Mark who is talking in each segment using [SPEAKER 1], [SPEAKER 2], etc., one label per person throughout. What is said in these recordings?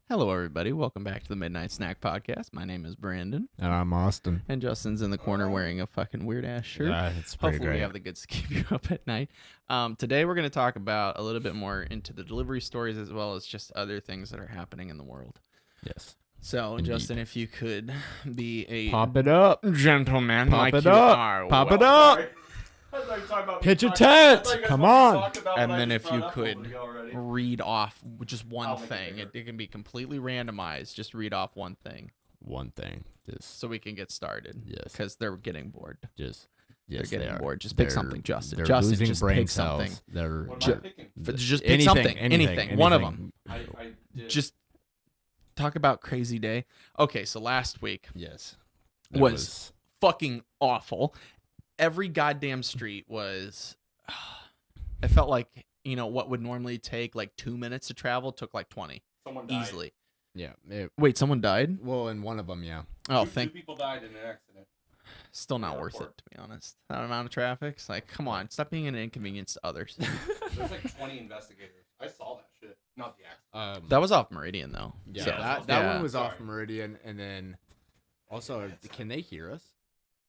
[SPEAKER 1] Hello, everybody. Welcome back to the Midnite Snak podcast. My name is Brandon.
[SPEAKER 2] And I'm Austin.
[SPEAKER 1] And Justin's in the corner wearing a fucking weird-ass shirt.
[SPEAKER 2] Yeah, it's pretty
[SPEAKER 1] Hopefully
[SPEAKER 2] great.
[SPEAKER 1] we have the goods to keep you up at night. Today we're going to talk about a little bit more into the delivery stories as well as just other things that are happening in the world.
[SPEAKER 2] Yes.
[SPEAKER 1] So,
[SPEAKER 2] Indeed.
[SPEAKER 1] Justin, if you could be a
[SPEAKER 2] Pop it up.
[SPEAKER 1] gentleman
[SPEAKER 2] Pop
[SPEAKER 1] like
[SPEAKER 2] it
[SPEAKER 1] you
[SPEAKER 2] up.
[SPEAKER 1] are.
[SPEAKER 2] Pop it
[SPEAKER 1] Well,
[SPEAKER 2] up. Pitch a tent. Come on.
[SPEAKER 1] And then if you could read off just one thing. It can be completely randomized. Just read off one thing.
[SPEAKER 2] One thing. Just,
[SPEAKER 1] So we can get started.
[SPEAKER 2] Yes.
[SPEAKER 1] Because they're getting bored.
[SPEAKER 2] yes,
[SPEAKER 1] They're
[SPEAKER 2] they
[SPEAKER 1] getting
[SPEAKER 2] are.
[SPEAKER 1] bored. Just pick
[SPEAKER 2] They're-
[SPEAKER 1] something, Justin.
[SPEAKER 2] They're
[SPEAKER 1] Justin,
[SPEAKER 2] losing
[SPEAKER 1] just
[SPEAKER 2] brain
[SPEAKER 1] pick
[SPEAKER 2] cells.
[SPEAKER 1] something.
[SPEAKER 2] They're
[SPEAKER 3] What
[SPEAKER 1] Ju-
[SPEAKER 3] am I picking?
[SPEAKER 1] Just pick
[SPEAKER 2] anything,
[SPEAKER 1] something. Anything. One of them.
[SPEAKER 3] I did.
[SPEAKER 1] Just talk about crazy day. Okay, so last week
[SPEAKER 2] Yes.
[SPEAKER 1] was fucking awful. Every goddamn street was. It felt like, what would normally take like 2 minutes to travel took like 20
[SPEAKER 3] Someone died.
[SPEAKER 1] easily.
[SPEAKER 2] Yeah.
[SPEAKER 1] Wait, someone died?
[SPEAKER 2] Well, in one of them, yeah.
[SPEAKER 1] Oh,
[SPEAKER 3] Two people died in an accident.
[SPEAKER 1] Still not worth it, to be honest. That amount of traffic. It's like, come on, stop being an inconvenience to others.
[SPEAKER 3] There's like 20 investigators. I saw that shit. Not the accident.
[SPEAKER 1] That was off Meridian, though.
[SPEAKER 2] Yeah,
[SPEAKER 1] So,
[SPEAKER 2] that
[SPEAKER 1] yeah.
[SPEAKER 2] one was off
[SPEAKER 3] Sorry.
[SPEAKER 2] Meridian, and then also, can they hear us?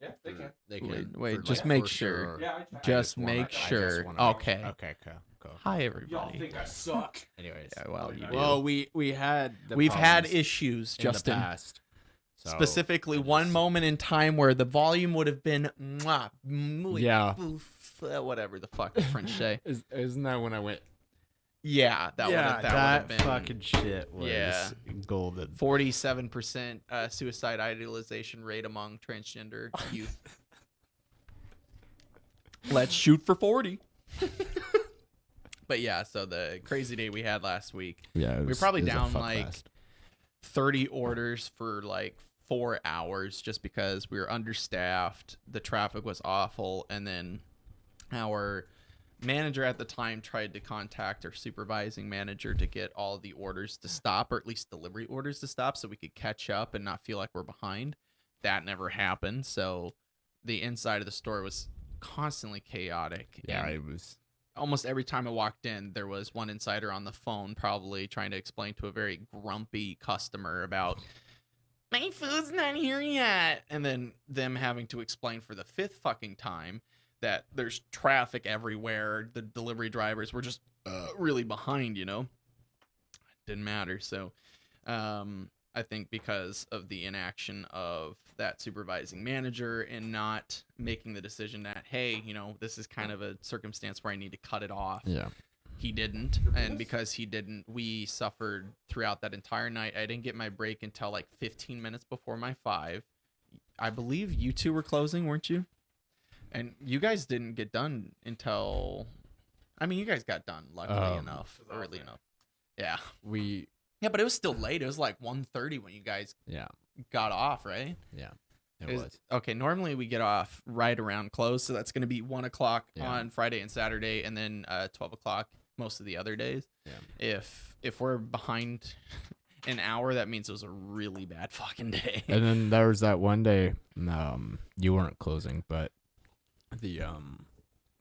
[SPEAKER 3] Yeah, they can.
[SPEAKER 2] They
[SPEAKER 1] Wait,
[SPEAKER 2] for,
[SPEAKER 1] just
[SPEAKER 2] like,
[SPEAKER 1] make
[SPEAKER 2] for
[SPEAKER 1] sure.
[SPEAKER 3] Yeah, I tried.
[SPEAKER 1] Just
[SPEAKER 2] wanna-
[SPEAKER 1] make
[SPEAKER 2] I just
[SPEAKER 1] sure.
[SPEAKER 2] wanna-
[SPEAKER 1] Okay.
[SPEAKER 2] Okay, cool.
[SPEAKER 1] Hi,
[SPEAKER 3] Y'all
[SPEAKER 1] everybody.
[SPEAKER 3] think I suck.
[SPEAKER 2] Anyways.
[SPEAKER 1] Yeah, well, you do.
[SPEAKER 2] Well, we had
[SPEAKER 1] We've had
[SPEAKER 2] problems
[SPEAKER 1] issues,
[SPEAKER 2] in the
[SPEAKER 1] Justin.
[SPEAKER 2] past. So,
[SPEAKER 1] Specifically,
[SPEAKER 2] I
[SPEAKER 1] one
[SPEAKER 2] just-
[SPEAKER 1] moment in time where the volume would have been muy
[SPEAKER 2] Yeah.
[SPEAKER 1] whatever the fuck the French say.
[SPEAKER 2] Isn't that when I went?
[SPEAKER 1] Yeah, that would have been
[SPEAKER 2] fucking shit was
[SPEAKER 1] Yeah.
[SPEAKER 2] golden.
[SPEAKER 1] 47% suicide idealization rate among transgender youth. Let's shoot for 40. But yeah, so the crazy day we had last week,
[SPEAKER 2] Yeah,
[SPEAKER 1] were probably down, like, 30 orders for like 4 hours just because we were understaffed. The traffic was awful. And then our manager at the time tried to contact our supervising manager to get all the orders to stop, or at least delivery orders to stop, so we could catch up and not feel like we're behind. That never happened. So the inside of the store was constantly chaotic.
[SPEAKER 2] Yeah,
[SPEAKER 1] and
[SPEAKER 2] it was.
[SPEAKER 1] almost every time I walked in, there was one insider on the phone probably trying to explain to a very grumpy customer about, my food's not here yet. And then them having to explain for the fifth fucking time that there's traffic everywhere. The delivery drivers were just really behind, Didn't matter. So I think because of the inaction of that supervising manager and not making the decision that, hey, this is kind of a circumstance where I need to cut it off.
[SPEAKER 2] Yeah.
[SPEAKER 1] He didn't. And because he didn't, we suffered throughout that entire night. I didn't get my break until like 15 minutes before my 5. I believe you two were closing, weren't you? And you guys didn't get done until, you guys got done luckily enough, early enough. Yeah. Yeah, but it was still late. It was like 1:30 when you guys got off, right?
[SPEAKER 2] Yeah. It was.
[SPEAKER 1] Okay, normally we get off right around close, so that's going to be 1 o'clock on Friday and Saturday, and then 12 o'clock most of the other days.
[SPEAKER 2] Yeah.
[SPEAKER 1] If we're behind an hour, that means it was a really bad fucking day.
[SPEAKER 2] And then there was that one day, you weren't closing, but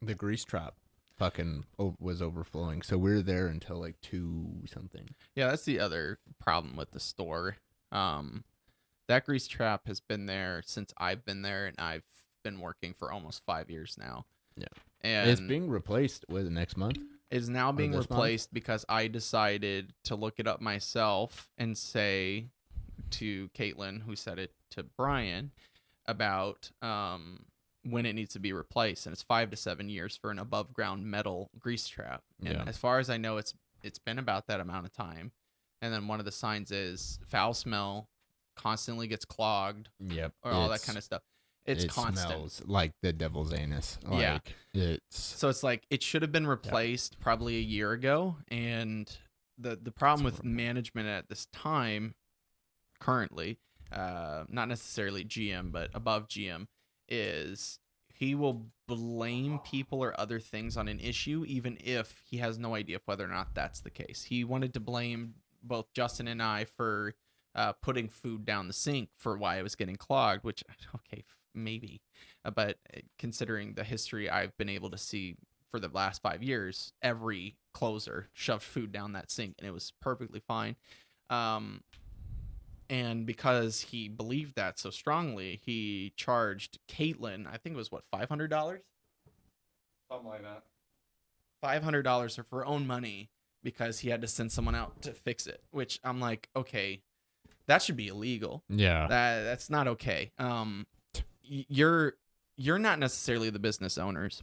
[SPEAKER 2] the grease trap fucking was overflowing, so we were there until like 2 something.
[SPEAKER 1] Yeah, that's the other problem with the store. That grease trap has been there since I've been there, and I've been working for almost 5 years now.
[SPEAKER 2] Yeah.
[SPEAKER 1] And
[SPEAKER 2] It's being replaced with next month.
[SPEAKER 1] is now being
[SPEAKER 2] this month?
[SPEAKER 1] replaced because I decided to look it up myself and say to Caitlin, who said it to Brian, about when it needs to be replaced, and it's 5 to 7 years for an above ground metal grease trap. And
[SPEAKER 2] Yeah.
[SPEAKER 1] as far as I know, it's been about that amount of time. And then one of the signs is foul smell, constantly gets clogged,
[SPEAKER 2] Yep.
[SPEAKER 1] or all that kind of stuff. It's
[SPEAKER 2] it
[SPEAKER 1] constant.
[SPEAKER 2] smells like the devil's anus.
[SPEAKER 1] Yeah.
[SPEAKER 2] It's
[SPEAKER 1] So it's like it should have been replaced probably a year ago. And the problem with management at this time, currently, not necessarily GM, but above GM, is he will blame people or other things on an issue, even if he has no idea whether or not that's the case. He wanted to blame both Justin and I for putting food down the sink for why it was getting clogged, which, okay, maybe. But considering the history I've been able to see for the last 5 years, every closer shoved food down that sink, and it was perfectly fine. And because he believed that so strongly, he charged Caitlin, I think it was what, $500?
[SPEAKER 3] Something like that.
[SPEAKER 1] $500 for her own money because he had to send someone out to fix it, which I'm like, okay, that should be illegal.
[SPEAKER 2] Yeah.
[SPEAKER 1] That's not okay. You're not necessarily the business owners.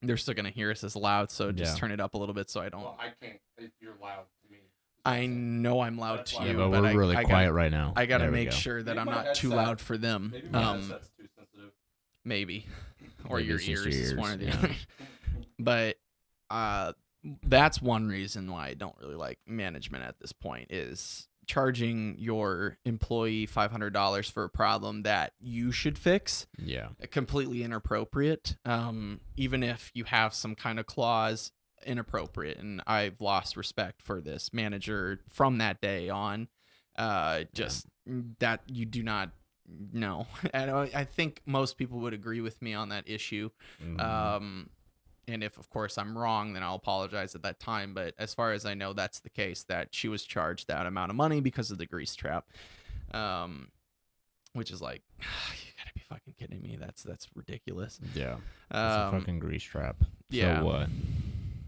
[SPEAKER 1] They're still going to hear us as loud, so just turn it up a little bit so I don't.
[SPEAKER 3] Well, I can't. You're loud to me.
[SPEAKER 1] I know I'm loud
[SPEAKER 3] That's
[SPEAKER 1] to
[SPEAKER 3] why-
[SPEAKER 1] you,
[SPEAKER 2] but
[SPEAKER 1] but
[SPEAKER 2] we're really quiet right now.
[SPEAKER 1] I got to
[SPEAKER 2] There we
[SPEAKER 1] make
[SPEAKER 2] go.
[SPEAKER 1] sure that
[SPEAKER 3] Maybe
[SPEAKER 1] I'm
[SPEAKER 3] my
[SPEAKER 1] not too
[SPEAKER 3] headset-
[SPEAKER 1] loud for them.
[SPEAKER 3] Maybe my headset's too sensitive.
[SPEAKER 1] Maybe. Or
[SPEAKER 2] Maybe
[SPEAKER 1] your
[SPEAKER 2] it's just
[SPEAKER 1] ears.
[SPEAKER 2] your
[SPEAKER 1] Is
[SPEAKER 2] ears,
[SPEAKER 1] one or the
[SPEAKER 2] yeah.
[SPEAKER 1] other. But that's one reason why I don't really like management at this point is charging your employee $500 for a problem that you should fix.
[SPEAKER 2] Yeah.
[SPEAKER 1] Completely inappropriate. Even if you have some kind of clause, inappropriate. And I've lost respect for this manager from that day on. Just that you do not know. And I think most people would agree with me on that issue. And if, of course, I'm wrong, then I'll apologize at that time. But as far as I know, that's the case, that she was charged that amount of money because of the grease trap. Which is like, you gotta be fucking kidding me. That's ridiculous.
[SPEAKER 2] Yeah. It's a fucking grease trap.
[SPEAKER 1] Yeah.
[SPEAKER 2] So what?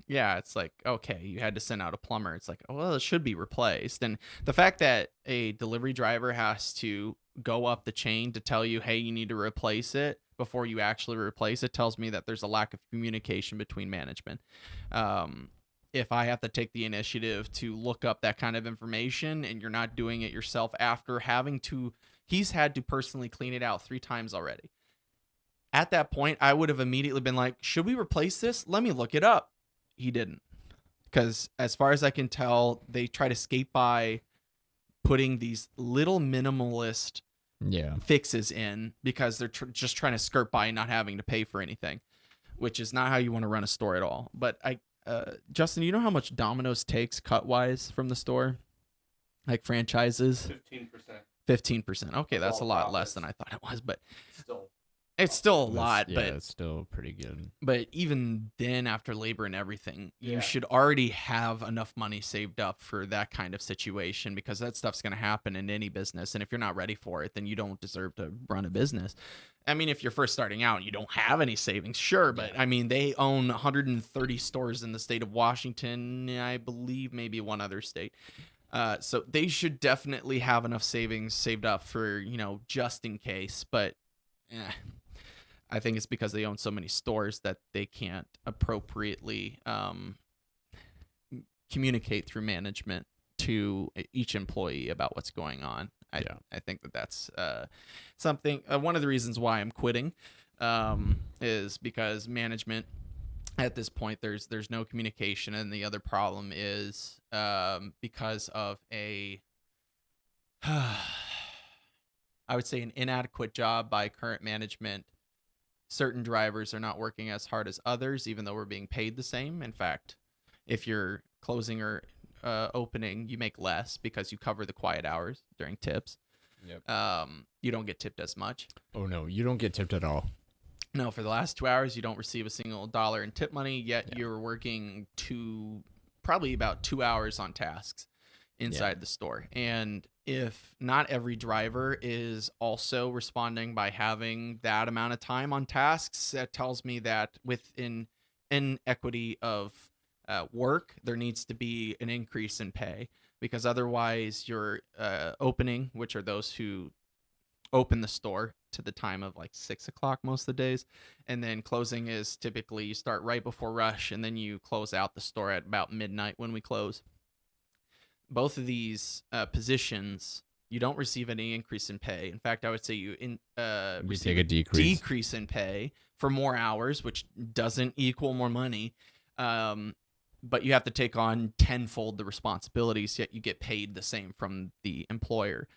[SPEAKER 1] Yeah, it's like, okay, you had to send out a plumber. It's like, oh, well, it should be replaced. And the fact that a delivery driver has to go up the chain to tell you, hey, you need to replace it before you actually replace it tells me that there's a lack of communication between management. If I have to take the initiative to look up that kind of information and you're not doing it yourself after he's had to personally clean it out 3 times already. At that point, I would have immediately been like, should we replace this? Let me look it up. He didn't. Because as far as I can tell, they try to skate by putting these little minimalist fixes in because they're just trying to skirt by not having to pay for anything, which is not how you want to run a store at all. But Justin, you know how much Domino's takes cut-wise from the store? Like franchises?
[SPEAKER 3] 15%.
[SPEAKER 1] 15%. Okay, that's a lot less than I thought it was, but
[SPEAKER 3] Still.
[SPEAKER 1] it's still a lot.
[SPEAKER 2] Yeah,
[SPEAKER 1] but
[SPEAKER 2] it's still pretty good.
[SPEAKER 1] But even then, after labor and everything, you
[SPEAKER 3] Yeah.
[SPEAKER 1] should already have enough money saved up for that kind of situation because that stuff's going to happen in any business. And if you're not ready for it, then you don't deserve to run a business. I mean, if you're first starting out and you don't have any savings, sure. But I mean, they own 130 stores in the state of Washington, I believe, maybe one other state. So they should definitely have enough savings saved up for, just in case. But I think it's because they own so many stores that they can't appropriately communicate through management to each employee about what's going on. I think that's something. One of the reasons why I'm quitting is because management at this point there's no communication, and the other problem is because of I would say an inadequate job by current management. Certain drivers are not working as hard as others, even though we're being paid the same. In fact, if you're closing or opening, you make less because you cover the quiet hours during tips.
[SPEAKER 2] Yep.
[SPEAKER 1] You don't get tipped as much.
[SPEAKER 2] Oh, no, you don't get tipped at all.
[SPEAKER 1] No, for the last 2 hours, you don't receive a single dollar in tip money, yet you're working probably about 2 hours on tasks inside the store. And if not every driver is also responding by having that amount of time on tasks, that tells me that within inequity of work, there needs to be an increase in pay, because otherwise your opening, which are those who open the store to the time of like 6 o'clock most of the days, and then closing is typically you start right before rush and then you close out the store at about midnight when we close. Both of these positions, you don't receive any increase in pay. In fact, I would say you receive
[SPEAKER 2] take a
[SPEAKER 1] decrease in pay for more hours, which doesn't equal more money. But you have to take on tenfold the responsibilities, yet you get paid the same from the employer.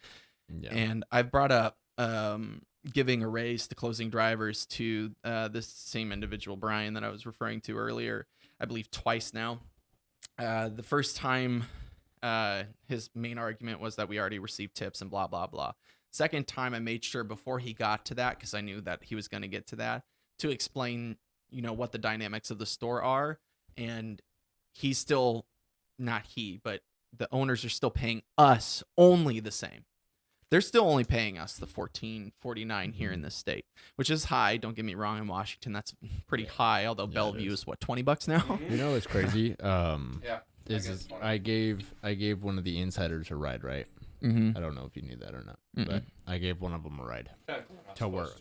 [SPEAKER 1] Yeah. And I've brought up giving a raise to closing drivers to this same individual, Brian, that I was referring to earlier, I believe twice now. The first time, his main argument was that we already received tips and blah, blah, blah. Second time, I made sure before he got to that, because I knew that he was going to get to that, to explain, what the dynamics of the store are. And he's still, not he, but the owners are still paying us only the same. They're still only paying us the $14.49 here in this state, which is high. Don't get me wrong. In Washington, that's pretty high. Although Bellevue is what, $20 now?
[SPEAKER 2] You know what's crazy?
[SPEAKER 3] Yeah.
[SPEAKER 2] I gave one of the insiders a ride, right?
[SPEAKER 1] Mm-hmm.
[SPEAKER 2] I don't know if you knew that or not, but I gave one of them a ride to work.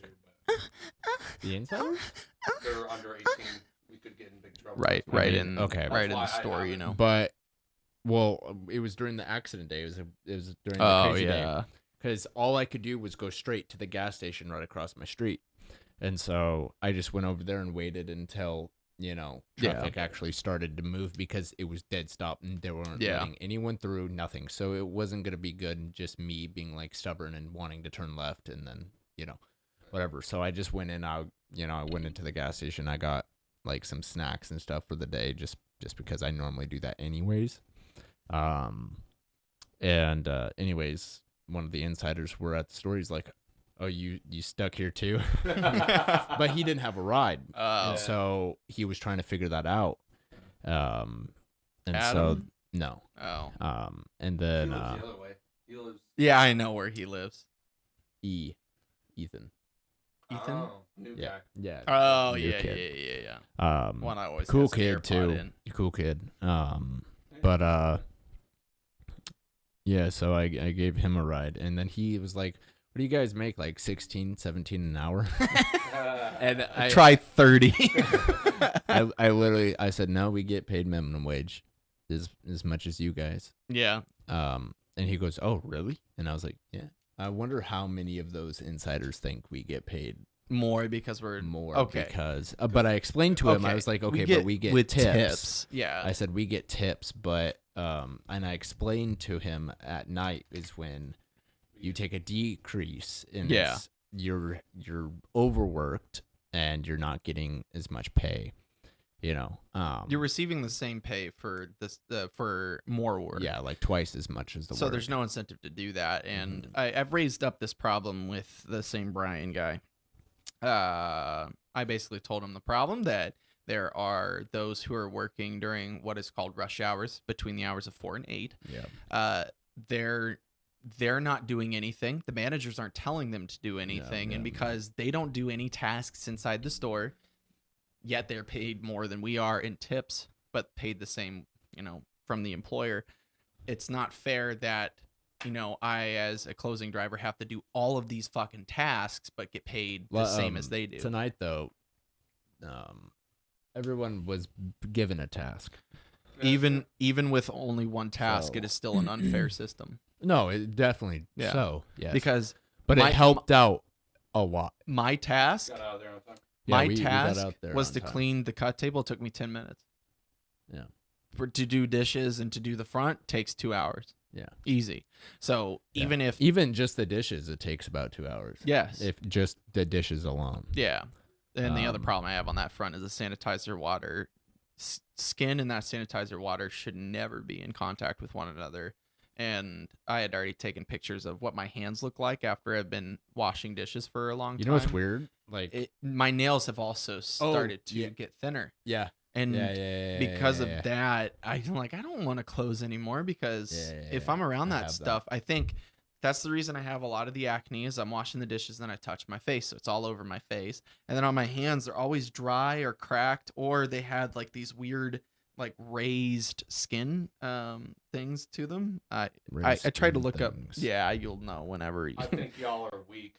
[SPEAKER 2] The insiders?
[SPEAKER 3] They're under 18. We could get in big trouble.
[SPEAKER 1] Right in the store, you know.
[SPEAKER 2] But it was during the accident day. It was during the crazy day. Because all I could do was go straight to the gas station right across my street. And so I just went over there and waited until, traffic actually started to move because it was dead stop and they weren't letting anyone through, nothing. So it wasn't going to be good, just me being like stubborn and wanting to turn left and then, whatever. So I just went in, I went into the gas station. I got like some snacks and stuff for the day just because I normally do that anyways. Anyways, one of the insiders were at the store. He's like, "Oh, you stuck here too?" But he didn't have a ride, so he was trying to figure that out. And
[SPEAKER 1] Adam?
[SPEAKER 2] so no.
[SPEAKER 1] Oh.
[SPEAKER 2] And then
[SPEAKER 3] He lives the other way. He lives.
[SPEAKER 1] Yeah, I know where he lives.
[SPEAKER 2] Ethan.
[SPEAKER 3] New
[SPEAKER 2] Yeah.
[SPEAKER 3] guy.
[SPEAKER 2] Yeah.
[SPEAKER 1] Oh,
[SPEAKER 2] new
[SPEAKER 1] yeah.
[SPEAKER 2] kid.
[SPEAKER 1] One I always
[SPEAKER 2] Cool
[SPEAKER 1] has an
[SPEAKER 2] kid
[SPEAKER 1] AirPod
[SPEAKER 2] too.
[SPEAKER 1] in.
[SPEAKER 2] Cool kid. But yeah, so I gave him a ride, and then he was like, "What do you guys make, like 16, 17 an hour?" And I
[SPEAKER 1] Try 30.
[SPEAKER 2] I said, "No, we get paid minimum wage, as much as you guys."
[SPEAKER 1] Yeah.
[SPEAKER 2] And he goes, "Oh, really?" And I was like, "Yeah." I wonder how many of those insiders think we get paid
[SPEAKER 1] More because we're
[SPEAKER 2] more.
[SPEAKER 1] Okay.
[SPEAKER 2] Because, but I explained to him, I was like, "Okay, but we get
[SPEAKER 1] with
[SPEAKER 2] tips."
[SPEAKER 1] Yeah.
[SPEAKER 2] I said we get tips, but and I explained to him at night is when you take a decrease in you're overworked and you're not getting as much pay,
[SPEAKER 1] You're receiving the same pay for this for more work.
[SPEAKER 2] Yeah, like twice as much as the
[SPEAKER 1] So
[SPEAKER 2] work.
[SPEAKER 1] there's no incentive to do that, and I've raised up this problem with the same Brian guy. I basically told him the problem that there are those who are working during what is called rush hours between the hours of 4 and 8.
[SPEAKER 2] Yeah.
[SPEAKER 1] They're not doing anything. The managers aren't telling them to do anything, and because they don't do any tasks inside the store, yet they're paid more than we are in tips, but paid the same, from the employer. It's not fair that I, as a closing driver, have to do all of these fucking tasks, but get paid the same as they do.
[SPEAKER 2] Tonight, though, everyone was given a task.
[SPEAKER 1] Even with only one task, it is still an unfair system.
[SPEAKER 2] No, it definitely so. Yes.
[SPEAKER 1] Because
[SPEAKER 2] it helped out a lot.
[SPEAKER 1] My task,
[SPEAKER 3] Got out of there on time.
[SPEAKER 1] my task was to clean the cut table. It took me 10 minutes.
[SPEAKER 2] Yeah.
[SPEAKER 1] To do dishes and to do the front takes 2 hours.
[SPEAKER 2] Yeah.
[SPEAKER 1] Easy. So
[SPEAKER 2] even just the dishes, it takes about 2 hours.
[SPEAKER 1] Yes.
[SPEAKER 2] If just the dishes alone.
[SPEAKER 1] Yeah. And the other problem I have on that front is the sanitizer water. Skin and that sanitizer water should never be in contact with one another. And I had already taken pictures of what my hands look like after I've been washing dishes for a long time.
[SPEAKER 2] You know what's weird? Like
[SPEAKER 1] my nails have also started to get thinner.
[SPEAKER 2] Yeah.
[SPEAKER 1] And because of that, I don't want to close anymore because if I'm around that stuff, I think that's the reason I have a lot of the acne is I'm washing the dishes and I touch my face. So it's all over my face. And then on my hands, they're always dry or cracked, or they had like these weird, like raised skin things to them. I tried to look up. Yeah, you'll know whenever.
[SPEAKER 3] I think y'all are weak.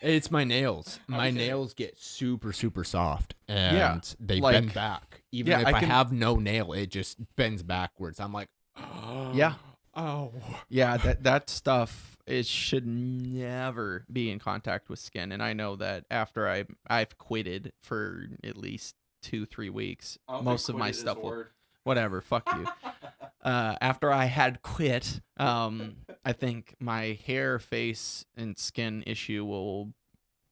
[SPEAKER 2] It's my nails. My nails get super, super soft, and they bend back. Even if I have no nail, it just bends backwards. I'm like,
[SPEAKER 1] yeah.
[SPEAKER 2] Oh.
[SPEAKER 1] Yeah, that stuff, it should never be in contact with skin. And I know that after I've quitted for at least 2-3 weeks, most of my stuff will... Whatever, fuck you. After I had quit, I think my hair, face, and skin issue will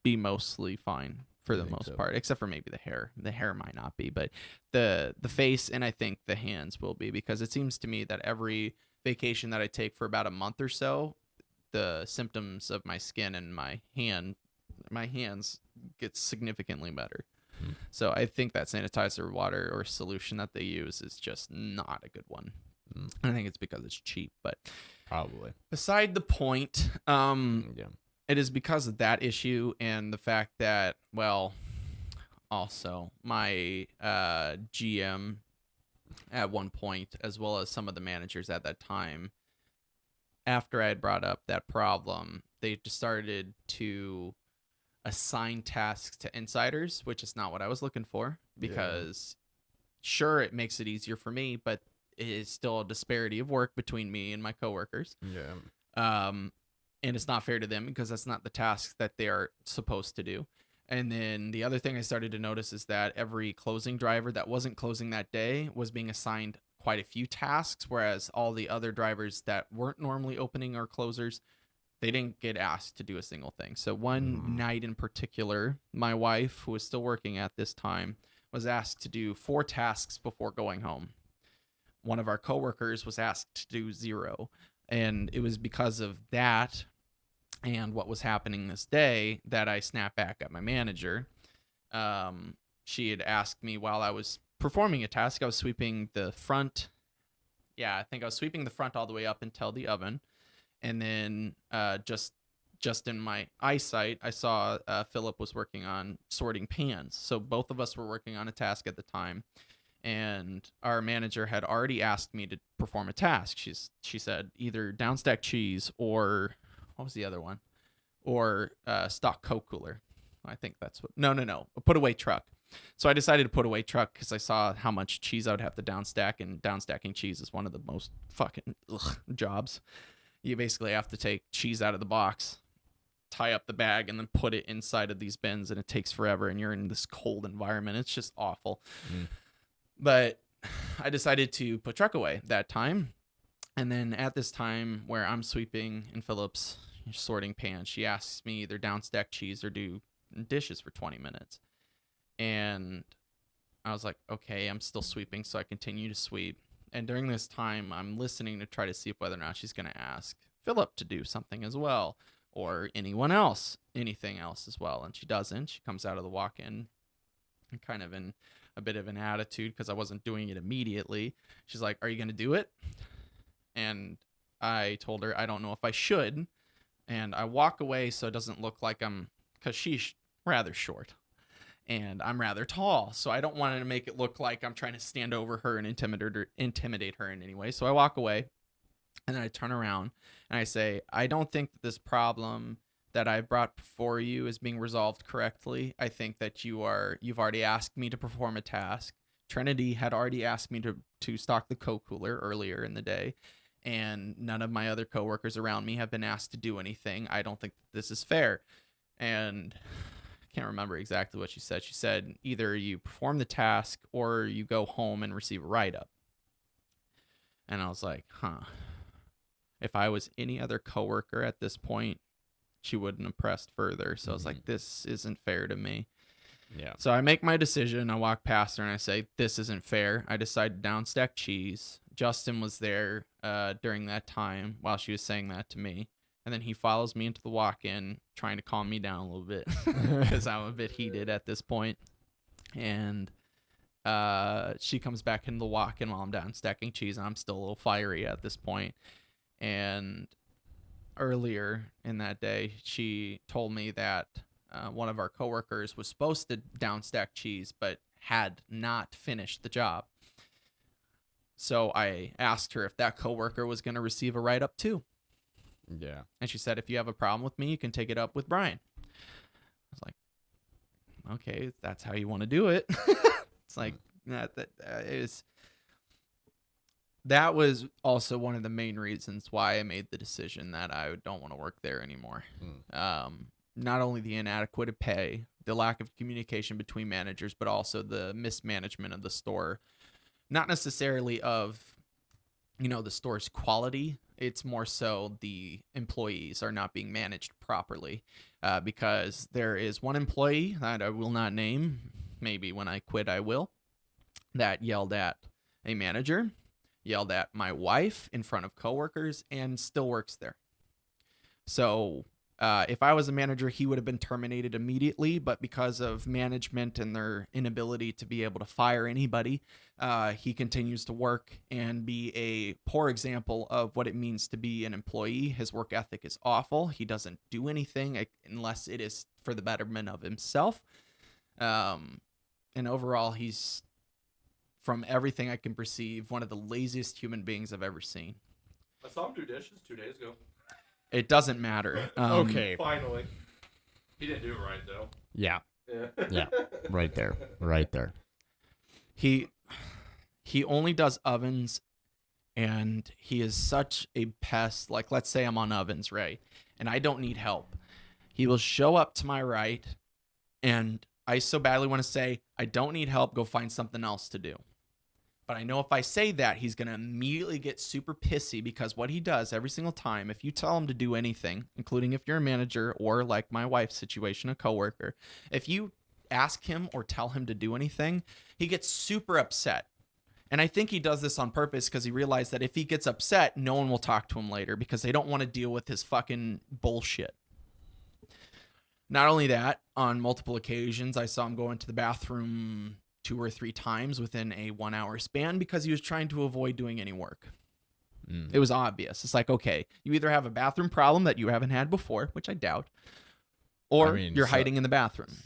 [SPEAKER 1] be mostly fine for the most part, except for maybe the hair. The hair might not be, but the face and I think the hands will be, because it seems to me that every vacation that I take for about a month or so, the symptoms of my skin and my hands get significantly better. So I think that sanitizer water or solution that they use is just not a good one. I think it's because it's cheap, but
[SPEAKER 2] probably
[SPEAKER 1] beside the point.
[SPEAKER 2] Yeah.
[SPEAKER 1] It is because of that issue and the fact that, well, also my GM at one point, as well as some of the managers at that time, after I had brought up that problem, they just started to assign tasks to insiders, which is not what I was looking for, because sure, it makes it easier for me, but it is still a disparity of work between me and my coworkers.
[SPEAKER 2] Yeah.
[SPEAKER 1] And it's not fair to them because that's not the tasks that they are supposed to do. And then the other thing I started to notice is that every closing driver that wasn't closing that day was being assigned quite a few tasks, whereas all the other drivers that weren't normally opening or closers, they didn't get asked to do a single thing. So one night in particular, my wife, who was still working at this time, was asked to do 4 tasks before going home. One of our coworkers was asked to do 0. And it was because of that and what was happening this day that I snapped back at my manager. She had asked me while I was performing a task, I was sweeping the front. Yeah, I think I was sweeping the front all the way up until the oven. And then just in my eyesight, I saw Philip was working on sorting pans. So both of us were working on a task at the time. And our manager had already asked me to perform a task. She said either downstack cheese or what was the other one? Or stock Coke cooler. I think that's what. No. A put away truck. So I decided to put away truck because I saw how much cheese I would have to downstack, and downstacking cheese is one of the most fucking jobs. You basically have to take cheese out of the box, tie up the bag, and then put it inside of these bins, and it takes forever, and you're in this cold environment. It's just awful. But I decided to put truck away that time. And then at this time where I'm sweeping and Philip's sorting pans, she asks me either downstack cheese or do dishes for 20 minutes. And I was like, okay, I'm still sweeping. So I continue to sweep. And during this time, I'm listening to try to see whether or not she's going to ask Philip to do something as well, or anyone else, anything else as well. And she doesn't. She comes out of the walk-in kind of in a bit of an attitude because I wasn't doing it immediately. She's like, are you going to do it? And I told her, I don't know if I should. And I walk away so it doesn't look like because she's rather short and I'm rather tall. So I don't want to make it look like I'm trying to stand over her and intimidate her in any way. So I walk away and then I turn around and I say, I don't think that this problem that I brought before you is being resolved correctly. I think that you've already asked me to perform a task. Trinity had already asked me to stock the Coke cooler earlier in the day, and none of my other coworkers around me have been asked to do anything. I don't think that this is fair. And I can't remember exactly what she said. She said either you perform the task or you go home and receive a write-up. And I was like, if I was any other coworker at this point, she wouldn't have pressed further. So I was like, this isn't fair to me.
[SPEAKER 2] Yeah.
[SPEAKER 1] So I make my decision. I walk past her and I say, this isn't fair. I decide to downstack cheese. Justin was there during that time while she was saying that to me. And then he follows me into the walk-in, trying to calm me down a little bit because I'm a bit heated at this point. And she comes back into the walk-in while I'm downstacking cheese. And I'm still a little fiery at this point. And earlier in that day, she told me that one of our coworkers was supposed to downstack cheese, but had not finished the job. So I asked her if that coworker was going to receive a write-up too.
[SPEAKER 2] Yeah.
[SPEAKER 1] And she said, if you have a problem with me, you can take it up with Brian. I was like, okay, if that's how you want to do it. It's like, that was also one of the main reasons why I made the decision that I don't want to work there anymore. Not only the inadequate pay, the lack of communication between managers, but also the mismanagement of the store. Not necessarily of, the store's quality. It's more so the employees are not being managed properly because there is one employee that I will not name, maybe when I quit I will, that yelled at a manager, yelled at my wife in front of coworkers, and still works there. So If I was a manager, he would have been terminated immediately, but because of management and their inability to be able to fire anybody, he continues to work and be a poor example of what it means to be an employee. His work ethic is awful. He doesn't do anything unless it is for the betterment of himself. And overall, he's, from everything I can perceive, one of the laziest human beings I've ever seen.
[SPEAKER 3] I saw him do dishes 2 days ago.
[SPEAKER 1] It doesn't matter.
[SPEAKER 2] Okay.
[SPEAKER 3] Finally. He didn't do it right, though.
[SPEAKER 2] Yeah.
[SPEAKER 3] Yeah.
[SPEAKER 2] Yeah. Right there. Right there.
[SPEAKER 1] He only does ovens, and he is such a pest. Like, let's say I'm on ovens, right? And I don't need help. He will show up to my right, and I so badly want to say, I don't need help, go find something else to do. But I know if I say that, he's going to immediately get super pissy, because what he does every single time, if you tell him to do anything, including if you're a manager or, like my wife's situation, a coworker, if you ask him or tell him to do anything, he gets super upset. And I think he does this on purpose, because he realized that if he gets upset, no one will talk to him later, because they don't want to deal with his fucking bullshit. Not only that, on multiple occasions, I saw him go into the bathroom 2 or 3 times within a 1 hour span, because he was trying to avoid doing any work. It was obvious. It's like, okay, you either have a bathroom problem that you haven't had before, which I doubt, or you're hiding in the bathroom.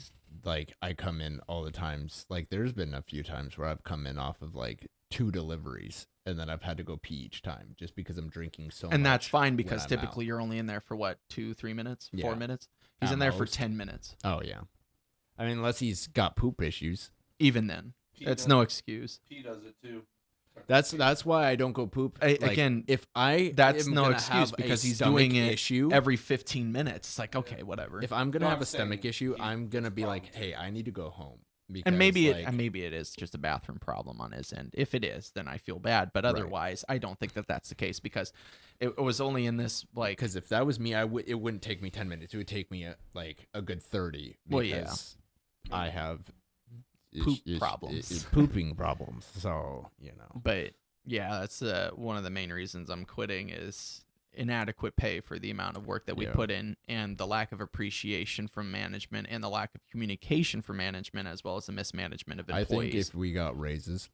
[SPEAKER 2] Like, I come in all the times. Like, there's been a few times where I've come in off of like 2 deliveries, and then I've had to go pee each time just because I'm drinking so much.
[SPEAKER 1] And that's fine, because typically you're only in there for what, 2-3 minutes, 4
[SPEAKER 2] Yeah.
[SPEAKER 1] minutes? He's in there for 10 minutes.
[SPEAKER 2] Oh, yeah. I mean, unless he's got poop issues.
[SPEAKER 1] Even then, it's no excuse.
[SPEAKER 3] P does it too.
[SPEAKER 2] That's why I don't go poop. Like,
[SPEAKER 1] again,
[SPEAKER 2] if I
[SPEAKER 1] that's
[SPEAKER 2] am
[SPEAKER 1] no
[SPEAKER 2] gonna
[SPEAKER 1] excuse,
[SPEAKER 2] have
[SPEAKER 1] because
[SPEAKER 2] a
[SPEAKER 1] he's
[SPEAKER 2] stomach
[SPEAKER 1] doing it
[SPEAKER 2] issue
[SPEAKER 1] every 15 minutes. It's like, okay, whatever.
[SPEAKER 2] If I'm gonna
[SPEAKER 3] No,
[SPEAKER 2] have
[SPEAKER 3] I'm
[SPEAKER 2] a stomach
[SPEAKER 3] saying
[SPEAKER 2] issue,
[SPEAKER 3] he-
[SPEAKER 2] I'm gonna
[SPEAKER 3] it's
[SPEAKER 2] be
[SPEAKER 3] a
[SPEAKER 2] like,
[SPEAKER 3] problem.
[SPEAKER 2] hey, I need to go home. Because,
[SPEAKER 1] And maybe
[SPEAKER 2] like,
[SPEAKER 1] it is just a bathroom problem on his end. If it is, then I feel bad. But otherwise, I don't think that that's the case, because it was only in this, like,
[SPEAKER 2] because if that was me, it wouldn't take me 10 minutes. It would take me a good 30.
[SPEAKER 1] Well, yeah.
[SPEAKER 2] Because I have
[SPEAKER 1] Poop problems.
[SPEAKER 2] pooping problems. So, you know.
[SPEAKER 1] But yeah, that's one of the main reasons I'm quitting is inadequate pay for the amount of work that we put in, and the lack of appreciation from management, and the lack of communication from management, as well as the mismanagement of employees.
[SPEAKER 2] I think if we got raises,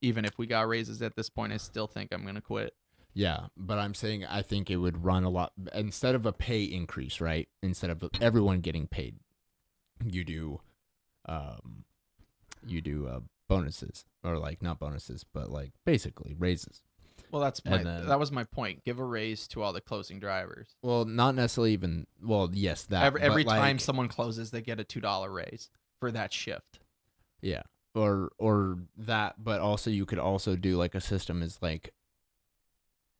[SPEAKER 1] even if we got raises at this point, I still think I'm gonna quit.
[SPEAKER 2] yeah, but I'm saying I think it would run a lot, instead of a pay increase, right? Instead of everyone getting paid, you do bonuses, or like not bonuses, but like basically raises.
[SPEAKER 1] Well, that was my point. Give a raise to all the closing drivers.
[SPEAKER 2] Well, not necessarily even. Well, yes, that
[SPEAKER 1] Every
[SPEAKER 2] but,
[SPEAKER 1] time
[SPEAKER 2] like,
[SPEAKER 1] someone closes, they get a $2 raise for that shift.
[SPEAKER 2] yeah, or that, but also you could also do like a system is like,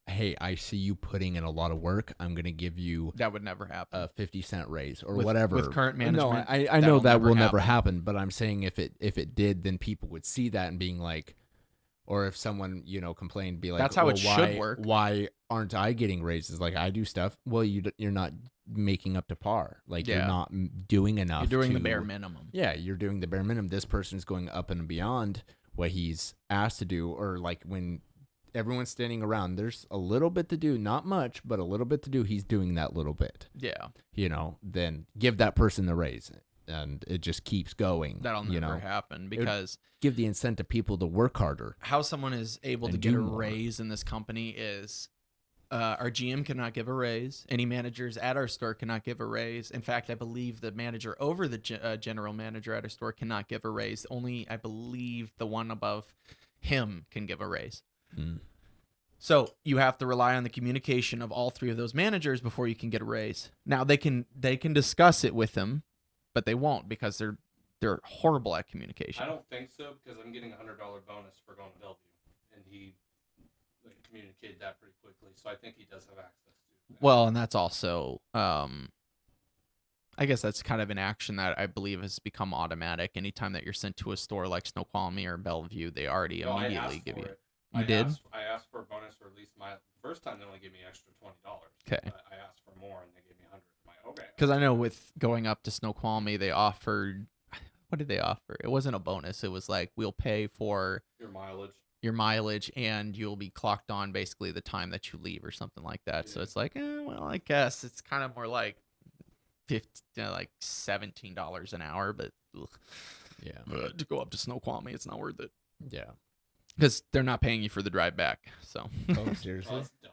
[SPEAKER 2] hey, I see you putting in a lot of work. I'm gonna give you
[SPEAKER 1] That would never happen.
[SPEAKER 2] a 50-cent raise or
[SPEAKER 1] With-
[SPEAKER 2] whatever.
[SPEAKER 1] with current management,
[SPEAKER 2] No, I know
[SPEAKER 1] that'll
[SPEAKER 2] that
[SPEAKER 1] never
[SPEAKER 2] will never
[SPEAKER 1] happen.
[SPEAKER 2] happen. But I'm saying if it did, then people would see that and being like, or if someone complained, be like,
[SPEAKER 1] That's how
[SPEAKER 2] well,
[SPEAKER 1] it
[SPEAKER 2] why,
[SPEAKER 1] should work.
[SPEAKER 2] Why aren't I getting raises? Like, I do stuff. Well, you're not making up to par. Like,
[SPEAKER 1] Yeah.
[SPEAKER 2] you're not doing enough.
[SPEAKER 1] You're doing the
[SPEAKER 2] to-
[SPEAKER 1] bare minimum.
[SPEAKER 2] Yeah, you're doing the bare minimum. This person's going up and beyond what he's asked to do. Or like when everyone's standing around, there's a little bit to do, not much, but a little bit to do. He's doing that little bit.
[SPEAKER 1] Yeah,
[SPEAKER 2] Then give that person the raise, and it just keeps going.
[SPEAKER 1] that'll never happen, because
[SPEAKER 2] Give the incentive people to work harder.
[SPEAKER 1] how someone is able to
[SPEAKER 2] And
[SPEAKER 1] get
[SPEAKER 2] do
[SPEAKER 1] a
[SPEAKER 2] more.
[SPEAKER 1] raise in this company is our GM cannot give a raise. Any managers at our store cannot give a raise. In fact, I believe the manager over the general manager at our store cannot give a raise. Only, I believe, the one above him can give a raise.
[SPEAKER 2] Mm.
[SPEAKER 1] So you have to rely on the communication of all 3 of those managers before you can get a raise. Now they can discuss it with him, but they won't, because they're horrible at communication.
[SPEAKER 3] I don't think so, because I'm getting a $100 bonus for going to Bellevue, and he communicated that pretty quickly. So I think he does have access to that.
[SPEAKER 1] Well, and that's also, I guess that's kind of an action that I believe has become automatic. Anytime that you're sent to a store like Snoqualmie or Bellevue, they already
[SPEAKER 3] No, I
[SPEAKER 1] immediately
[SPEAKER 3] asked
[SPEAKER 1] give
[SPEAKER 3] for
[SPEAKER 1] you.
[SPEAKER 3] it.
[SPEAKER 1] You did?
[SPEAKER 3] I asked for a bonus for at least my first time. They only gave me extra $20.
[SPEAKER 1] Okay.
[SPEAKER 3] But I asked for more, and they gave me 100. I'm like, okay.
[SPEAKER 1] Because I know with going up to Snoqualmie, they offered, what did they offer? It wasn't a bonus. It was like, we'll pay for
[SPEAKER 3] Your mileage.
[SPEAKER 1] and you'll be clocked on basically the time that you leave or something like that. So
[SPEAKER 3] Yeah.
[SPEAKER 1] it's like, well, I guess it's kind of more like like $17 an hour, but to go up to Snoqualmie, it's not worth it.
[SPEAKER 2] Yeah.
[SPEAKER 1] Because they're not paying you for the drive back. So.
[SPEAKER 2] Oh, seriously?
[SPEAKER 3] That's dumb.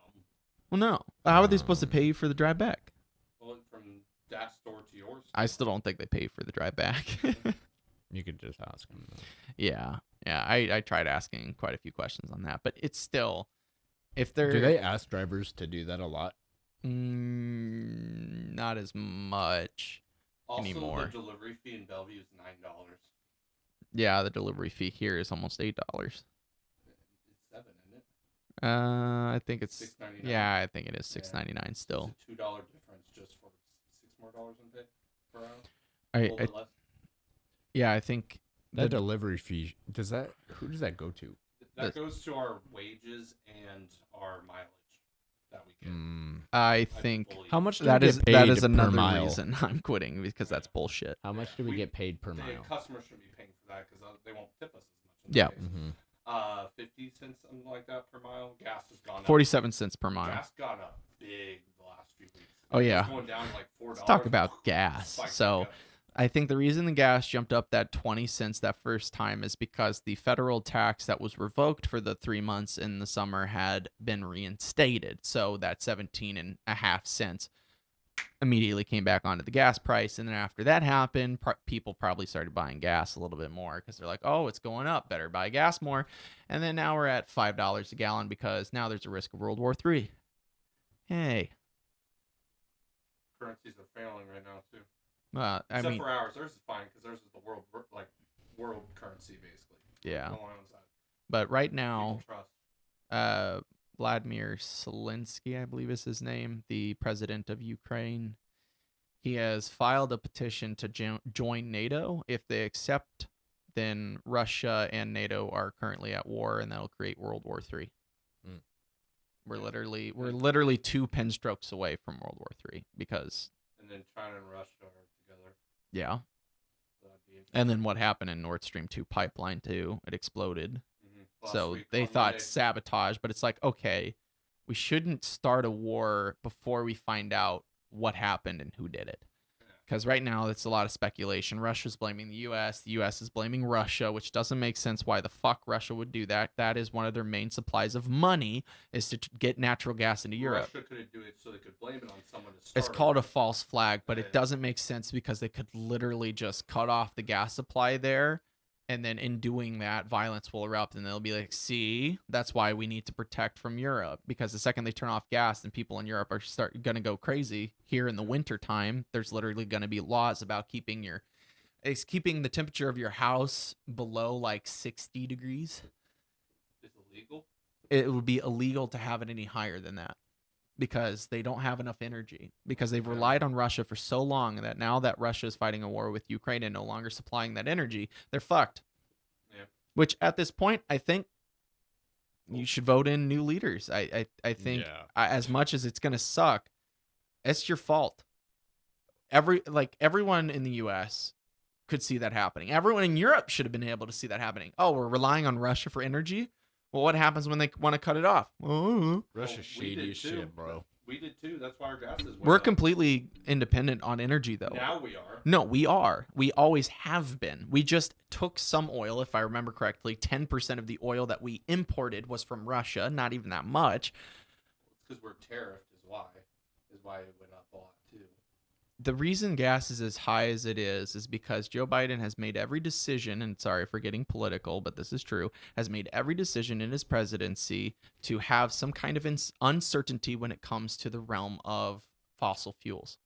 [SPEAKER 1] Well, no. How are they supposed to pay you for the drive back?
[SPEAKER 3] Well, from that store to yours.
[SPEAKER 1] I still don't think they pay for the drive back.
[SPEAKER 2] You could just ask them.
[SPEAKER 1] Yeah. I tried asking quite a few questions on that, but it's still, if they're.
[SPEAKER 2] Do they ask drivers to do that a lot?
[SPEAKER 1] Not as much anymore.
[SPEAKER 3] Also, the delivery fee in Bellevue is $9.
[SPEAKER 1] Yeah, the delivery fee here is almost $8.
[SPEAKER 3] It's $7, isn't it?
[SPEAKER 1] I think it's
[SPEAKER 3] $6.99.
[SPEAKER 1] Yeah, I think it is $6.99 still.
[SPEAKER 3] It's a $2 difference just for $6 more in pay per hour.
[SPEAKER 1] I
[SPEAKER 3] A little bit less.
[SPEAKER 1] Yeah, I think
[SPEAKER 2] That delivery fee, who does that go to?
[SPEAKER 3] That goes to our wages and our mileage that we get.
[SPEAKER 1] I think
[SPEAKER 3] believe.
[SPEAKER 2] How much do
[SPEAKER 1] that
[SPEAKER 2] we
[SPEAKER 1] is
[SPEAKER 2] get paid
[SPEAKER 1] that is
[SPEAKER 2] per
[SPEAKER 1] another
[SPEAKER 2] mile?
[SPEAKER 1] reason I'm quitting, because that's bullshit.
[SPEAKER 2] How much do we get paid per
[SPEAKER 3] The
[SPEAKER 2] mile?
[SPEAKER 3] customers should be paying for that because they won't tip us as much.
[SPEAKER 1] Yeah.
[SPEAKER 2] Mm-hmm.
[SPEAKER 3] 50 cents, something like that per mile. Gas has gone up.
[SPEAKER 1] 47 cents per mile.
[SPEAKER 3] Gas got up big the last few weeks.
[SPEAKER 1] Oh, yeah.
[SPEAKER 3] It's going down to like $4.
[SPEAKER 1] Let's talk about gas.
[SPEAKER 3] Spiked
[SPEAKER 1] So
[SPEAKER 3] back up.
[SPEAKER 1] I think the reason the gas jumped up that 20 cents that first time is because the federal tax that was revoked for the 3 months in the summer had been reinstated. So that 17.5 cents immediately came back onto the gas price. And then after that happened, people probably started buying gas a little bit more because they're like, oh, it's going up. Better buy gas more. And then now we're at $5 a gallon because now there's a risk of World War III. Hey.
[SPEAKER 3] Currencies are failing right now too.
[SPEAKER 1] Except
[SPEAKER 3] for ours, theirs is fine because theirs is the world currency basically.
[SPEAKER 1] Yeah.
[SPEAKER 3] No one owns that.
[SPEAKER 1] But right now,
[SPEAKER 3] People trust.
[SPEAKER 1] Vladimir Zelensky, I believe is his name, the president of Ukraine, he has filed a petition to join NATO. If they accept, then Russia and NATO are currently at war, and that'll create World War III.
[SPEAKER 2] Mm.
[SPEAKER 1] We're literally 2 pen strokes away from World War III because.
[SPEAKER 3] And then China and Russia are together.
[SPEAKER 1] Yeah.
[SPEAKER 3] So that'd be
[SPEAKER 1] And then what happened in Nord Stream 2 pipeline too? It exploded.
[SPEAKER 3] Last
[SPEAKER 1] So
[SPEAKER 3] week
[SPEAKER 1] they
[SPEAKER 3] on
[SPEAKER 1] thought
[SPEAKER 3] Monday.
[SPEAKER 1] sabotage, but it's like, okay, we shouldn't start a war before we find out what happened and who did it. Because right now it's a lot of speculation. Russia's blaming the U.S. The U.S. is blaming Russia, which doesn't make sense why the fuck Russia would do that. That is one of their main supplies of money, is to get natural gas into Europe.
[SPEAKER 3] Russia couldn't do it so they could blame it on someone to start.
[SPEAKER 1] It's called
[SPEAKER 3] it.
[SPEAKER 1] a false flag, but
[SPEAKER 3] Yeah.
[SPEAKER 1] it doesn't make sense because they could literally just cut off the gas supply there, and then in doing that, violence will erupt, and they'll be like, see, that's why we need to protect from Europe, because the second they turn off gas, then people in Europe are going to go crazy. Here in the winter time, there's literally going to be laws about keeping the temperature of your house below like 60 degrees.
[SPEAKER 3] It's illegal.
[SPEAKER 1] It would be illegal to have it any higher than that, because they don't have enough energy, because they've relied on Russia for so long that now that Russia is fighting a war with Ukraine and no longer supplying that energy, they're fucked.
[SPEAKER 3] Yeah.
[SPEAKER 1] Which at this point, I think you should vote in new leaders. I think as much as it's going to suck, it's your fault. Everyone in the US could see that happening. Everyone in Europe should have been able to see that happening. Oh, we're relying on Russia for energy? Well, what happens when they want to cut it off?
[SPEAKER 2] Russia's
[SPEAKER 3] we
[SPEAKER 2] shady
[SPEAKER 3] did
[SPEAKER 2] as
[SPEAKER 3] too.
[SPEAKER 2] shit, bro.
[SPEAKER 3] We did too. That's why our gas is.
[SPEAKER 1] We're completely independent on energy, though.
[SPEAKER 3] Now we are.
[SPEAKER 1] No, we are. We always have been. We just took some oil, if I remember correctly. 10% of the oil that we imported was from Russia. Not even that much.
[SPEAKER 3] It's because we're tariffed. Is why it went up a lot too.
[SPEAKER 1] The reason gas is as high as it is because Joe Biden has made every decision, and sorry for getting political, but this is true, has made every decision in his presidency to have some kind of uncertainty when it comes to the realm of fossil fuels.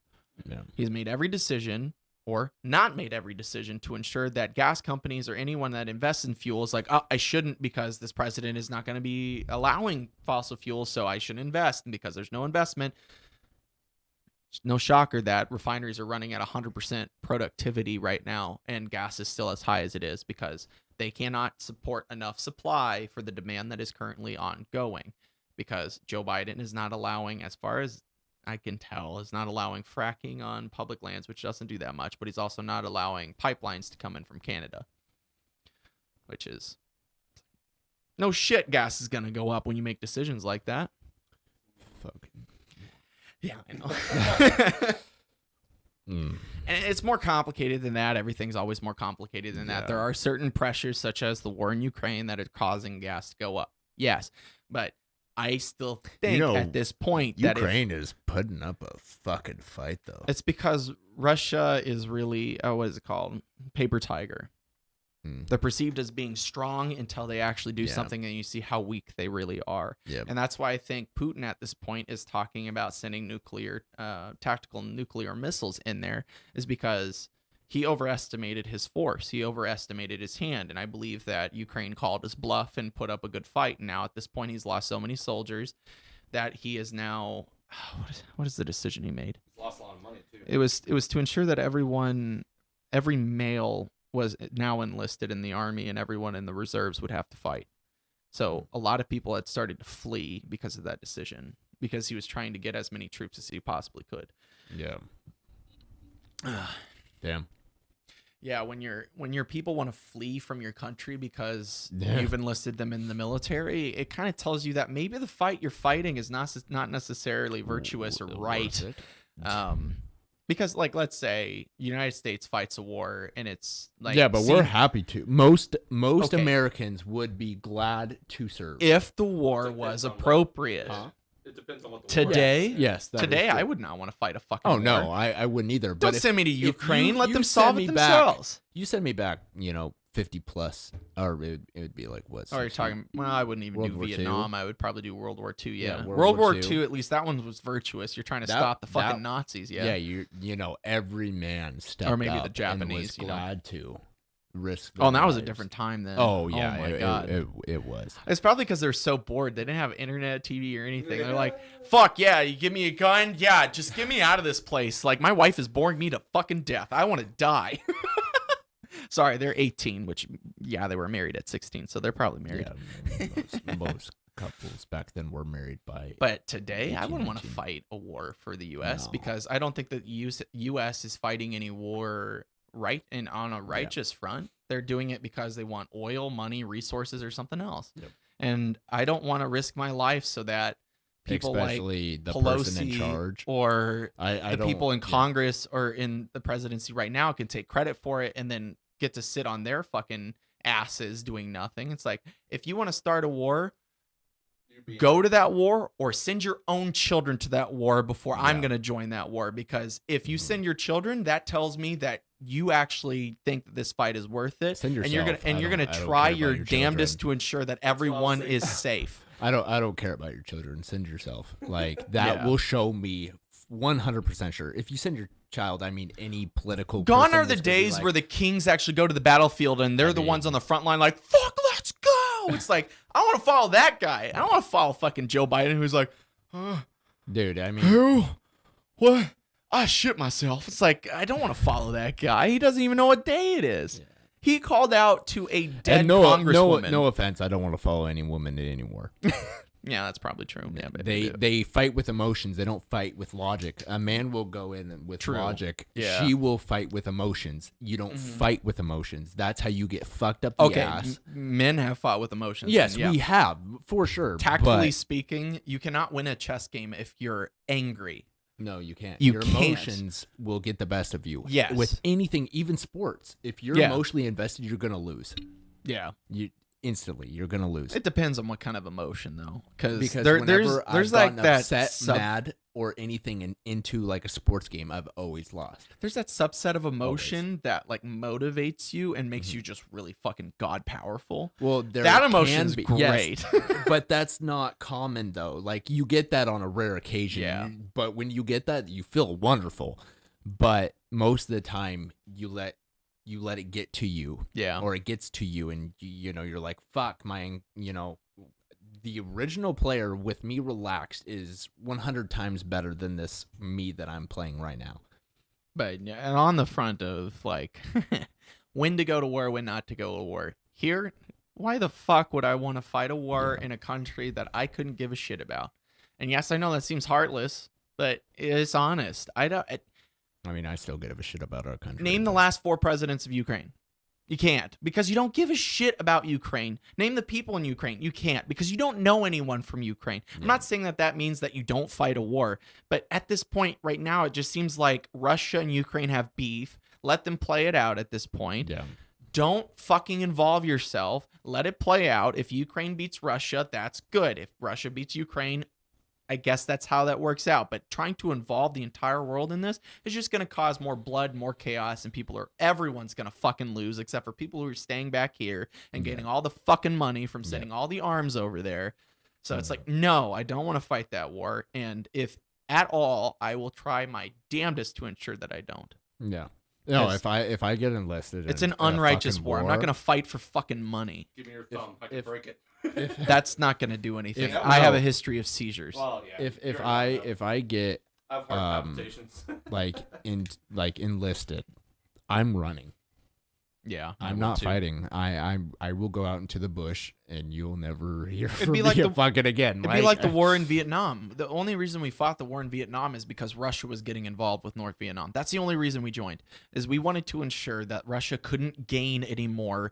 [SPEAKER 2] Yeah.
[SPEAKER 1] He's made every decision, or not made every decision, to ensure that gas companies or anyone that invests in fuels, like, oh, I shouldn't because this president is not going to be allowing fossil fuels, so I shouldn't invest. And because there's no investment, it's no shocker that refineries are running at 100% productivity right now, and gas is still as high as it is because they cannot support enough supply for the demand that is currently ongoing, because Joe Biden is not allowing, as far as I can tell, is not allowing fracking on public lands, which doesn't do that much, but he's also not allowing pipelines to come in from Canada, which is no shit. Gas is going to go up when you make decisions like that.
[SPEAKER 2] Fucking.
[SPEAKER 1] Yeah, I know. And it's more complicated than that. Everything's always more complicated than that. There are certain pressures, such as the war in Ukraine, that are causing gas to go up. Yes, but I still think at this point that
[SPEAKER 2] Ukraine is putting up a fucking fight, though.
[SPEAKER 1] it's because Russia is really, what is it called? Paper tiger. They're perceived as being strong until they actually do something, and you see how weak they really are. And that's why I think Putin at this point is talking about sending tactical nuclear missiles in there, is because he overestimated his force. He overestimated his hand. And I believe that Ukraine called his bluff and put up a good fight. And now at this point, he's lost so many soldiers that he is now, what is the decision he made?
[SPEAKER 3] He's lost a lot of money too.
[SPEAKER 1] It was to ensure that every male was now enlisted in the army, and everyone in the reserves would have to fight. So a lot of people had started to flee because of that decision, because he was trying to get as many troops as he possibly could.
[SPEAKER 2] Damn.
[SPEAKER 1] Yeah, when your people want to flee from your country because you've enlisted them in the military, it kind of tells you that maybe the fight you're fighting is not necessarily virtuous or right. Because, like, let's say United States fights a war, and it's like,
[SPEAKER 2] but we're happy to. Most Americans would be glad to serve
[SPEAKER 1] if the war was appropriate.
[SPEAKER 3] It depends on what the
[SPEAKER 1] today.
[SPEAKER 3] war is.
[SPEAKER 2] Yes,
[SPEAKER 1] today I would not want to fight a fucking war.
[SPEAKER 2] no, I wouldn't either.
[SPEAKER 1] Don't
[SPEAKER 2] But
[SPEAKER 1] send me to Ukraine. Let them
[SPEAKER 2] send
[SPEAKER 1] solve
[SPEAKER 2] me
[SPEAKER 1] it themselves.
[SPEAKER 2] You send me back, 50 plus, or it would be like what?
[SPEAKER 1] Oh, you're talking? Well, I wouldn't even
[SPEAKER 2] World
[SPEAKER 1] do
[SPEAKER 2] War
[SPEAKER 1] Vietnam.
[SPEAKER 2] II?
[SPEAKER 1] I would probably do World War II. Yeah,
[SPEAKER 2] World War
[SPEAKER 1] II. At least that one was virtuous. You're trying to stop the fucking Nazis. Yeah.
[SPEAKER 2] Yeah, every man stepped
[SPEAKER 1] Or maybe
[SPEAKER 2] up
[SPEAKER 1] the Japanese,
[SPEAKER 2] and was glad to risk.
[SPEAKER 1] Oh, and that was a
[SPEAKER 2] lives.
[SPEAKER 1] different time then.
[SPEAKER 2] Oh yeah,
[SPEAKER 1] Oh my god.
[SPEAKER 2] It was.
[SPEAKER 1] It's probably because they're so bored. They didn't have internet, TV, or anything. They're like, fuck yeah, you give me a gun? Yeah, just get me out of this place. Like, my wife is boring me to fucking death. I want to die. Sorry, they're 18, which, they were married at 16, so they're probably married.
[SPEAKER 2] Yeah, most couples back then were married by.
[SPEAKER 1] But today, I
[SPEAKER 2] 18,
[SPEAKER 1] wouldn't want to
[SPEAKER 2] 19.
[SPEAKER 1] fight a war for the U.S.
[SPEAKER 2] No.
[SPEAKER 1] because I don't think that the U.S. is fighting any war on a righteous front. They're doing it because they want oil, money, resources, or something else.
[SPEAKER 2] Yep.
[SPEAKER 1] And I don't want to risk my life so that people
[SPEAKER 2] especially
[SPEAKER 1] like
[SPEAKER 2] the
[SPEAKER 1] Pelosi
[SPEAKER 2] person in charge
[SPEAKER 1] or
[SPEAKER 2] I
[SPEAKER 1] the
[SPEAKER 2] don't,
[SPEAKER 1] people in Congress or in the presidency right now can take credit for it and then get to sit on their fucking asses doing nothing. It's like, if you want to start a war, go to that war or send your own children to that war before I'm going to join that war. Because if you send your children, that tells me that you actually think that this fight is worth it.
[SPEAKER 2] Send
[SPEAKER 1] and
[SPEAKER 2] yourself.
[SPEAKER 1] you're gonna
[SPEAKER 2] I don't
[SPEAKER 1] try
[SPEAKER 2] care about
[SPEAKER 1] your
[SPEAKER 2] your
[SPEAKER 1] damnedest
[SPEAKER 2] children.
[SPEAKER 1] to ensure that everyone is safe.
[SPEAKER 2] I don't care about your children. Send yourself. Like that will show me 100% sure. If you send your child, I mean any political.
[SPEAKER 1] Gone
[SPEAKER 2] person
[SPEAKER 1] are the
[SPEAKER 2] that's gonna be
[SPEAKER 1] days
[SPEAKER 2] like,
[SPEAKER 1] where the kings actually go to the battlefield and they're the ones on the front line like, fuck, let's go. It's like, I want to follow that guy. I don't want to follow fucking Joe Biden who's like,
[SPEAKER 2] dude, I mean,
[SPEAKER 1] who? What? I shit myself. It's like, I don't want to follow that guy. He doesn't even know what day it is. Yeah. He called out to a dead congresswoman.
[SPEAKER 2] No offense, I don't want to follow any woman anymore.
[SPEAKER 1] Yeah, that's probably true. Yeah,
[SPEAKER 2] they fight with emotions. They don't fight with logic. A man will go in with logic.
[SPEAKER 1] Yeah.
[SPEAKER 2] She will fight with emotions. You don't fight with emotions. That's how you get fucked up the ass.
[SPEAKER 1] Men have fought with emotions.
[SPEAKER 2] Yes, we have, for sure.
[SPEAKER 1] Tactfully speaking, you cannot win a chess game if you're angry.
[SPEAKER 2] No, you can't.
[SPEAKER 1] Your
[SPEAKER 2] emotions will get the best of you.
[SPEAKER 1] Yes.
[SPEAKER 2] With anything, even sports. If you're emotionally invested, you're going to lose.
[SPEAKER 1] Yeah.
[SPEAKER 2] Instantly, you're gonna lose.
[SPEAKER 1] It depends on what kind of emotion, though, because
[SPEAKER 2] there's
[SPEAKER 1] I've
[SPEAKER 2] like
[SPEAKER 1] that
[SPEAKER 2] upset, mad, or anything into like a sports game, I've always lost.
[SPEAKER 1] There's that subset of emotion that like motivates you and makes you just really fucking god powerful.
[SPEAKER 2] Well,
[SPEAKER 1] that emotion's great,
[SPEAKER 2] but that's not common though. Like you get that on a rare occasion.
[SPEAKER 1] Yeah.
[SPEAKER 2] But when you get that, you feel wonderful. But most of the time, you let it get to you, or it gets to you, and you're like, fuck, the original player with me relaxed is 100 times better than this me that I'm playing right now.
[SPEAKER 1] But and on the front of like when to go to war, when not to go to war, here, why the fuck would I want to fight a war in a country that I couldn't give a shit about? And yes, I know that seems heartless, but it's honest.
[SPEAKER 2] I mean, I still give a shit about our country.
[SPEAKER 1] Name the last 4 presidents of Ukraine. You can't, because you don't give a shit about Ukraine. Name the people in Ukraine. You can't, because you don't know anyone from Ukraine. I'm not saying that means that you don't fight a war, but at this point right now, it just seems like Russia and Ukraine have beef. Let them play it out at this point.
[SPEAKER 2] Yeah.
[SPEAKER 1] Don't fucking involve yourself. Let it play out. If Ukraine beats Russia, that's good. If Russia beats Ukraine, I guess that's how that works out. But trying to involve the entire world in this is just going to cause more blood, more chaos, and everyone's going to fucking lose, except for people who are staying back here and getting all the fucking money from sending all the arms over there. So it's like, no, I don't want to fight that war. And if at all, I will try my damnedest to ensure that I don't.
[SPEAKER 2] Yeah. No, if I get enlisted,
[SPEAKER 1] it's an unrighteous war. I'm not going to fight for fucking money.
[SPEAKER 3] Give me your thumb. I can break it.
[SPEAKER 1] That's not going to do anything. I have a history of seizures.
[SPEAKER 3] Well, yeah.
[SPEAKER 2] If I get
[SPEAKER 3] I have heart palpitations.
[SPEAKER 2] enlisted, I'm running.
[SPEAKER 1] Yeah,
[SPEAKER 2] I'm not fighting. I will go out into the bush, and you'll never hear from me
[SPEAKER 1] like
[SPEAKER 2] fucking again.
[SPEAKER 1] It'd be like the war in Vietnam. The only reason we fought the war in Vietnam is because Russia was getting involved with North Vietnam. That's the only reason we joined, is we wanted to ensure that Russia couldn't gain any more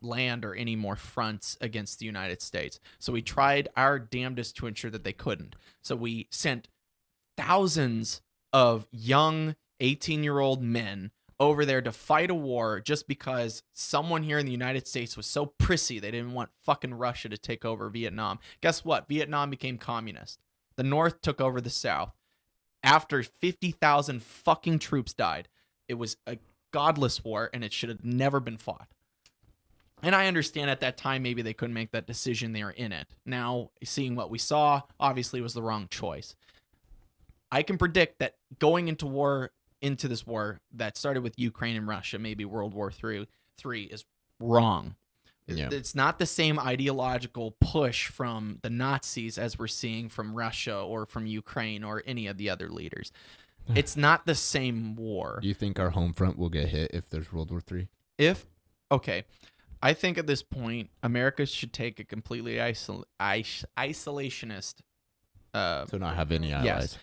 [SPEAKER 1] land or any more fronts against the United States. So we tried our damnedest to ensure that they couldn't. So we sent thousands of young 18-year-old men over there to fight a war just because someone here in the United States was so prissy they didn't want fucking Russia to take over Vietnam. Guess what? Vietnam became communist. The North took over the South. After 50,000 fucking troops died, it was a godless war, and it should have never been fought. And I understand at that time maybe they couldn't make that decision. They were in it. Now, seeing what we saw, obviously was the wrong choice. I can predict that going into this war that started with Ukraine and Russia, maybe World War III is wrong. Yeah. It's not the same ideological push from the Nazis as we're seeing from Russia or from Ukraine or any of the other leaders. It's not the same war.
[SPEAKER 2] Do you think our home front will get hit if there's World War III?
[SPEAKER 1] Okay. I think at this point, America should take a completely isolationist.
[SPEAKER 2] So not have any allies.
[SPEAKER 1] Yes,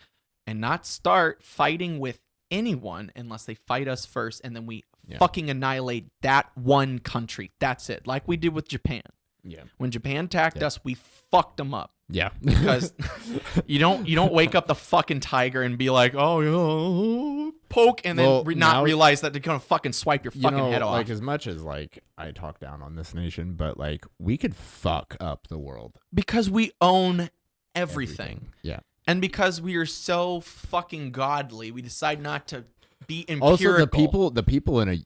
[SPEAKER 1] and not start fighting with anyone unless they fight us first, and then we fucking annihilate that one country. That's it. Like we did with Japan.
[SPEAKER 2] Yeah.
[SPEAKER 1] When Japan attacked us, we fucked them up.
[SPEAKER 2] Yeah.
[SPEAKER 1] Because you don't wake up the fucking tiger and be like, oh, poke, and then not realize that they're gonna fucking swipe your fucking head off.
[SPEAKER 2] Like, as much as like I talk down on this nation, but like we could fuck up the world
[SPEAKER 1] because we own everything.
[SPEAKER 2] Yeah.
[SPEAKER 1] And because we are so fucking godly, we decide not to be empirical.
[SPEAKER 2] Also, the people in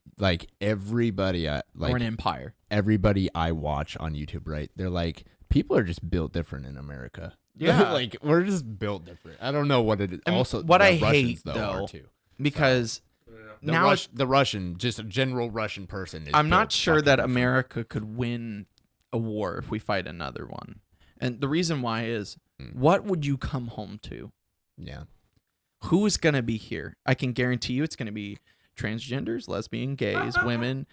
[SPEAKER 2] everybody, or
[SPEAKER 1] an empire.
[SPEAKER 2] Everybody I watch on YouTube, right? They're like, people are just built different in America.
[SPEAKER 1] Yeah,
[SPEAKER 2] like we're just built different. I don't know what it is.
[SPEAKER 1] And
[SPEAKER 2] also,
[SPEAKER 1] what I
[SPEAKER 2] Russians,
[SPEAKER 1] hate though, because
[SPEAKER 2] the Russian, just a general Russian person.
[SPEAKER 1] I'm not sure that America could win a war if we fight another one, and the reason why is. What would you come home to?
[SPEAKER 2] Yeah.
[SPEAKER 1] Who is going to be here? I can guarantee you it's going to be transgenders, lesbian, gays, women,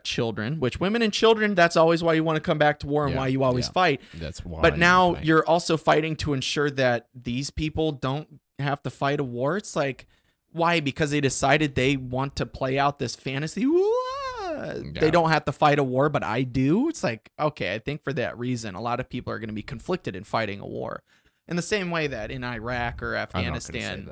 [SPEAKER 1] children, which women and children, that's always why you want to come back to war and why you always fight.
[SPEAKER 2] That's why.
[SPEAKER 1] But now you're also fighting to ensure that these people don't have to fight a war. It's like, why? Because they decided they want to play out this fantasy. They don't have to fight a war, but I do. It's like, okay, I think for that reason, a lot of people are going to be conflicted in fighting a war. In the same way that in Iraq or Afghanistan,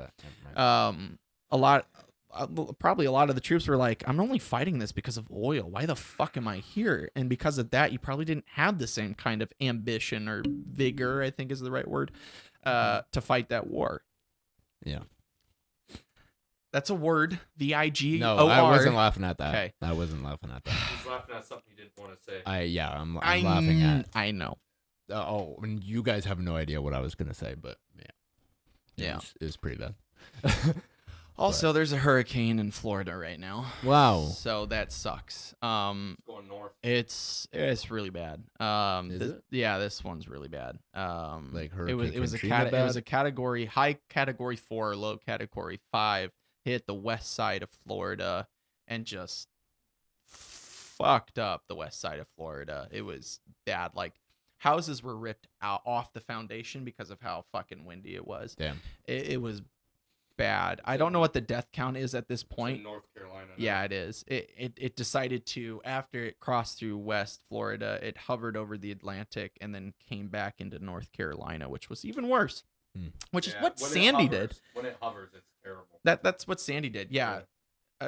[SPEAKER 1] probably a lot of the troops were like, I'm only fighting this because of oil. Why the fuck am I here? And because of that, you probably didn't have the same kind of ambition or vigor, I think is the right word, to fight that war.
[SPEAKER 2] Yeah.
[SPEAKER 1] That's a word. VIGOR.
[SPEAKER 2] No, I wasn't laughing at that.
[SPEAKER 1] Okay.
[SPEAKER 2] I wasn't laughing at that.
[SPEAKER 3] He was laughing at something you didn't want to say.
[SPEAKER 2] I'm laughing at.
[SPEAKER 1] I know.
[SPEAKER 2] And you guys have no idea what I was gonna say, but yeah. It was pretty bad.
[SPEAKER 1] Also, there's a hurricane in Florida right now.
[SPEAKER 2] Wow.
[SPEAKER 1] So that sucks.
[SPEAKER 3] It's going north.
[SPEAKER 1] It's really bad. Yeah, this one's really bad.
[SPEAKER 2] Like hurricane.
[SPEAKER 1] It was a high category 4, low category 5. Hit the west side of Florida and just fucked up the west side of Florida. It was bad. Like houses were ripped out off the foundation because of how fucking windy it was.
[SPEAKER 2] Damn.
[SPEAKER 1] It was bad. I don't know what the death count is at this
[SPEAKER 3] It's in
[SPEAKER 1] point.
[SPEAKER 3] North Carolina. now.
[SPEAKER 1] Yeah, it is. It decided to, after it crossed through West Florida, it hovered over the Atlantic and then came back into North Carolina, which was even worse. Which is
[SPEAKER 3] Yeah,
[SPEAKER 1] what
[SPEAKER 3] when it
[SPEAKER 1] Sandy did.
[SPEAKER 3] hovers- When it hovers, it's terrible.
[SPEAKER 1] That's what Sandy did. Yeah.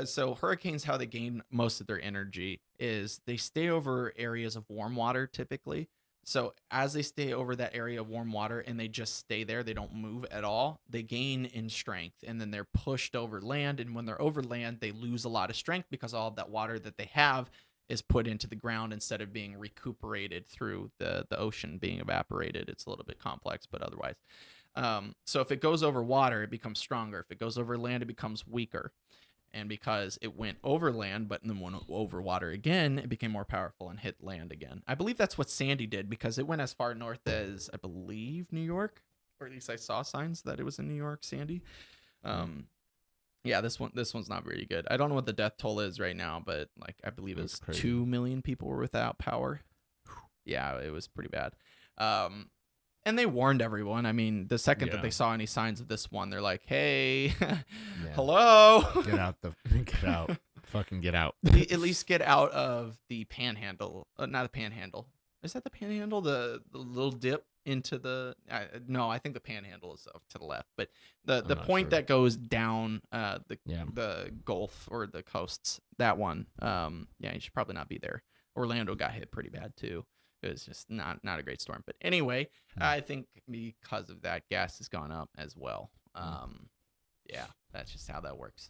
[SPEAKER 1] So hurricanes, how they gain most of their energy is they stay over areas of warm water typically. So as they stay over that area of warm water and they just stay there, they don't move at all, they gain in strength, and then they're pushed over land. And when they're over land, they lose a lot of strength because all of that water that they have is put into the ground instead of being recuperated through the ocean being evaporated. It's a little bit complex, but otherwise. So if it goes over water, it becomes stronger. If it goes over land, it becomes weaker. And because it went over land, but then went over water again, it became more powerful and hit land again. I believe that's what Sandy did because it went as far north as, I believe, New York, or at least I saw signs that it was in New York, Sandy. Yeah, this one's not very good. I don't know what the death toll is right now, but like I believe it's 2 million people were without power. Yeah, it was pretty bad. And they warned everyone. I mean, the second that they saw any signs of this one, they're like, "Hey, hello,
[SPEAKER 2] get out, fucking get out."
[SPEAKER 1] At least get out of the panhandle. Not the panhandle. Is that the panhandle? The little dip into the? No, I think the panhandle is to the left. But the point that goes down the Gulf or the coasts, that one. Yeah, you should probably not be there. Orlando got hit pretty bad too. It was just not a great storm. But anyway, I think because of that, gas has gone up as well. Yeah, that's just how that works.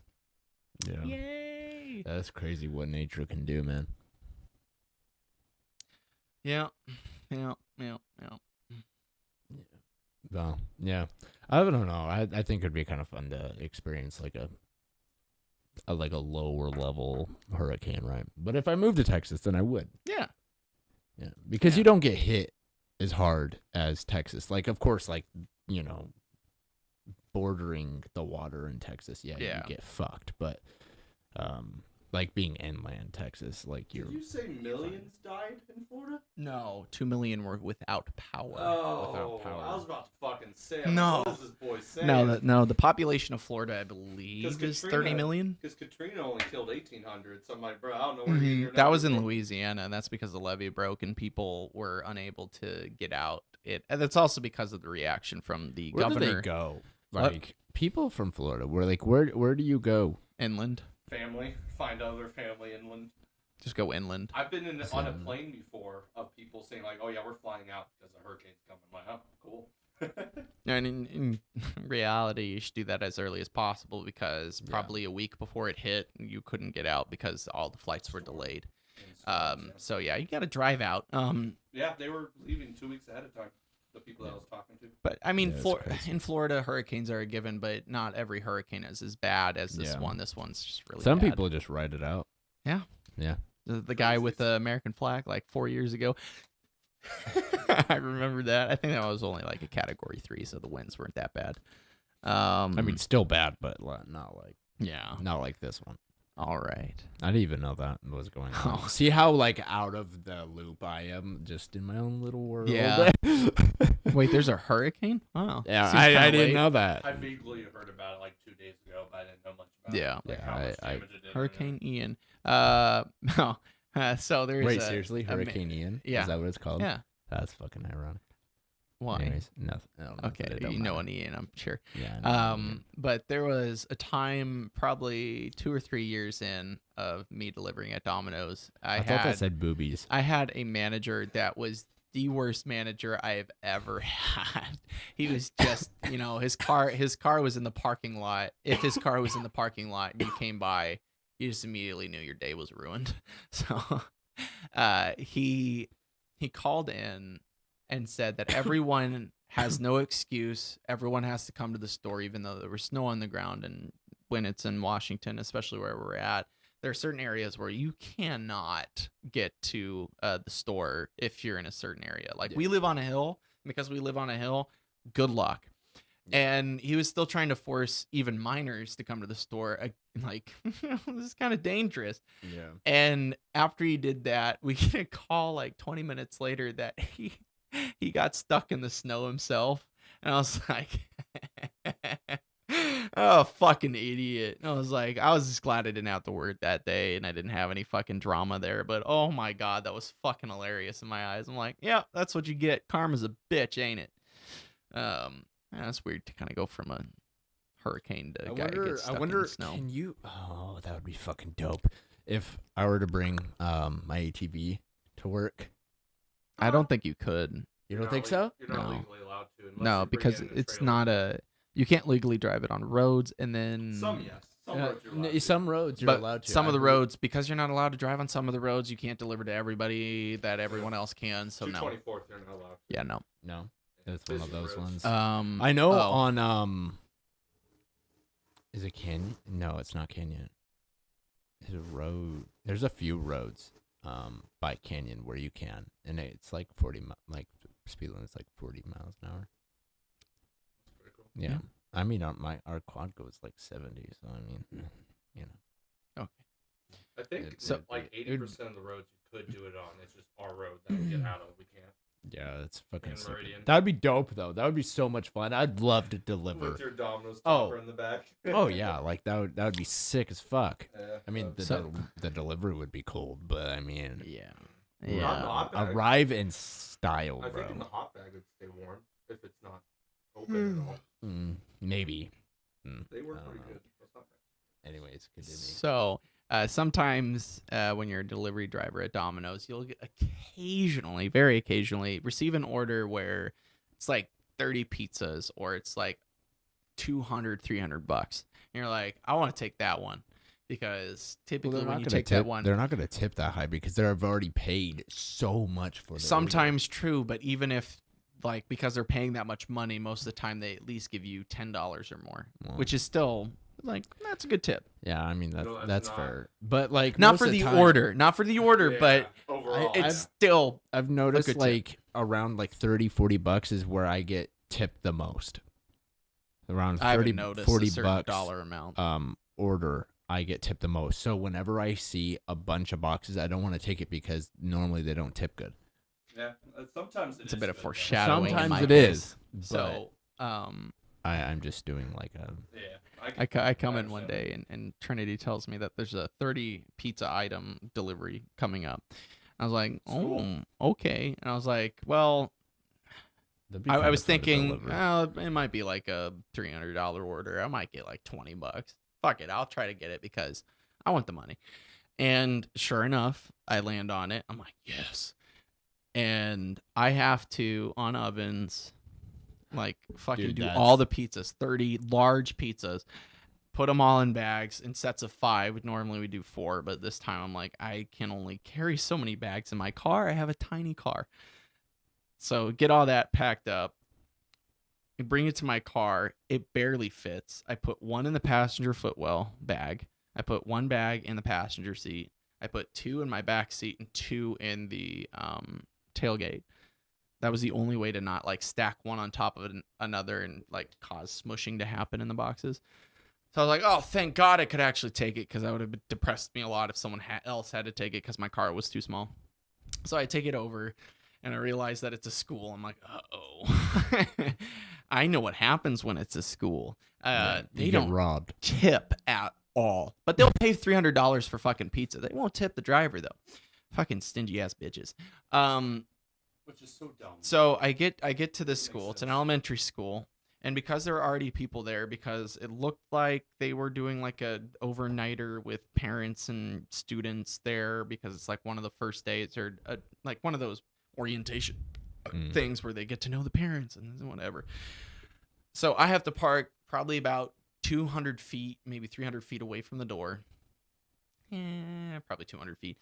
[SPEAKER 2] Yeah.
[SPEAKER 1] Yay!
[SPEAKER 2] That's crazy what nature can do, man.
[SPEAKER 1] Yeah.
[SPEAKER 2] Well, yeah. I don't know. I think it'd be kind of fun to experience like a lower level hurricane, right? But if I moved to Texas, then I would.
[SPEAKER 1] Yeah.
[SPEAKER 2] Yeah, because you don't get hit as hard as Texas. Like, of course, like, you know, bordering the water in Texas, you get fucked. But, like being inland Texas, like
[SPEAKER 3] Did you say millions died in Florida?
[SPEAKER 1] No, 2 million were without power.
[SPEAKER 3] Oh, I was about to fucking say.
[SPEAKER 1] No.
[SPEAKER 3] What is this boy saying?
[SPEAKER 1] No, the population of Florida, I believe, is 30 million.
[SPEAKER 3] Because Katrina only killed 1,800. So I'm like, bro, I don't know where you're
[SPEAKER 1] That was in Louisiana, and that's because the levee broke and people were unable to get out. And that's also because of the reaction from the governor.
[SPEAKER 2] Where do they go? Like, people from Florida, were like, where do you go?
[SPEAKER 1] Inland.
[SPEAKER 3] Family. Find other family inland.
[SPEAKER 1] Just go inland.
[SPEAKER 3] I've been on a plane before of people saying like, "Oh yeah, we're flying out because the hurricane's coming." I'm like, "Oh, cool."
[SPEAKER 1] And in reality, you should do that as early as possible because probably a week before it hit, you couldn't get out because all the flights were delayed. So yeah, you got to drive out.
[SPEAKER 3] Yeah, they were leaving 2 weeks ahead of time. The people that I was talking to.
[SPEAKER 1] But I mean, in Florida, hurricanes are a given, but not every hurricane is as bad as this one. This one's just really
[SPEAKER 2] Some
[SPEAKER 1] bad.
[SPEAKER 2] people just ride it out.
[SPEAKER 1] Yeah.
[SPEAKER 2] Yeah.
[SPEAKER 1] The guy with the American flag like 4 years ago. I remember that. I think that was only like a category 3, so the winds weren't that bad.
[SPEAKER 2] I mean, still bad, but not like this one.
[SPEAKER 1] All right.
[SPEAKER 2] I didn't even know that was going on. Oh. See how like out of the loop I am, just in my own little world.
[SPEAKER 1] Yeah. Wait, there's a hurricane? Oh.
[SPEAKER 2] Yeah, I didn't know that.
[SPEAKER 3] I vaguely heard about it like 2 days ago, but I didn't know much about
[SPEAKER 1] it.
[SPEAKER 3] Yeah,
[SPEAKER 1] Hurricane Ian. So there's
[SPEAKER 2] Wait, seriously? Hurricane Ian?
[SPEAKER 1] Yeah.
[SPEAKER 2] Is that what it's called?
[SPEAKER 1] Yeah.
[SPEAKER 2] That's fucking ironic.
[SPEAKER 1] Why?
[SPEAKER 2] Anyways, nothing.
[SPEAKER 1] Okay, you know an Ian, I'm sure.
[SPEAKER 2] Yeah.
[SPEAKER 1] But there was a time, probably 2 or 3 years in, of me delivering at Domino's. I
[SPEAKER 2] thought that said boobies.
[SPEAKER 1] I had a manager that was the worst manager I have ever had. He was just, his car was in the parking lot. If his car was in the parking lot and you came by, you just immediately knew your day was ruined. So, he called in and said that everyone has no excuse. Everyone has to come to the store, even though there was snow on the ground. And when it's in Washington, especially where we're at, there are certain areas where you cannot get to the store if you're in a certain area. Like we live on a hill. Because we live on a hill, good luck. And he was still trying to force even minors to come to the store. Like, this is kind of dangerous.
[SPEAKER 2] Yeah.
[SPEAKER 1] And after he did that, we get a call like 20 minutes later that he got stuck in the snow himself. And I was like, Oh, fucking idiot. I was just glad I didn't have to work that day and I didn't have any fucking drama there. But oh my God, that was fucking hilarious in my eyes. I'm like, yeah, that's what you get. Karma's a bitch, ain't it? Yeah, it's weird to kind of go from a hurricane to a guy who gets stuck in the snow.
[SPEAKER 2] Can you? Oh, that would be fucking dope. If I were to bring my ATV to work.
[SPEAKER 1] I don't think you could.
[SPEAKER 2] You don't think so?
[SPEAKER 3] You're not
[SPEAKER 1] No.
[SPEAKER 3] legally allowed to. unless
[SPEAKER 1] No,
[SPEAKER 3] you bring
[SPEAKER 1] because
[SPEAKER 3] in a
[SPEAKER 1] it's
[SPEAKER 3] trailer.
[SPEAKER 1] not a. You can't legally drive it on roads, and then
[SPEAKER 3] Some, yes. Some roads you're allowed to.
[SPEAKER 2] Some roads you're
[SPEAKER 1] but
[SPEAKER 2] allowed to.
[SPEAKER 1] some
[SPEAKER 2] I
[SPEAKER 1] of the
[SPEAKER 2] believe-
[SPEAKER 1] roads, because you're not allowed to drive on some of the roads, you can't deliver to everybody that everyone else can. So no.
[SPEAKER 3] 224th, you're not allowed to.
[SPEAKER 1] Yeah, no.
[SPEAKER 2] No, that's one of
[SPEAKER 3] Busy
[SPEAKER 2] those
[SPEAKER 3] roads.
[SPEAKER 2] ones. I know
[SPEAKER 1] oh,
[SPEAKER 2] on is it Canyon? No, it's not Canyon. There's a road. There's a few roads by Canyon where you can, and it's like 40 like speed limit's like 40 miles an hour.
[SPEAKER 3] That's pretty cool.
[SPEAKER 2] Yeah.
[SPEAKER 1] Yeah.
[SPEAKER 2] I mean our quad goes like 70, so I mean, you know.
[SPEAKER 1] okay.
[SPEAKER 3] I think
[SPEAKER 1] So-
[SPEAKER 3] like 80% of the roads you could do it on. It's just our road that we get out of. We can't.
[SPEAKER 2] Yeah, that's fucking
[SPEAKER 3] And
[SPEAKER 2] stupid.
[SPEAKER 3] Meridian.
[SPEAKER 2] That'd be dope though. That would be so much fun. I'd love to deliver.
[SPEAKER 3] With your Domino's
[SPEAKER 2] Oh.
[SPEAKER 3] topper in the back.
[SPEAKER 2] Oh yeah, like that would be sick as fuck.
[SPEAKER 3] Yeah,
[SPEAKER 2] I mean,
[SPEAKER 3] so-
[SPEAKER 2] the delivery would be cool, but I mean,
[SPEAKER 1] Yeah.
[SPEAKER 3] Not in the
[SPEAKER 1] Yeah.
[SPEAKER 3] hot bag.
[SPEAKER 2] arrive in style,
[SPEAKER 3] I
[SPEAKER 2] bro.
[SPEAKER 3] think in the hot bag it'd stay warm if it's not open at all.
[SPEAKER 2] Maybe.
[SPEAKER 3] They work
[SPEAKER 2] I don't
[SPEAKER 3] pretty
[SPEAKER 2] know.
[SPEAKER 3] good. That's not bad.
[SPEAKER 2] Anyways, continue.
[SPEAKER 1] So sometimes when you're a delivery driver at Domino's, you'll occasionally, very occasionally, receive an order where it's like 30 pizzas or it's like 200, $300. And you're like, I want to take that one. Because typically when you take that one,
[SPEAKER 2] they're not going to tip that high because they've already paid so much for it.
[SPEAKER 1] sometimes true, but even if like because they're paying that much money, most of the time they at least give you $10 or more,
[SPEAKER 2] Well,
[SPEAKER 1] which is still like that's a good tip.
[SPEAKER 2] yeah, I mean
[SPEAKER 3] No,
[SPEAKER 2] that's
[SPEAKER 3] that's not.
[SPEAKER 2] fair, but like
[SPEAKER 1] Not
[SPEAKER 2] most
[SPEAKER 1] for
[SPEAKER 2] of
[SPEAKER 1] the
[SPEAKER 2] time,
[SPEAKER 1] order, not for the order,
[SPEAKER 3] Yeah,
[SPEAKER 1] but
[SPEAKER 3] overall,
[SPEAKER 1] it's still
[SPEAKER 2] I've noticed
[SPEAKER 1] good tip.
[SPEAKER 2] like around like $30-$40 is where I get tipped the most. Around
[SPEAKER 1] I haven't
[SPEAKER 2] 30
[SPEAKER 1] noticed
[SPEAKER 2] $40
[SPEAKER 1] a certain dollar amount.
[SPEAKER 2] order, I get tipped the most. So whenever I see a bunch of boxes, I don't want to take it because normally they don't tip good.
[SPEAKER 3] yeah, sometimes
[SPEAKER 1] It's a
[SPEAKER 3] is
[SPEAKER 1] bit of
[SPEAKER 3] good, though.
[SPEAKER 1] foreshadowing. in
[SPEAKER 2] Sometimes
[SPEAKER 1] my
[SPEAKER 2] it
[SPEAKER 1] case.
[SPEAKER 2] is,
[SPEAKER 1] So,
[SPEAKER 2] I'm just doing like a
[SPEAKER 3] Yeah,
[SPEAKER 1] I come in one day and Trinity tells me that there's a 30 pizza item delivery coming up. I was like, oh,
[SPEAKER 3] Cool.
[SPEAKER 1] okay. And I was like, well,
[SPEAKER 2] that'd be
[SPEAKER 1] I
[SPEAKER 2] kinda
[SPEAKER 1] was
[SPEAKER 2] fun to
[SPEAKER 1] thinking,
[SPEAKER 2] deliver.
[SPEAKER 1] it might be like a $300 order. I might get like $20. Fuck it, I'll try to get it because I want the money. And sure enough, I land on it. I'm like, yes. And I have to on ovens, like fucking
[SPEAKER 2] Dude,
[SPEAKER 1] do
[SPEAKER 2] that's-
[SPEAKER 1] all the pizzas, 30 large pizzas, put them all in bags in sets of 5. Normally we do 4, but this time I'm like, I can only carry so many bags in my car. I have a tiny car. So get all that packed up. I bring it to my car. It barely fits. I put one in the passenger footwell bag. I put one bag in the passenger seat. I put 2 in my back seat and 2 in the tailgate. That was the only way to not like stack one on top of another and like cause smushing to happen in the boxes. So I was like, oh, thank God I could actually take it because that would have depressed me a lot if someone else had to take it because my car was too small. So I take it over and I realize that it's a school. I'm like, uh-oh. I know what happens when it's a school.
[SPEAKER 2] You
[SPEAKER 1] They
[SPEAKER 2] get
[SPEAKER 1] don't
[SPEAKER 2] robbed.
[SPEAKER 1] tip at all. But they'll pay $300 for fucking pizza. They won't tip the driver, though. Fucking stingy ass bitches.
[SPEAKER 3] which is so dumb.
[SPEAKER 1] So I get to this
[SPEAKER 3] Makes
[SPEAKER 1] school. It's an
[SPEAKER 3] sense.
[SPEAKER 1] elementary school. And because there are already people there, because it looked like they were doing like a overnighter with parents and students there, because it's like one of the first days or like one of those orientation things where they get to know the parents and whatever. So I have to park probably about 200 feet, maybe 300 feet away from the door. Probably 200 feet.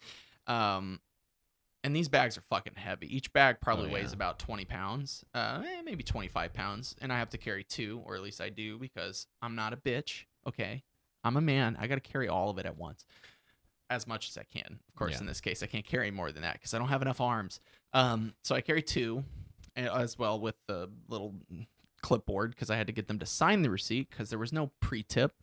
[SPEAKER 1] And these bags are fucking heavy. Each bag probably weighs
[SPEAKER 2] yeah.
[SPEAKER 1] about 20 pounds, maybe 25 pounds. And I have to carry 2, or at least I do, because I'm not a bitch. Okay. I'm a man. I got to carry all of it at once, as much as I can. Of course,
[SPEAKER 2] Yeah.
[SPEAKER 1] in this case, I can't carry more than that because I don't have enough arms. So I carry 2 as well with the little clipboard because I had to get them to sign the receipt because there was no pre-tip.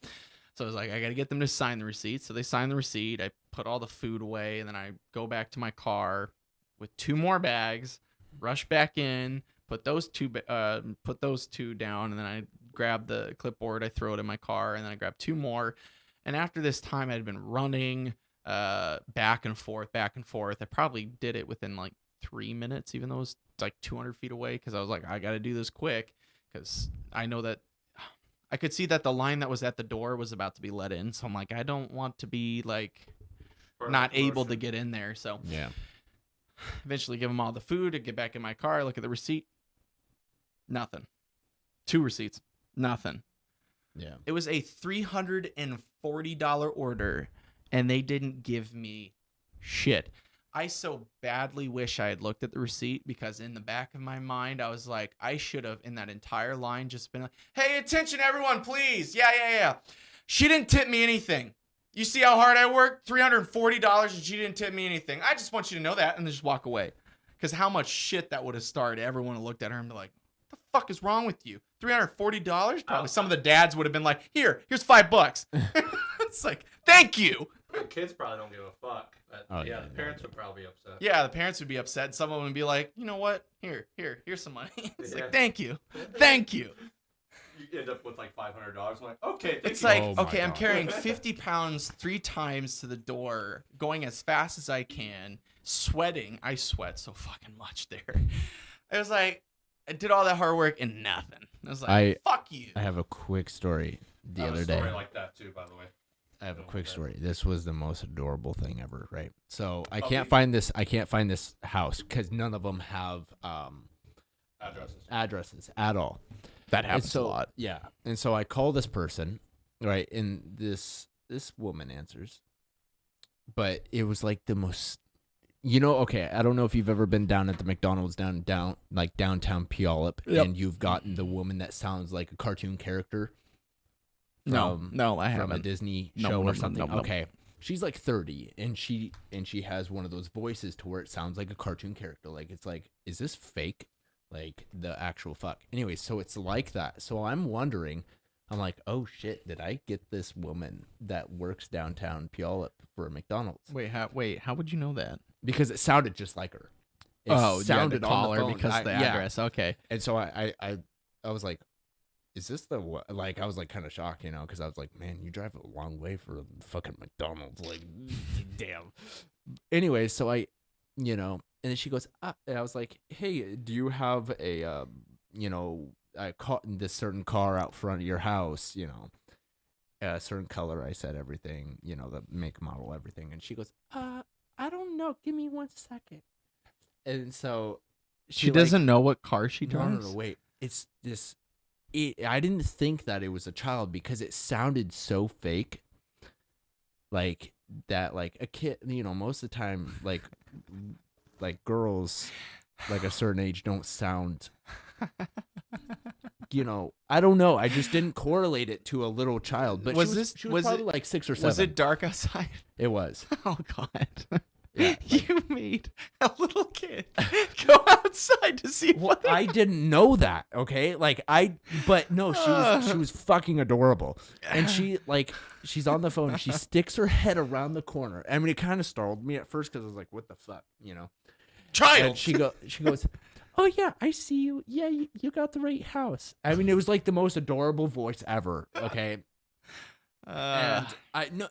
[SPEAKER 1] So I was like, I got to get them to sign the receipt. So they sign the receipt. I put all the food away, and then I go back to my car with 2 more bags, rush back in, put those two down, and then I grab the clipboard, I throw it in my car, and then I grab 2 more. And after this time, I'd been running back and forth. I probably did it within like 3 minutes, even though it was like 200 feet away, because I was like, I got to do this quick, because I know that I could see that the line that was at the door was about to be let in. So I'm like, I don't want to be like not able to get in there. So
[SPEAKER 2] yeah.
[SPEAKER 1] Eventually give them all the food, and get back in my car, look at the receipt. Nothing. 2 receipts. Nothing.
[SPEAKER 2] Yeah.
[SPEAKER 1] It was a $340 order, and they didn't give me shit. I so badly wish I had looked at the receipt, because in the back of my mind, I was like, I should have, in that entire line, just been like, hey, attention everyone, please. Yeah. She didn't tip me anything. You see how hard I worked? $340, and she didn't tip me anything. I just want you to know that, and then just walk away. Because how much shit that would have started. Everyone would have looked at her and be like, what the fuck is wrong with you? $340? Probably some of the dads would have been like, here's $5. It's like, thank you.
[SPEAKER 3] The kids probably don't give a fuck. But the parents would probably be upset.
[SPEAKER 1] Yeah, the parents would be upset. Some of them would be like, you know what? Here's some money. It's
[SPEAKER 3] Yeah.
[SPEAKER 1] like, thank you.
[SPEAKER 3] You end up with like $500. I'm like, okay.
[SPEAKER 1] It's
[SPEAKER 3] you.
[SPEAKER 1] like,
[SPEAKER 2] Oh my
[SPEAKER 1] okay, I'm
[SPEAKER 2] God.
[SPEAKER 1] carrying 50 pounds 3 times to the door, going as fast as I can, sweating. I sweat so fucking much there. It was like, I did all that hard work and nothing. I was like, fuck you.
[SPEAKER 2] I have a quick story the
[SPEAKER 3] I have
[SPEAKER 2] other
[SPEAKER 3] a
[SPEAKER 2] day.
[SPEAKER 3] story like that too, by the way.
[SPEAKER 2] I have a quick story. This was the most adorable thing ever, right? So I
[SPEAKER 3] Okay.
[SPEAKER 2] can't find this house because none of them have addresses at all.
[SPEAKER 1] That
[SPEAKER 2] And so, yeah. And so I call this person, right? And this woman answers. But it was like the most, okay, I don't know if you've ever been down at the McDonald's downtown Puyallup, and you've gotten the woman that sounds like a cartoon character.
[SPEAKER 1] No, I
[SPEAKER 2] From a
[SPEAKER 1] haven't.
[SPEAKER 2] Disney
[SPEAKER 1] No,
[SPEAKER 2] show
[SPEAKER 1] no,
[SPEAKER 2] or something.
[SPEAKER 1] no.
[SPEAKER 2] Okay. She's like 30, and she has one of those voices to where it sounds like a cartoon character. Like, it's like, is this fake? Like, the actual fuck. Anyway, so it's like that. So I'm wondering, I'm like, oh shit, did I get this woman that works downtown Puyallup for a McDonald's?
[SPEAKER 1] Wait, how would you know that?
[SPEAKER 2] Because it sounded just like her. It
[SPEAKER 1] You had to
[SPEAKER 2] sounded
[SPEAKER 1] call
[SPEAKER 2] on the
[SPEAKER 1] her
[SPEAKER 2] phone.
[SPEAKER 1] because of the address. Okay.
[SPEAKER 2] And so I was like, is this the what? Like, I was like kind of shocked, because I was like, man, you drive a long way for a fucking McDonald's. Like, damn. Anyway, so and then she goes, and I was like, hey, do you have a this certain car out front of your house, a certain color? I said everything, the make, model, everything. And she goes, I don't know. Give me 1 second. And so
[SPEAKER 1] She doesn't know what car she
[SPEAKER 2] no,
[SPEAKER 1] drives?
[SPEAKER 2] no, wait. It's this. I didn't think that it was a child because it sounded so fake. Like that, like a kid, most of the time, like girls, like a certain age don't sound, I don't know. I just didn't correlate it to a little child. But she was probably like 6 or 7.
[SPEAKER 1] Was it dark outside?
[SPEAKER 2] It was.
[SPEAKER 1] Oh, God.
[SPEAKER 2] Yeah,
[SPEAKER 1] You made a little kid go outside to see what
[SPEAKER 2] I didn't know that, okay? But no, she was fucking adorable. And she's on the phone. She sticks her head around the corner. I mean, it kind of startled me at first because I was like, what the fuck,
[SPEAKER 1] child.
[SPEAKER 2] And she goes, oh, yeah, I see you. Yeah, you got the right house. I mean, it was like the most adorable voice ever, okay? And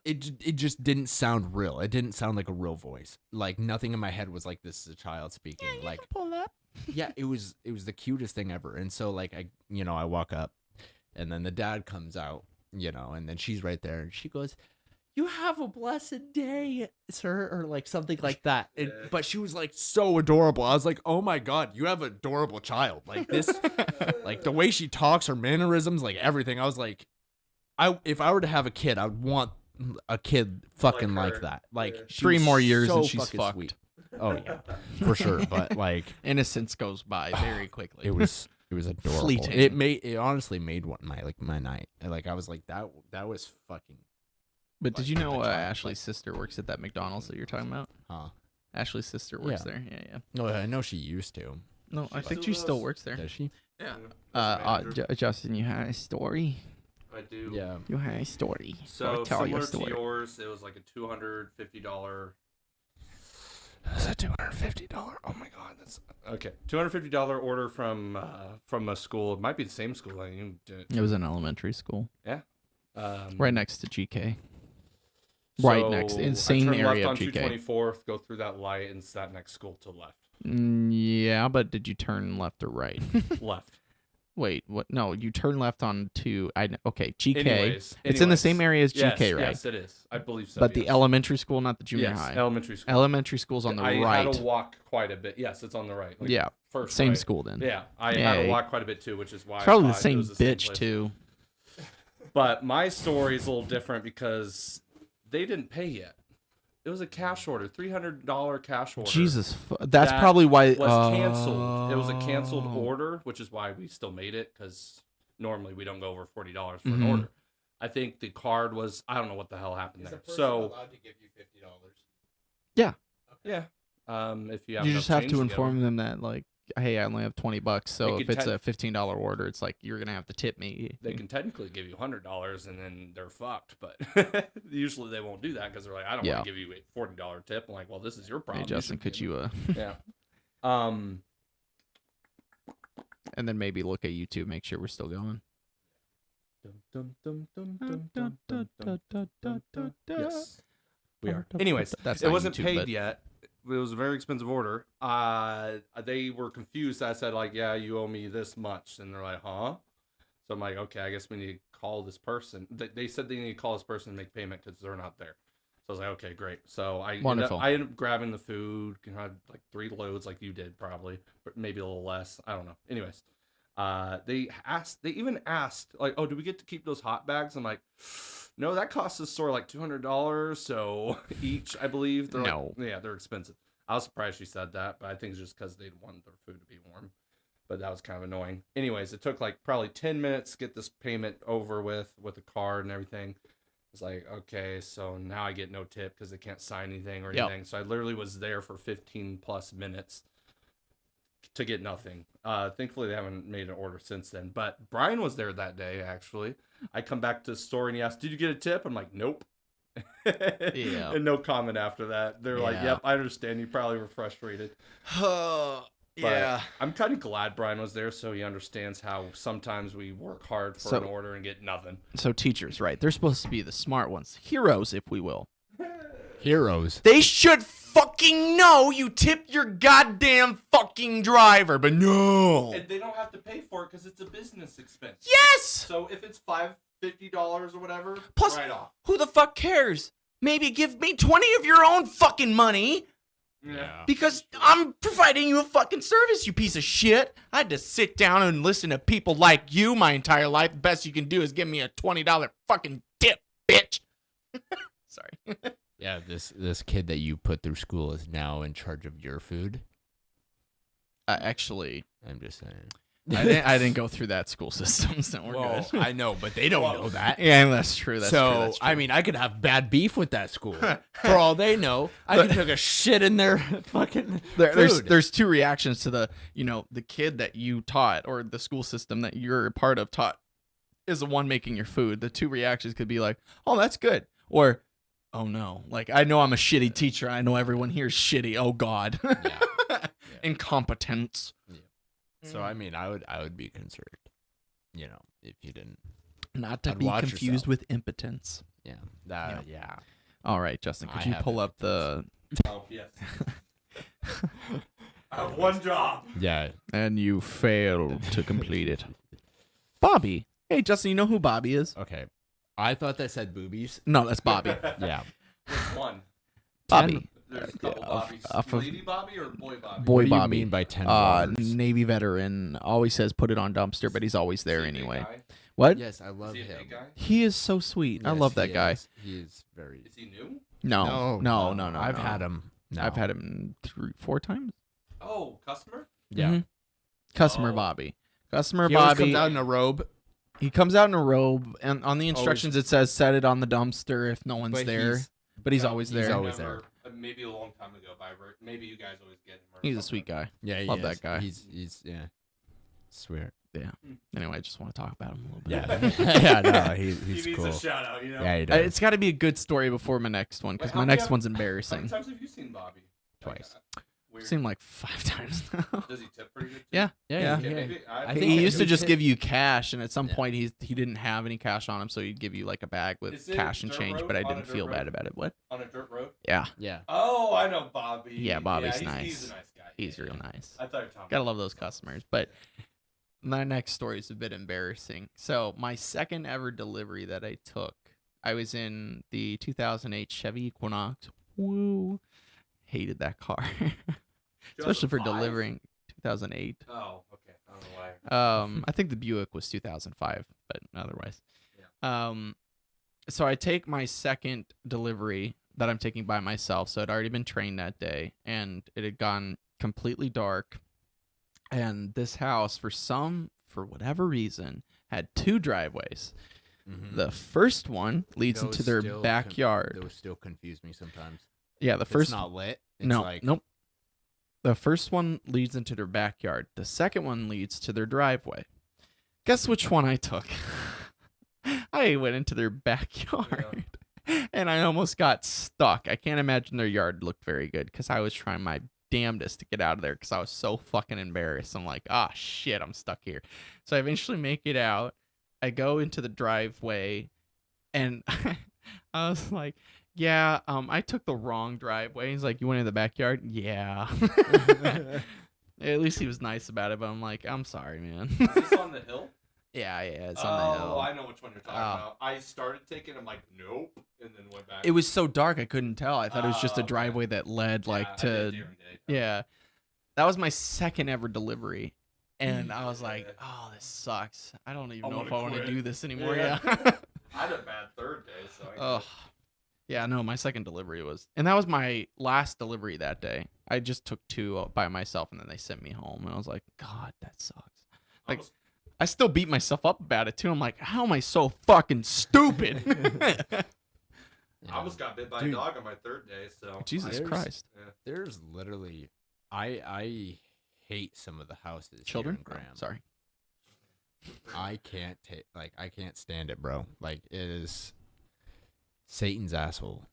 [SPEAKER 2] it just didn't sound real. It didn't sound like a real voice. Like, nothing in my head was like, this is a child speaking.
[SPEAKER 1] Yeah, you can pull up.
[SPEAKER 2] Yeah, it was the cutest thing ever. And so like I walk up, and then the dad comes out, and then she's right there, and she goes, you have a blessed day, sir, or like something like that. But she was like so adorable. I was like, oh my God, you have an adorable child. Like this, like the way she talks, her mannerisms, like everything. I was like, if I were to have a kid, I would want a kid fucking like that. Like,
[SPEAKER 3] Yeah.
[SPEAKER 1] 3 more years and she's
[SPEAKER 2] fucking
[SPEAKER 1] fucked.
[SPEAKER 2] sweet. Oh yeah, for sure. But like,
[SPEAKER 1] Innocence goes by very quickly.
[SPEAKER 2] it was adorable.
[SPEAKER 1] Fleeting.
[SPEAKER 2] It honestly made my night. Like, I was like, that was fucking.
[SPEAKER 1] But did you
[SPEAKER 2] like,
[SPEAKER 1] know
[SPEAKER 2] a child,
[SPEAKER 1] Ashley's sister works at that McDonald's that you're talking about?
[SPEAKER 2] Huh?
[SPEAKER 1] Ashley's sister works
[SPEAKER 2] Yeah.
[SPEAKER 1] there. Yeah.
[SPEAKER 2] No, I know she used to.
[SPEAKER 1] No, I
[SPEAKER 3] She
[SPEAKER 1] think
[SPEAKER 3] still
[SPEAKER 1] she still
[SPEAKER 3] does.
[SPEAKER 1] works there.
[SPEAKER 2] Does she?
[SPEAKER 3] Yeah.
[SPEAKER 1] Justin, you had a story.
[SPEAKER 3] I do.
[SPEAKER 2] Yeah.
[SPEAKER 1] You had a story.
[SPEAKER 3] So
[SPEAKER 1] Tell your
[SPEAKER 3] similar to
[SPEAKER 1] story.
[SPEAKER 3] yours, it was like a $250 That's a $250. Oh my god, that's okay. $250 order from a school. It might be the same school.
[SPEAKER 1] It was an elementary school.
[SPEAKER 3] Yeah.
[SPEAKER 1] Right next to GK. Right next, in the same area
[SPEAKER 3] left
[SPEAKER 1] of
[SPEAKER 3] on
[SPEAKER 1] GK.
[SPEAKER 3] 224th, go through that light, and it's that next school to the left.
[SPEAKER 1] Yeah, but did you turn left or right?
[SPEAKER 3] Left.
[SPEAKER 1] Wait, what? No, you turn left on to. Okay, GK.
[SPEAKER 3] Anyways,
[SPEAKER 1] it's in the same area as GK, right?
[SPEAKER 3] Yes, it is. I believe so.
[SPEAKER 1] But the
[SPEAKER 3] yes.
[SPEAKER 1] elementary school, not the junior high.
[SPEAKER 3] Elementary school.
[SPEAKER 1] Elementary school's on the
[SPEAKER 3] I
[SPEAKER 1] right.
[SPEAKER 3] had to walk quite a bit. Yes, it's on the right. Like,
[SPEAKER 1] Yeah,
[SPEAKER 3] first
[SPEAKER 1] same
[SPEAKER 3] right.
[SPEAKER 1] school then.
[SPEAKER 3] Yeah, I had to walk quite a bit too, which is why
[SPEAKER 1] It's probably
[SPEAKER 3] I
[SPEAKER 1] the
[SPEAKER 3] thought it
[SPEAKER 1] same
[SPEAKER 3] was the same
[SPEAKER 1] bitch
[SPEAKER 3] place.
[SPEAKER 1] too.
[SPEAKER 3] But my story is a little different because they didn't pay yet. It was a cash order, $300 cash order.
[SPEAKER 1] Jesus, that's
[SPEAKER 3] that
[SPEAKER 1] probably why
[SPEAKER 3] was canceled. It was a canceled order, which is why we still made it because normally we don't go over $40 for an order. I think the card was, I don't know what the hell happened there. So
[SPEAKER 2] allowed to give you $50?
[SPEAKER 1] Yeah.
[SPEAKER 3] Yeah. If you have
[SPEAKER 1] you
[SPEAKER 3] enough
[SPEAKER 1] just have
[SPEAKER 3] change
[SPEAKER 1] to
[SPEAKER 3] give
[SPEAKER 1] inform them that like, hey, I only have $20, so
[SPEAKER 3] They
[SPEAKER 1] if
[SPEAKER 3] could
[SPEAKER 1] it's a $15 order, it's like you're gonna have to tip me.
[SPEAKER 3] They can technically give you $100 and then they're fucked, but usually they won't do that because they're like, I don't want to give you a $40 tip. I'm like, well, this is your problem.
[SPEAKER 1] Hey, Justin, could you
[SPEAKER 3] Yeah.
[SPEAKER 1] and then maybe look at YouTube, make sure we're still going.
[SPEAKER 3] Yes, we are. Anyways,
[SPEAKER 1] That's
[SPEAKER 3] it
[SPEAKER 1] not
[SPEAKER 3] wasn't
[SPEAKER 1] YouTube,
[SPEAKER 3] paid
[SPEAKER 1] but-
[SPEAKER 3] yet. It was a very expensive order. They were confused. I said like, yeah, you owe me this much, and they're like, huh? So I'm like, okay, I guess we need to call this person. They said they need to call this person and make payment because they're not there. So I was like, okay, great. So I ended up grabbing the food, had like 3 loads like you did probably, but maybe a little less. I don't know. Anyways, they even asked like, oh, do we get to keep those hot bags? I'm like, no, that costs the store like $200. So each, I believe. They're
[SPEAKER 1] No.
[SPEAKER 3] like, yeah, they're expensive. I was surprised she said that, but I think it's just because they wanted their food to be warm. But that was kind of annoying. Anyways, it took like probably 10 minutes to get this payment over with a card and everything. It's like, okay, so now I get no tip because they can't sign anything or anything. So I literally was there for 15 plus minutes to get nothing. Thankfully, they haven't made an order since then. But Brian was there that day, actually. I come back to the store and he asked, did you get a tip? I'm like, nope.
[SPEAKER 1] Yeah.
[SPEAKER 3] And no comment after that. They're like, yep, I understand. You probably were frustrated.
[SPEAKER 1] Yeah.
[SPEAKER 3] I'm kind of glad Brian was there so he understands how sometimes we work hard for an order and get nothing.
[SPEAKER 1] So teachers, right? They're supposed to be the smart ones. Heroes, if we will.
[SPEAKER 2] Heroes.
[SPEAKER 1] They should fucking know you tip your goddamn fucking driver, but no.
[SPEAKER 3] And they don't have to pay for it because it's a business expense.
[SPEAKER 1] Yes!
[SPEAKER 3] So if it's $50 or whatever,
[SPEAKER 1] Plus,
[SPEAKER 3] right off.
[SPEAKER 1] who the fuck cares? Maybe give me 20 of your own fucking money.
[SPEAKER 3] Yeah.
[SPEAKER 1] Because I'm providing you a fucking service, you piece of shit. I had to sit down and listen to people like you my entire life. The best you can do is give me a $20 fucking tip, bitch. Sorry.
[SPEAKER 2] Yeah, this kid that you put through school is now in charge of your food.
[SPEAKER 1] Actually,
[SPEAKER 2] I'm just saying.
[SPEAKER 1] I didn't go through that school system, so we're good.
[SPEAKER 2] I know, but they don't know that.
[SPEAKER 1] Yeah, that's true. That's
[SPEAKER 2] so,
[SPEAKER 1] true. That's true.
[SPEAKER 2] I mean, I could have bad beef with that school. For all they know, I could take a shit in their fucking food.
[SPEAKER 1] There's 2 reactions to the kid that you taught or the school system that you're a part of taught is the one making your food. The 2 reactions could be like, oh, that's good. Or, oh no. Like, I know I'm a shitty teacher. I know everyone here is shitty. Oh God.
[SPEAKER 2] Yeah.
[SPEAKER 1] Incompetence.
[SPEAKER 2] Yeah. So I mean, I would be concerned, if you didn't.
[SPEAKER 1] Not to
[SPEAKER 2] I'd
[SPEAKER 1] be
[SPEAKER 2] watch
[SPEAKER 1] confused
[SPEAKER 2] yourself.
[SPEAKER 1] with impotence.
[SPEAKER 2] Yeah.
[SPEAKER 1] Yeah. All right, Justin, could
[SPEAKER 2] I
[SPEAKER 1] you
[SPEAKER 2] have
[SPEAKER 1] pull up the
[SPEAKER 3] Oh, yes. I have one job.
[SPEAKER 2] Yeah.
[SPEAKER 1] and you failed to complete it. Bobby. Hey, Justin, you know who Bobby is?
[SPEAKER 2] Okay. I thought that said boobies.
[SPEAKER 1] No, that's Bobby.
[SPEAKER 2] Yeah.
[SPEAKER 3] Which one?
[SPEAKER 1] Bobby.
[SPEAKER 3] There's a couple Bobbies.
[SPEAKER 1] off of-
[SPEAKER 3] Lady Bobby or boy Bobby?
[SPEAKER 1] Boy
[SPEAKER 2] What do you
[SPEAKER 1] Bobby.
[SPEAKER 2] mean by 10 dollars?
[SPEAKER 1] Navy veteran. Always says put it on dumpster, but he's always there
[SPEAKER 3] Is he a big
[SPEAKER 1] anyway.
[SPEAKER 3] guy?
[SPEAKER 1] What?
[SPEAKER 2] Yes, I love
[SPEAKER 3] Is he a
[SPEAKER 2] him.
[SPEAKER 3] big guy?
[SPEAKER 1] He is so sweet. I love that guy.
[SPEAKER 2] He is very.
[SPEAKER 3] Is he new?
[SPEAKER 1] No.
[SPEAKER 2] I've had him. No.
[SPEAKER 1] I've had him 3-4 times.
[SPEAKER 3] Oh, customer?
[SPEAKER 2] Yeah.
[SPEAKER 1] Mhm. Customer
[SPEAKER 3] Oh.
[SPEAKER 1] Bobby. Customer
[SPEAKER 2] He always
[SPEAKER 1] Bobby.
[SPEAKER 2] comes out in a robe.
[SPEAKER 1] He comes out in a robe, and on the instructions it says set it on the dumpster if no one's
[SPEAKER 2] But
[SPEAKER 1] there. But he's always there.
[SPEAKER 2] always there.
[SPEAKER 3] Maybe a long time ago, maybe you guys always get him. Or
[SPEAKER 1] He's a
[SPEAKER 3] something.
[SPEAKER 1] sweet guy.
[SPEAKER 2] Yeah, he
[SPEAKER 1] Love
[SPEAKER 2] is.
[SPEAKER 1] that guy.
[SPEAKER 2] He's yeah. Swear.
[SPEAKER 1] Yeah. Anyway, I just want to talk about him a little bit.
[SPEAKER 2] Yeah. Yeah. No, he's
[SPEAKER 3] He needs
[SPEAKER 2] cool.
[SPEAKER 3] a shout out, you know?
[SPEAKER 2] Yeah, he does.
[SPEAKER 1] It's got to be a good story before my next one, because
[SPEAKER 3] Wait,
[SPEAKER 1] my
[SPEAKER 3] how many
[SPEAKER 1] next
[SPEAKER 3] have-
[SPEAKER 1] one's
[SPEAKER 3] How many
[SPEAKER 1] embarrassing.
[SPEAKER 3] times have you seen Bobby?
[SPEAKER 2] Twice.
[SPEAKER 3] Weird.
[SPEAKER 1] Seen like 5 times now.
[SPEAKER 3] Does he tip pretty good? Too?
[SPEAKER 1] Yeah.
[SPEAKER 2] Yeah.
[SPEAKER 3] Okay, maybe
[SPEAKER 2] I
[SPEAKER 1] He
[SPEAKER 2] think
[SPEAKER 1] used to
[SPEAKER 2] he
[SPEAKER 1] just
[SPEAKER 2] tip-
[SPEAKER 1] give you cash, and at some
[SPEAKER 2] Yeah.
[SPEAKER 1] point he didn't have any cash on him, so he'd give you like a bag with
[SPEAKER 3] Is it
[SPEAKER 1] cash and
[SPEAKER 3] dirt
[SPEAKER 1] change.
[SPEAKER 3] road
[SPEAKER 1] But I
[SPEAKER 3] on a
[SPEAKER 1] didn't
[SPEAKER 3] dirt
[SPEAKER 1] feel
[SPEAKER 3] road?
[SPEAKER 1] bad about it. What?
[SPEAKER 3] On a dirt road?
[SPEAKER 1] Yeah,
[SPEAKER 2] Yeah.
[SPEAKER 3] Oh, I know Bobby.
[SPEAKER 1] Yeah, Bobby's
[SPEAKER 3] he's
[SPEAKER 1] nice.
[SPEAKER 3] a nice guy.
[SPEAKER 1] he's
[SPEAKER 3] Yeah,
[SPEAKER 1] real
[SPEAKER 3] yeah.
[SPEAKER 1] nice.
[SPEAKER 3] I thought you were talking
[SPEAKER 1] Gotta
[SPEAKER 3] about
[SPEAKER 1] love those customers. But my next story is a bit embarrassing. So my second ever delivery that I took, I was in the 2008 Chevy Equinox. Woo! Hated that car, especially for
[SPEAKER 3] 2005?
[SPEAKER 1] delivering 2008.
[SPEAKER 3] Oh, okay. I don't know why.
[SPEAKER 1] I think the Buick was 2005, but otherwise.
[SPEAKER 3] Yeah.
[SPEAKER 1] So I take my second delivery that I'm taking by myself. So I'd already been trained that day, and it had gone completely dark. And this house, for whatever reason, had 2 driveways.
[SPEAKER 2] Mhm.
[SPEAKER 1] The first one leads
[SPEAKER 2] Those
[SPEAKER 1] into their
[SPEAKER 2] still
[SPEAKER 1] backyard.
[SPEAKER 2] Those still confuse me sometimes.
[SPEAKER 1] Yeah, the
[SPEAKER 2] It's
[SPEAKER 1] first
[SPEAKER 2] not lit. It's
[SPEAKER 1] no,
[SPEAKER 2] like,
[SPEAKER 1] nope. The first one leads into their backyard. The second one leads to their driveway. Guess which one I took? I went into their backyard, and I almost got stuck. I can't imagine their yard looked very good because I was trying my damnedest to get out of there because I was so fucking embarrassed. I'm like, ah, shit, I'm stuck here. So I eventually make it out. I go into the driveway, and I was like, yeah, I took the wrong driveway. He's like, you went in the backyard? Yeah. At least he was nice about it, but I'm like, I'm sorry, man.
[SPEAKER 3] Is this on the hill?
[SPEAKER 1] Yeah, it's on the hill.
[SPEAKER 3] Oh, I know which one you're talking about. I started taking I'm like, nope, and then went back.
[SPEAKER 1] It was so dark I couldn't tell. I thought it was just a
[SPEAKER 3] Okay.
[SPEAKER 1] driveway that led
[SPEAKER 3] Yeah, I
[SPEAKER 1] like
[SPEAKER 3] did
[SPEAKER 1] to
[SPEAKER 3] during the day.
[SPEAKER 1] yeah. That was my second ever delivery. And I was like,
[SPEAKER 3] Yeah.
[SPEAKER 1] oh, this sucks. I don't even
[SPEAKER 3] I
[SPEAKER 1] know if
[SPEAKER 3] wanna
[SPEAKER 1] I want to
[SPEAKER 3] quit.
[SPEAKER 1] do this anymore.
[SPEAKER 3] Yeah.
[SPEAKER 1] Yeah.
[SPEAKER 3] I had a bad third day, so I
[SPEAKER 1] Ugh. Yeah, no, my second delivery was, and that was my last delivery that day. I just took 2 by myself, and then they sent me home, and I was like, God, that sucks.
[SPEAKER 3] I
[SPEAKER 1] Like,
[SPEAKER 3] was-
[SPEAKER 1] I still beat myself up about it too. I'm like, how am I so fucking stupid?
[SPEAKER 3] I almost got bit by
[SPEAKER 2] Dude.
[SPEAKER 3] a dog on my third day, so
[SPEAKER 1] Jesus
[SPEAKER 2] There's-
[SPEAKER 1] Christ.
[SPEAKER 3] Yeah.
[SPEAKER 2] There's literally, I hate some of the houses.
[SPEAKER 1] Children?
[SPEAKER 2] Here in Graham.
[SPEAKER 1] Oh, sorry.
[SPEAKER 2] I can't take I can't stand it, bro. Like it is Satan's asshole.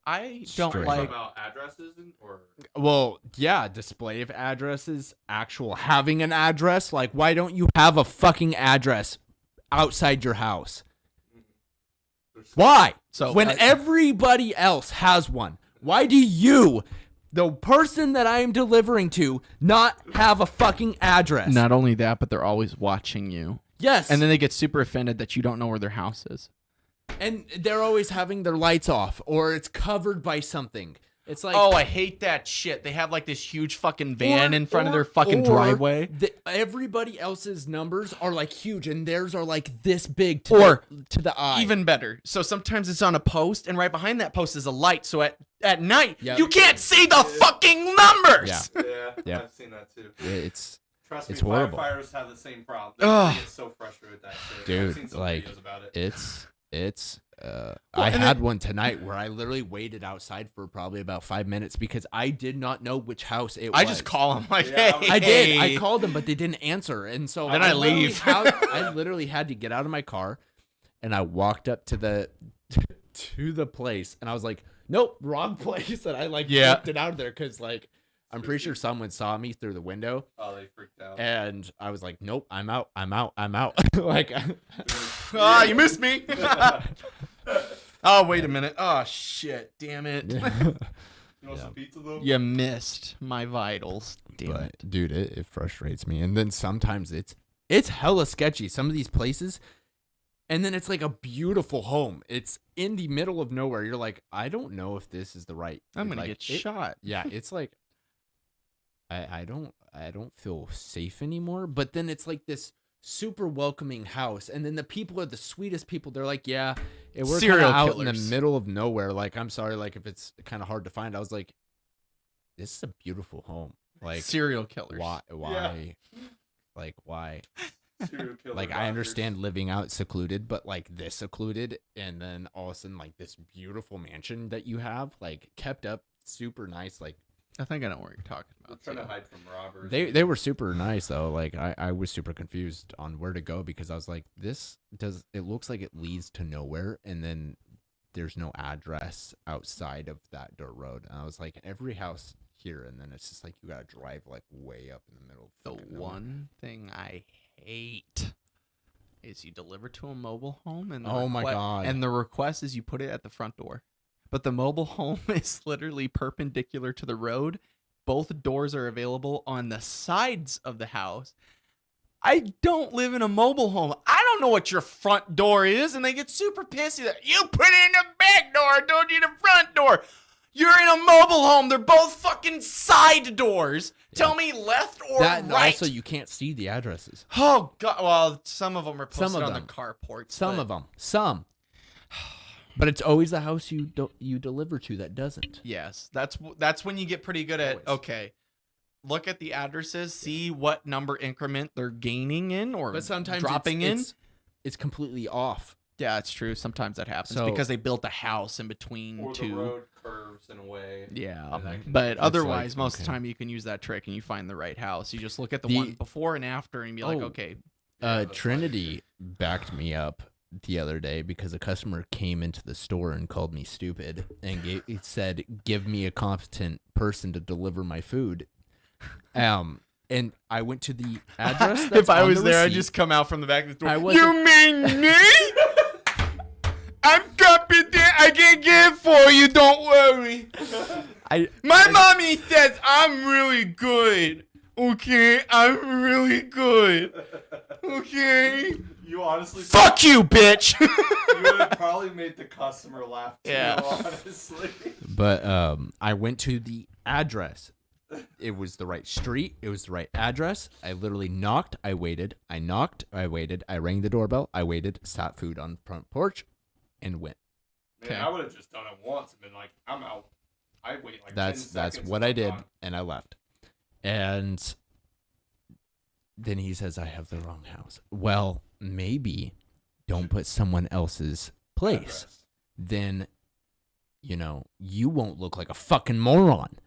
[SPEAKER 1] I don't
[SPEAKER 2] Straight.
[SPEAKER 1] like.
[SPEAKER 3] about addresses or
[SPEAKER 2] Well, yeah, display of addresses, actual having an address. Like, why don't you have a fucking address outside your house? Why?
[SPEAKER 1] So
[SPEAKER 2] When everybody else has one, why do you, the person that I am delivering to, not have a fucking address?
[SPEAKER 1] not only that, but they're always watching you,
[SPEAKER 2] Yes.
[SPEAKER 1] and then they get super offended that you don't know where their house is.
[SPEAKER 2] And they're always having their lights off, or it's covered by something. It's like,
[SPEAKER 1] Oh, I hate that shit. They have like this huge fucking van
[SPEAKER 2] Or-
[SPEAKER 1] in front of
[SPEAKER 2] or-
[SPEAKER 1] their fucking
[SPEAKER 2] or
[SPEAKER 1] driveway.
[SPEAKER 2] Everybody else's numbers are like huge, and theirs are like this big to,
[SPEAKER 1] Or
[SPEAKER 2] to the eye.
[SPEAKER 1] Even better. So sometimes it's on a post, and right behind that post is a light. So at night,
[SPEAKER 2] Yep.
[SPEAKER 1] you can't see the fucking numbers.
[SPEAKER 2] Yeah.
[SPEAKER 3] yeah,
[SPEAKER 2] Yeah.
[SPEAKER 3] I've seen that too.
[SPEAKER 2] It's
[SPEAKER 3] Trust me,
[SPEAKER 2] It's horrible.
[SPEAKER 3] firefighters have the same problem.
[SPEAKER 1] Ugh.
[SPEAKER 3] They get so frustrated with that shit.
[SPEAKER 2] Dude,
[SPEAKER 3] I've seen some
[SPEAKER 2] like,
[SPEAKER 3] videos about it.
[SPEAKER 2] it's
[SPEAKER 1] Well,
[SPEAKER 2] I
[SPEAKER 1] and
[SPEAKER 2] had
[SPEAKER 1] then-
[SPEAKER 2] one tonight where I literally waited outside for probably about 5 minutes because I did not know which house it was.
[SPEAKER 1] I just call them like,
[SPEAKER 3] Yeah,
[SPEAKER 1] hey.
[SPEAKER 2] I did. I called them, but they didn't answer, and so
[SPEAKER 1] Then I
[SPEAKER 2] literally
[SPEAKER 1] leave.
[SPEAKER 2] I literally had to get out of my car, and I walked up to the place, and I was like, "Nope, wrong place," and I like
[SPEAKER 1] Yeah.
[SPEAKER 2] flipped it out of there because like I'm pretty sure someone saw me through the window,
[SPEAKER 3] Oh, they freaked out.
[SPEAKER 2] and I was like, "Nope, I'm out. Like,
[SPEAKER 1] Ah, you missed me. Oh, wait a minute. Oh, shit. Damn it.
[SPEAKER 3] You want some pizza though?
[SPEAKER 1] You missed my vitals. Damn
[SPEAKER 2] but
[SPEAKER 1] it.
[SPEAKER 2] dude, it frustrates me, and then sometimes it's hella sketchy. Some of these places. And then it's like a beautiful home. It's in the middle of nowhere. You're like, I don't know if this is the right.
[SPEAKER 1] I'm going to
[SPEAKER 2] like,
[SPEAKER 1] get shot.
[SPEAKER 2] Yeah, it's like I don't feel safe anymore. But then it's like this super welcoming house, and then the people are the sweetest people. They're like, yeah, we're kind
[SPEAKER 1] Serial
[SPEAKER 2] of out in
[SPEAKER 1] killers.
[SPEAKER 2] the middle of nowhere. Like, I'm sorry, like if it's kind of hard to find. I was like, this is a beautiful home. Like,
[SPEAKER 1] Serial killers.
[SPEAKER 2] why, like why?
[SPEAKER 3] Serial killer
[SPEAKER 2] Like, I
[SPEAKER 3] doctors.
[SPEAKER 2] understand living out secluded, but like this secluded, and then all of a sudden like this beautiful mansion that you have, like kept up, super nice. Like
[SPEAKER 1] I think I know what you're talking
[SPEAKER 3] We're
[SPEAKER 1] about.
[SPEAKER 3] trying to
[SPEAKER 1] too.
[SPEAKER 3] hide from robbers.
[SPEAKER 2] they were super nice though. Like I was super confused on where to go because I was like, it looks like it leads to nowhere, and then there's no address outside of that dirt road. And I was like, every house here, and then it's just like you gotta drive like way up in the middle.
[SPEAKER 1] The one thing I hate is you deliver to a mobile home, and
[SPEAKER 2] my god,
[SPEAKER 1] and the request is you put it at the front door, but the mobile home is literally perpendicular to the road. Both doors are available on the sides of the house. I don't live in a mobile home. I don't know what your front door is, and they get super pissy that you put it in the back door, don't need a front door. You're in a mobile home. They're both fucking side doors. Yeah. Tell me left or right.
[SPEAKER 2] Also, you can't see the addresses.
[SPEAKER 1] Oh god. Well, some of them are posted on the carports.
[SPEAKER 2] Some of them. Some. But it's always the house you deliver to that doesn't.
[SPEAKER 1] Yes, that's when you get pretty good at okay. Look at the addresses, see what number increment they're gaining in or
[SPEAKER 2] but sometimes
[SPEAKER 1] dropping in.
[SPEAKER 2] It's completely off.
[SPEAKER 1] Yeah, it's true. Sometimes that happens because they built a house in between
[SPEAKER 3] or
[SPEAKER 1] two.
[SPEAKER 3] The road curves in a way.
[SPEAKER 1] Yeah, but otherwise, most of the time you can use that trick and you find the right house. You just look at the one before and after and be like, okay.
[SPEAKER 2] Trinity backed me up the other day because a customer came into the store and called me stupid and said, "Give me a competent person to deliver my food." And I went to the address.
[SPEAKER 1] If I was there, I'd just come out from the back of the door.
[SPEAKER 2] You
[SPEAKER 1] mean me? I'm competent. I can get it for you. Don't worry. My mommy says I'm really good. Okay, I'm really good. Okay.
[SPEAKER 3] You honestly.
[SPEAKER 1] Fuck you, bitch.
[SPEAKER 3] You would have probably made the customer laugh too, honestly.
[SPEAKER 2] But I went to the address. It was the right street. It was the right address. I literally knocked. I waited. I knocked. I waited. I rang the doorbell. I waited. Sat food on the front porch, and went.
[SPEAKER 3] Man, I would have just done it once and been like, "I'm out." I wait like 10 seconds.
[SPEAKER 2] That's what I did, and I left. And then he says, "I have the wrong house." Well, maybe don't put someone else's place. Then, you won't look like a fucking moron.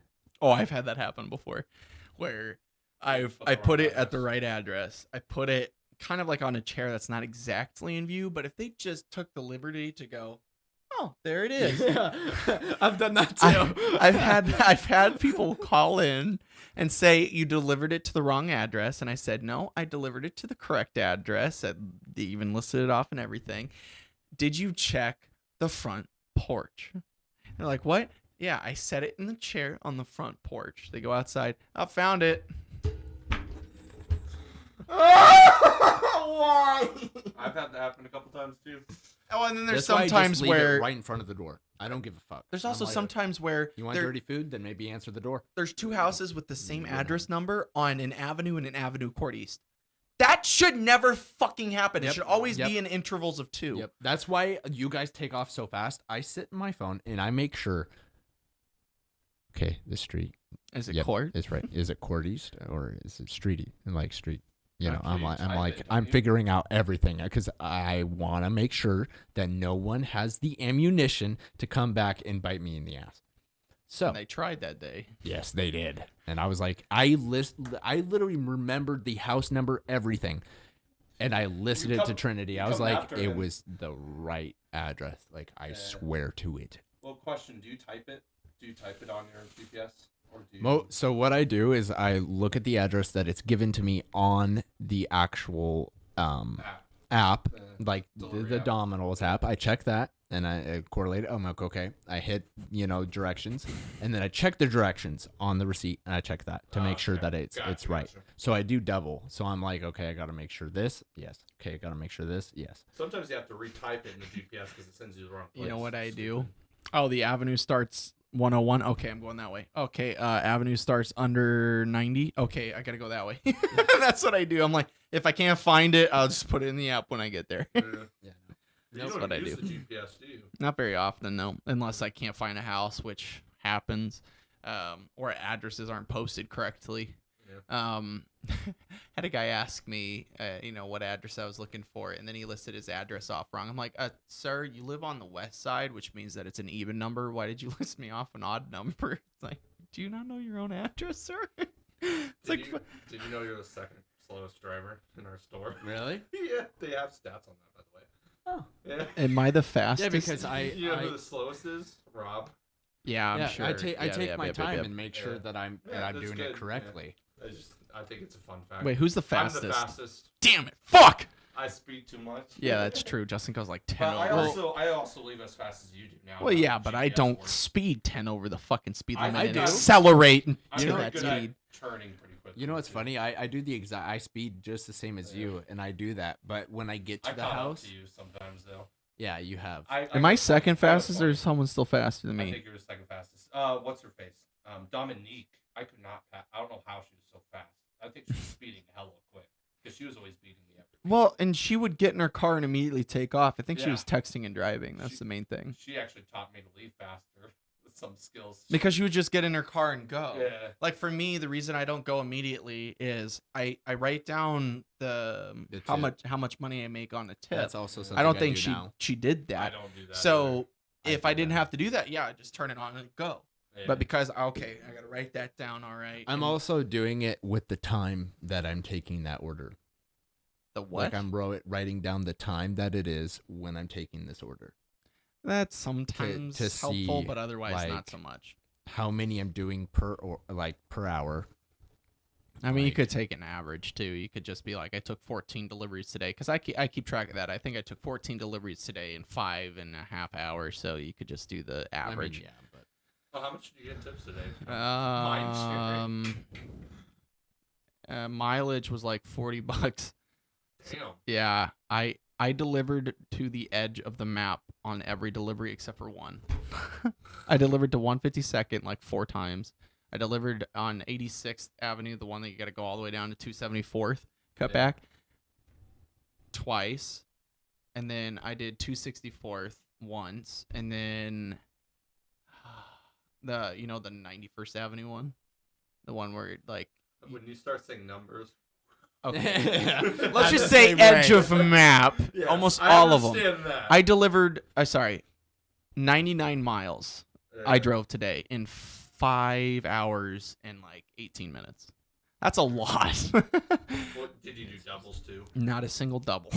[SPEAKER 1] Oh, I've had that happen before where I put it at the right address. I put it kind of like on a chair that's not exactly in view, but if they just took the liberty to go, oh, there it is.
[SPEAKER 2] I've done that too.
[SPEAKER 1] I've had people call in and say you delivered it to the wrong address, and I said, no, I delivered it to the correct address. They even listed it off and everything. Did you check the front porch? They're like, what? Yeah, I set it in the chair on the front porch. They go outside. I found it. Why?
[SPEAKER 3] I've had that happen a couple times too.
[SPEAKER 1] Oh, and then there's sometimes where
[SPEAKER 2] right in front of the door. I don't give a fuck.
[SPEAKER 1] There's also sometimes where
[SPEAKER 2] you want dirty food, then maybe answer the door.
[SPEAKER 1] There's two houses with the same address number on an avenue and an avenue court east. That should never fucking happen. It should always be in intervals of 2.
[SPEAKER 2] Yep. That's why you guys take off so fast. I sit in my phone and I make sure. Okay, this street.
[SPEAKER 1] Is it court?
[SPEAKER 2] It's right. Is it court east or is it streety? And like street. I'm figuring out everything because I want to make sure that no one has the ammunition to come back and bite me in the ass. So
[SPEAKER 1] and they tried that day.
[SPEAKER 2] Yes, they did. And I was like, I literally remembered the house number, everything. And I listed it to Trinity. I was like, it was the right address. Like, I swear to it.
[SPEAKER 3] Well, question, do you type it? Do you type it on your GPS? Or do you...
[SPEAKER 2] So what I do is I look at the address that it's given to me on the actual app, like the Domino's app. I check that and I correlate it. I'm like, okay. I hit, directions, and then I check the directions on the receipt, and I check that to make sure that it's right. Gotcha. So I do double. So I'm like, okay, I got to make sure this. Yes. Okay, I got to make sure this. Yes.
[SPEAKER 3] Sometimes you have to retype it in the GPS because it sends you the wrong place.
[SPEAKER 1] You know what I do? Oh, the avenue starts 101. Okay, I'm going that way. Okay, avenue starts under 90. Okay, I gotta go that way. That's what I do. I'm like, if I can't find it, I'll just put it in the app when I get there. That's what I do.
[SPEAKER 3] The GPS, do you?
[SPEAKER 1] Not very often, no. Unless I can't find a house, which happens, or addresses aren't posted correctly. Yeah. Had a guy ask me, what address I was looking for, and then he listed his address off wrong. I'm like, sir, you live on the west side, which means that it's an even number. Why did you list me off an odd number? It's like, do you not know your own address, sir?
[SPEAKER 3] Did you know you're the second slowest driver in our store?
[SPEAKER 2] Really?
[SPEAKER 3] Yeah, they have stats on that, by the way.
[SPEAKER 2] Oh.
[SPEAKER 3] Yeah.
[SPEAKER 1] Am I the fastest?
[SPEAKER 2] Yeah, because
[SPEAKER 3] you know who the slowest is? Rob.
[SPEAKER 1] Yeah, I'm sure.
[SPEAKER 2] I take my time
[SPEAKER 1] yep.
[SPEAKER 2] and make sure that I'm
[SPEAKER 3] that's
[SPEAKER 2] doing
[SPEAKER 3] good,
[SPEAKER 2] it correctly.
[SPEAKER 3] Yeah. I think it's a fun fact.
[SPEAKER 1] Wait, who's the
[SPEAKER 3] I'm
[SPEAKER 1] fastest?
[SPEAKER 3] the fastest.
[SPEAKER 1] Damn it! Fuck.
[SPEAKER 3] I speed too much.
[SPEAKER 1] Yeah, that's true. Justin goes like 10
[SPEAKER 3] But
[SPEAKER 1] over.
[SPEAKER 3] I also leave as fast as you do now.
[SPEAKER 1] Well, yeah, but I
[SPEAKER 3] GPS
[SPEAKER 1] don't
[SPEAKER 3] works.
[SPEAKER 1] speed 10 over the fucking speed limit
[SPEAKER 3] I
[SPEAKER 1] and
[SPEAKER 3] do.
[SPEAKER 1] accelerate
[SPEAKER 3] I'm
[SPEAKER 1] to
[SPEAKER 3] really
[SPEAKER 1] that
[SPEAKER 3] good
[SPEAKER 1] speed.
[SPEAKER 3] at turning pretty quick.
[SPEAKER 2] You know what's funny? I do the exact. I speed just the same as you, and I do that. But when I get to
[SPEAKER 3] I
[SPEAKER 2] the
[SPEAKER 3] caught up
[SPEAKER 2] house,
[SPEAKER 3] to you sometimes though.
[SPEAKER 2] yeah, you have.
[SPEAKER 1] Am I second fastest or is someone still faster than
[SPEAKER 3] I
[SPEAKER 1] me?
[SPEAKER 3] think you're the second fastest. What's her face? Dominique. I could not pass. I don't know how she was so fast. I think she was speeding hella quick because she was always beating me every.
[SPEAKER 1] Well, and she would get in her car and immediately take off. I think she
[SPEAKER 3] Yeah.
[SPEAKER 1] was texting and driving. That's the main thing.
[SPEAKER 3] She actually taught me to leave faster with some skills.
[SPEAKER 1] Because she would just get in her car and go.
[SPEAKER 3] Yeah.
[SPEAKER 1] Like for me, the reason I don't go immediately is I write down
[SPEAKER 2] The
[SPEAKER 1] how
[SPEAKER 2] tip.
[SPEAKER 1] much money I make on a tip.
[SPEAKER 2] That's also something
[SPEAKER 1] I don't
[SPEAKER 2] do
[SPEAKER 1] think
[SPEAKER 2] now.
[SPEAKER 1] she did
[SPEAKER 3] I
[SPEAKER 1] that.
[SPEAKER 3] don't do that.
[SPEAKER 1] So
[SPEAKER 2] I
[SPEAKER 1] if
[SPEAKER 2] do
[SPEAKER 1] I didn't
[SPEAKER 2] that.
[SPEAKER 1] have to do that, yeah, I just turn it on and go.
[SPEAKER 3] either.
[SPEAKER 1] But because okay, I gotta write that down. All right.
[SPEAKER 2] I'm
[SPEAKER 1] and
[SPEAKER 2] also doing it with the time that I'm taking that order.
[SPEAKER 1] the what?
[SPEAKER 2] Like I'm writing down the time that it is when I'm taking this order.
[SPEAKER 1] That's sometimes
[SPEAKER 2] to
[SPEAKER 1] helpful,
[SPEAKER 2] see,
[SPEAKER 1] but otherwise not
[SPEAKER 2] like,
[SPEAKER 1] so much.
[SPEAKER 2] How many I'm doing per hour.
[SPEAKER 1] I mean, you
[SPEAKER 2] like-
[SPEAKER 1] could take an average too. You could just be like, I took 14 deliveries today, because I keep track of that. I think I took 14 deliveries today in 5.5 hours. So you could just do the average.
[SPEAKER 2] I mean, yeah, but
[SPEAKER 3] Well, how much did you get in tips today? Mind
[SPEAKER 1] Mileage was like $40.
[SPEAKER 3] Damn.
[SPEAKER 1] Yeah, I delivered to the edge of the map on every delivery except for one. I delivered to 152nd like 4 times. I delivered on 86th Avenue, the one that you got to go all the way down to 274th, cut
[SPEAKER 3] Yeah.
[SPEAKER 1] back, twice. And then I did 264th once. And then the 91st Avenue one, the one where like,
[SPEAKER 3] When you start saying numbers,
[SPEAKER 1] okay.
[SPEAKER 2] Let's
[SPEAKER 1] Let's just
[SPEAKER 2] the
[SPEAKER 1] say
[SPEAKER 2] same
[SPEAKER 1] edge
[SPEAKER 2] way.
[SPEAKER 1] of a map.
[SPEAKER 3] Yes,
[SPEAKER 1] Almost
[SPEAKER 3] I
[SPEAKER 1] all of them.
[SPEAKER 3] understand that.
[SPEAKER 1] I delivered, 99 miles I
[SPEAKER 3] Yeah.
[SPEAKER 1] drove today in 5 hours and like 18 minutes. That's a lot.
[SPEAKER 3] What, did you do doubles too?
[SPEAKER 1] Not a single double.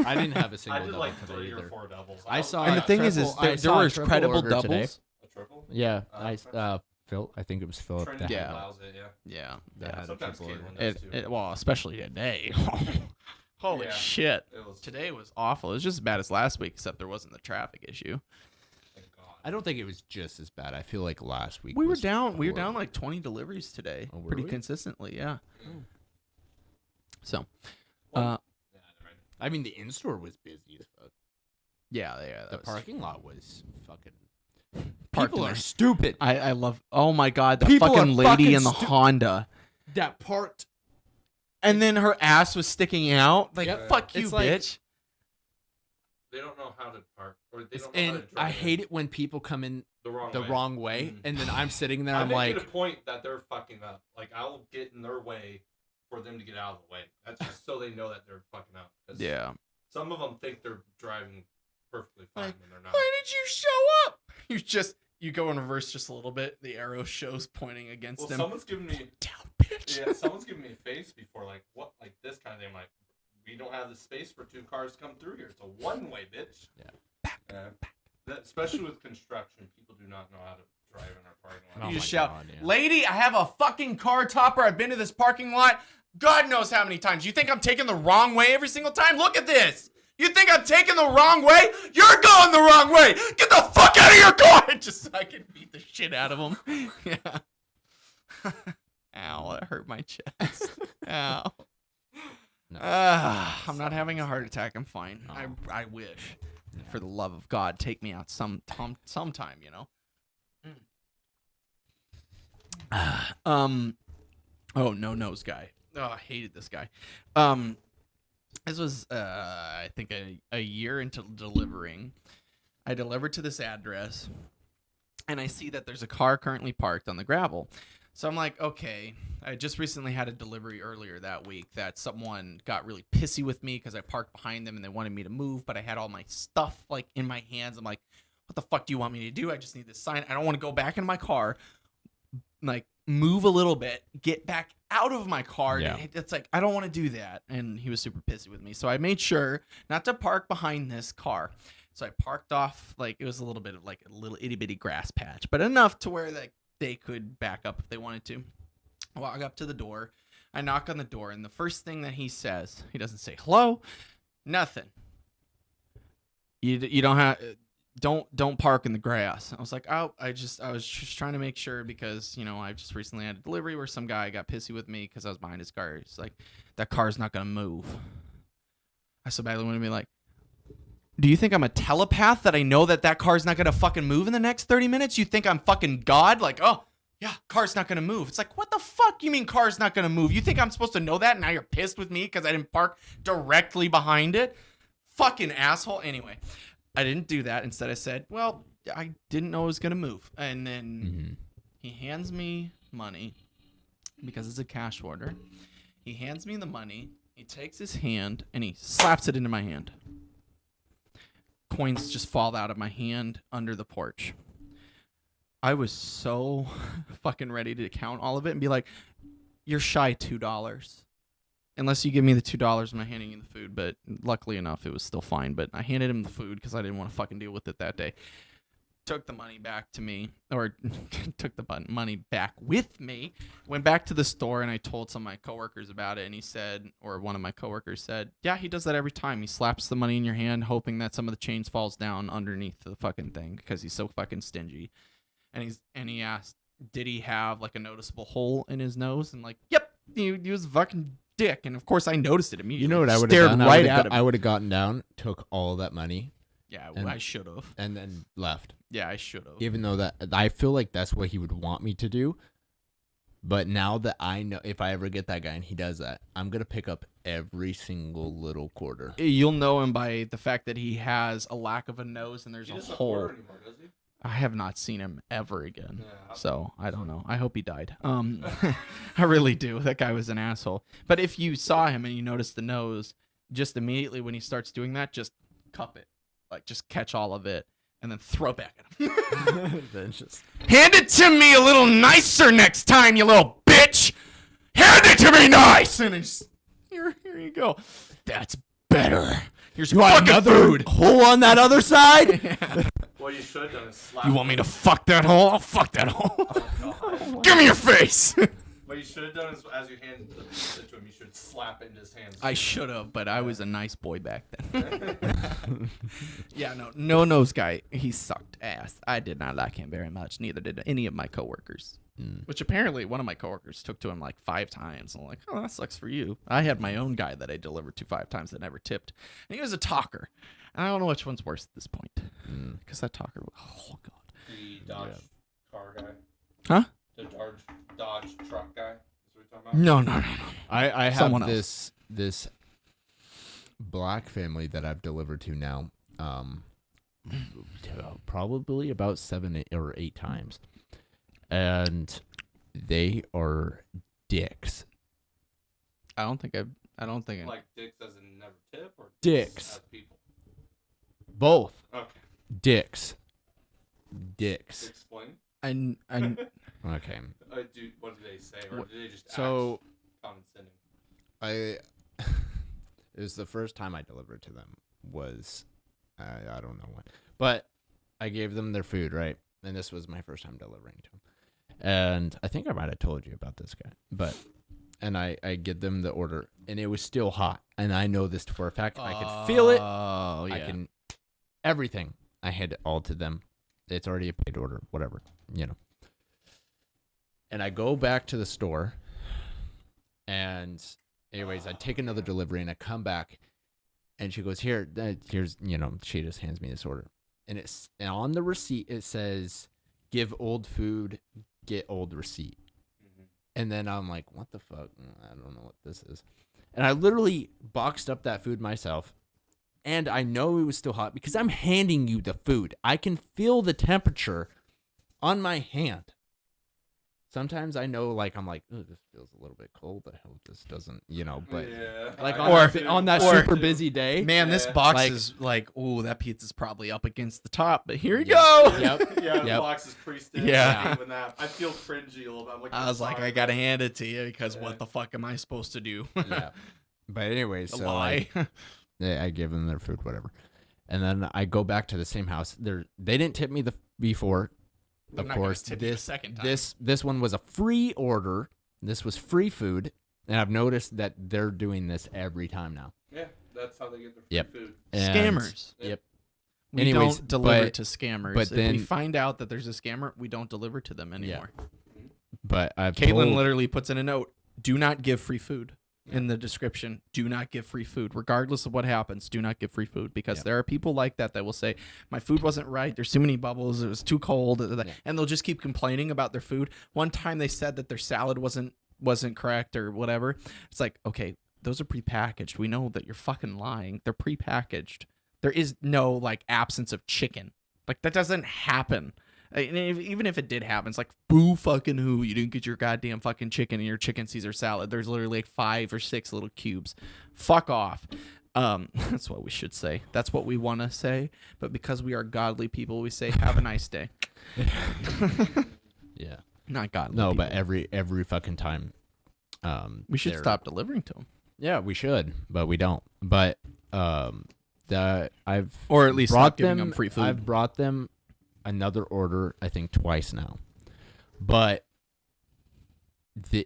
[SPEAKER 2] I didn't have a
[SPEAKER 3] I
[SPEAKER 2] single
[SPEAKER 3] did
[SPEAKER 2] double
[SPEAKER 3] like
[SPEAKER 2] today
[SPEAKER 3] 3
[SPEAKER 2] either.
[SPEAKER 3] or 4 doubles.
[SPEAKER 2] I saw
[SPEAKER 1] And the thing is
[SPEAKER 2] triple- I
[SPEAKER 1] there
[SPEAKER 2] saw a
[SPEAKER 1] was
[SPEAKER 2] triple
[SPEAKER 1] credible
[SPEAKER 2] order today.
[SPEAKER 1] doubles.
[SPEAKER 3] a triple.
[SPEAKER 2] Yeah,
[SPEAKER 3] okay.
[SPEAKER 2] Phil. I think it was Philip.
[SPEAKER 3] Trinity
[SPEAKER 2] that
[SPEAKER 1] Yeah.
[SPEAKER 2] had it.
[SPEAKER 3] allows it, yeah.
[SPEAKER 1] Yeah.
[SPEAKER 2] That had a
[SPEAKER 3] Sometimes
[SPEAKER 2] triple order.
[SPEAKER 3] Caitlin does too.
[SPEAKER 1] Well, especially today. Holy
[SPEAKER 3] Yeah.
[SPEAKER 1] shit.
[SPEAKER 3] It was
[SPEAKER 1] Today was awful. It was just as bad as last week, except there wasn't the traffic issue.
[SPEAKER 3] Thank God.
[SPEAKER 2] I don't think it was just as bad. I feel like last week
[SPEAKER 1] We were
[SPEAKER 2] was
[SPEAKER 1] down
[SPEAKER 2] horrible.
[SPEAKER 1] like 20 deliveries today.
[SPEAKER 2] Oh, were
[SPEAKER 1] pretty
[SPEAKER 2] we?
[SPEAKER 1] consistently, yeah.
[SPEAKER 3] Mm.
[SPEAKER 1] So,
[SPEAKER 3] Well, yeah, right.
[SPEAKER 2] I mean, the in-store was busy as fuck.
[SPEAKER 1] yeah,
[SPEAKER 2] The parking lot was fucking.
[SPEAKER 1] Parked
[SPEAKER 2] People
[SPEAKER 1] in
[SPEAKER 2] are
[SPEAKER 1] there.
[SPEAKER 2] stupid.
[SPEAKER 1] I love. Oh my god, the
[SPEAKER 2] People are
[SPEAKER 1] fucking lady
[SPEAKER 2] fucking
[SPEAKER 1] in the Honda,
[SPEAKER 2] That parked.
[SPEAKER 1] and then her ass was sticking out. Like,
[SPEAKER 2] Yep.
[SPEAKER 1] fuck you,
[SPEAKER 2] It's like-
[SPEAKER 1] bitch.
[SPEAKER 3] They don't know how to park, or they don't know how
[SPEAKER 2] And
[SPEAKER 3] to drive
[SPEAKER 2] I hate it when people come in
[SPEAKER 3] the wrong
[SPEAKER 2] the
[SPEAKER 3] way.
[SPEAKER 2] wrong way,
[SPEAKER 3] Mhm.
[SPEAKER 2] and then I'm sitting there.
[SPEAKER 3] I
[SPEAKER 2] I'm
[SPEAKER 3] make
[SPEAKER 2] like,
[SPEAKER 3] it a point that they're fucking up. Like I'll get in their way for them to get out of the way. That's just so they know that they're fucking up. 'Cause
[SPEAKER 1] Yeah.
[SPEAKER 3] Some of them think they're driving perfectly fine
[SPEAKER 1] Like,
[SPEAKER 3] when they're not.
[SPEAKER 1] Why did you show up? You go in reverse just a little bit. The arrow shows pointing against
[SPEAKER 3] Well,
[SPEAKER 1] them.
[SPEAKER 3] someone's giving me
[SPEAKER 1] Down, bitch.
[SPEAKER 3] yeah, someone's giving me a face before, like what, like this kind of thing. I'm like, we don't have the space for 2 cars to come through here. It's a one-way, bitch.
[SPEAKER 2] Yeah.
[SPEAKER 3] Especially with construction, people do not know how to drive in our parking lot.
[SPEAKER 2] Oh
[SPEAKER 1] You just
[SPEAKER 2] my
[SPEAKER 1] shout,
[SPEAKER 2] God, yeah.
[SPEAKER 1] lady, I have a fucking car topper. I've been to this parking lot God knows how many times. You think I'm taking the wrong way every single time? Look at this. You think I'm taking the wrong way? You're going the wrong way. Get the fuck out of your car. Just so I can beat the shit out of him. Yeah. Ow, that hurt my chest. Ow.
[SPEAKER 2] No.
[SPEAKER 1] I'm not having a heart attack. I'm fine.
[SPEAKER 2] No.
[SPEAKER 1] I wish. For the love of God, take me out sometime, you know? Oh, no nose guy. Oh, I hated this guy. This was, I think, a year into delivering. I delivered to this address, and I see that there's a car currently parked on the gravel. So I'm like, okay, I just recently had a delivery earlier that week that someone got really pissy with me because I parked behind them and they wanted me to move, but I had all my stuff like in my hands. I'm like, what the fuck do you want me to do? I just need this sign. I don't want to go back in my car, like move a little bit, get back out of my car.
[SPEAKER 2] Yeah.
[SPEAKER 1] It's like, I don't want to do that. And he was super pissy with me. So I made sure not to park behind this car. So I parked off, like, it was a little bit of like a little itty bitty grass patch, but enough to where like they could back up if they wanted to. I walk up to the door. I knock on the door, and the first thing that he says, he doesn't say hello, nothing. You don't have, don't park in the grass. I was like, oh, I was just trying to make sure because, you know, I just recently had a delivery where some guy got pissy with me because I was behind his car. He's like, that car's not gonna move. I so badly want to be like, do you think I'm a telepath that I know that car's not gonna fucking move in the next 30 minutes? You think I'm fucking God? Like, oh yeah, car's not gonna move. It's like, what the fuck you mean car's not gonna move? You think I'm supposed to know that? And now you're pissed with me because I didn't park directly behind it? Fucking asshole. Anyway, I didn't do that. Instead, I said, well, I didn't know it was going to move. And then he hands me money because it's a cash order. He hands me the money. He takes his hand and he slaps it into my hand. Coins just fall out of my hand under the porch. I was so fucking ready to count all of it and be like, you're shy $2. Unless you give me the $2, I'm not handing you the food. But luckily enough, it was still fine. But I handed him the food because I didn't want to fucking deal with it that day. Took the money back to me, or took the money back with me. Went back to the store and I told some of my coworkers about it. And he said, or one of my coworkers said, yeah, he does that every time. He slaps the money in your hand, hoping that some of the change falls down underneath the fucking thing because he's so fucking stingy. And he asked, did he have like a noticeable hole in his nose? And like, yep, he was fucking dick. And of course I noticed it immediately.
[SPEAKER 2] You know what I would have done? I would have gotten down, took all that money.
[SPEAKER 1] Yeah, I should have.
[SPEAKER 2] And then left.
[SPEAKER 1] Yeah, I should have.
[SPEAKER 2] Even though that, I feel like that's what he would want me to do. But now that I know, if I ever get that guy and he does that, I'm going to pick up every single little quarter.
[SPEAKER 1] You'll know him by the fact that he has a lack of a nose and there's a hole.
[SPEAKER 3] Anymore, does he?
[SPEAKER 1] I have not seen him ever again. Yeah. So I don't know. I hope he died. I really do. That guy was an asshole. But if you saw him and you noticed the nose, just immediately when he starts doing that, just cup it. Like, just catch all of it and then throw it back at him.
[SPEAKER 2] Then just
[SPEAKER 1] hand it to me a little nicer next time, you little bitch. Hand it to me nice. And it's here you go. That's better. Here's your fucking food.
[SPEAKER 2] Hole on that other side?
[SPEAKER 1] Yeah.
[SPEAKER 3] What you should have done is slap.
[SPEAKER 1] You want me to fuck that hole? I'll fuck that hole.
[SPEAKER 3] Oh,
[SPEAKER 1] give me your face.
[SPEAKER 3] What you should have done is, as you hand it to him, you should slap it in his hands.
[SPEAKER 1] I should have, but I was a nice boy back then. Yeah, no nose guy. He sucked ass. I did not like him very much. Neither did any of my coworkers. Which apparently one of my coworkers took to him like 5 times. I'm like, oh, that sucks for you. I had my own guy that I delivered to 5 times that never tipped. And he was a talker. And I don't know which one's worse at this point. Because that talker, oh, God.
[SPEAKER 3] The Dodge car guy.
[SPEAKER 1] Huh?
[SPEAKER 3] The Dodge truck guy. Is what you're talking about?
[SPEAKER 1] No.
[SPEAKER 2] I have this black family that I've delivered to now, probably about 7 or 8 times, and they are dicks.
[SPEAKER 1] I don't think
[SPEAKER 3] Like dicks as in never tip, or
[SPEAKER 2] dicks
[SPEAKER 3] as people.
[SPEAKER 2] Both.
[SPEAKER 3] Okay.
[SPEAKER 2] Dicks.
[SPEAKER 3] Explain.
[SPEAKER 1] And
[SPEAKER 2] Okay.
[SPEAKER 3] What did they say, or did they just
[SPEAKER 2] So
[SPEAKER 3] act condescending?
[SPEAKER 2] It was the first time I delivered to them. Was I don't know when, but I gave them their food, right? And this was my first time delivering to them. And I think I might have told you about this guy, and I give them the order, and it was still hot. And I know this for a fact. I could feel it.
[SPEAKER 1] Oh, yeah.
[SPEAKER 2] I can everything. I hand it all to them. It's already a paid order, whatever, you know. And I go back to the store, and anyways, I take another delivery, and I come back, and she goes, here's, you know, she just hands me this order. And on the receipt, it says, give old food, get old receipt. And then I'm like, what the fuck? I don't know what this is. And I literally boxed up that food myself. And I know it was still hot because I'm handing you the food. I can feel the temperature on my hand. Sometimes I know, like, I'm like, oh, this feels a little bit cold. I hope this doesn't, you know, but like on that super busy day.
[SPEAKER 1] Man, this box is like, ooh, that pizza's probably up against the top, but here you go.
[SPEAKER 2] Yep.
[SPEAKER 3] The box is pre-stitched.
[SPEAKER 1] Yeah.
[SPEAKER 3] I feel cringy a little bit.
[SPEAKER 1] I was like, I gotta hand it to you because what the fuck am I supposed to do?
[SPEAKER 2] Yeah. But anyways, so
[SPEAKER 1] lie.
[SPEAKER 2] I give them their food, whatever. And then I go back to the same house. They didn't tip me before.
[SPEAKER 1] They're
[SPEAKER 2] Of
[SPEAKER 1] not gonna
[SPEAKER 2] course,
[SPEAKER 1] tip you the second time.
[SPEAKER 2] this one was a free order. This was free food, and I've noticed that they're doing this every time now.
[SPEAKER 3] Yeah, that's how they get their free food.
[SPEAKER 2] And-
[SPEAKER 1] Scammers.
[SPEAKER 2] Yep.
[SPEAKER 1] We
[SPEAKER 2] Anyways,
[SPEAKER 1] don't deliver
[SPEAKER 2] but-
[SPEAKER 1] to scammers.
[SPEAKER 2] but
[SPEAKER 1] If we
[SPEAKER 2] then-
[SPEAKER 1] find out that there's a scammer, we don't deliver to them anymore.
[SPEAKER 2] But I've
[SPEAKER 1] Caitlin
[SPEAKER 2] told,
[SPEAKER 1] literally puts in a note, do not give free food in the description. Do not give free food. Regardless of what happens, do not give free food because there are people like that will say, my food wasn't right. There's too many bubbles. It was too cold. And they'll just keep complaining about their food. One time they said that their salad wasn't correct or whatever. It's like, okay, those are prepackaged. We know that you're fucking lying. They're prepackaged. There is no like absence of chicken. Like that doesn't happen. And even if it did happen, it's like, boo fucking who. You didn't get your goddamn fucking chicken in your chicken Caesar salad. There's literally like 5 or 6 little cubes. Fuck off. That's what we should say. That's what we want to say. But because we are godly people, we say, have a nice day.
[SPEAKER 2] Yeah.
[SPEAKER 1] Not godly
[SPEAKER 2] No,
[SPEAKER 1] people.
[SPEAKER 2] but every fucking time.
[SPEAKER 1] We should
[SPEAKER 2] they're-
[SPEAKER 1] stop delivering to them.
[SPEAKER 2] Yeah, we should, but we don't. But I've
[SPEAKER 1] Or at least
[SPEAKER 2] brought
[SPEAKER 1] stop giving them free food.
[SPEAKER 2] I've brought them another order, I think twice now. But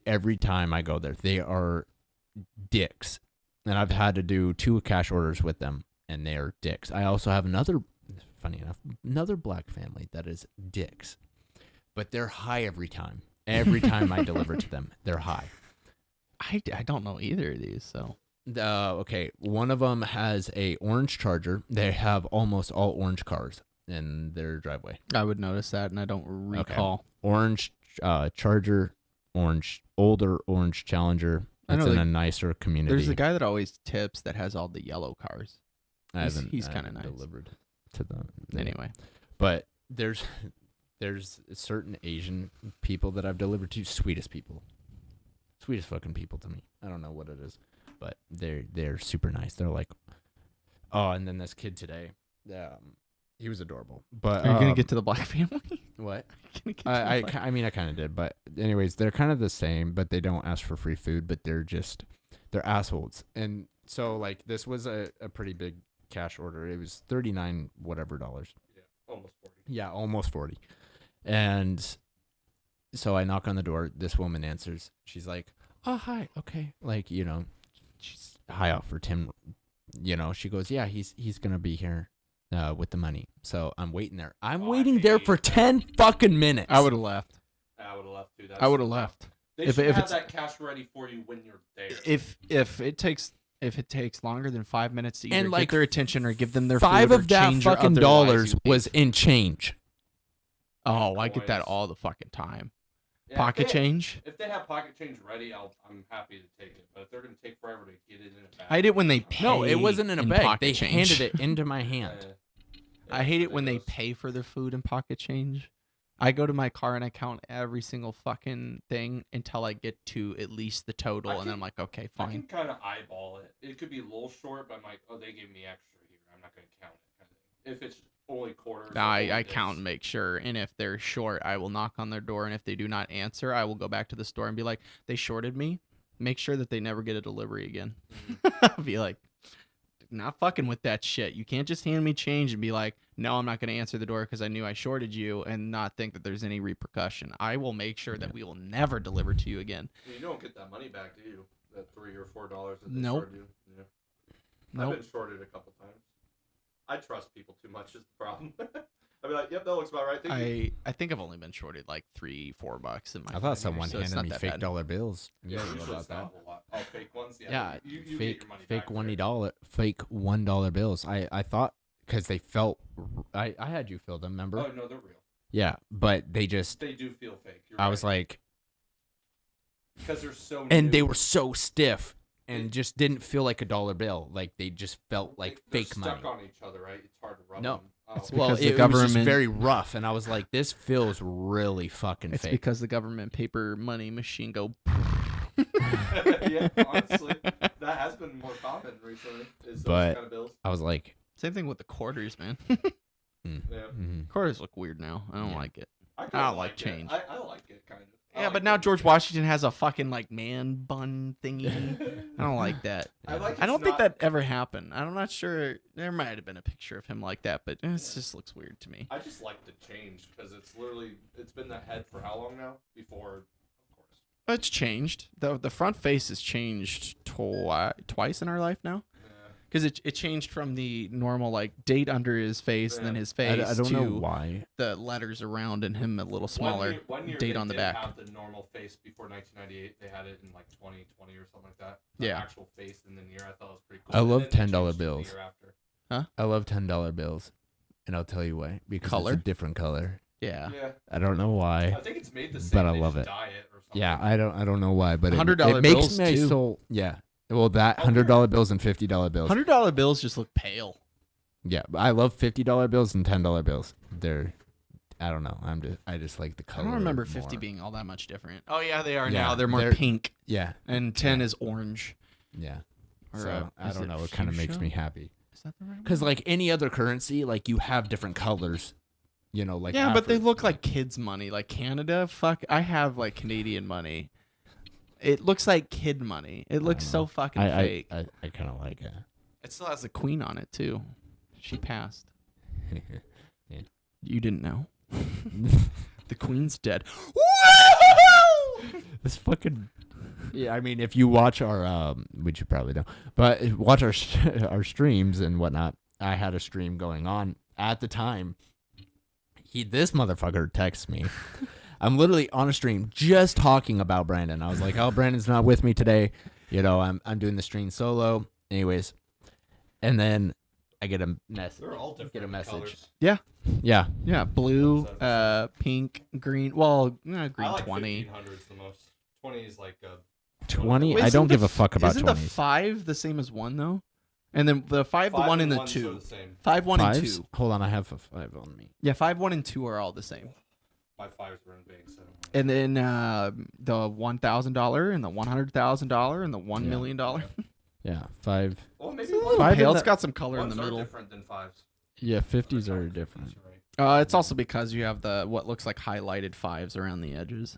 [SPEAKER 2] every time I go there, they are dicks. And I've had to do 2 cash orders with them, and they are dicks. I also have funny enough, another black family that is dicks. But they're high every time. Every time I deliver to them, they're high.
[SPEAKER 1] I don't know either of these, so.
[SPEAKER 2] Okay, one of them has a orange Charger. They have almost all orange cars in their driveway.
[SPEAKER 1] I would notice that, and I don't recall.
[SPEAKER 2] Orange Charger, older orange Challenger.
[SPEAKER 1] I know
[SPEAKER 2] It's in
[SPEAKER 1] the-
[SPEAKER 2] a nicer community.
[SPEAKER 1] There's a guy that always tips that has all the yellow cars. He's
[SPEAKER 2] I
[SPEAKER 1] kinda
[SPEAKER 2] haven't
[SPEAKER 1] nice.
[SPEAKER 2] delivered to them
[SPEAKER 1] Anyway.
[SPEAKER 2] But there's certain Asian people that I've delivered to. Sweetest fucking people to me. I don't know what it is, but they're super nice. They're like, oh, and then this kid today, he was adorable. But
[SPEAKER 1] Are you going to get to the black family?
[SPEAKER 2] what?
[SPEAKER 1] Gonna get to the
[SPEAKER 2] I
[SPEAKER 1] black-
[SPEAKER 2] mean, I kind of did, but anyways, they're kind of the same, but they don't ask for free food, but they're assholes. And so like this was a pretty big cash order. It was $39 whatever dollars.
[SPEAKER 3] Yeah, almost 40.
[SPEAKER 2] Yeah, almost 40. And so I knock on the door. This woman answers. She's like, oh, hi. Okay. Like, she's high out for Tim. She goes, yeah, he's going to be here with the money. So I'm waiting there. I'm waiting there for 10 fucking minutes.
[SPEAKER 1] I would have left.
[SPEAKER 3] I would have left too.
[SPEAKER 1] I would have left.
[SPEAKER 3] They
[SPEAKER 1] If
[SPEAKER 3] should
[SPEAKER 1] have
[SPEAKER 3] have that cash ready for you when you're there.
[SPEAKER 1] If it takes longer than 5 minutes to either
[SPEAKER 2] And, like,
[SPEAKER 1] get their attention or give them their
[SPEAKER 2] $5
[SPEAKER 1] food or
[SPEAKER 2] of that
[SPEAKER 1] change your
[SPEAKER 2] fucking
[SPEAKER 1] other
[SPEAKER 2] dollars
[SPEAKER 1] lives, you
[SPEAKER 2] was in change.
[SPEAKER 1] Oh, I get that
[SPEAKER 3] Coins.
[SPEAKER 1] all the fucking time.
[SPEAKER 3] Yeah,
[SPEAKER 1] Pocket
[SPEAKER 3] if they-
[SPEAKER 1] change.
[SPEAKER 3] If they have pocket change ready, I'm happy to take it. But if they're gonna take forever to get it in a bag,
[SPEAKER 1] I hate it when they pay.
[SPEAKER 2] No, it wasn't in a bag.
[SPEAKER 1] pocket
[SPEAKER 2] They
[SPEAKER 1] change.
[SPEAKER 2] handed it into my hand.
[SPEAKER 1] I hate it when they pay for their food in pocket change. I go to my car and I count every single fucking thing until I get to at least the total, and then I'm like, okay,
[SPEAKER 3] I can
[SPEAKER 1] fine.
[SPEAKER 3] kind of eyeball it. It could be a little short, but I'm like, oh, they gave me extra here. I'm not gonna count it. Kind of thing. If it's only quarters. or
[SPEAKER 1] I
[SPEAKER 3] only
[SPEAKER 1] count and
[SPEAKER 3] this.
[SPEAKER 1] make sure, and if they're short, I will knock on their door, and if they do not answer, I will go back to the store and be like, they shorted me. Make sure that they never get a delivery again. I'll be like, not fucking with that shit. You can't just hand me change and be like, no, I'm not going to answer the door because I knew I shorted you, and not think that there's any repercussion. I will make sure that we will never deliver to you again.
[SPEAKER 3] You don't get that money back, do you? That $3 or $4 that they
[SPEAKER 1] Nope.
[SPEAKER 3] shorted you. Yeah.
[SPEAKER 1] Nope.
[SPEAKER 3] I've been shorted a couple times. I trust people too much is the problem. I'd be like, yep, that looks about right. Thank you.
[SPEAKER 1] I think I've only been shorted like $3-4 in my.
[SPEAKER 2] I
[SPEAKER 1] time
[SPEAKER 2] thought someone
[SPEAKER 1] here, so it's
[SPEAKER 2] handed
[SPEAKER 1] not
[SPEAKER 2] me
[SPEAKER 1] that
[SPEAKER 2] fake
[SPEAKER 1] bad.
[SPEAKER 2] dollar bills.
[SPEAKER 3] Yeah,
[SPEAKER 2] Yeah, you know
[SPEAKER 3] usually
[SPEAKER 2] about
[SPEAKER 3] it's not
[SPEAKER 2] that.
[SPEAKER 3] a whole lot. Oh, fake ones?
[SPEAKER 2] Yeah,
[SPEAKER 3] you get
[SPEAKER 2] fake
[SPEAKER 3] your money
[SPEAKER 2] fake
[SPEAKER 3] back there.
[SPEAKER 2] $1 bills. I thought because they felt I had you fill them, remember?
[SPEAKER 3] Oh no, they're real.
[SPEAKER 2] Yeah, but they just
[SPEAKER 3] They do feel fake. You're
[SPEAKER 2] I was
[SPEAKER 3] right.
[SPEAKER 2] like,
[SPEAKER 3] because they're so
[SPEAKER 2] and
[SPEAKER 3] new.
[SPEAKER 2] they were so stiff and just didn't feel like a dollar bill. Like they just felt like
[SPEAKER 3] They're
[SPEAKER 2] fake
[SPEAKER 3] stuck
[SPEAKER 2] money.
[SPEAKER 3] on each other, right? It's hard to rub
[SPEAKER 2] No.
[SPEAKER 3] them. Oh.
[SPEAKER 1] It's
[SPEAKER 2] Well,
[SPEAKER 1] because the
[SPEAKER 2] it was just
[SPEAKER 1] government-
[SPEAKER 2] very rough, and I was like, this feels really fucking
[SPEAKER 1] It's
[SPEAKER 2] fake.
[SPEAKER 1] because the government paper money machine go.
[SPEAKER 3] Yeah, honestly, that has been more common recently. Is those
[SPEAKER 2] But-
[SPEAKER 3] kind of bills.
[SPEAKER 2] I was like,
[SPEAKER 1] Same thing with the quarters, man.
[SPEAKER 3] Yeah.
[SPEAKER 2] mhm.
[SPEAKER 1] Quarters look weird now. I don't
[SPEAKER 2] Yeah.
[SPEAKER 1] like it.
[SPEAKER 3] I
[SPEAKER 1] I
[SPEAKER 3] kinda
[SPEAKER 1] don't like
[SPEAKER 3] it.
[SPEAKER 1] change.
[SPEAKER 3] I like it kind of.
[SPEAKER 1] Yeah, but now George Washington has a fucking like man bun thingy. I don't like that. I don't think that ever happened. I'm not sure. There might have been a picture of him like that, but it just looks weird to me.
[SPEAKER 3] I just like the change because it's been the head for how long now? Before, of course.
[SPEAKER 1] It's changed. The front face has changed twice in our life now. Because it changed from the normal like date under his face and then his face
[SPEAKER 2] I don't
[SPEAKER 1] to
[SPEAKER 2] know why
[SPEAKER 1] the letters around and him a little smaller.
[SPEAKER 3] One year
[SPEAKER 1] date
[SPEAKER 3] they
[SPEAKER 1] on the
[SPEAKER 3] did
[SPEAKER 1] back.
[SPEAKER 3] have the normal face before 1998. They had it in like 2020 or something like that.
[SPEAKER 1] Yeah.
[SPEAKER 3] Actual face in the year. I thought it was pretty cool.
[SPEAKER 2] I love
[SPEAKER 3] And then they
[SPEAKER 2] $10
[SPEAKER 3] changed it the
[SPEAKER 2] bills.
[SPEAKER 3] year after.
[SPEAKER 1] Huh?
[SPEAKER 2] I love $10 bills, and I'll tell you why. Because
[SPEAKER 1] Color?
[SPEAKER 2] it's a different color.
[SPEAKER 1] Yeah.
[SPEAKER 3] Yeah.
[SPEAKER 2] I don't know why.
[SPEAKER 3] I think it's made the same.
[SPEAKER 2] But I
[SPEAKER 3] they
[SPEAKER 2] love
[SPEAKER 3] just
[SPEAKER 2] it.
[SPEAKER 3] dye it or something.
[SPEAKER 2] Yeah, I don't know why, but
[SPEAKER 1] $100
[SPEAKER 2] it makes
[SPEAKER 1] bills,
[SPEAKER 2] me
[SPEAKER 1] too.
[SPEAKER 2] so yeah. Well, that $100 bills and $50 bills.
[SPEAKER 1] $100 bills just look pale.
[SPEAKER 2] Yeah, but I love $50 bills and $10 bills. I don't know. I just like the
[SPEAKER 1] I
[SPEAKER 2] color.
[SPEAKER 1] don't remember
[SPEAKER 2] more.
[SPEAKER 1] 50 being all that much different. Oh yeah, they are
[SPEAKER 2] Yeah,
[SPEAKER 1] now. They're more
[SPEAKER 2] they're-
[SPEAKER 1] pink,
[SPEAKER 2] Yeah,
[SPEAKER 1] and 10 is orange.
[SPEAKER 2] yeah.
[SPEAKER 1] Or,
[SPEAKER 2] So I
[SPEAKER 1] is
[SPEAKER 2] don't
[SPEAKER 1] it
[SPEAKER 2] know. It kind of makes
[SPEAKER 1] fuchsia?
[SPEAKER 2] me happy.
[SPEAKER 1] Is that the right one?
[SPEAKER 2] Because like any other currency, like you have different colors. You know, like
[SPEAKER 1] Yeah, but they
[SPEAKER 2] Afri-
[SPEAKER 1] look like kids' money. Like Canada, fuck. I have like Canadian money. It looks like kid money. It looks
[SPEAKER 2] don't
[SPEAKER 1] so
[SPEAKER 2] know.
[SPEAKER 1] fucking
[SPEAKER 2] I
[SPEAKER 1] fake.
[SPEAKER 2] I kind of like it.
[SPEAKER 1] It still has the queen on it too. She passed.
[SPEAKER 2] Yeah.
[SPEAKER 1] You didn't know. The queen's dead.
[SPEAKER 2] This fucking. Yeah, I mean, if you watch our, which you probably don't, but watch our our streams and whatnot. I had a stream going on at the time. This motherfucker texts me. I'm literally on a stream just talking about Brandon. I was like, "Oh, Brandon's not with me today. You know, I'm doing the stream solo." Anyways, and then I get a message.
[SPEAKER 3] They're all different.
[SPEAKER 2] Get a message.
[SPEAKER 3] Colors.
[SPEAKER 2] Yeah.
[SPEAKER 1] Yeah, blue, pink, green. Well, green
[SPEAKER 3] I like
[SPEAKER 1] 20.
[SPEAKER 3] 1500s the most. 20 is like
[SPEAKER 2] 20.
[SPEAKER 1] Wait,
[SPEAKER 2] I
[SPEAKER 1] isn't
[SPEAKER 2] don't
[SPEAKER 1] the
[SPEAKER 2] give a fuck about
[SPEAKER 1] Isn't
[SPEAKER 2] 20s.
[SPEAKER 1] the 5 the same as 1 though? And then the 5, the 1 and the 2.
[SPEAKER 3] The same.
[SPEAKER 1] 5, 1, and
[SPEAKER 2] Fives?
[SPEAKER 1] 2.
[SPEAKER 2] Hold on, I have a 5 on me.
[SPEAKER 1] Yeah, 5, 1, and 2 are all the same.
[SPEAKER 3] My 5s were in big, so.
[SPEAKER 1] And then the $1,000 and the $100,000 and the $1
[SPEAKER 2] Yeah.
[SPEAKER 1] million.
[SPEAKER 2] Yeah, 5.
[SPEAKER 3] Well, maybe
[SPEAKER 1] It's a little
[SPEAKER 2] Five
[SPEAKER 1] pale.
[SPEAKER 2] in
[SPEAKER 1] It's got some color in
[SPEAKER 3] ones
[SPEAKER 1] the
[SPEAKER 3] are
[SPEAKER 1] middle.
[SPEAKER 3] different than 5s.
[SPEAKER 2] Yeah, 50s are different.
[SPEAKER 3] Right.
[SPEAKER 1] It's also because you have the what looks like highlighted 5s around the edges.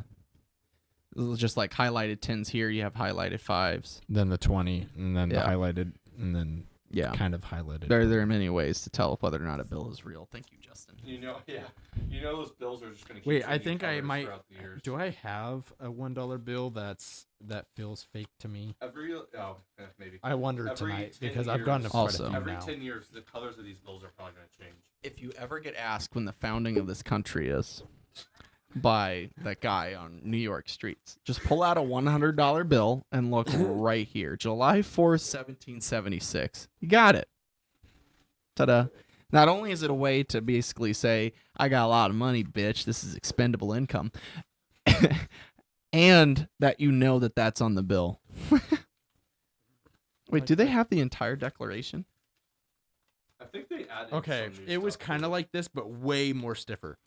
[SPEAKER 1] It's just like highlighted 10s here. You have highlighted 5s.
[SPEAKER 2] Then the 20, and then
[SPEAKER 1] Yeah.
[SPEAKER 2] the highlighted, and then
[SPEAKER 1] Yeah.
[SPEAKER 2] kind of highlighted.
[SPEAKER 1] There are many ways to tell whether or not a bill is real. Thank you, Justin.
[SPEAKER 3] You know, yeah. You know those bills are just going to keep
[SPEAKER 2] Wait, I
[SPEAKER 3] changing
[SPEAKER 2] think I
[SPEAKER 3] colors
[SPEAKER 2] might.
[SPEAKER 3] throughout the years.
[SPEAKER 2] Do I have a $1 bill that feels fake to me?
[SPEAKER 3] Maybe.
[SPEAKER 2] I wonder
[SPEAKER 3] Every
[SPEAKER 2] tonight
[SPEAKER 3] 10
[SPEAKER 2] because I've gotten
[SPEAKER 3] years-
[SPEAKER 2] quite
[SPEAKER 1] Also.
[SPEAKER 2] a few
[SPEAKER 3] Every
[SPEAKER 2] now.
[SPEAKER 3] 10 years, the colors of these bills are probably going to change.
[SPEAKER 1] If you ever get asked when the founding of this country is by that guy on New York streets, just pull out a $100 bill and look right here. July 4th, 1776. You got it. Ta-da. Not only is it a way to basically say, I got a lot of money, bitch. This is expendable income. And that you know that that's on the bill. Wait, do they have the entire declaration?
[SPEAKER 3] I think they added.
[SPEAKER 2] Okay,
[SPEAKER 3] some new
[SPEAKER 2] it was
[SPEAKER 3] stuff
[SPEAKER 2] kind
[SPEAKER 3] to
[SPEAKER 2] of like this, but way more stiffer.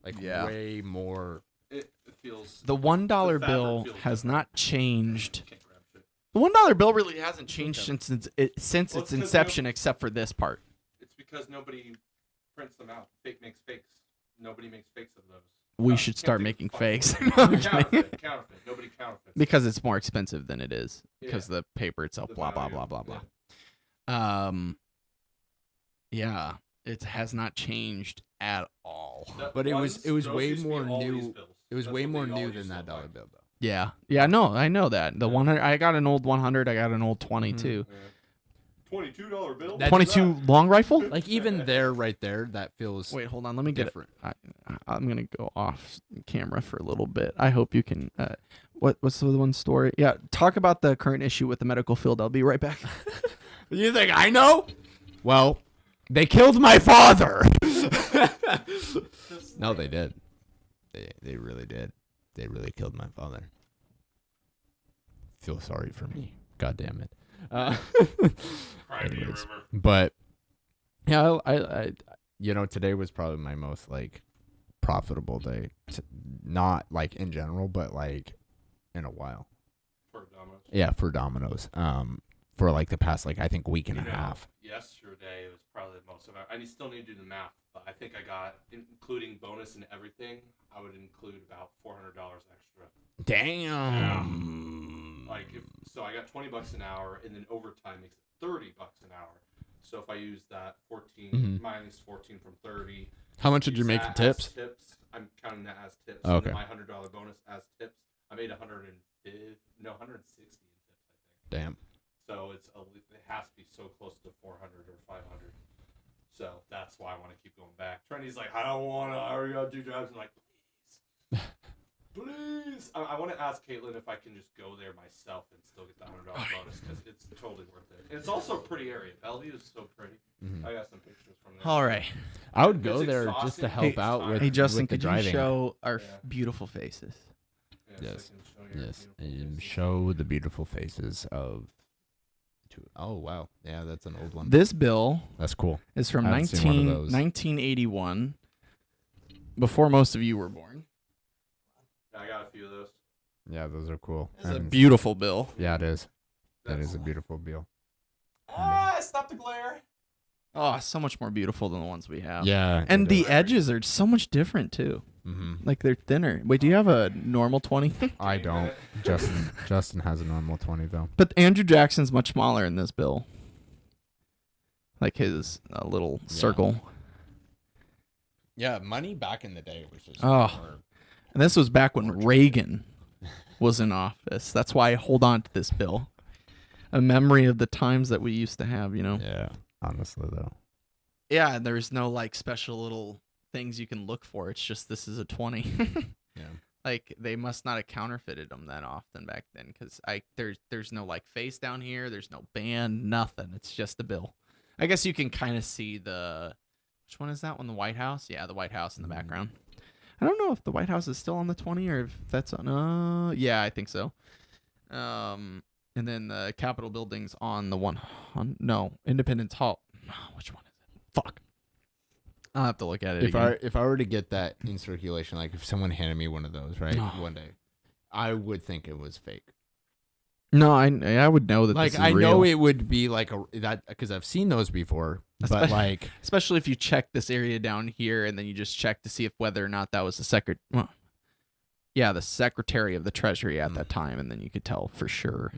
[SPEAKER 2] Like
[SPEAKER 1] Yeah.
[SPEAKER 2] way more.
[SPEAKER 3] It feels.
[SPEAKER 1] The $1
[SPEAKER 3] The fabric
[SPEAKER 1] bill
[SPEAKER 3] feels
[SPEAKER 1] has
[SPEAKER 3] different.
[SPEAKER 1] not changed.
[SPEAKER 3] Can't grab shit.
[SPEAKER 1] The $1 bill really hasn't changed
[SPEAKER 2] Okay.
[SPEAKER 1] since
[SPEAKER 3] Well,
[SPEAKER 1] its
[SPEAKER 3] it's 'cause
[SPEAKER 1] inception, except for this part.
[SPEAKER 3] It's because nobody prints them out. Fake makes fakes. Nobody makes fakes of those.
[SPEAKER 1] We
[SPEAKER 3] I
[SPEAKER 1] should
[SPEAKER 3] can't
[SPEAKER 1] start
[SPEAKER 3] think
[SPEAKER 1] making
[SPEAKER 3] of the fucking
[SPEAKER 1] fakes.
[SPEAKER 3] word.
[SPEAKER 1] No, I'm kidding.
[SPEAKER 3] Counterfeit. Nobody counterfeits.
[SPEAKER 1] Because it's more expensive than it is.
[SPEAKER 3] Yeah.
[SPEAKER 1] Because the paper itself,
[SPEAKER 3] The
[SPEAKER 1] blah blah
[SPEAKER 3] value,
[SPEAKER 1] blah blah
[SPEAKER 3] yeah.
[SPEAKER 1] blah. Yeah, it has not changed at all.
[SPEAKER 2] But it was way
[SPEAKER 3] those used to be
[SPEAKER 2] more
[SPEAKER 3] all
[SPEAKER 2] new-
[SPEAKER 3] these bills.
[SPEAKER 2] It was
[SPEAKER 3] That's
[SPEAKER 2] way
[SPEAKER 3] what
[SPEAKER 2] more
[SPEAKER 3] they all
[SPEAKER 2] new
[SPEAKER 3] used
[SPEAKER 2] than
[SPEAKER 3] to
[SPEAKER 2] that
[SPEAKER 3] look
[SPEAKER 2] dollar
[SPEAKER 3] like.
[SPEAKER 2] bill, though.
[SPEAKER 1] Yeah, no, I know that. The 100, I got an old 100, I got an old 22.
[SPEAKER 3] Yeah. $22 bill.
[SPEAKER 2] That-
[SPEAKER 1] 22 long rifle?
[SPEAKER 2] Like even there, right there, that feels
[SPEAKER 1] Wait, hold on, let me get it.
[SPEAKER 2] different.
[SPEAKER 1] I'm gonna go off camera for a little bit. I hope you can. What's the one story? Yeah, talk about the current issue with the medical field. I'll be right back.
[SPEAKER 2] You think I know? Well, they killed my father. No, they did. They really did. They really killed my father. Feel sorry for me. God damn it.
[SPEAKER 3] Cry me a
[SPEAKER 2] Anyways.
[SPEAKER 3] river.
[SPEAKER 2] But yeah, I today was probably my most like profitable day. Not like in general, but like in a while.
[SPEAKER 3] For Domino's.
[SPEAKER 2] Yeah, for Domino's. for like the past I think week and a half.
[SPEAKER 3] Yesterday was probably the most. I still need to do the math, but I think I got, including bonus and everything, I would include about $400 extra.
[SPEAKER 2] Damn.
[SPEAKER 3] So I got $20 an hour, and then overtime makes it $30 an hour. So if I use that 14 minus 14 from 30,
[SPEAKER 2] how much did you make in tips?
[SPEAKER 3] I'm counting that as tips.
[SPEAKER 2] Okay.
[SPEAKER 3] And my $100 bonus as tips. I made 160 in tips, I think.
[SPEAKER 2] Damn.
[SPEAKER 3] So it has to be so close to 400 or 500. So that's why I want to keep going back. Trendy's like, I don't want to. I already got 2 jobs. I'm like, please. Please. I want to ask Caitlin if I can just go there myself and still get the $100 bonus because it's totally worth it. And it's also a pretty area. Bellevue is so pretty. I got some pictures from there.
[SPEAKER 1] All right.
[SPEAKER 2] I would go there just to help out with,
[SPEAKER 1] Justin,
[SPEAKER 2] with the
[SPEAKER 1] could
[SPEAKER 2] driving.
[SPEAKER 1] you show our beautiful faces?
[SPEAKER 2] Yes. Yes. And show the beautiful faces of. Oh, wow. Yeah, that's an old one.
[SPEAKER 1] This bill
[SPEAKER 2] That's cool.
[SPEAKER 1] is from
[SPEAKER 2] I haven't seen one of those.
[SPEAKER 1] 1981, before most of you were born.
[SPEAKER 3] I got a few of those.
[SPEAKER 2] Yeah, those are cool.
[SPEAKER 1] It's a beautiful bill.
[SPEAKER 2] Yeah, it is. That is a beautiful bill.
[SPEAKER 1] Stop the glare. Oh, so much more beautiful than the ones we have.
[SPEAKER 2] Yeah.
[SPEAKER 1] And the edges are so much different, too. Like, they're thinner. Wait, do you have a normal 20?
[SPEAKER 2] I don't. Justin has a normal 20, though.
[SPEAKER 1] But Andrew Jackson's much smaller in this bill. Like his little circle.
[SPEAKER 2] Yeah, money back in the day was just...
[SPEAKER 1] And this was back when Reagan was in office. That's why I hold on to this bill. A memory of the times that we used to have,
[SPEAKER 2] Yeah, honestly, though.
[SPEAKER 1] Yeah, there's no, special little things you can look for. It's just this is a 20.
[SPEAKER 2] Yeah.
[SPEAKER 1] Like, they must not have counterfeited them that often back then because there's no, face down here. There's no band, nothing. It's just a bill. I guess you can kind of see which one is that one? The White House? Yeah, the White House in the background. I don't know if the White House is still on the 20 or if that's on. Yeah, I think so. And then the Capitol building's on the one. No, Independence Hall. Which one is it? Fuck. I'll have to look at it.
[SPEAKER 2] If I were to get that in circulation, if someone handed me one of those, right, one day, I would think it was fake.
[SPEAKER 1] No, I would know that. This is
[SPEAKER 2] I
[SPEAKER 1] real.
[SPEAKER 2] know it would be that because I've seen those before. But
[SPEAKER 1] especially if you check this area down here and then you just check to see if whether or not that was the Secretary of the Treasury at that time, and then you could tell for sure.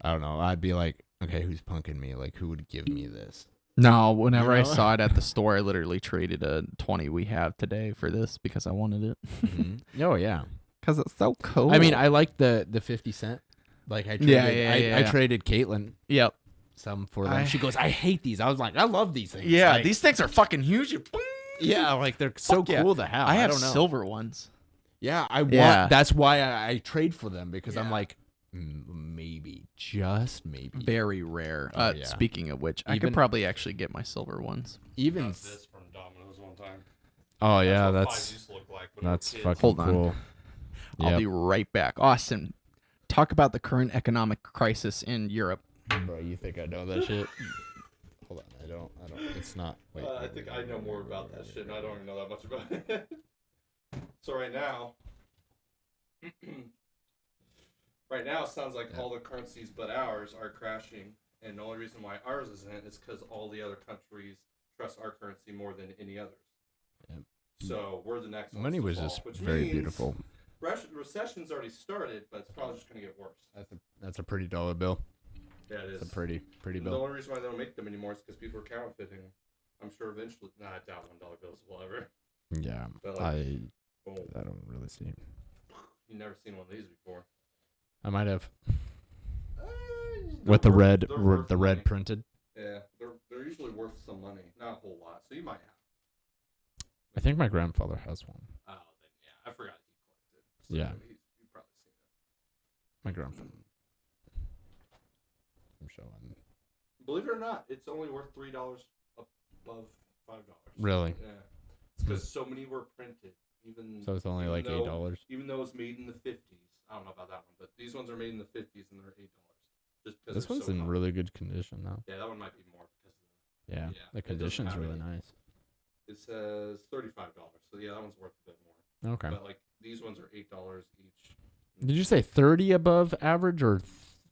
[SPEAKER 2] I don't know. I'd be like, okay, who's punking me? Who would give me this?
[SPEAKER 1] No, whenever I saw it at the store, I literally traded a 20 we have today for this because I wanted it.
[SPEAKER 2] Oh, yeah.
[SPEAKER 1] Because it's so cool.
[SPEAKER 2] I mean, I like the 50 cent. I traded, I traded Caitlin.
[SPEAKER 1] Yep.
[SPEAKER 2] Some for them. She goes, I hate these. I was like, I love these things.
[SPEAKER 1] Yeah, these things are fucking huge.
[SPEAKER 2] Yeah, they're so cool to have.
[SPEAKER 1] I have
[SPEAKER 2] don't know.
[SPEAKER 1] silver ones.
[SPEAKER 2] Yeah, I want. That's why I trade for them because I'm like, maybe, just maybe.
[SPEAKER 1] Very rare. Speaking of which, I could probably actually get my silver ones.
[SPEAKER 3] Even this from Domino's one time.
[SPEAKER 2] Oh yeah, that's fucking
[SPEAKER 1] Hold on.
[SPEAKER 2] cool.
[SPEAKER 1] I'll be right back. Austin, talk about the current economic crisis in Europe.
[SPEAKER 2] Bro, you think I know that shit? Hold on, I don't. It's not. Wait.
[SPEAKER 3] I think I know more about that shit, and I don't even know that much about it. So right now, it sounds like all the currencies but ours are crashing, and the only reason why ours isn't is because all the other countries trust our currency more than any others. Yep. So we're the next ones
[SPEAKER 2] Money
[SPEAKER 3] to
[SPEAKER 2] was
[SPEAKER 3] fall,
[SPEAKER 2] just
[SPEAKER 3] which
[SPEAKER 2] very
[SPEAKER 3] means
[SPEAKER 2] beautiful.
[SPEAKER 3] Recession's already started, but it's probably just going to get worse.
[SPEAKER 2] That's a pretty dollar bill.
[SPEAKER 3] Yeah, it is.
[SPEAKER 2] It's a pretty
[SPEAKER 3] The
[SPEAKER 2] bill.
[SPEAKER 3] only reason why they don't make them anymore is because people are counterfeiting them. I'm sure eventually. Nah, I doubt $1 bills will ever.
[SPEAKER 2] Yeah,
[SPEAKER 3] But
[SPEAKER 2] I don't really see.
[SPEAKER 3] You've never seen one of these before.
[SPEAKER 2] I might have.
[SPEAKER 3] They're
[SPEAKER 2] With the
[SPEAKER 3] worth-
[SPEAKER 2] red,
[SPEAKER 3] they're worth
[SPEAKER 2] the
[SPEAKER 3] money.
[SPEAKER 2] red printed.
[SPEAKER 3] Yeah, they're usually worth some money, not a whole lot. So you might have.
[SPEAKER 2] I think my grandfather has one.
[SPEAKER 3] Oh, then yeah, I forgot he collected. So
[SPEAKER 2] Yeah.
[SPEAKER 3] you've probably seen it.
[SPEAKER 2] My grandfather. I'm showing.
[SPEAKER 3] Believe it or not, it's only worth $3 above $5.
[SPEAKER 2] Really?
[SPEAKER 3] Yeah. It's because so many were printed.
[SPEAKER 2] So it's only like $8.
[SPEAKER 3] Even though it's made in the 50s. I don't know about that one, but these ones are made in the 50s and they're $8. Just because
[SPEAKER 2] This one's in really good condition though.
[SPEAKER 3] Yeah, that one might be more because
[SPEAKER 2] Yeah,
[SPEAKER 3] Yeah,
[SPEAKER 2] the
[SPEAKER 3] it doesn't
[SPEAKER 2] condition's
[SPEAKER 3] have
[SPEAKER 2] really
[SPEAKER 3] any-
[SPEAKER 2] nice.
[SPEAKER 3] it says $35. So yeah, that one's worth a bit more.
[SPEAKER 2] Okay.
[SPEAKER 3] But like these ones are $8 each.
[SPEAKER 2] Did you say 30 above average or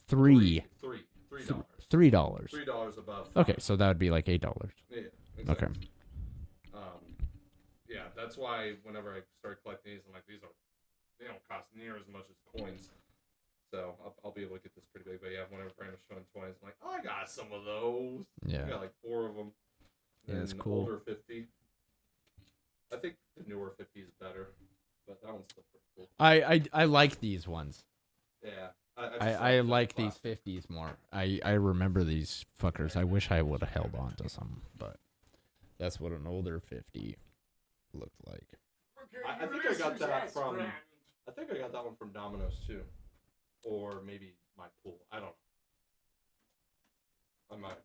[SPEAKER 2] $3.
[SPEAKER 3] $3.
[SPEAKER 2] $3.
[SPEAKER 3] $3 above.
[SPEAKER 2] Okay, so that would be like $8.
[SPEAKER 3] Yeah. Exactly.
[SPEAKER 2] Okay.
[SPEAKER 3] Yeah, that's why whenever I started collecting these, I'm like, they don't cost near as much as coins. So I'll be able to get this pretty big. But yeah, whenever Brandon was showing 20s, I'm like, oh, I got some of those.
[SPEAKER 2] Yeah.
[SPEAKER 3] I got like 4 of them.
[SPEAKER 2] Yeah,
[SPEAKER 3] and
[SPEAKER 2] that's cool.
[SPEAKER 3] Older 50. I think the newer 50 is better, but that one's still pretty cool.
[SPEAKER 2] I like these ones.
[SPEAKER 3] Yeah.
[SPEAKER 2] I like these 50s more. I remember these fuckers. I wish I would have held on to some, but that's what an older 50 looked like.
[SPEAKER 3] I think I got that from. I think I got that one from Domino's too, or maybe my pool. I don't know. I might.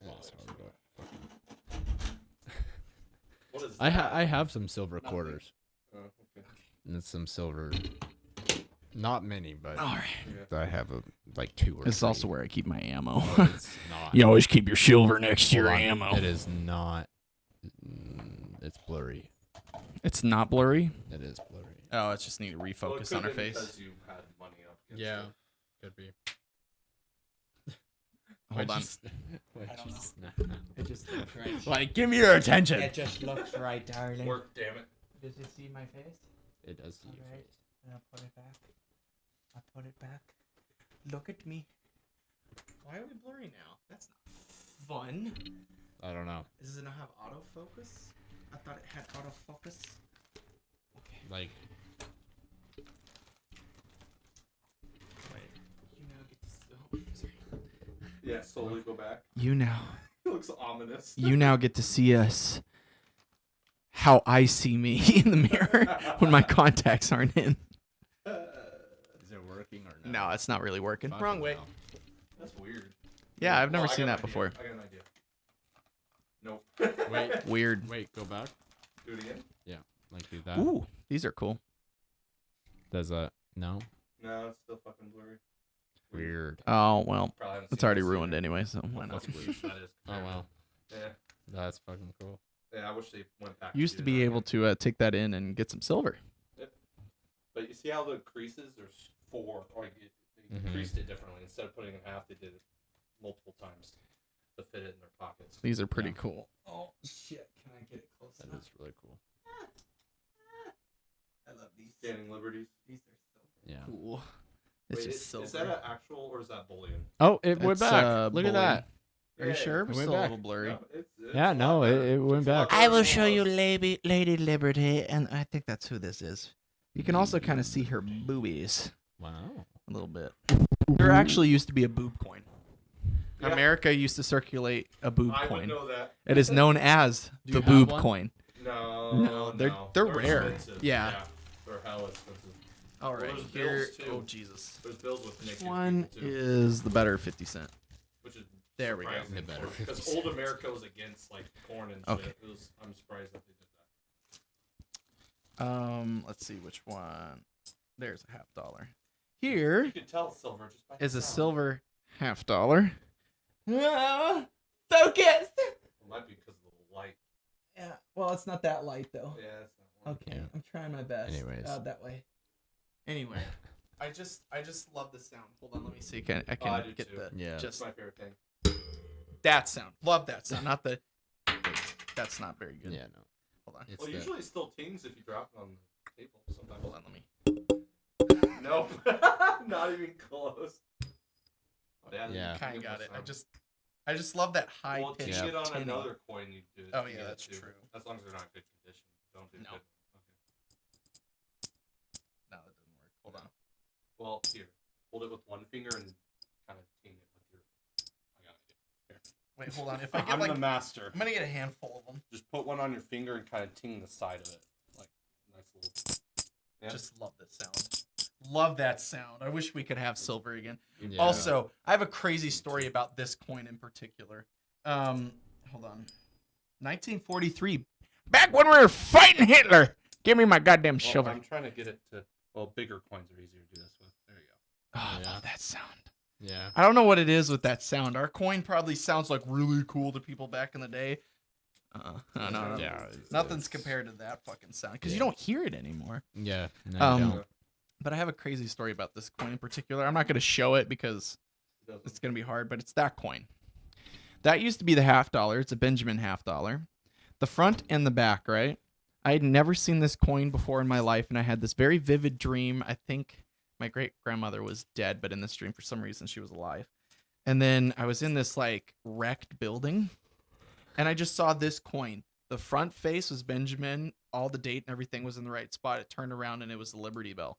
[SPEAKER 3] What is that?
[SPEAKER 2] I have some silver quarters.
[SPEAKER 3] Oh, okay.
[SPEAKER 2] And some silver. Not many, but
[SPEAKER 1] All right.
[SPEAKER 2] I have like 2 or
[SPEAKER 1] This is
[SPEAKER 2] 3.
[SPEAKER 1] also where I keep my ammo.
[SPEAKER 2] It's not.
[SPEAKER 1] You always keep your silver next to your
[SPEAKER 2] Hold on.
[SPEAKER 1] ammo.
[SPEAKER 2] It is not. It's blurry.
[SPEAKER 1] It's not blurry.
[SPEAKER 2] It is blurry.
[SPEAKER 1] Oh, it's just need to refocus on her face.
[SPEAKER 3] Because you had money up.
[SPEAKER 2] Yeah, could be.
[SPEAKER 1] Hold on.
[SPEAKER 2] It
[SPEAKER 4] just looks right.
[SPEAKER 2] Like, give me your attention.
[SPEAKER 4] It just looks right, darling.
[SPEAKER 3] Work, damn it.
[SPEAKER 4] Does it see my face?
[SPEAKER 2] It does see your
[SPEAKER 4] Alright.
[SPEAKER 2] face.
[SPEAKER 4] And I'll put it back. I'll put it back. Look at me.
[SPEAKER 1] Why are we blurry now? That's not fun.
[SPEAKER 2] I don't know.
[SPEAKER 1] Does it not have autofocus? I thought it had autofocus. Okay.
[SPEAKER 2] Like,
[SPEAKER 1] Wait. You now get to sorry.
[SPEAKER 3] Yeah, slowly go back.
[SPEAKER 1] You now.
[SPEAKER 3] It looks ominous.
[SPEAKER 1] You now get to see us. How I see me in the mirror when my contacts aren't in.
[SPEAKER 2] is it working or
[SPEAKER 1] No, it's not really working.
[SPEAKER 2] Fucking
[SPEAKER 1] Wrong way.
[SPEAKER 2] hell.
[SPEAKER 3] That's weird.
[SPEAKER 1] Yeah, I've never
[SPEAKER 3] I
[SPEAKER 1] seen
[SPEAKER 3] got
[SPEAKER 1] that
[SPEAKER 3] an idea.
[SPEAKER 1] before.
[SPEAKER 3] I got an idea. Nope.
[SPEAKER 2] Wait,
[SPEAKER 1] Weird.
[SPEAKER 2] wait, go back.
[SPEAKER 3] Do it again?
[SPEAKER 2] Like, do that.
[SPEAKER 1] Ooh, these are cool.
[SPEAKER 2] Does that? No.
[SPEAKER 3] No, it's still fucking blurry.
[SPEAKER 2] Weird.
[SPEAKER 1] Oh, well.
[SPEAKER 3] Probably haven't
[SPEAKER 1] It's
[SPEAKER 3] seen
[SPEAKER 1] already
[SPEAKER 3] this
[SPEAKER 1] ruined
[SPEAKER 3] either.
[SPEAKER 1] anyway, so why not?
[SPEAKER 2] That's weird.
[SPEAKER 3] That is.
[SPEAKER 2] Oh wow,
[SPEAKER 3] Yeah.
[SPEAKER 2] that's fucking cool.
[SPEAKER 3] Yeah, I wish they went back.
[SPEAKER 1] Used to
[SPEAKER 3] do
[SPEAKER 1] be
[SPEAKER 3] that
[SPEAKER 1] able
[SPEAKER 3] again.
[SPEAKER 1] to take that in and get some silver.
[SPEAKER 3] But you see how the creases? There's 4. Or they
[SPEAKER 2] Mhm.
[SPEAKER 3] creased it differently. Instead of putting it in half, they did it multiple times to fit it in their pockets.
[SPEAKER 1] These are pretty
[SPEAKER 2] Yeah.
[SPEAKER 1] cool. Oh, shit. Can I get it close
[SPEAKER 2] That
[SPEAKER 1] enough?
[SPEAKER 2] is really cool.
[SPEAKER 1] I love these.
[SPEAKER 3] Standing liberties.
[SPEAKER 1] These are so
[SPEAKER 2] Yeah.
[SPEAKER 1] cool. It's
[SPEAKER 3] Wait,
[SPEAKER 1] just silver.
[SPEAKER 3] is that an actual or is that bullion?
[SPEAKER 2] Oh, it went
[SPEAKER 1] It's,
[SPEAKER 2] back. Look
[SPEAKER 1] bullion.
[SPEAKER 2] at that.
[SPEAKER 1] Are you sure? We're
[SPEAKER 2] went
[SPEAKER 1] still
[SPEAKER 2] back.
[SPEAKER 1] a little blurry.
[SPEAKER 3] No, it's
[SPEAKER 2] Yeah,
[SPEAKER 3] a
[SPEAKER 2] no,
[SPEAKER 3] lot better.
[SPEAKER 2] it went
[SPEAKER 3] It's a lot
[SPEAKER 2] back.
[SPEAKER 3] better
[SPEAKER 4] I will
[SPEAKER 3] than
[SPEAKER 4] show you
[SPEAKER 3] almost.
[SPEAKER 4] Lady Liberty, and
[SPEAKER 1] I think that's who this is. You can also kind of see her boobies
[SPEAKER 2] Wow.
[SPEAKER 1] a little bit. There actually used to be a boob coin.
[SPEAKER 3] Yeah.
[SPEAKER 1] America used to circulate a boob
[SPEAKER 3] I would
[SPEAKER 1] coin.
[SPEAKER 3] know that.
[SPEAKER 1] It is known as
[SPEAKER 2] Do
[SPEAKER 1] the
[SPEAKER 2] you have
[SPEAKER 1] boob
[SPEAKER 2] one?
[SPEAKER 1] coin.
[SPEAKER 3] No,
[SPEAKER 1] they're rare.
[SPEAKER 3] expensive.
[SPEAKER 1] Yeah.
[SPEAKER 3] They're hell expensive.
[SPEAKER 1] All
[SPEAKER 3] Well,
[SPEAKER 1] right,
[SPEAKER 3] there's
[SPEAKER 1] here.
[SPEAKER 3] bills, too.
[SPEAKER 1] Oh Jesus.
[SPEAKER 3] There's bills with
[SPEAKER 1] Which
[SPEAKER 3] naked
[SPEAKER 1] one
[SPEAKER 3] people, too,
[SPEAKER 1] is the better 50 cent?
[SPEAKER 3] which is
[SPEAKER 1] There we go.
[SPEAKER 3] surprising
[SPEAKER 2] The better
[SPEAKER 3] because
[SPEAKER 2] 50
[SPEAKER 3] old
[SPEAKER 2] cents.
[SPEAKER 3] America was against like porn and
[SPEAKER 1] Okay.
[SPEAKER 3] shit. I'm surprised that they did that.
[SPEAKER 1] Let's see which one. There's a $50. Here
[SPEAKER 3] You could tell it's silver just by
[SPEAKER 1] is
[SPEAKER 3] the
[SPEAKER 1] a
[SPEAKER 3] sound.
[SPEAKER 1] silver $50. Focus.
[SPEAKER 3] It might be because of the light.
[SPEAKER 1] Yeah. Well, it's not that light though.
[SPEAKER 3] Yeah, that's not one.
[SPEAKER 1] Okay,
[SPEAKER 2] Yeah.
[SPEAKER 1] I'm trying my best.
[SPEAKER 2] Anyways.
[SPEAKER 1] That way. Anyway, I just love the sound. Hold on, let me see. I
[SPEAKER 3] I
[SPEAKER 1] can
[SPEAKER 3] do
[SPEAKER 1] get
[SPEAKER 3] too.
[SPEAKER 1] the
[SPEAKER 2] Yeah.
[SPEAKER 3] That's
[SPEAKER 1] just
[SPEAKER 3] my favorite thing.
[SPEAKER 1] that sound. Love that sound. Not the. That's not very good.
[SPEAKER 2] Yeah, no.
[SPEAKER 1] Hold on.
[SPEAKER 2] It's
[SPEAKER 3] Well,
[SPEAKER 2] the-
[SPEAKER 3] usually it still tings if you drop it on the table. Sometimes.
[SPEAKER 1] Hold on. Let me.
[SPEAKER 3] Nope. Not even close. Oh,
[SPEAKER 2] Yeah.
[SPEAKER 1] Kind of got it. I just love that high
[SPEAKER 3] Well,
[SPEAKER 1] pitch.
[SPEAKER 3] to
[SPEAKER 2] Yeah.
[SPEAKER 3] get on
[SPEAKER 1] tinny.
[SPEAKER 3] another coin, you do.
[SPEAKER 1] Oh,
[SPEAKER 3] you
[SPEAKER 1] yeah,
[SPEAKER 3] get it
[SPEAKER 1] that's
[SPEAKER 3] too.
[SPEAKER 1] true.
[SPEAKER 3] As long as they're not in good condition. Don't do
[SPEAKER 1] No.
[SPEAKER 3] good. Okay.
[SPEAKER 1] No, that doesn't work. Hold on.
[SPEAKER 3] Well, here, hold it with one finger and kind of ting it with your. I got it.
[SPEAKER 1] Wait, hold on. If I
[SPEAKER 3] I'm
[SPEAKER 1] get like,
[SPEAKER 3] the master.
[SPEAKER 1] I'm gonna get a handful of them.
[SPEAKER 3] Just put one on your finger and kind of ting the side of it, like nice little. Yeah.
[SPEAKER 1] Just love that sound. Love that sound. I wish we could have silver again.
[SPEAKER 2] Yeah.
[SPEAKER 1] Also, I have a crazy story about this coin in particular. Hold on. 1943. Back when we were fighting Hitler. Give me my goddamn
[SPEAKER 3] Well,
[SPEAKER 1] shovel.
[SPEAKER 3] I'm trying to get it to. Well, bigger coins are easier to do this with. There you go.
[SPEAKER 1] Oh, I
[SPEAKER 2] Yeah.
[SPEAKER 1] love that sound.
[SPEAKER 2] Yeah.
[SPEAKER 1] I don't know what it is with that sound. Our coin probably sounds like really cool to people back in the day. No.
[SPEAKER 2] Yeah.
[SPEAKER 1] Nothing's compared to that fucking sound because you don't hear it anymore.
[SPEAKER 2] Yeah. No,
[SPEAKER 1] Um,
[SPEAKER 2] you don't.
[SPEAKER 1] But I have a crazy story about this coin in particular. I'm not going to show it because it's going to be hard, but it's that coin. That used to be the $50. It's a Benjamin $50. The front and the back, right? I had never seen this coin before in my life, and I had this very vivid dream. I think my great-grandmother was dead, but in this dream, for some reason, she was alive. And then I was in this, like, wrecked building, and I just saw this coin. The front face was Benjamin. All the date and everything was in the right spot. It turned around, and it was the Liberty Bell.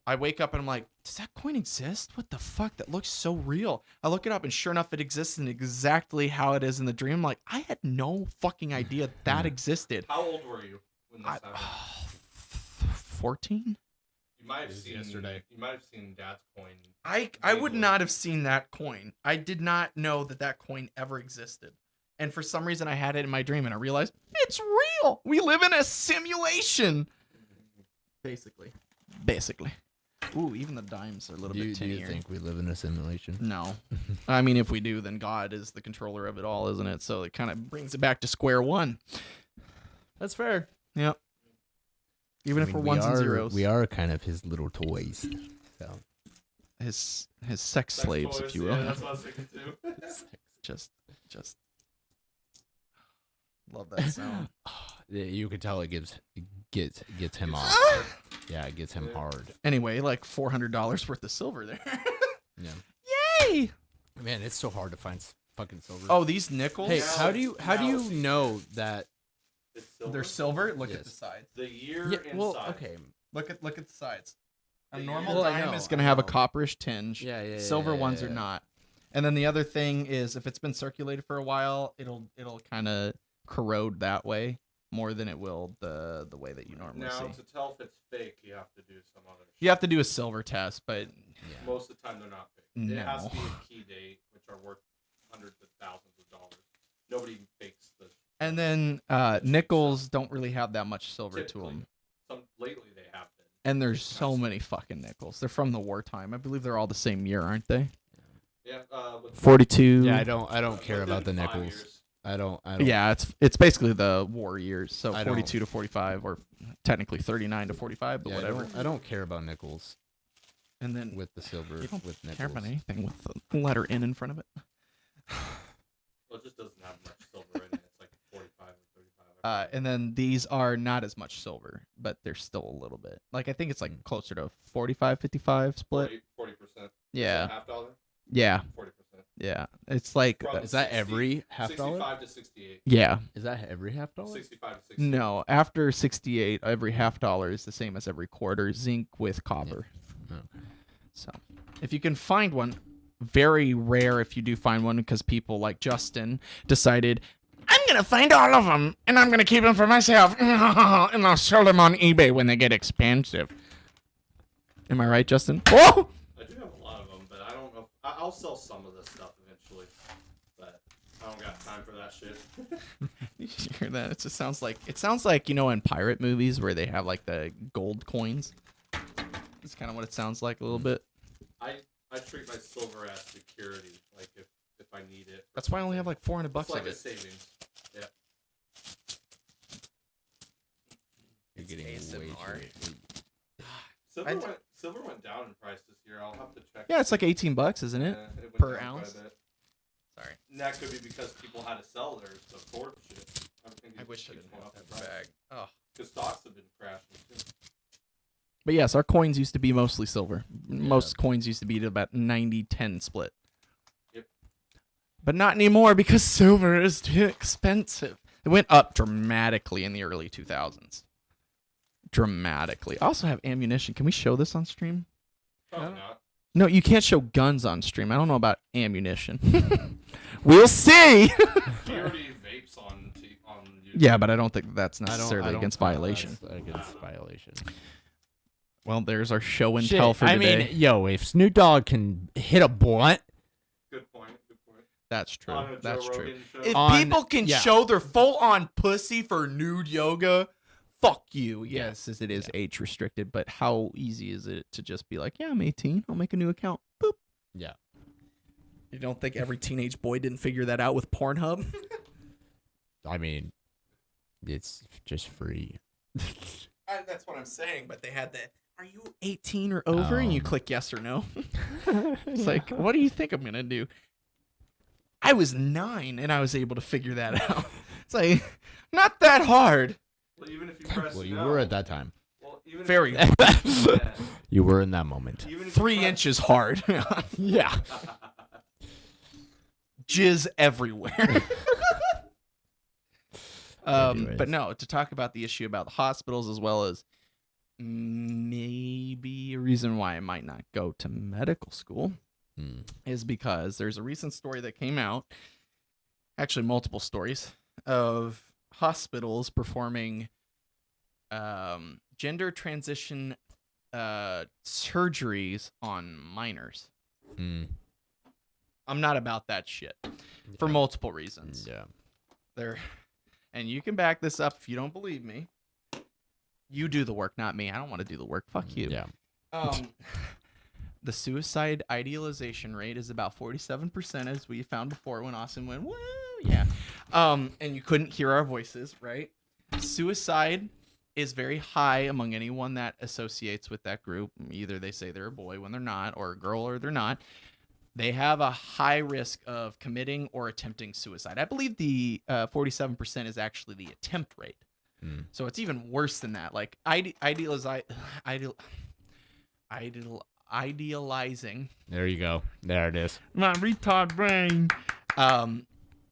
[SPEAKER 1] I wake up, and I'm like, does that coin exist? What the fuck? That looks so real. I look it up, and sure enough, it exists in exactly how it is in the dream. I'm like, I had no fucking idea that existed.
[SPEAKER 3] How old were you when this happened?
[SPEAKER 1] 14?
[SPEAKER 3] You might have seen yesterday. You might have seen Dad's coin.
[SPEAKER 1] I would not have seen that coin. I did not know that coin ever existed. And for some reason, I had it in my dream, and I realized it's real. We live in a simulation. Basically. Ooh, even the dimes are a little bit tinier.
[SPEAKER 2] Do you think we live in a simulation?
[SPEAKER 1] No. I mean, if we do, then God is the controller of it all, isn't it? So it kind of brings it back to square one.
[SPEAKER 2] That's fair.
[SPEAKER 1] Yep. Even if we're ones and zeros.
[SPEAKER 2] We are kind of his little toys. So
[SPEAKER 1] his sex slaves, if you will.
[SPEAKER 3] Yeah, that's what I was thinking too.
[SPEAKER 1] Just love that sound.
[SPEAKER 2] Yeah, you could tell it gets him off. Yeah, it gets him hard.
[SPEAKER 1] Anyway, like $400 worth of silver there.
[SPEAKER 2] Yeah.
[SPEAKER 1] Yay!
[SPEAKER 2] Man, it's so hard to find fucking silver.
[SPEAKER 1] Oh, these nickels.
[SPEAKER 2] Hey,
[SPEAKER 3] Yeah,
[SPEAKER 2] how do you know that
[SPEAKER 3] It's silver.
[SPEAKER 1] They're silver. Look
[SPEAKER 2] Yes.
[SPEAKER 1] at the sides.
[SPEAKER 3] The year
[SPEAKER 2] Yeah,
[SPEAKER 3] and
[SPEAKER 2] well,
[SPEAKER 3] size.
[SPEAKER 2] okay.
[SPEAKER 1] Look at the sides. A
[SPEAKER 3] The
[SPEAKER 1] normal
[SPEAKER 3] year-
[SPEAKER 2] Well, I
[SPEAKER 1] dime
[SPEAKER 2] know,
[SPEAKER 1] is gonna have a
[SPEAKER 2] I know.
[SPEAKER 1] copperish tinge.
[SPEAKER 2] Yeah.
[SPEAKER 1] Silver ones are not. And then the other thing is, if it's been circulated for a while, it'll kind of corrode that way more than it will the way that you normally
[SPEAKER 3] Now,
[SPEAKER 1] see.
[SPEAKER 3] to tell if it's fake, you have to do some other shit.
[SPEAKER 1] You have to do a silver test, but
[SPEAKER 2] Yeah.
[SPEAKER 3] Most of the time, they're not fake. It has to
[SPEAKER 1] No.
[SPEAKER 3] be a key date, which are worth hundreds of thousands of dollars. Nobody fakes the.
[SPEAKER 1] and then nickels don't really have that much silver to
[SPEAKER 3] Typically.
[SPEAKER 1] them.
[SPEAKER 3] Lately, they have been.
[SPEAKER 1] And there's so many fucking nickels. They're from the wartime. I believe they're all the same year, aren't they?
[SPEAKER 3] Yeah. With
[SPEAKER 1] 42.
[SPEAKER 2] Yeah, I don't care about the
[SPEAKER 3] within 5
[SPEAKER 2] nickels.
[SPEAKER 3] years.
[SPEAKER 2] I don't.
[SPEAKER 1] Yeah, it's basically the war years. So
[SPEAKER 2] I don't-
[SPEAKER 1] 42 to 45, or technically 39 to 45, but
[SPEAKER 2] Yeah,
[SPEAKER 1] whatever.
[SPEAKER 2] I don't care about nickels
[SPEAKER 1] And then
[SPEAKER 2] with the silver
[SPEAKER 1] you don't
[SPEAKER 2] with nickels.
[SPEAKER 1] care about anything with the letter N in front of it.
[SPEAKER 3] Well, it just doesn't have much silver in it. It's like 45 or 35.
[SPEAKER 1] And then these are not as much silver, but they're still a little bit. Like, I think it's like closer to 45, 55 split.
[SPEAKER 3] 40%.
[SPEAKER 1] Yeah.
[SPEAKER 3] $50?
[SPEAKER 1] Yeah.
[SPEAKER 3] 40%.
[SPEAKER 1] Yeah. It's like,
[SPEAKER 3] From
[SPEAKER 2] Is that every $50?
[SPEAKER 3] 65 to 68.
[SPEAKER 1] yeah.
[SPEAKER 2] Is that every $50?
[SPEAKER 3] 65 to 68.
[SPEAKER 1] No, after 68, every $50 is the same as every quarter, zinc with copper.
[SPEAKER 2] Okay.
[SPEAKER 1] So, if you can find one, very rare if you do find one, because people like Justin decided, I'm going to find all of them, and I'm going to keep them for myself, and I'll sell them on eBay when they get expensive. Am I right, Justin? Oh!
[SPEAKER 3] I do have a lot of them, but I don't know. I'll sell some of this stuff eventually, but I don't got time for that shit.
[SPEAKER 1] You hear that? It just sounds like, you know, in pirate movies where they have like the gold coins. It's kind of what it sounds like a little bit.
[SPEAKER 3] I treat my silver as security, like if I need it.
[SPEAKER 1] That's why I only have like $400
[SPEAKER 3] It's like
[SPEAKER 1] of
[SPEAKER 3] a
[SPEAKER 1] it.
[SPEAKER 3] savings. Yeah.
[SPEAKER 2] You're getting
[SPEAKER 1] ASMR.
[SPEAKER 2] way too.
[SPEAKER 3] Silver went down in price this year. I'll have to check.
[SPEAKER 1] Yeah, it's like $18, isn't it?
[SPEAKER 3] Yeah, it went
[SPEAKER 1] per
[SPEAKER 3] down quite a
[SPEAKER 1] ounce?
[SPEAKER 3] bit.
[SPEAKER 1] Sorry.
[SPEAKER 3] And that could be because people had to sell theirs to afford shit.
[SPEAKER 1] I wish I didn't have that bag. Oh.
[SPEAKER 3] Because stocks have been crashing too.
[SPEAKER 1] But yes, our coins used to be mostly silver. Most coins used to be about 90-10 split.
[SPEAKER 3] Yep.
[SPEAKER 1] But not anymore because silver is too expensive. It went up dramatically in the early 2000s. Dramatically. I also have ammunition. Can we show this on stream?
[SPEAKER 3] Probably not.
[SPEAKER 1] No, you can't show guns on stream. I don't know about ammunition. We'll see.
[SPEAKER 3] He already vapes on YouTube.
[SPEAKER 1] Yeah, but I don't think that's
[SPEAKER 2] I
[SPEAKER 1] necessarily
[SPEAKER 2] don't
[SPEAKER 1] against
[SPEAKER 2] feel
[SPEAKER 1] violation.
[SPEAKER 2] that's against violation.
[SPEAKER 1] Well, there's our show and
[SPEAKER 2] Shit,
[SPEAKER 1] tell for
[SPEAKER 2] I
[SPEAKER 1] today.
[SPEAKER 2] mean, yo, if Snoop Dogg can hit a blunt,
[SPEAKER 3] Good point. Good point.
[SPEAKER 1] That's true.
[SPEAKER 3] On a Joe
[SPEAKER 1] That's true.
[SPEAKER 3] Rogan show.
[SPEAKER 1] If
[SPEAKER 2] On-
[SPEAKER 1] people can
[SPEAKER 2] yeah.
[SPEAKER 1] show their full-on pussy for nude yoga, fuck you. Yes, as it is age restricted, but how easy is it to just be like, yeah, I'm 18. I'll make a new account. Boop.
[SPEAKER 2] yeah.
[SPEAKER 1] You don't think every teenage boy didn't figure that out with Pornhub?
[SPEAKER 2] I mean, it's just free.
[SPEAKER 1] That's what I'm saying, but they had the are you 18 or over? And you click yes or no. It's like, what do you think I'm going to do? I was 9 and I was able to figure that out. It's like, not that hard.
[SPEAKER 3] Well, even if you press
[SPEAKER 2] Well, you
[SPEAKER 3] no,
[SPEAKER 2] were at that time.
[SPEAKER 3] well, even
[SPEAKER 1] Very
[SPEAKER 3] if you,
[SPEAKER 2] You were in that moment.
[SPEAKER 3] even if
[SPEAKER 1] 3
[SPEAKER 3] you press-
[SPEAKER 1] inches hard.
[SPEAKER 2] Yeah.
[SPEAKER 1] Jizz everywhere.
[SPEAKER 2] Anyways.
[SPEAKER 1] But no, to talk about the issue about the hospitals as well as maybe a reason why I might not go to medical school is because there's a recent story that came out, actually multiple stories, of hospitals performing gender transition surgeries on minors. I'm not about that shit for multiple reasons.
[SPEAKER 2] Yeah.
[SPEAKER 1] There, and you can back this up if you don't believe me. You do the work, not me. I don't want to do the work. Fuck you.
[SPEAKER 2] Yeah.
[SPEAKER 1] The suicide idealization rate is about 47%, as we found before when Austin went, woo, yeah. And you couldn't hear our voices, right? Suicide is very high among anyone that associates with that group. Either they say they're a boy when they're not, or a girl or they're not. They have a high risk of committing or attempting suicide. I believe the 47% is actually the attempt rate. So it's even worse than that. Like idealizing.
[SPEAKER 2] There you go. There it is.
[SPEAKER 1] My retard brain.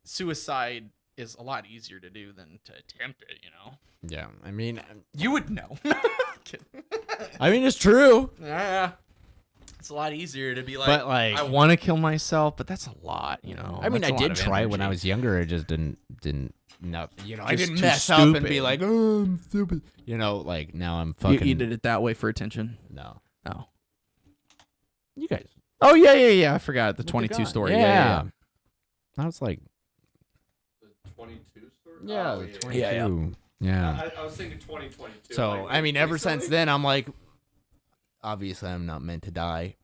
[SPEAKER 1] Suicide is a lot easier to do than to attempt it, you know?
[SPEAKER 2] Yeah. I mean,
[SPEAKER 1] You would know.
[SPEAKER 2] it's true.
[SPEAKER 1] Yeah. It's a lot easier to be like,
[SPEAKER 2] But, like-
[SPEAKER 1] I want to kill myself, but that's a lot, you know?
[SPEAKER 2] I mean,
[SPEAKER 1] That's
[SPEAKER 2] I
[SPEAKER 1] a lot
[SPEAKER 2] did
[SPEAKER 1] of
[SPEAKER 2] try when I
[SPEAKER 1] energy.
[SPEAKER 2] was younger. I just didn't no, you know, I
[SPEAKER 1] Just
[SPEAKER 2] didn't
[SPEAKER 1] too
[SPEAKER 2] mess up and be
[SPEAKER 1] stupid.
[SPEAKER 2] like, oh, I'm stupid. You know, like now I'm
[SPEAKER 1] You
[SPEAKER 2] fucking
[SPEAKER 1] did it that way for attention?
[SPEAKER 2] no.
[SPEAKER 1] Oh.
[SPEAKER 2] You guys.
[SPEAKER 1] Oh, yeah. I forgot the
[SPEAKER 2] What they
[SPEAKER 1] 22
[SPEAKER 2] got?
[SPEAKER 1] story.
[SPEAKER 2] Yeah.
[SPEAKER 1] Yeah.
[SPEAKER 2] I was like,
[SPEAKER 3] The 22 story?
[SPEAKER 2] yeah,
[SPEAKER 3] Oh,
[SPEAKER 2] the 22.
[SPEAKER 1] Yeah.
[SPEAKER 2] Yeah.
[SPEAKER 3] I was thinking 2022.
[SPEAKER 2] So,
[SPEAKER 3] like,
[SPEAKER 2] I mean, ever since
[SPEAKER 3] recently?
[SPEAKER 2] then, I'm like, obviously, I'm not meant to die.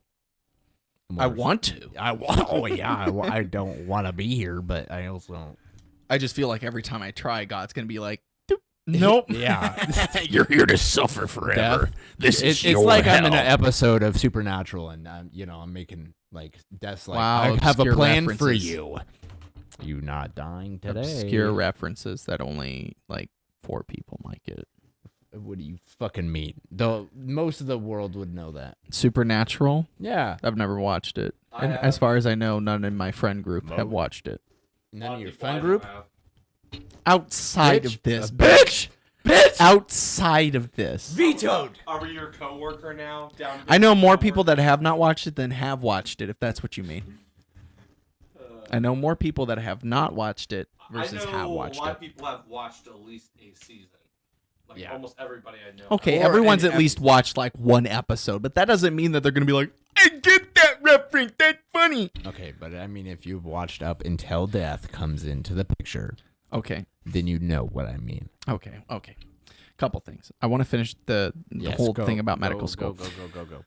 [SPEAKER 1] I want to.
[SPEAKER 2] I want. Oh yeah, I don't want to be here, but I also don't.
[SPEAKER 1] I just feel like every time I try, God's going to be like, doop. Nope.
[SPEAKER 2] Yeah.
[SPEAKER 1] You're here to suffer forever. This is
[SPEAKER 2] It's like I'm in an episode of Supernatural, and I'm making like death's like,
[SPEAKER 1] Wow,
[SPEAKER 2] I have a
[SPEAKER 1] obscure
[SPEAKER 2] plan for
[SPEAKER 1] references.
[SPEAKER 2] you. You not dying today.
[SPEAKER 1] Obscure references that only like 4 people might get.
[SPEAKER 2] What do you fucking mean? Though most of the world would know that.
[SPEAKER 1] Supernatural?
[SPEAKER 2] Yeah.
[SPEAKER 1] I've never watched it.
[SPEAKER 3] I
[SPEAKER 1] And
[SPEAKER 3] have.
[SPEAKER 1] as far as I know, none in my friend group
[SPEAKER 2] No.
[SPEAKER 1] have watched it.
[SPEAKER 2] None of your
[SPEAKER 3] People I
[SPEAKER 2] friend
[SPEAKER 3] don't
[SPEAKER 2] group.
[SPEAKER 3] have.
[SPEAKER 1] Outside
[SPEAKER 2] Bitch.
[SPEAKER 1] of this.
[SPEAKER 2] Bitch.
[SPEAKER 1] Outside of this.
[SPEAKER 2] Vetoed.
[SPEAKER 3] Are we your coworker now? Down
[SPEAKER 1] I know more people that have not watched it than have watched it, if that's what you mean. I know more people that have not watched it versus
[SPEAKER 3] I know
[SPEAKER 1] have
[SPEAKER 3] a
[SPEAKER 1] watched
[SPEAKER 3] lot
[SPEAKER 1] it.
[SPEAKER 3] of people have watched at least a season. Like
[SPEAKER 2] Yeah.
[SPEAKER 3] almost everybody I know.
[SPEAKER 1] Okay,
[SPEAKER 2] Or
[SPEAKER 1] everyone's
[SPEAKER 2] an
[SPEAKER 1] at least watched like one episode, but that doesn't mean that they're going to be like, I get that reference. That's funny.
[SPEAKER 2] Okay, but I mean, if you've watched up until death comes into the picture,
[SPEAKER 1] Okay.
[SPEAKER 2] then you know what I mean.
[SPEAKER 1] Okay. Couple things. I want to finish the
[SPEAKER 2] Yes,
[SPEAKER 1] whole
[SPEAKER 2] go,
[SPEAKER 1] thing about medical
[SPEAKER 2] go,
[SPEAKER 1] school.
[SPEAKER 2] Go.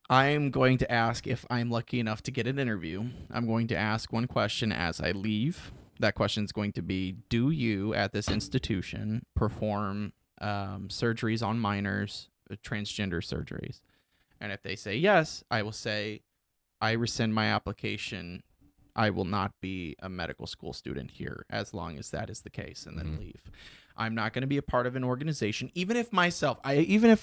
[SPEAKER 1] I'm going to ask if I'm lucky enough to get an interview. I'm going to ask one question as I leave. That question is going to be, do you at this institution perform surgeries on minors, transgender surgeries? And if they say yes, I will say, I rescind my application. I will not be a medical school student here as long as that is the case, and then leave. I'm not going to be a part of an organization, even if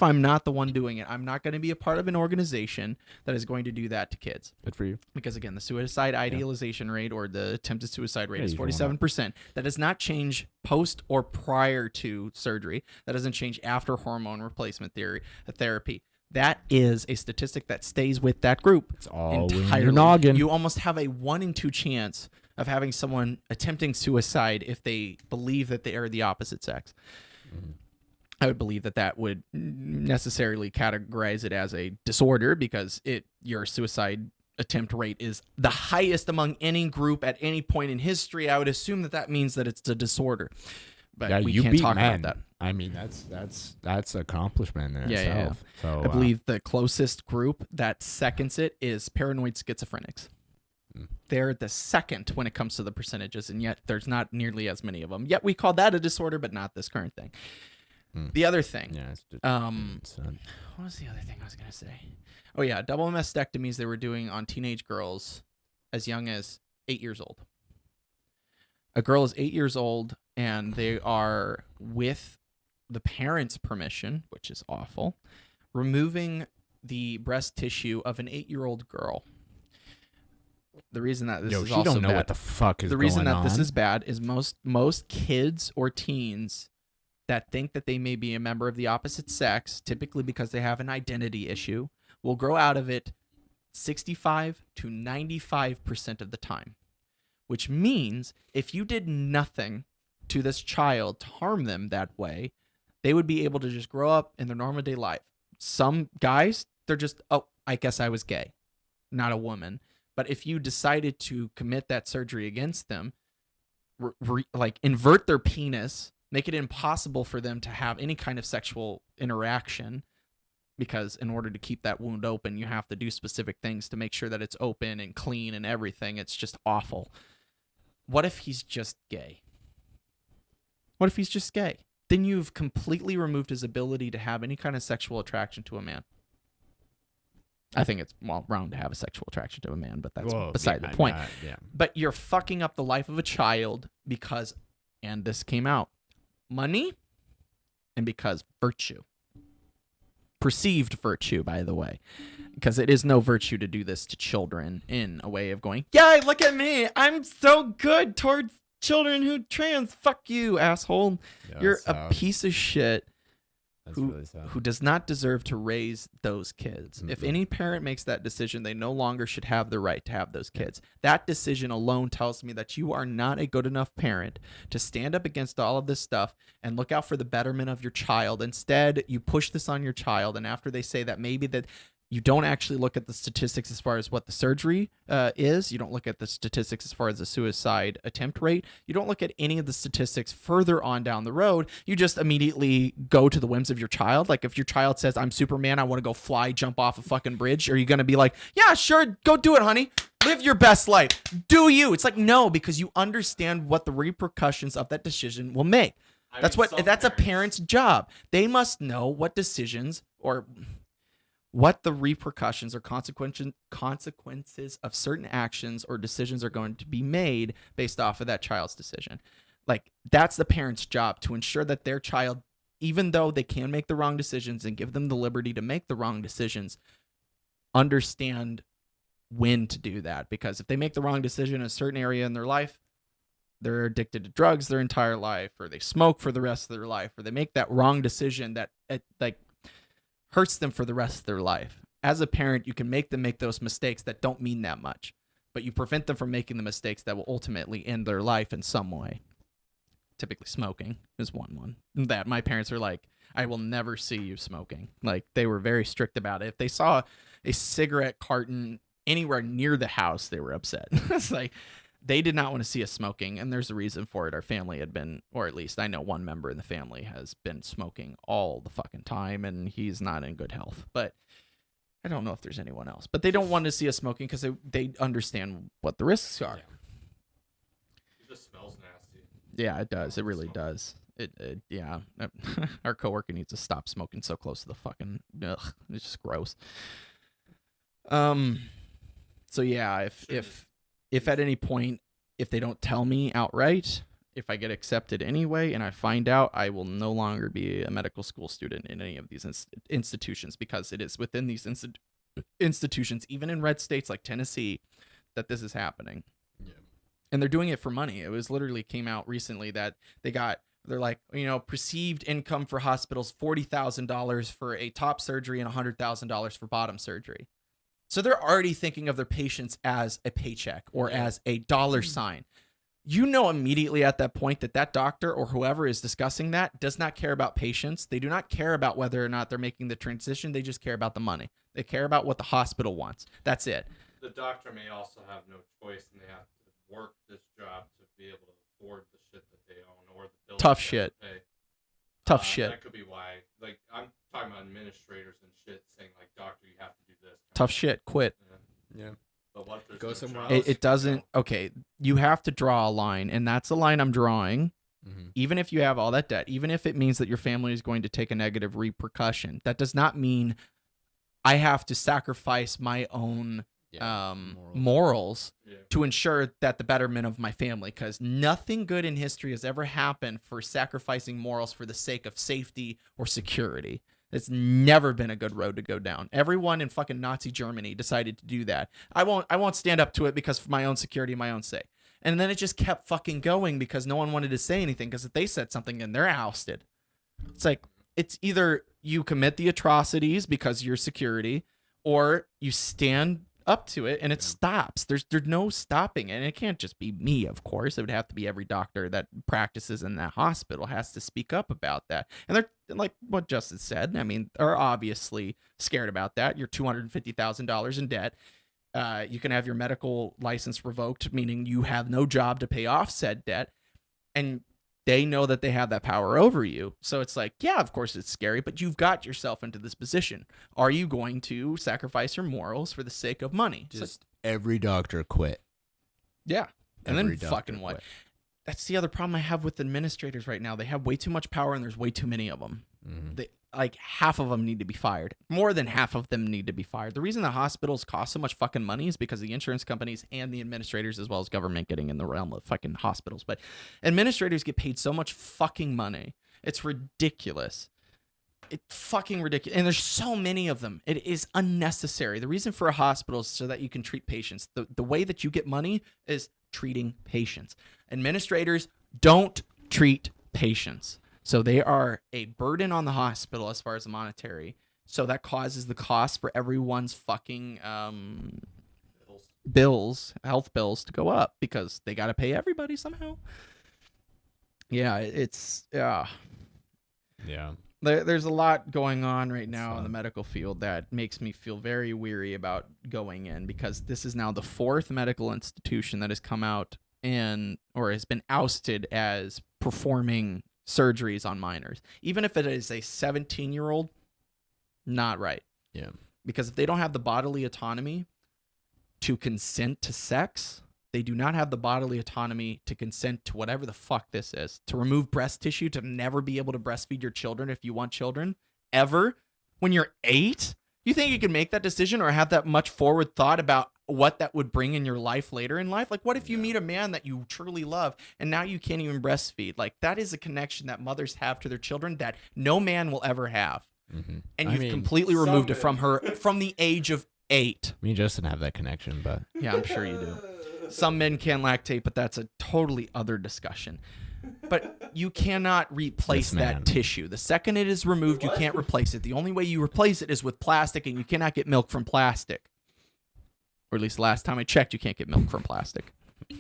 [SPEAKER 1] I'm not the one doing it. I'm not going to be a part of an organization that is going to do that to kids.
[SPEAKER 2] Good for you.
[SPEAKER 1] Because again, the suicide idealization rate or the attempted suicide rate is
[SPEAKER 2] you don't want
[SPEAKER 1] 47%. That does not change post or prior to surgery. That doesn't change after hormone replacement therapy. That is a statistic that stays with that group.
[SPEAKER 2] It's all in
[SPEAKER 1] entirely.
[SPEAKER 2] your noggin.
[SPEAKER 1] You almost have a 1 in 2 chance of having someone attempting suicide if they believe that they are the opposite sex. I would believe that would necessarily categorize it as a disorder because your suicide attempt rate is the highest among any group at any point in history. I would assume that means that it's a disorder. But
[SPEAKER 2] Yeah,
[SPEAKER 1] we
[SPEAKER 2] you
[SPEAKER 1] can't
[SPEAKER 2] beat
[SPEAKER 1] talk
[SPEAKER 2] men.
[SPEAKER 1] about that.
[SPEAKER 2] I mean, that's accomplishment in
[SPEAKER 1] Yeah, yeah,
[SPEAKER 2] itself. So
[SPEAKER 1] I believe the closest group that seconds it is paranoid schizophrenics. They're the second when it comes to the percentages, and yet there's not nearly as many of them. Yet we call that a disorder, but not this current thing. The other thing.
[SPEAKER 2] Yeah. It's just,
[SPEAKER 1] what was the other thing I was gonna say? Oh yeah, double mastectomies they were doing on teenage girls as young as 8 years old. A girl is 8 years old, and they are, with the parents' permission, which is awful, removing the breast tissue of an 8-year-old girl. The reason that this is
[SPEAKER 2] she
[SPEAKER 1] also
[SPEAKER 2] don't know
[SPEAKER 1] bad,
[SPEAKER 2] what the fuck is
[SPEAKER 1] the reason
[SPEAKER 2] going
[SPEAKER 1] that this
[SPEAKER 2] on.
[SPEAKER 1] is bad is most kids or teens that think that they may be a member of the opposite sex, typically because they have an identity issue, will grow out of it 65 to 95% of the time. Which means if you did nothing to this child to harm them that way, they would be able to just grow up in their normal day life. Some guys, they're just, oh, I guess I was gay, not a woman. But if you decided to commit that surgery against them, like invert their penis, make it impossible for them to have any kind of sexual interaction, because in order to keep that wound open, you have to do specific things to make sure that it's open and clean and everything. It's just awful. What if he's just gay? What if he's just gay? Then you've completely removed his ability to have any kind of sexual attraction to a man. I think it's wrong to have a sexual attraction to a man, but that's beside the point.
[SPEAKER 2] Yeah.
[SPEAKER 1] But you're fucking up the life of a child because, and this came out, money and because virtue. Perceived virtue, by the way, because it is no virtue to do this to children in a way of going, yeah, look at me, I'm so good towards children who trans. Fuck you, asshole.
[SPEAKER 2] Yeah,
[SPEAKER 1] You're a piece of shit
[SPEAKER 2] really
[SPEAKER 1] who does not deserve to raise those kids.
[SPEAKER 2] Mm-mm.
[SPEAKER 1] If any parent makes that decision, they no longer should have the right to have those kids. That decision alone tells me that you are not a good enough parent to stand up against all of this stuff and look out for the betterment of your child. Instead, you push this on your child, and after they say that maybe that you don't actually look at the statistics as far as what the surgery is. You don't look at the statistics as far as the suicide attempt rate. You don't look at any of the statistics further on down the road. You just immediately go to the whims of your child. Like if your child says, I'm Superman, I want to go fly, jump off a fucking bridge, are you going to be like, yeah, sure, go do it, honey. Live your best life. Do you? It's like, no, because you understand what the repercussions of that decision will make. That's a parent's job. They must know what decisions or what the repercussions or consequences of certain actions or decisions are going to be made based off of that child's decision. Like, that's the parent's job, to ensure that their child, even though they can make the wrong decisions and give them the liberty to make the wrong decisions, understand when to do that. Because if they make the wrong decision in a certain area in their life, they're addicted to drugs their entire life, or they smoke for the rest of their life, or they make that wrong decision that hurts them for the rest of their life. As a parent, you can make them make those mistakes that don't mean that much, but you prevent them from making the mistakes that will ultimately end their life in some way. Typically smoking is one that my parents are like, I will never see you smoking. Like, they were very strict about it. If they saw a cigarette carton anywhere near the house, they were upset. It's like, they did not want to see us smoking, and there's a reason for it. Our family had been, or at least I know one member in the family has been smoking all the fucking time, and he's not in good health. But I don't know if there's anyone else. But they don't want to see us smoking because they understand what the risks are.
[SPEAKER 3] It just smells nasty.
[SPEAKER 1] Yeah, it does. It really does. Yeah. Our coworker needs to stop smoking so close to the fucking. Ugh, it's just gross. So yeah, if at any point, if they don't tell me outright, if I get accepted anyway and I find out, I will no longer be a medical school student in any of these institutions, because it is within these institutions, even in red states like Tennessee, that this is happening.
[SPEAKER 2] Yeah.
[SPEAKER 1] And they're doing it for money. It was literally came out recently that they're like, perceived income for hospitals, $40,000 for a top surgery and $100,000 for bottom surgery. So they're already thinking of their patients as a paycheck or as a dollar sign. You know immediately at that point that doctor or whoever is discussing that does not care about patients. They do not care about whether or not they're making the transition. They just care about the money. They care about what the hospital wants. That's it.
[SPEAKER 3] The doctor may also have no choice, and they have to work this job to be able to afford the shit that they own or the bills.
[SPEAKER 1] Tough shit. Tough shit.
[SPEAKER 3] That could be why. Like, I'm talking about administrators and shit saying, like, doctor, you have to do this.
[SPEAKER 1] Tough shit. Quit.
[SPEAKER 2] Yeah.
[SPEAKER 3] But what if there's
[SPEAKER 2] Go
[SPEAKER 3] no
[SPEAKER 2] somewhere
[SPEAKER 3] job?
[SPEAKER 2] else.
[SPEAKER 1] It doesn't. Okay, you have to draw a line, and that's the line I'm drawing. Even if you have all that debt, even if it means that your family is going to take a negative repercussion, that does not mean I have to sacrifice my own morals to ensure that the betterment of my family, because nothing good in history has ever happened for sacrificing morals for the sake of safety or security. It's never been a good road to go down. Everyone in fucking Nazi Germany decided to do that. I won't stand up to it because for my own security, my own sake. And then it just kept fucking going because no one wanted to say anything, because if they said something, then they're ousted. It's like, it's either you commit the atrocities because you're security, or you stand up to it and it stops. There's no stopping it. And it can't just be me, of course. It would have to be every doctor that practices in that hospital has to speak up about that. And they're, like what Justin said, I mean, are obviously scared about that. You're $250,000 in debt. You can have your medical license revoked, meaning you have no job to pay off said debt. And they know that they have that power over you. So it's like, yeah, of course it's scary, but you've got yourself into this position. Are you going to sacrifice your morals for the sake of money?
[SPEAKER 2] Just every doctor quit.
[SPEAKER 1] Yeah. And
[SPEAKER 2] Every
[SPEAKER 1] then
[SPEAKER 2] doctor
[SPEAKER 1] fucking what?
[SPEAKER 2] quit.
[SPEAKER 1] That's the other problem I have with administrators right now. They have way too much power and there's way too many of them. They, like, half of them need to be fired. More than half of them need to be fired. The reason the hospitals cost so much fucking money is because the insurance companies and the administrators, as well as government, getting in the realm of fucking hospitals. But administrators get paid so much fucking money. It's ridiculous. It's fucking ridiculous. And there's so many of them. It is unnecessary. The reason for a hospital is so that you can treat patients. The way that you get money is treating patients. Administrators don't treat patients. So they are a burden on the hospital as far as the monetary. So that causes the cost for everyone's fucking bills, health bills, to go up because they got to pay everybody somehow. Yeah,
[SPEAKER 2] Yeah.
[SPEAKER 1] There's a lot going on right now in the medical field that makes me feel very weary about going in, because this is now the fourth medical institution that has come out or has been ousted as performing surgeries on minors. Even if it is a 17-year-old, not right.
[SPEAKER 2] Yeah.
[SPEAKER 1] Because if they don't have the bodily autonomy to consent to sex, they do not have the bodily autonomy to consent to whatever the fuck this is. To remove breast tissue, to never be able to breastfeed your children if you want children, ever, when you're 8? You think you can make that decision or have that much forward thought about what that would bring in your life later in life? Like, what if you meet a man that you truly love and now you can't even breastfeed? Like, that is a connection that mothers have to their children that no man will ever have. And you've completely removed it from her from the age of 8.
[SPEAKER 2] Me and Justin have that connection, but
[SPEAKER 1] Yeah, I'm sure you do. Some men can lactate, but that's a totally other discussion. But you cannot replace that tissue. The second it is removed, you can't replace it. The only way you replace it is with plastic, and you cannot get milk from plastic. Or at least last time I checked, you can't get milk from plastic.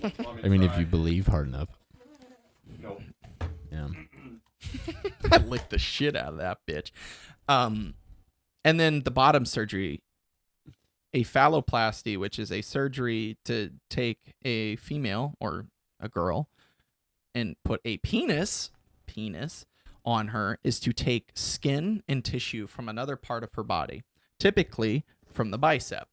[SPEAKER 2] I mean, if you believe hard enough.
[SPEAKER 3] Nope.
[SPEAKER 2] Yeah.
[SPEAKER 1] I licked the shit out of that bitch. And then the bottom surgery, a phalloplasty, which is a surgery to take a female or a girl and put a penis on her, is to take skin and tissue from another part of her body, typically from the bicep.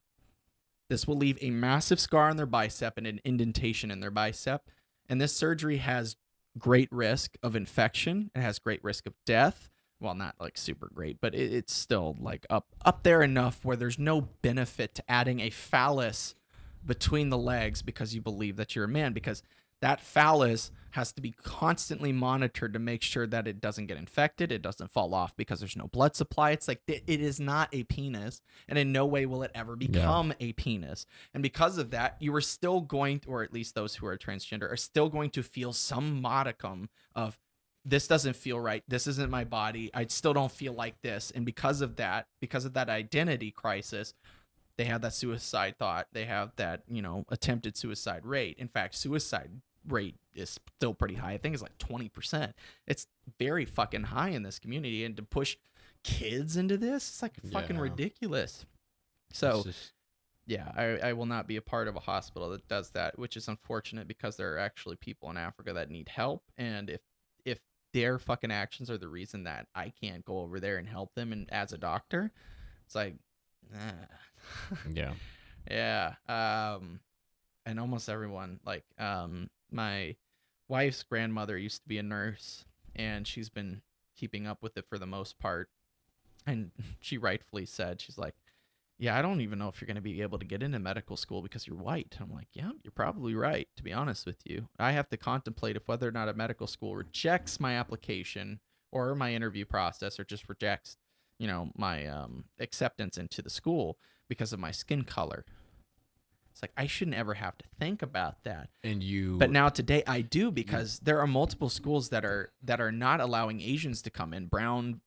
[SPEAKER 1] This will leave a massive scar on their bicep and an indentation in their bicep. And this surgery has great risk of infection. It has great risk of death. Well, not like super great, but it's still like up there enough where there's no benefit to adding a phallus between the legs because you believe that you're a man, because that phallus has to be constantly monitored to make sure that it doesn't get infected, it doesn't fall off because there's no blood supply. It's like it is not a penis, and in no way will it ever become a penis. And because of that, you are still going to, or at least those who are transgender, are still going to feel some modicum of, this doesn't feel right, this isn't my body, I still don't feel like this. And because of that identity crisis, they have that suicide thought. They have that, attempted suicide rate. In fact, suicide rate is still pretty high. I think it's like 20%. It's very fucking high in this community. And to push kids into this, it's like fucking ridiculous. So, I will not be a part of a hospital that does that, which is unfortunate because there are actually people in Africa that need help. And if their fucking actions are the reason that I can't go over there and help them, and as a doctor, it's like, yeah. And almost everyone, like, my wife's grandmother used to be a nurse, and she's been keeping up with it for the most part. And she rightfully said, she's like, yeah, I don't even know if you're going to be able to get into medical school because you're white. I'm like, yeah, you're probably right, to be honest with you. I have to contemplate if whether or not a medical school rejects my application or my interview process, or just rejects, my acceptance into the school because of my skin color. It's like, I shouldn't ever have to think about that. But now today I do, because there are multiple schools that are not allowing Asians to come in. Brown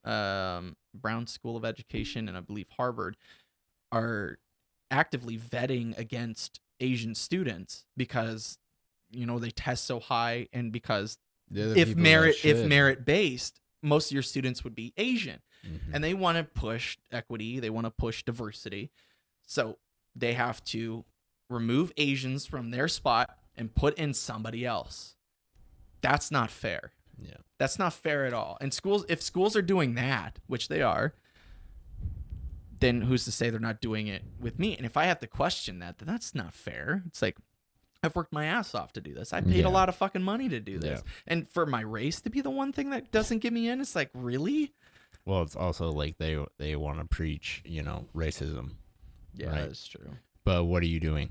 [SPEAKER 1] School of Education and I believe Harvard are actively vetting against Asian students because, they test so high, and because if merit based, most of your students would be Asian. Mm-hmm. And they want to push equity, they want to push diversity. So they have to remove Asians from their spot and put in somebody else. That's not fair.
[SPEAKER 2] Yeah.
[SPEAKER 1] That's not fair at all. And if schools are doing that, which they are, then who's to say they're not doing it with me? And if I have to question that, then that's not fair. It's like, I've worked my ass off to do this. I paid a lot of fucking money to do this. Yeah. And for my race to be the one thing that doesn't get me in, it's like, really?
[SPEAKER 2] Well, it's also like they want to preach, racism.
[SPEAKER 1] Yeah,
[SPEAKER 2] right?
[SPEAKER 1] That's true.
[SPEAKER 2] But what are you doing?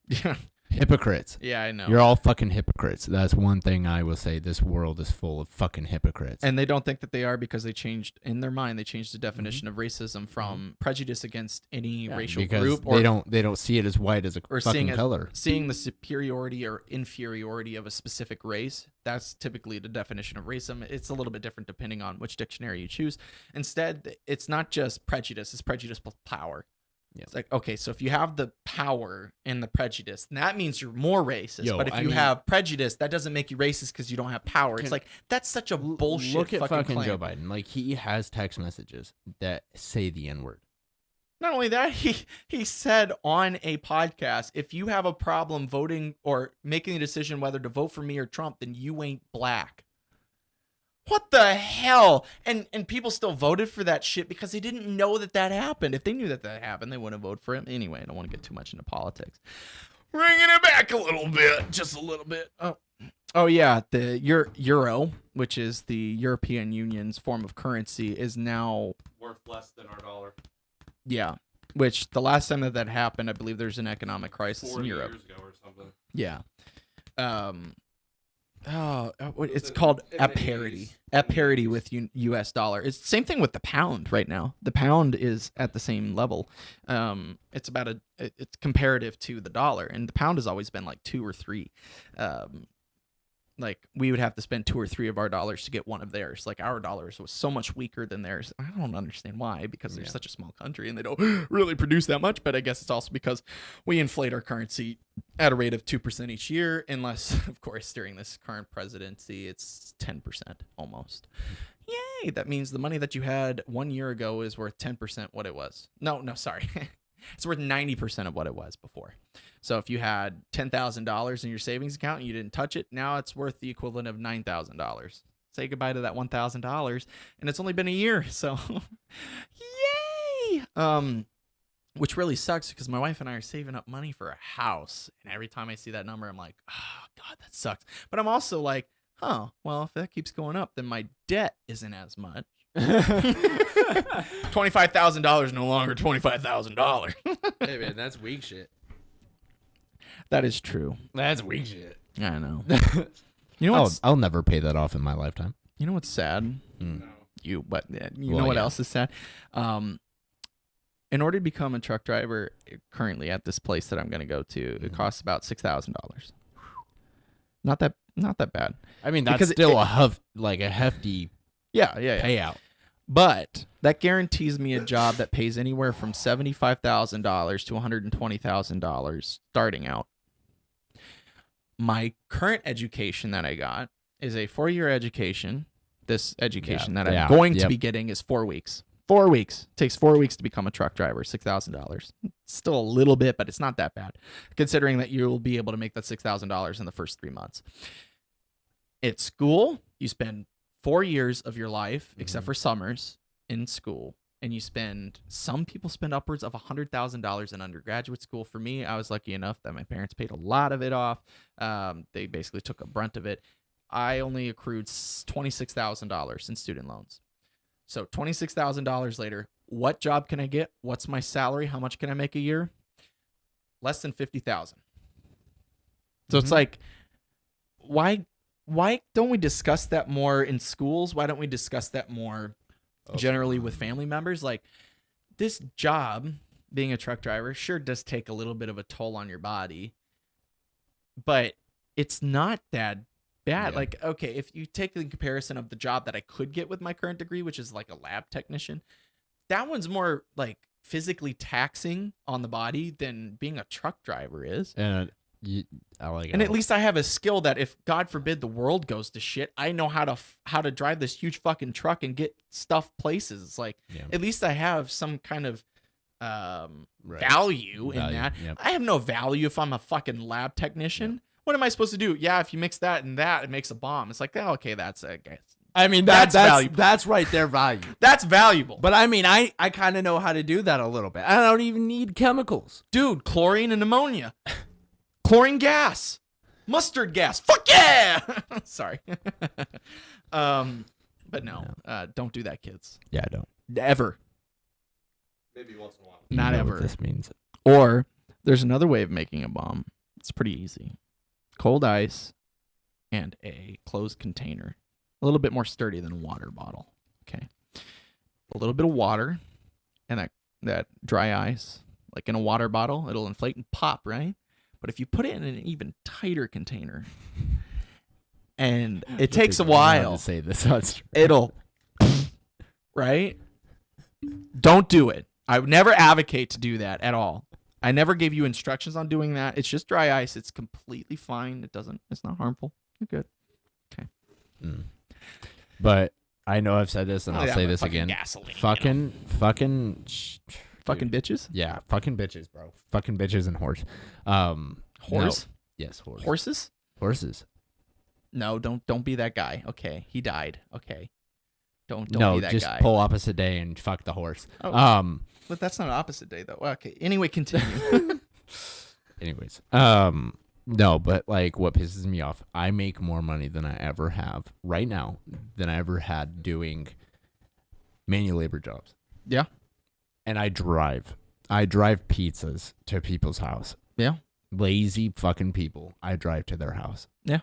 [SPEAKER 1] Yeah.
[SPEAKER 2] Hypocrites.
[SPEAKER 1] Yeah, I know.
[SPEAKER 2] You're all fucking hypocrites. That's one thing I will say. This world is full of fucking hypocrites.
[SPEAKER 1] And they don't think that they are, because they changed, in their mind, they changed the definition of racism from prejudice against any racial group.
[SPEAKER 2] Or they don't see it as white as a fucking color.
[SPEAKER 1] Seeing the superiority or inferiority of a specific race, that's typically the definition of racism. It's a little bit different depending on which dictionary you choose. Instead, it's not just prejudice, it's prejudice plus power. Yeah. It's like, okay, so if you have the power and the prejudice, that means you're more racist. But if you have prejudice, that doesn't make you racist because you don't have power. It's like, that's such a bullshit.
[SPEAKER 2] Look at fucking
[SPEAKER 1] claim.
[SPEAKER 2] Joe Biden. Like, he has text messages that say the N-word.
[SPEAKER 1] Not only that, he said on a podcast, if you have a problem voting or making a decision whether to vote for me or Trump, then you ain't black. What the hell? And people still voted for that shit because they didn't know that happened. If they knew that happened, they wouldn't vote for him. Anyway, I don't want to get too much into politics. Bringing it back a little bit, just a little bit. Oh yeah, the euro, which is the European Union's form of currency, is now
[SPEAKER 3] worth less than our dollar.
[SPEAKER 1] Yeah, which the last time that happened, I believe there's an economic crisis in Europe.
[SPEAKER 3] 40 years ago or something.
[SPEAKER 1] Yeah. It's called at parity. At parity with U.S. dollar. It's the same thing with the pound right now. The pound is at the same level. It's comparative to the dollar, and the pound has always been like 2 or 3. Like, we would have to spend 2 or 3 of our dollars to get one of theirs. Like, our dollars was so much weaker than theirs. I don't understand why, because they're such a small country and they don't really produce that much. But I guess it's also because we inflate our currency at a rate of 2% each year, unless, of course, during this current presidency, it's 10% almost. Yay! That means the money that you had 1 year ago is worth 10% what it was. No, sorry. It's worth 90% of what it was before. So if you had $10,000 in your savings account and you didn't touch it, now it's worth the equivalent of $9,000. Say goodbye to that $1,000, and it's only been a year, so yay! Which really sucks because my wife and I are saving up money for a house, and every time I see that number, I'm like, oh god, that sucks. But I'm also like, well, if that keeps going up, then my debt isn't as much. $25,000 no longer $25,000.
[SPEAKER 2] Hey man, that's weak shit.
[SPEAKER 1] That is true.
[SPEAKER 2] That's weak shit.
[SPEAKER 1] I know. You know what?
[SPEAKER 2] I'll never pay that off in my lifetime.
[SPEAKER 1] You know what's sad?
[SPEAKER 3] No.
[SPEAKER 1] You know what else is sad? In order to become a truck driver, currently at this place that I'm going to go to, it costs about $6,000. Not that bad.
[SPEAKER 2] I mean, that's still a hefty payout.
[SPEAKER 1] But that guarantees me a job that pays anywhere from $75,000 to $120,000 starting out. My current education that I got is a 4-year education. This education that I'm going to be getting is 4 weeks. 4 weeks. It takes 4 weeks to become a truck driver, $6,000. Still a little bit, but it's not that bad, considering that you'll be able to make that $6,000 in the first 3 months. At school, you spend 4 years of your life, except for summers, in school. and some people spend upwards of $100,000 in undergraduate school. For me, I was lucky enough that my parents paid a lot of it off. They basically took a brunt of it. I only accrued $26,000 in student loans. So $26,000 later, what job can I get? What's my salary? How much can I make a year? Less than $50,000. So it's like, why don't we discuss that more in schools? Why don't we discuss that more generally with family members? Like, this job, being a truck driver, sure does take a little bit of a toll on your body, but it's not that bad. Yeah. Like, okay, if you take the comparison of the job that I could get with my current degree, which is like a lab technician, that one's more like physically taxing on the body than being a truck driver is.
[SPEAKER 2] And I like it.
[SPEAKER 1] And at least I have a skill that if God forbid the world goes to shit, I know how to drive this huge fucking truck and get stuff places. It's like, at least I have some kind of value in that. Yep. I have no value if I'm a fucking lab technician. Yep. What am I supposed to do? Yeah, if you mix that and that, it makes a bomb. It's like, oh, okay, that's a guess.
[SPEAKER 2] I mean, that's valuable. That's right there, value.
[SPEAKER 1] That's valuable.
[SPEAKER 2] But I mean, I kind of know how to do that a little bit. I don't even need chemicals.
[SPEAKER 1] Dude, chlorine and ammonia. Chlorine gas. Mustard gas. Fuck yeah! Sorry. But no, don't do that, kids.
[SPEAKER 2] Yeah, don't.
[SPEAKER 1] Ever.
[SPEAKER 3] Maybe once in a while.
[SPEAKER 1] Not ever.
[SPEAKER 2] What this means.
[SPEAKER 1] Or there's another way of making a bomb. It's pretty easy. Cold ice and a closed container. A little bit more sturdy than a water bottle. Okay. A little bit of water and that dry ice. Like in a water bottle, it'll inflate and pop, right? But if you put it in an even tighter container, and it takes a while,
[SPEAKER 2] to say this,
[SPEAKER 1] it'll, right? Don't do it. I would never advocate to do that at all. I never gave you instructions on doing that. It's just dry ice. It's completely fine. It's not harmful. You're good. Okay.
[SPEAKER 2] But I know I've said this, and I'll say this again.
[SPEAKER 1] Gasoline,
[SPEAKER 2] fucking
[SPEAKER 1] bitches?
[SPEAKER 2] Yeah, fucking bitches, bro. Fucking bitches and horse.
[SPEAKER 1] Horse?
[SPEAKER 2] No. Yes, horse.
[SPEAKER 1] Horses?
[SPEAKER 2] Horses.
[SPEAKER 1] No, don't be that guy. Okay, he died. Okay, don't be that guy.
[SPEAKER 2] No, just pull opposite day and fuck the horse.
[SPEAKER 1] Oh, but that's not opposite day though. Okay. Anyway, continue.
[SPEAKER 2] Anyways, no, but like what pisses me off, I make more money than I ever have right now than I ever had doing manual labor jobs.
[SPEAKER 1] Yeah.
[SPEAKER 2] And I drive pizzas to people's house.
[SPEAKER 1] Yeah.
[SPEAKER 2] Lazy fucking people. I drive to their house.
[SPEAKER 1] Yeah.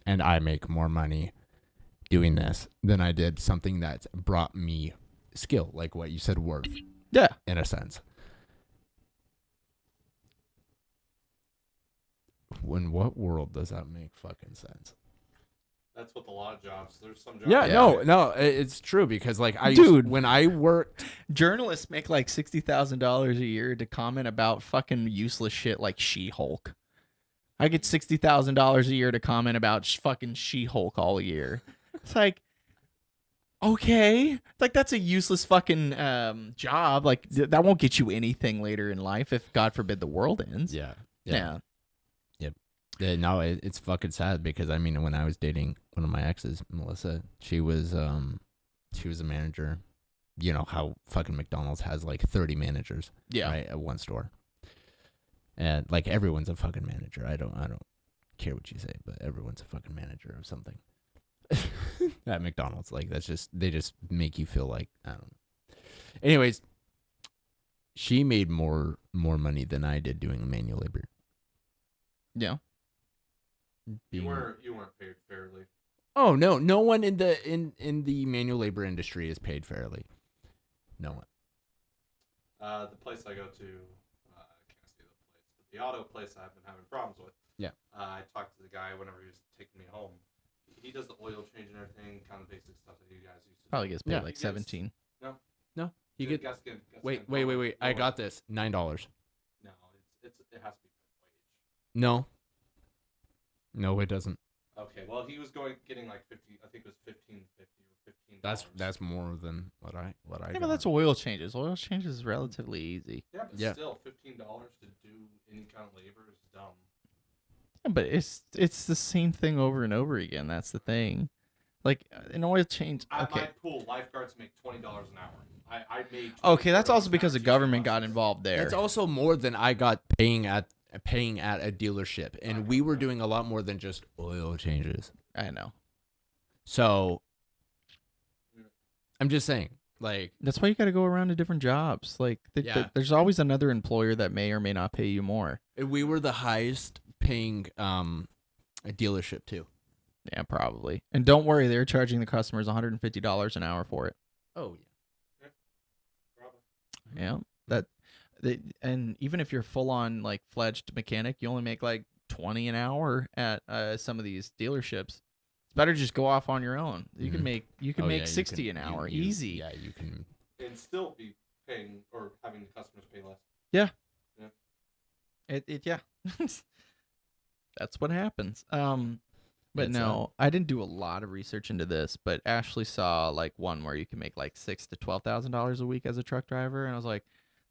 [SPEAKER 2] And I make more money doing this than I did something that's brought me skill, like what you said, worth.
[SPEAKER 1] Yeah.
[SPEAKER 2] In a sense. In what world does that make fucking sense?
[SPEAKER 3] That's with a lot of jobs. There's some jobs.
[SPEAKER 2] Yeah, no, it's true because like when I worked,
[SPEAKER 1] journalists make like $60,000 a year to comment about fucking useless shit like She-Hulk. I get $60,000 a year to comment about fucking She-Hulk all year. It's like, okay, it's like that's a useless fucking job. Like that won't get you anything later in life if God forbid the world ends.
[SPEAKER 2] Yeah. No, it's fucking sad because I mean when I was dating one of my exes, Melissa, she was a manager. You know how fucking McDonald's has like 30 managers, right, at one store, and like everyone's a fucking manager. I don't care what you say, but everyone's a fucking manager of something at McDonald's. Like they just make you feel like I don't know. Anyways, she made more money than I did doing manual labor.
[SPEAKER 1] Yeah.
[SPEAKER 3] You weren't paid fairly.
[SPEAKER 2] Oh no one in the manual labor industry is paid fairly. No one.
[SPEAKER 3] The place I go to, I can't say the place, but the auto place I've been having problems with.
[SPEAKER 2] Yeah.
[SPEAKER 3] I talked to the guy whenever he was taking me home. He does the oil change and everything, kind of basic stuff that you guys used to.
[SPEAKER 1] Probably gets paid like 17.
[SPEAKER 2] No. You get Wait.
[SPEAKER 3] No,
[SPEAKER 2] I got this. $9.
[SPEAKER 3] No, it has to be wage.
[SPEAKER 2] No. No, it doesn't.
[SPEAKER 3] Okay, well, he was getting like 50. I think it was $15.50 or $15.
[SPEAKER 2] That's more than what I.
[SPEAKER 1] Yeah,
[SPEAKER 2] got.
[SPEAKER 1] but that's oil changes. Oil changes is relatively easy.
[SPEAKER 3] Yeah, but still, $15 to do any kind of labor is dumb.
[SPEAKER 1] Yeah, but it's the same thing over and over again. That's the thing.
[SPEAKER 5] Like an oil change.
[SPEAKER 3] At
[SPEAKER 5] Okay.
[SPEAKER 3] my pool, lifeguards make $20 an hour. I made.
[SPEAKER 5] Okay, that's also
[SPEAKER 3] $20
[SPEAKER 5] because the
[SPEAKER 3] teaching
[SPEAKER 5] government got
[SPEAKER 3] classes.
[SPEAKER 5] involved there.
[SPEAKER 2] That's also more than I got paying at a dealership, and we were doing a lot more than just oil changes.
[SPEAKER 5] I know.
[SPEAKER 2] So I'm just saying, like,
[SPEAKER 5] That's why you got to go around to different jobs. Like,
[SPEAKER 2] Yeah.
[SPEAKER 5] there's always another employer that may or may not pay you more.
[SPEAKER 2] we were the highest paying a dealership too.
[SPEAKER 5] Yeah, probably. And don't worry, they're charging the customers $150 an hour for it.
[SPEAKER 2] Oh
[SPEAKER 5] Yeah, and even if you're full on like fledged mechanic, you only make like 20 an hour at some of these dealerships. It's better just go off on your own. You can make make 60 an hour easy.
[SPEAKER 2] Yeah, you can.
[SPEAKER 3] And still be paying or having the customers pay less.
[SPEAKER 5] Yeah.
[SPEAKER 3] Yeah.
[SPEAKER 5] That's what happens. But
[SPEAKER 2] That's,
[SPEAKER 5] no, I didn't do a lot of research into this, but Ashley saw like one where you can make like $6,000 to $12,000 a week as a truck driver, and I was like,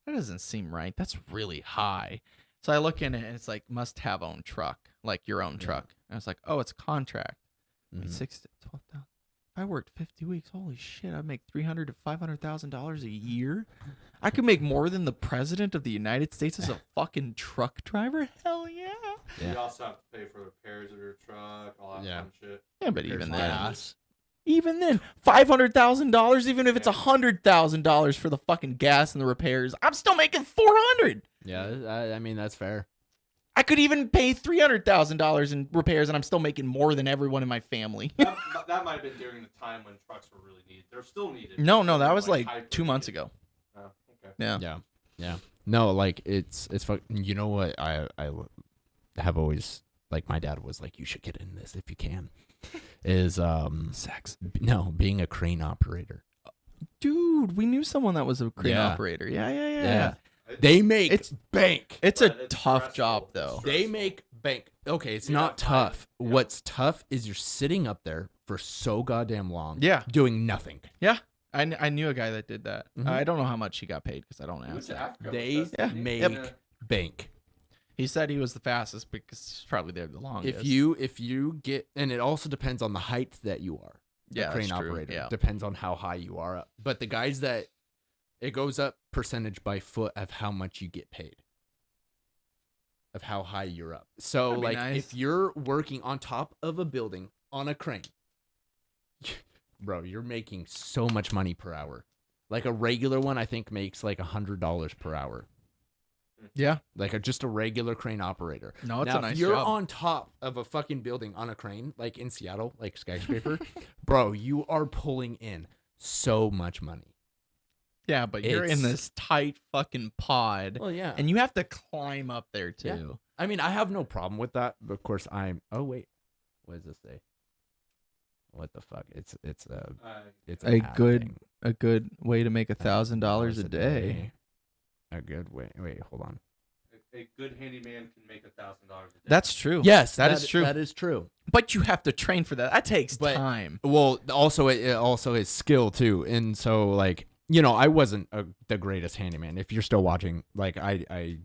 [SPEAKER 5] that doesn't seem right. That's really high. So I look in it, and it's like must have own truck, like your own truck. And I was like, oh, it's contract.
[SPEAKER 2] Mhm.
[SPEAKER 5] $6,000 to $12,000. If I worked 50 weeks, holy shit, I'd make $300,000 to $500,000 a year. I could make more than the president of the United States as a fucking truck driver. Hell yeah.
[SPEAKER 2] Yeah.
[SPEAKER 3] You also have to pay for the repairs of your truck, all that
[SPEAKER 2] Yeah.
[SPEAKER 3] fun shit.
[SPEAKER 5] Yeah, but
[SPEAKER 2] Repairs
[SPEAKER 5] even
[SPEAKER 2] my
[SPEAKER 5] then,
[SPEAKER 2] ass.
[SPEAKER 5] $500,000, even if it's $100,000 for the fucking gas and the repairs, I'm still making $400,000.
[SPEAKER 2] Yeah, I mean that's fair.
[SPEAKER 5] I could even pay $300,000 in repairs, and I'm still making more than everyone in my family.
[SPEAKER 3] That might have been during the time when trucks were really needed. They're still needed.
[SPEAKER 5] No, that was like
[SPEAKER 3] hyper
[SPEAKER 5] 2 months
[SPEAKER 3] needed.
[SPEAKER 5] ago.
[SPEAKER 3] Oh, okay.
[SPEAKER 5] Yeah.
[SPEAKER 2] Yeah. No, like it's you know what I have always, like, my dad was like, you should get in this if you can. Is
[SPEAKER 5] Sex.
[SPEAKER 2] no, being a crane operator.
[SPEAKER 5] Dude, we knew someone that was a crane
[SPEAKER 2] Yeah.
[SPEAKER 5] operator. Yeah.
[SPEAKER 2] They make
[SPEAKER 5] It's-
[SPEAKER 2] bank.
[SPEAKER 5] It's
[SPEAKER 3] But
[SPEAKER 5] a
[SPEAKER 3] it's
[SPEAKER 5] tough
[SPEAKER 3] stressful.
[SPEAKER 5] job,
[SPEAKER 3] It's
[SPEAKER 5] though.
[SPEAKER 3] stressful.
[SPEAKER 2] They make bank. Okay, it's
[SPEAKER 3] You're
[SPEAKER 2] not
[SPEAKER 3] not finding-
[SPEAKER 2] tough.
[SPEAKER 3] yeah.
[SPEAKER 2] What's tough is you're sitting up there for so goddamn long.
[SPEAKER 5] Yeah.
[SPEAKER 2] Doing nothing.
[SPEAKER 5] Yeah. I knew a guy that did that.
[SPEAKER 2] Mhm.
[SPEAKER 5] I don't know how much he got paid because I don't
[SPEAKER 3] He went
[SPEAKER 5] ask.
[SPEAKER 3] to Africa with
[SPEAKER 2] They
[SPEAKER 3] us, didn't he?
[SPEAKER 2] make
[SPEAKER 3] Yeah.
[SPEAKER 2] bank.
[SPEAKER 5] He said he was the fastest because he's probably there the longest.
[SPEAKER 2] If you get, and it also depends on the height that you are. The
[SPEAKER 5] Yeah,
[SPEAKER 2] crane
[SPEAKER 5] that's true,
[SPEAKER 2] operator
[SPEAKER 5] yeah.
[SPEAKER 2] depends on how high you are up. But the guys that it goes up percentage by foot of how much you get paid, of how high you're up. So
[SPEAKER 5] That'd be
[SPEAKER 2] like
[SPEAKER 5] nice.
[SPEAKER 2] if you're working on top of a building on a crane, bro, you're making so much money per hour. Like a regular one, I think makes like $100 per hour.
[SPEAKER 5] Yeah.
[SPEAKER 2] Like just a regular crane operator.
[SPEAKER 5] No, it's
[SPEAKER 2] Now,
[SPEAKER 5] a nice
[SPEAKER 2] if you're
[SPEAKER 5] job.
[SPEAKER 2] on top of a fucking building on a crane, like in Seattle, like skyscraper, bro, you are pulling in so much money.
[SPEAKER 5] Yeah, but you're in
[SPEAKER 2] It's-
[SPEAKER 5] this tight fucking pod,
[SPEAKER 2] Well, yeah.
[SPEAKER 5] and you have to climb up there too.
[SPEAKER 2] Yeah. I mean, I have no problem with that. But of course, oh wait, what does this say? What the fuck? It's
[SPEAKER 5] A
[SPEAKER 2] ad
[SPEAKER 5] good
[SPEAKER 2] thing.
[SPEAKER 5] A good way to make $1,000 a day.
[SPEAKER 2] A good way. Wait, hold on.
[SPEAKER 3] A good handyman can make $1,000 a day.
[SPEAKER 5] That's true.
[SPEAKER 2] Yes,
[SPEAKER 5] that is true.
[SPEAKER 2] That is true.
[SPEAKER 5] But you have to train for that. That takes
[SPEAKER 2] But-
[SPEAKER 5] time.
[SPEAKER 2] Well, also it also is skill too, and so like I wasn't the greatest handyman. If you're still watching, like I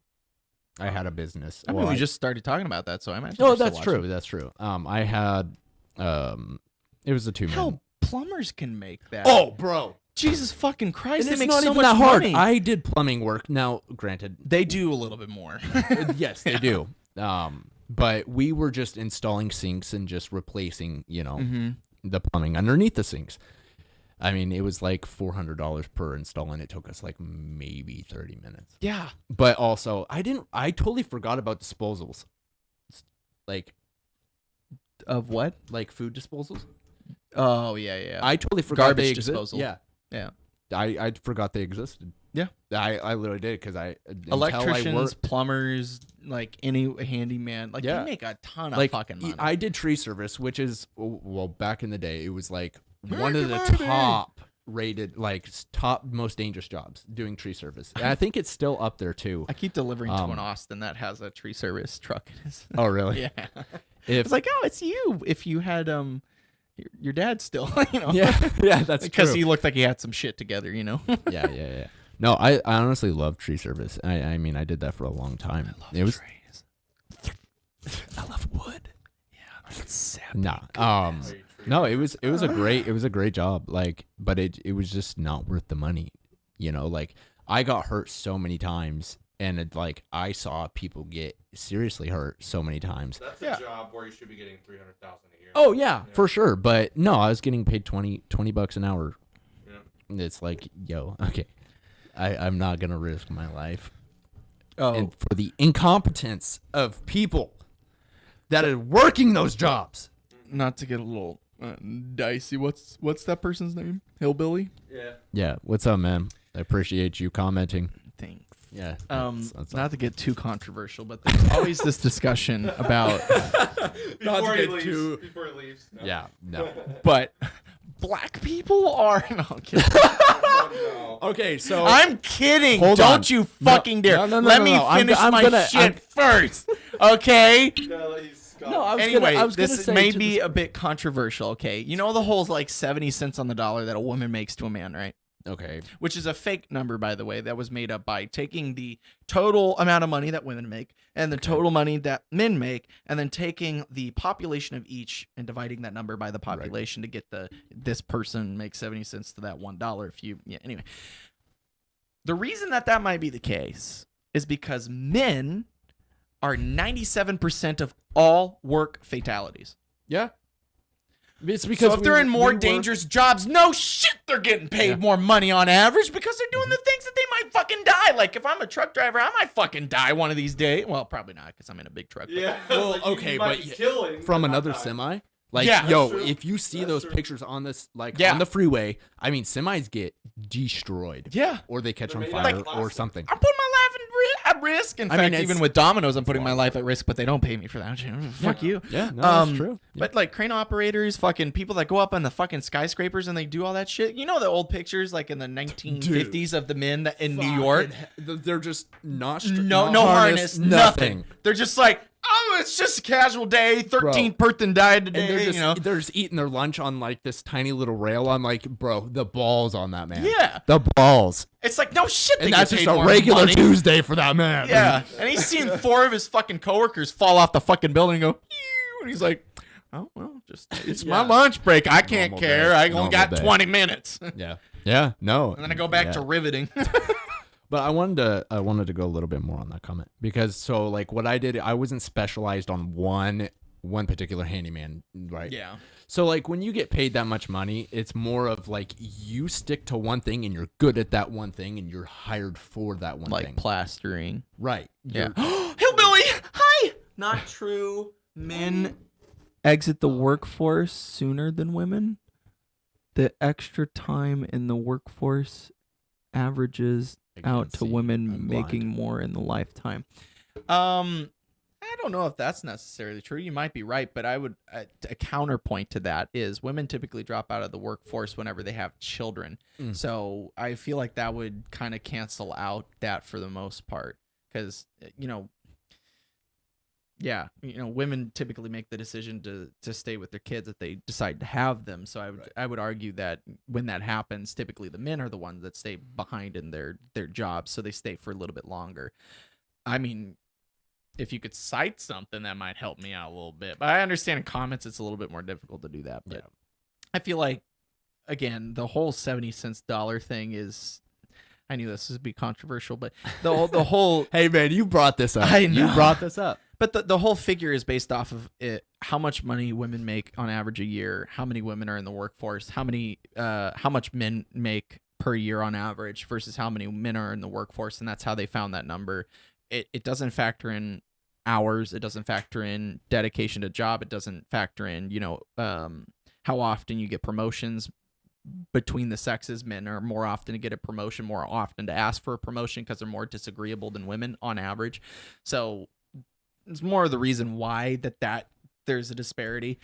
[SPEAKER 2] had a business.
[SPEAKER 5] I mean,
[SPEAKER 2] Well,
[SPEAKER 5] we just started talking about that, so I imagine.
[SPEAKER 2] Oh,
[SPEAKER 5] you're still
[SPEAKER 2] that's
[SPEAKER 5] watching.
[SPEAKER 2] true. That's true. I had it was a 2-man.
[SPEAKER 5] Hell, plumbers can make that.
[SPEAKER 2] Oh, bro.
[SPEAKER 5] Jesus fucking Christ!
[SPEAKER 2] And
[SPEAKER 5] They
[SPEAKER 2] it's
[SPEAKER 5] make
[SPEAKER 2] not
[SPEAKER 5] so
[SPEAKER 2] even
[SPEAKER 5] much
[SPEAKER 2] that hard.
[SPEAKER 5] money.
[SPEAKER 2] I did plumbing work. Now, granted,
[SPEAKER 5] They do a little bit more.
[SPEAKER 2] yes, they do. But we were just installing sinks and just replacing,
[SPEAKER 5] Mm-hmm.
[SPEAKER 2] the plumbing underneath the sinks. I mean, it was like $400 per install, and it took us like maybe 30 minutes.
[SPEAKER 5] Yeah.
[SPEAKER 2] But also, I totally forgot about disposals, like
[SPEAKER 5] Of what?
[SPEAKER 2] food disposals.
[SPEAKER 5] Oh yeah.
[SPEAKER 2] I totally forgot
[SPEAKER 5] Garbage
[SPEAKER 2] they existed.
[SPEAKER 5] disposal.
[SPEAKER 2] Yeah,
[SPEAKER 5] Yeah.
[SPEAKER 2] I forgot they existed.
[SPEAKER 5] Yeah.
[SPEAKER 2] I literally did because until I
[SPEAKER 5] Electricians,
[SPEAKER 2] worked,
[SPEAKER 5] plumbers, like any handyman, like
[SPEAKER 2] Yeah.
[SPEAKER 5] they make a ton of
[SPEAKER 2] like
[SPEAKER 5] fucking money.
[SPEAKER 2] I did tree service, which is back in the day, it was like one
[SPEAKER 5] Make
[SPEAKER 2] of the
[SPEAKER 5] money.
[SPEAKER 2] top rated, top most dangerous jobs doing tree service. And I think it's still up there too.
[SPEAKER 5] I keep delivering to
[SPEAKER 2] Um,
[SPEAKER 5] an Austin that has a tree service truck in his.
[SPEAKER 2] Oh really?
[SPEAKER 5] Yeah.
[SPEAKER 2] If
[SPEAKER 5] It's like, oh, it's you. If you had your dad still,
[SPEAKER 2] yeah, that's
[SPEAKER 5] because
[SPEAKER 2] true.
[SPEAKER 5] he looked like he had some shit together,
[SPEAKER 2] yeah. No, I honestly love tree service. I mean, I did that for a long time. It was
[SPEAKER 5] trees. I love wood. Yeah, that's sad.
[SPEAKER 2] nah.
[SPEAKER 3] Are you
[SPEAKER 2] No, it was a great job. Like, but it was just not worth the money. You know, like I got hurt so many times, and like I saw people get seriously hurt so many times.
[SPEAKER 3] That's a job where you should be getting $300,000 a year.
[SPEAKER 2] Oh yeah, for sure. But no, I was getting paid $20 an hour. Yeah. It's like, yo, okay, I'm not gonna risk my life. Oh, and for the incompetence of people that are working those jobs.
[SPEAKER 5] Not to get a little dicey. What's that person's name? Hillbilly?
[SPEAKER 3] Yeah.
[SPEAKER 2] Yeah. What's up, man? I appreciate you commenting.
[SPEAKER 5] Thanks.
[SPEAKER 2] Yeah.
[SPEAKER 5] That's not to get too controversial, but there's always this discussion about
[SPEAKER 3] Before he leaves. No.
[SPEAKER 2] Yeah. No.
[SPEAKER 5] but black people are no, I'm kidding.
[SPEAKER 2] Okay, so
[SPEAKER 5] I'm kidding.
[SPEAKER 2] Hold
[SPEAKER 5] Don't
[SPEAKER 2] on.
[SPEAKER 5] you fucking dare.
[SPEAKER 2] No,
[SPEAKER 5] Let me finish my shit first. Okay?
[SPEAKER 2] No,
[SPEAKER 5] Anyway, this
[SPEAKER 2] say
[SPEAKER 5] may be a bit controversial, okay? You know the whole like 70 cents on the dollar that a woman makes to a man, right?
[SPEAKER 2] Okay.
[SPEAKER 5] Which is a fake number, by the way, that was made up by taking the total amount of money that women make and the total money that men make, and then taking the population of each and dividing that number by the population to get this person makes 70 cents to that $1. Anyway. The reason that might be the case is because men are 97% of all work fatalities.
[SPEAKER 2] Yeah. It's because
[SPEAKER 5] so if they're in more dangerous jobs, no shit, they're getting paid more money on average because they're doing the things that they might fucking die. Like if I'm a truck driver, I might fucking die one of these days. Well, probably not because I'm in a big truck.
[SPEAKER 3] Yeah.
[SPEAKER 2] Well,
[SPEAKER 3] like
[SPEAKER 2] okay, but from another semi. Like, yo, if you see those pictures on this, like on the freeway, I mean, semis get destroyed.
[SPEAKER 5] Yeah.
[SPEAKER 2] Or they catch on fire or something.
[SPEAKER 5] I'm putting my life at risk. In fact, even with Domino's, I'm putting my life at risk, but they don't pay me for that. Fuck you.
[SPEAKER 2] Yeah, no, that's true. Yeah.
[SPEAKER 5] But like crane operators, fucking people that go up on the fucking skyscrapers and they do all that shit. You know the old pictures like in the 1950s of the men that in New York?
[SPEAKER 2] They're just not
[SPEAKER 5] no harness, nothing. They're just like, oh, it's just a casual day. 13 person died today.
[SPEAKER 2] And they're just eating their lunch on like this tiny little rail. I'm like, bro, the balls on that man.
[SPEAKER 5] Yeah.
[SPEAKER 2] The balls.
[SPEAKER 5] It's like, no shit.
[SPEAKER 2] And that's just a regular Tuesday for that man.
[SPEAKER 5] Yeah. And he's seen 4 of his fucking coworkers fall off the fucking building and go, ew, and he's like, oh, well, it's my lunch break. I can't care. I only got 20 minutes.
[SPEAKER 2] Yeah. Yeah. No.
[SPEAKER 5] And then I go back to riveting.
[SPEAKER 2] But I wanted to go a little bit more on that comment because so like what I did, I wasn't specialized on one particular handyman, right?
[SPEAKER 5] Yeah.
[SPEAKER 2] So like when you get paid that much money, it's more of like you stick to one thing and you're good at that one thing and you're hired for that one thing.
[SPEAKER 5] Like plastering.
[SPEAKER 2] Right.
[SPEAKER 5] Yeah. Hillbilly! Hi! Not true. Men exit the workforce sooner than women. The extra time in the workforce averages out to women making more in the lifetime. I don't know if that's necessarily true. You might be right, but I would a counterpoint to that is women typically drop out of the workforce whenever they have children. So I feel like that would kind of cancel out that for the most part because women typically make the decision to stay with their kids if they decide to have them. So I would argue that when that happens, typically the men are the ones that stay behind in their jobs, so they stay for a little bit longer. I mean, if you could cite something, that might help me out a little bit. But I understand in comments it's a little bit more difficult to do that. But I feel like, again, the whole 70 cents dollar thing is... I knew this would be controversial, but the whole...
[SPEAKER 2] Hey, man, you brought this up.
[SPEAKER 5] I know.
[SPEAKER 2] You brought this up.
[SPEAKER 5] But the whole figure is based off of how much money women make on average a year, how many women are in the workforce, how much men make per year on average versus how many men are in the workforce, and that's how they found that number. It doesn't factor in hours, it doesn't factor in dedication to job, it doesn't factor in how often you get promotions between the sexes. Men are more often to get a promotion, more often to ask for a promotion because they're more disagreeable than women on average. So it's more of the reason why that there's a disparity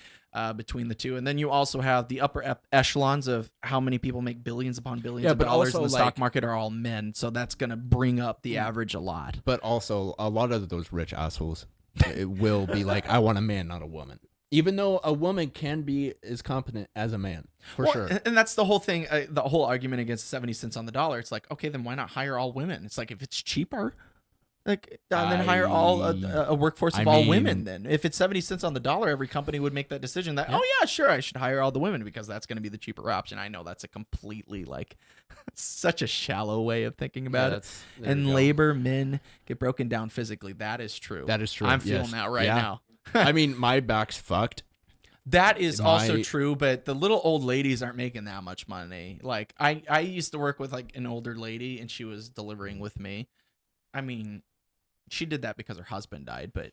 [SPEAKER 5] between the two. And then you also have the upper echelons of how many people make billions upon billions of dollars in the stock market are all men. So that's going to bring up the average a lot.
[SPEAKER 2] But also a lot of those rich assholes it will be like, I want a man, not a woman. Even though a woman can be as competent as a man, for sure.
[SPEAKER 5] And that's the whole thing, the whole argument against 70 cents on the dollar. It's like, okay, then why not hire all women? It's like, if it's cheaper,
[SPEAKER 4] Like, and then hire all a workforce of all women. Then, if it's 70 cents on the dollar, every company would make that decision. That oh yeah, sure, I should hire all the women because that's going to be the cheaper option. I know that's a completely like such a shallow way of thinking about it. And labor, men get broken down physically. That is true.
[SPEAKER 2] That is true.
[SPEAKER 4] I'm feeling that right now.
[SPEAKER 2] I mean, my back's fucked.
[SPEAKER 4] That is also true, but the little old ladies aren't making that much money. Like I used to work with like an older lady, and she was delivering with me. I mean, she did that because her husband died, but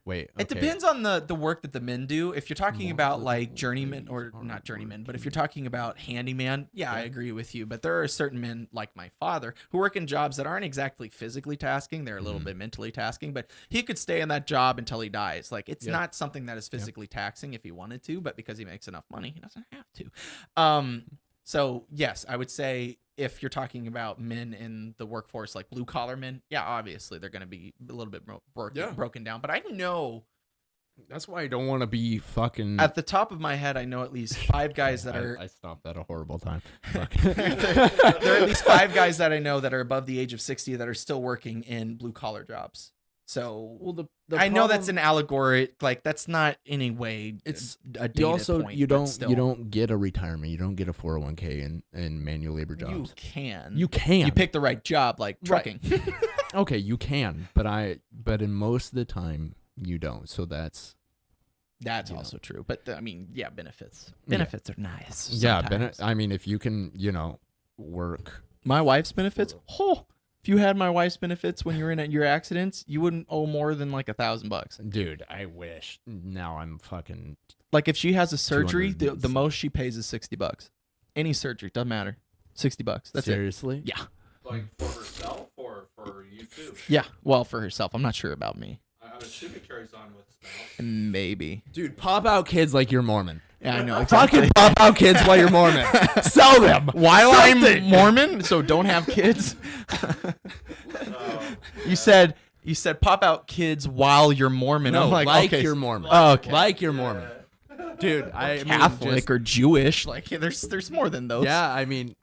[SPEAKER 2] wait,
[SPEAKER 4] it depends on the work that the men do. If you're talking about like journeyman, or not journeyman, but if you're talking about handyman, I agree with you. But there are certain men like my father who work in jobs that aren't exactly physically tasking. They're a little bit mentally tasking, but he could stay in that job until he dies. Like it's not something that is physically taxing if he wanted to, but because he makes enough money, he doesn't have to. So yes, I would say if you're talking about men in the workforce, like blue collar men, obviously they're going to be a little bit broken down. But I know
[SPEAKER 2] that's why I don't want to be fucking.
[SPEAKER 4] At the top of my head, I know at least 5 guys that are.
[SPEAKER 2] I stopped at a horrible time.
[SPEAKER 4] There are at least 5 guys that I know that are above the age of 60 that are still working in blue collar jobs. So I know that's an allegory. Like that's not in any way. It's a data point.
[SPEAKER 2] You don't get a retirement. You don't get a 401k in manual labor jobs.
[SPEAKER 4] You can. You pick the right job, like trucking.
[SPEAKER 2] Right. Okay, you can, but in most of the time you don't. So that's
[SPEAKER 4] also true. But I mean, benefits. Benefits are nice.
[SPEAKER 2] Yeah, I mean, if you can, work.
[SPEAKER 4] My wife's benefits. If you had my wife's benefits when you were in your accidents, you wouldn't owe more than like $1,000.
[SPEAKER 2] Dude, I wish. Now I'm fucking.
[SPEAKER 4] Like if she has a surgery, the most she pays is $60. Any surgery, doesn't matter. $60. That's
[SPEAKER 2] seriously?
[SPEAKER 4] Yeah.
[SPEAKER 3] Like for herself or for you too?
[SPEAKER 4] Yeah. Well, for herself. I'm not sure about me.
[SPEAKER 3] I'm assuming it carries on with spouse.
[SPEAKER 4] Maybe.
[SPEAKER 2] Dude, pop out kids like you're Mormon.
[SPEAKER 4] Yeah, I know. Exactly.
[SPEAKER 2] Fucking pop out kids while you're Mormon. Sell them
[SPEAKER 4] while I'm Mormon, so don't have kids. You said pop out kids while you're Mormon.
[SPEAKER 2] No,
[SPEAKER 4] I'm like okay.
[SPEAKER 2] You're Mormon.
[SPEAKER 4] Oh, okay.
[SPEAKER 2] Like you're Mormon. Dude, I
[SPEAKER 4] Catholic or Jewish. Like there's more than those.
[SPEAKER 2] Yeah, I mean,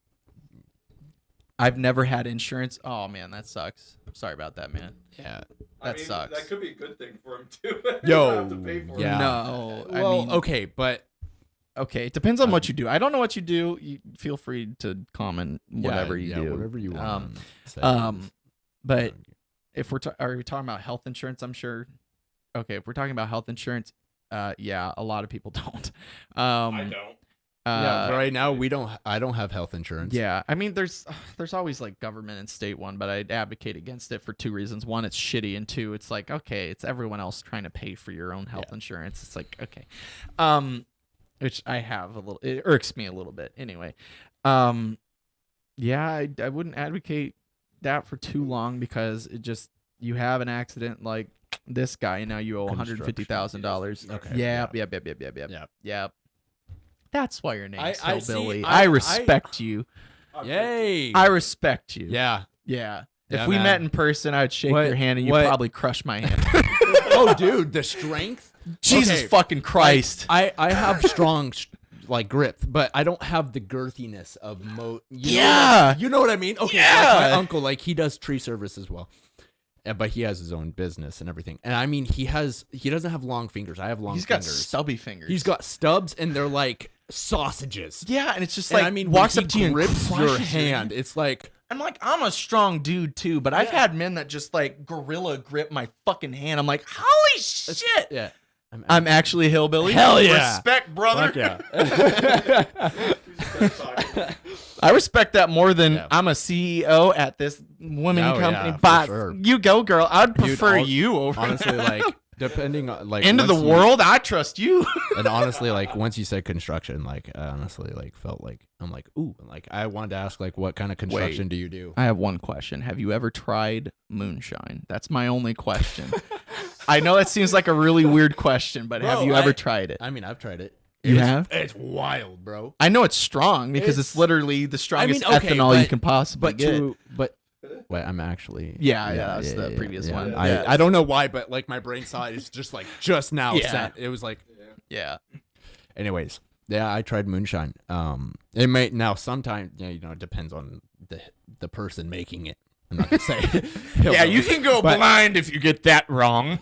[SPEAKER 4] I've never had insurance. Oh man, that sucks. Sorry about that, man.
[SPEAKER 2] Yeah.
[SPEAKER 4] That sucks.
[SPEAKER 3] That could be a good thing for him too.
[SPEAKER 2] Yo,
[SPEAKER 3] have to pay for
[SPEAKER 2] yeah.
[SPEAKER 3] it.
[SPEAKER 4] No,
[SPEAKER 2] well,
[SPEAKER 4] I mean,
[SPEAKER 2] okay, but
[SPEAKER 4] it depends on what you do. I don't know what you do. You feel free to comment whatever you do.
[SPEAKER 2] Whatever you want.
[SPEAKER 4] But if are we talking about health insurance? I'm sure. Okay, if we're talking about health insurance, a lot of people don't.
[SPEAKER 3] I don't.
[SPEAKER 2] Right now I don't have health insurance.
[SPEAKER 4] Yeah, I mean, there's always like government and state one, but I'd advocate against it for 2 reasons. One, it's shitty, and 2, it's like okay, it's everyone else trying to pay for your own health insurance. It's like okay, which I have a little. It irks me a little bit. Anyway, I wouldn't advocate that for too long because it just you have an accident like this guy, and now you owe $150,000.
[SPEAKER 2] Okay.
[SPEAKER 4] Yep. That's why your name's
[SPEAKER 2] I
[SPEAKER 4] Hillbilly.
[SPEAKER 2] see.
[SPEAKER 4] I respect you.
[SPEAKER 2] Yay.
[SPEAKER 4] I respect you.
[SPEAKER 2] Yeah.
[SPEAKER 4] Yeah.
[SPEAKER 2] Yeah,
[SPEAKER 4] If we
[SPEAKER 2] man.
[SPEAKER 4] met in person, I'd shake your hand and you'd probably crush my hand.
[SPEAKER 2] Oh, dude, the strength.
[SPEAKER 4] Jesus
[SPEAKER 2] Okay.
[SPEAKER 4] fucking Christ.
[SPEAKER 2] I have strong like grip, but I don't have the girthiness of you know what I mean? Okay,
[SPEAKER 4] Yeah.
[SPEAKER 2] like my uncle, like he does tree service as well. But he has his own business and everything. And I mean, he doesn't have long fingers. I have long
[SPEAKER 4] He's
[SPEAKER 2] fingers.
[SPEAKER 4] got stubby fingers.
[SPEAKER 2] He's got stubs and they're like sausages.
[SPEAKER 4] Yeah, and it's just
[SPEAKER 2] And
[SPEAKER 4] like
[SPEAKER 2] I mean,
[SPEAKER 4] walks
[SPEAKER 2] when
[SPEAKER 4] up
[SPEAKER 2] he
[SPEAKER 4] to you and
[SPEAKER 2] grips your
[SPEAKER 4] crushes
[SPEAKER 2] hand. It's like
[SPEAKER 4] I'm like, I'm a strong dude too, but I've had men that just like gorilla grip my fucking hand. I'm like, holy shit.
[SPEAKER 2] yeah.
[SPEAKER 4] I'm actually a hillbilly.
[SPEAKER 2] Hell yeah.
[SPEAKER 4] Respect, brother.
[SPEAKER 2] Fuck yeah.
[SPEAKER 4] I respect that more than
[SPEAKER 2] Yeah.
[SPEAKER 4] I'm a CEO at this women
[SPEAKER 2] Oh,
[SPEAKER 4] company.
[SPEAKER 2] yeah, for
[SPEAKER 4] But
[SPEAKER 2] sure.
[SPEAKER 4] you go, girl. I'd
[SPEAKER 2] Dude,
[SPEAKER 4] prefer you over
[SPEAKER 2] honestly, like depending on like
[SPEAKER 4] end of the
[SPEAKER 2] once you-
[SPEAKER 4] world. I trust you.
[SPEAKER 2] And honestly, like once you said construction, like I honestly like felt like I'm like ooh, like I wanted to ask like what kind of construction do you do?
[SPEAKER 4] I have one question. Have you ever tried moonshine? That's my only question. I know that seems like a really weird question, but have
[SPEAKER 2] Bro,
[SPEAKER 4] you ever tried it?
[SPEAKER 2] I mean, I've tried it.
[SPEAKER 4] You have?
[SPEAKER 2] It's wild, bro.
[SPEAKER 4] I know it's strong because it's literally the strongest ethanol you can possibly get.
[SPEAKER 2] Wait, I'm actually.
[SPEAKER 4] Yeah, that's the previous one.
[SPEAKER 2] Yeah. I don't know why, but like my brain saw it. It's just like just now.
[SPEAKER 4] Yeah.
[SPEAKER 2] It was like.
[SPEAKER 4] Yeah.
[SPEAKER 2] Anyways, yeah, I tried moonshine. It may now sometimes it depends on the person making it. I'm not gonna say.
[SPEAKER 4] Yeah, you can go
[SPEAKER 2] But-
[SPEAKER 4] blind if you get that wrong.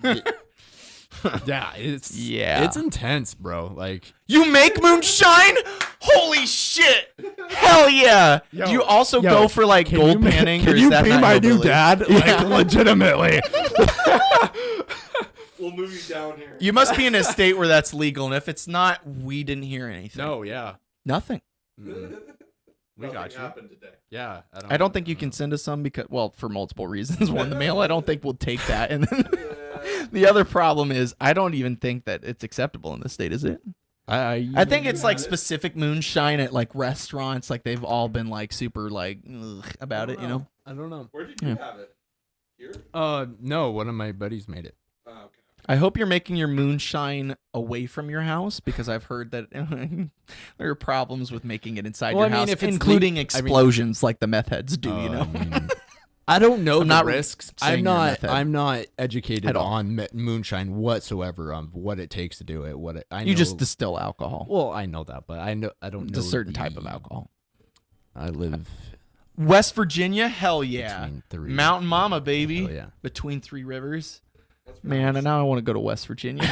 [SPEAKER 2] Yeah, it's
[SPEAKER 5] Yeah.
[SPEAKER 2] it's intense, bro. Like,
[SPEAKER 4] You make moonshine? Holy shit! Hell yeah!
[SPEAKER 2] Yo,
[SPEAKER 4] Do you also
[SPEAKER 2] yo,
[SPEAKER 4] go for like
[SPEAKER 2] can
[SPEAKER 4] gold
[SPEAKER 2] you ma-
[SPEAKER 4] panning, or
[SPEAKER 2] can
[SPEAKER 4] is
[SPEAKER 2] you
[SPEAKER 4] that
[SPEAKER 2] be
[SPEAKER 4] not
[SPEAKER 2] my new
[SPEAKER 4] hillbilly?
[SPEAKER 2] dad?
[SPEAKER 4] Yeah.
[SPEAKER 2] Like, legitimately.
[SPEAKER 3] We'll move you down here.
[SPEAKER 4] You must be in a state where that's legal, and if it's not, we didn't hear anything.
[SPEAKER 2] No, yeah.
[SPEAKER 4] Nothing.
[SPEAKER 2] Mm. We got you.
[SPEAKER 3] Happened today.
[SPEAKER 2] Yeah.
[SPEAKER 4] I don't think you can send us some because, well, for multiple reasons. One, the mail I don't think will take that, and then the other problem is I don't even think that it's acceptable in this state, is it? I think it's like specific moonshine at like restaurants, like they've all been like super like ugh, about it, you know?
[SPEAKER 2] I don't know.
[SPEAKER 3] Where did you
[SPEAKER 4] Yeah.
[SPEAKER 3] have it? Here?
[SPEAKER 2] No, one of my buddies made it.
[SPEAKER 3] Oh, okay.
[SPEAKER 4] I hope you're making your moonshine away from your house because I've heard that there are problems with making it inside
[SPEAKER 2] Well,
[SPEAKER 4] your
[SPEAKER 2] I mean,
[SPEAKER 4] house,
[SPEAKER 2] if it's
[SPEAKER 4] including
[SPEAKER 2] I mean-
[SPEAKER 4] explosions like the meth heads do, you know?
[SPEAKER 2] I mean, I don't know
[SPEAKER 4] I'm
[SPEAKER 2] the
[SPEAKER 4] not
[SPEAKER 2] risks.
[SPEAKER 4] saying you're a meth head.
[SPEAKER 2] I'm not educated
[SPEAKER 4] At all.
[SPEAKER 2] on moonshine whatsoever on what it takes to do it. I know,
[SPEAKER 4] You just distill alcohol.
[SPEAKER 2] well, I know that, but I don't
[SPEAKER 4] It's
[SPEAKER 2] know
[SPEAKER 4] a certain
[SPEAKER 2] the-
[SPEAKER 4] type of alcohol.
[SPEAKER 2] I live
[SPEAKER 4] West Virginia, hell yeah.
[SPEAKER 2] between three.
[SPEAKER 4] Mountain Mama, baby.
[SPEAKER 2] Hell yeah.
[SPEAKER 4] Between three rivers.
[SPEAKER 3] That's
[SPEAKER 4] Man, and now I want to go to West Virginia.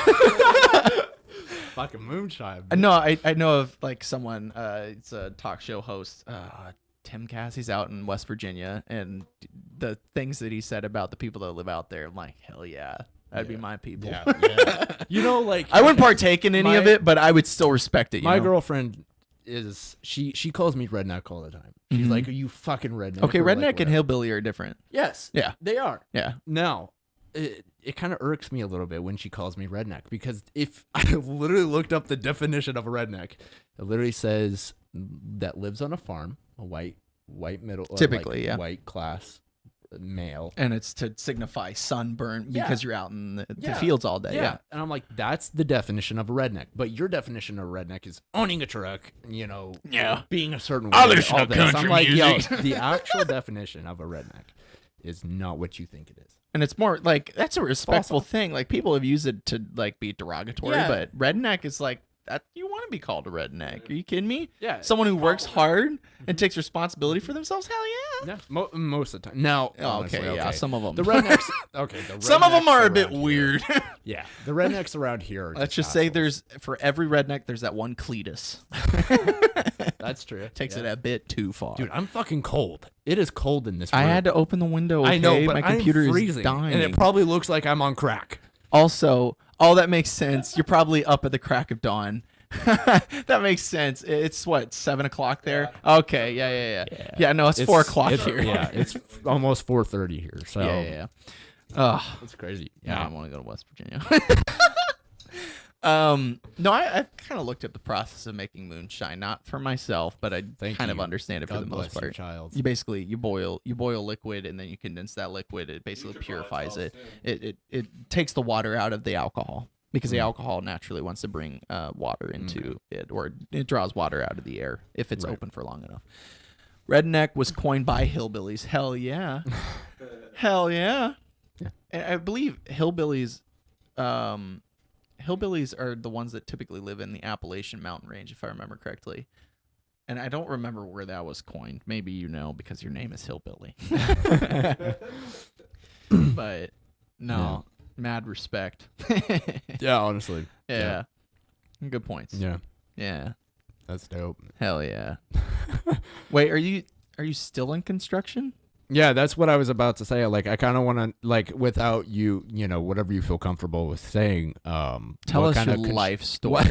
[SPEAKER 2] Fucking moonshine.
[SPEAKER 4] No, I know of like someone. It's a talk show host, Tim Cass. He's out in West Virginia, and the things that he said about the people that live out there, I'm like, hell yeah, that'd be my people.
[SPEAKER 2] Yeah. You know, like
[SPEAKER 4] I wouldn't partake in any of
[SPEAKER 2] My-
[SPEAKER 4] it, but I would still respect it. You
[SPEAKER 2] my
[SPEAKER 4] know?
[SPEAKER 2] girlfriend is she calls me redneck all the time. She's
[SPEAKER 4] Mhm.
[SPEAKER 2] like, "Are you fucking redneck?"
[SPEAKER 4] Okay,
[SPEAKER 2] or, like,
[SPEAKER 4] redneck and
[SPEAKER 2] whatever.
[SPEAKER 4] hillbilly are different.
[SPEAKER 2] Yes.
[SPEAKER 4] Yeah.
[SPEAKER 2] They are.
[SPEAKER 4] Yeah.
[SPEAKER 2] Now, it kind of irks me a little bit when she calls me redneck because if I literally looked up the definition of a redneck, it literally says that lives on a farm, a white middle,
[SPEAKER 4] Typically, yeah.
[SPEAKER 2] white class male.
[SPEAKER 4] And it's to signify sunburn because you're out in the
[SPEAKER 2] Yeah.
[SPEAKER 4] fields all day. Yeah.
[SPEAKER 2] And I'm like, that's the definition of a redneck. But your definition of a redneck is owning a truck, being a certain way.
[SPEAKER 4] I listen
[SPEAKER 2] all
[SPEAKER 4] to
[SPEAKER 2] this. I'm
[SPEAKER 4] country
[SPEAKER 2] like,
[SPEAKER 4] music.
[SPEAKER 2] yo, the actual definition of a redneck is not what you think it is.
[SPEAKER 4] And it's more like that's a respectful thing. Like people have used it to like be derogatory,
[SPEAKER 2] Yeah.
[SPEAKER 4] but redneck is like that. You want to be called a redneck? Are you kidding me?
[SPEAKER 2] Yeah.
[SPEAKER 4] Someone who works hard and takes responsibility for themselves. Hell yeah.
[SPEAKER 2] Yeah, most of the time. Now,
[SPEAKER 4] Oh,
[SPEAKER 2] honestly,
[SPEAKER 4] okay, yeah. Some of them.
[SPEAKER 2] The rednecks. Okay,
[SPEAKER 4] Some of them are a bit
[SPEAKER 2] around here-
[SPEAKER 4] weird.
[SPEAKER 2] Yeah, the rednecks around here. Are
[SPEAKER 4] Let's just say
[SPEAKER 2] assholes.
[SPEAKER 4] there's for every redneck there's that one Cletus.
[SPEAKER 2] That's true.
[SPEAKER 4] Takes
[SPEAKER 2] Yeah.
[SPEAKER 4] it a bit too far.
[SPEAKER 2] Dude, I'm fucking cold. It is cold in this room.
[SPEAKER 4] I had to open the window. Okay?
[SPEAKER 2] I know, but
[SPEAKER 4] my
[SPEAKER 2] I'm
[SPEAKER 4] computer
[SPEAKER 2] freezing,
[SPEAKER 4] is dying.
[SPEAKER 2] and it probably looks like I'm on crack.
[SPEAKER 4] Also, all that makes sense. You're probably up at the crack of dawn. That makes sense. It's what 7:00 there. Okay, yeah. Yeah, no, it's 4:00 here.
[SPEAKER 2] Yeah, it's almost 4:30 here. So
[SPEAKER 4] yeah. Ugh.
[SPEAKER 2] it's crazy.
[SPEAKER 4] Yeah,
[SPEAKER 2] Yeah,
[SPEAKER 4] I want to go to West Virginia. No, I've kind of looked at the process of making moonshine, not for myself, but I
[SPEAKER 2] Thank
[SPEAKER 4] kind of
[SPEAKER 2] you.
[SPEAKER 4] understand it for
[SPEAKER 2] God
[SPEAKER 4] the
[SPEAKER 2] bless
[SPEAKER 4] most
[SPEAKER 2] your
[SPEAKER 4] part.
[SPEAKER 2] child.
[SPEAKER 4] You basically you boil liquid and then you condense that liquid. It basically purifies it. It takes the water out of the alcohol because the alcohol naturally wants to bring water into it, or it draws water out of the air if it's open for long enough. Redneck was coined by hillbillies. Hell yeah. Hell yeah. And I believe hillbillies are the ones that typically live in the Appalachian mountain range, if I remember correctly. And I don't remember where that was coined. Maybe you know because your name is Hillbilly. But no, mad respect.
[SPEAKER 2] Yeah, honestly.
[SPEAKER 4] Yeah. Good points.
[SPEAKER 2] Yeah,
[SPEAKER 4] Yeah.
[SPEAKER 2] that's dope.
[SPEAKER 4] Hell yeah. Wait, are you still in construction?
[SPEAKER 2] Yeah, that's what I was about to say. Like, I kind of want to, like, without you, whatever you feel comfortable with saying.
[SPEAKER 4] Tell
[SPEAKER 2] what
[SPEAKER 4] us
[SPEAKER 2] kind
[SPEAKER 4] your
[SPEAKER 2] of
[SPEAKER 4] life story.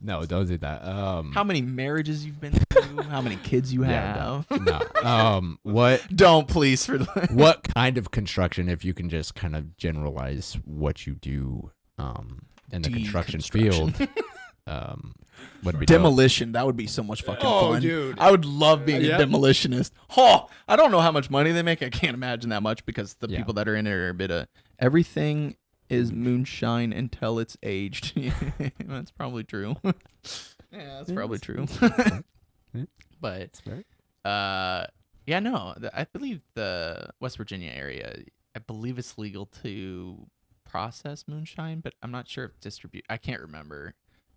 [SPEAKER 2] No, don't do that.
[SPEAKER 4] How many marriages you've been through? How many kids you
[SPEAKER 2] Yeah,
[SPEAKER 4] have?
[SPEAKER 2] no. What
[SPEAKER 4] Don't please for the
[SPEAKER 2] what kind of construction? If you can just kind of generalize what you do, in the construction field. Would be dope.
[SPEAKER 4] demolition. That would be so much fucking fun.
[SPEAKER 2] dude.
[SPEAKER 4] I would love being
[SPEAKER 2] Yep.
[SPEAKER 4] a demolitionist. Oh, I don't know how much money they make. I can't imagine that much because the
[SPEAKER 2] Yeah.
[SPEAKER 4] people that are in it are a bit of everything is moonshine until it's aged. That's probably true. Yeah, that's probably true. But yeah, no, I believe the West Virginia area, I believe it's legal to process moonshine, but I'm not sure if distribute. I can't remember.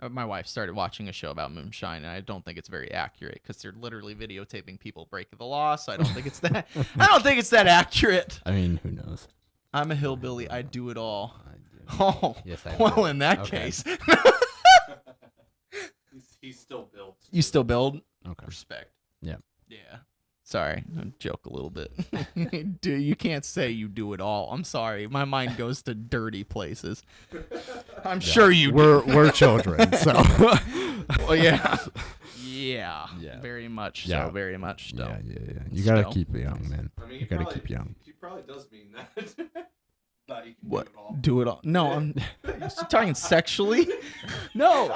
[SPEAKER 5] My wife started watching a show about moonshine, and I don't think it's very accurate because they're literally videotaping people breaking the law. So I don't think it's that. I don't think it's that accurate.
[SPEAKER 2] I mean, who knows?
[SPEAKER 5] I'm a hillbilly. I do it all.
[SPEAKER 2] I do.
[SPEAKER 5] Oh,
[SPEAKER 2] Yes, I
[SPEAKER 5] well,
[SPEAKER 2] do.
[SPEAKER 5] in that
[SPEAKER 2] Okay.
[SPEAKER 5] case,
[SPEAKER 3] He's still built.
[SPEAKER 5] you still build.
[SPEAKER 2] Okay.
[SPEAKER 5] Respect.
[SPEAKER 2] Yeah.
[SPEAKER 5] Yeah. Sorry, I joke a little bit. You can't say you do it all. I'm sorry. My mind goes to dirty places. I'm sure you do.
[SPEAKER 2] We're children, so
[SPEAKER 5] Well, yeah. Yeah.
[SPEAKER 2] Yeah.
[SPEAKER 5] Very much
[SPEAKER 2] Yeah.
[SPEAKER 5] so. Very much so.
[SPEAKER 2] yeah. You gotta
[SPEAKER 5] Still.
[SPEAKER 2] keep it young, man.
[SPEAKER 3] I mean,
[SPEAKER 2] You gotta keep young.
[SPEAKER 3] He probably does mean that. That you can
[SPEAKER 5] What?
[SPEAKER 3] do it all.
[SPEAKER 5] Do it all? No, I'm talking sexually.
[SPEAKER 2] No.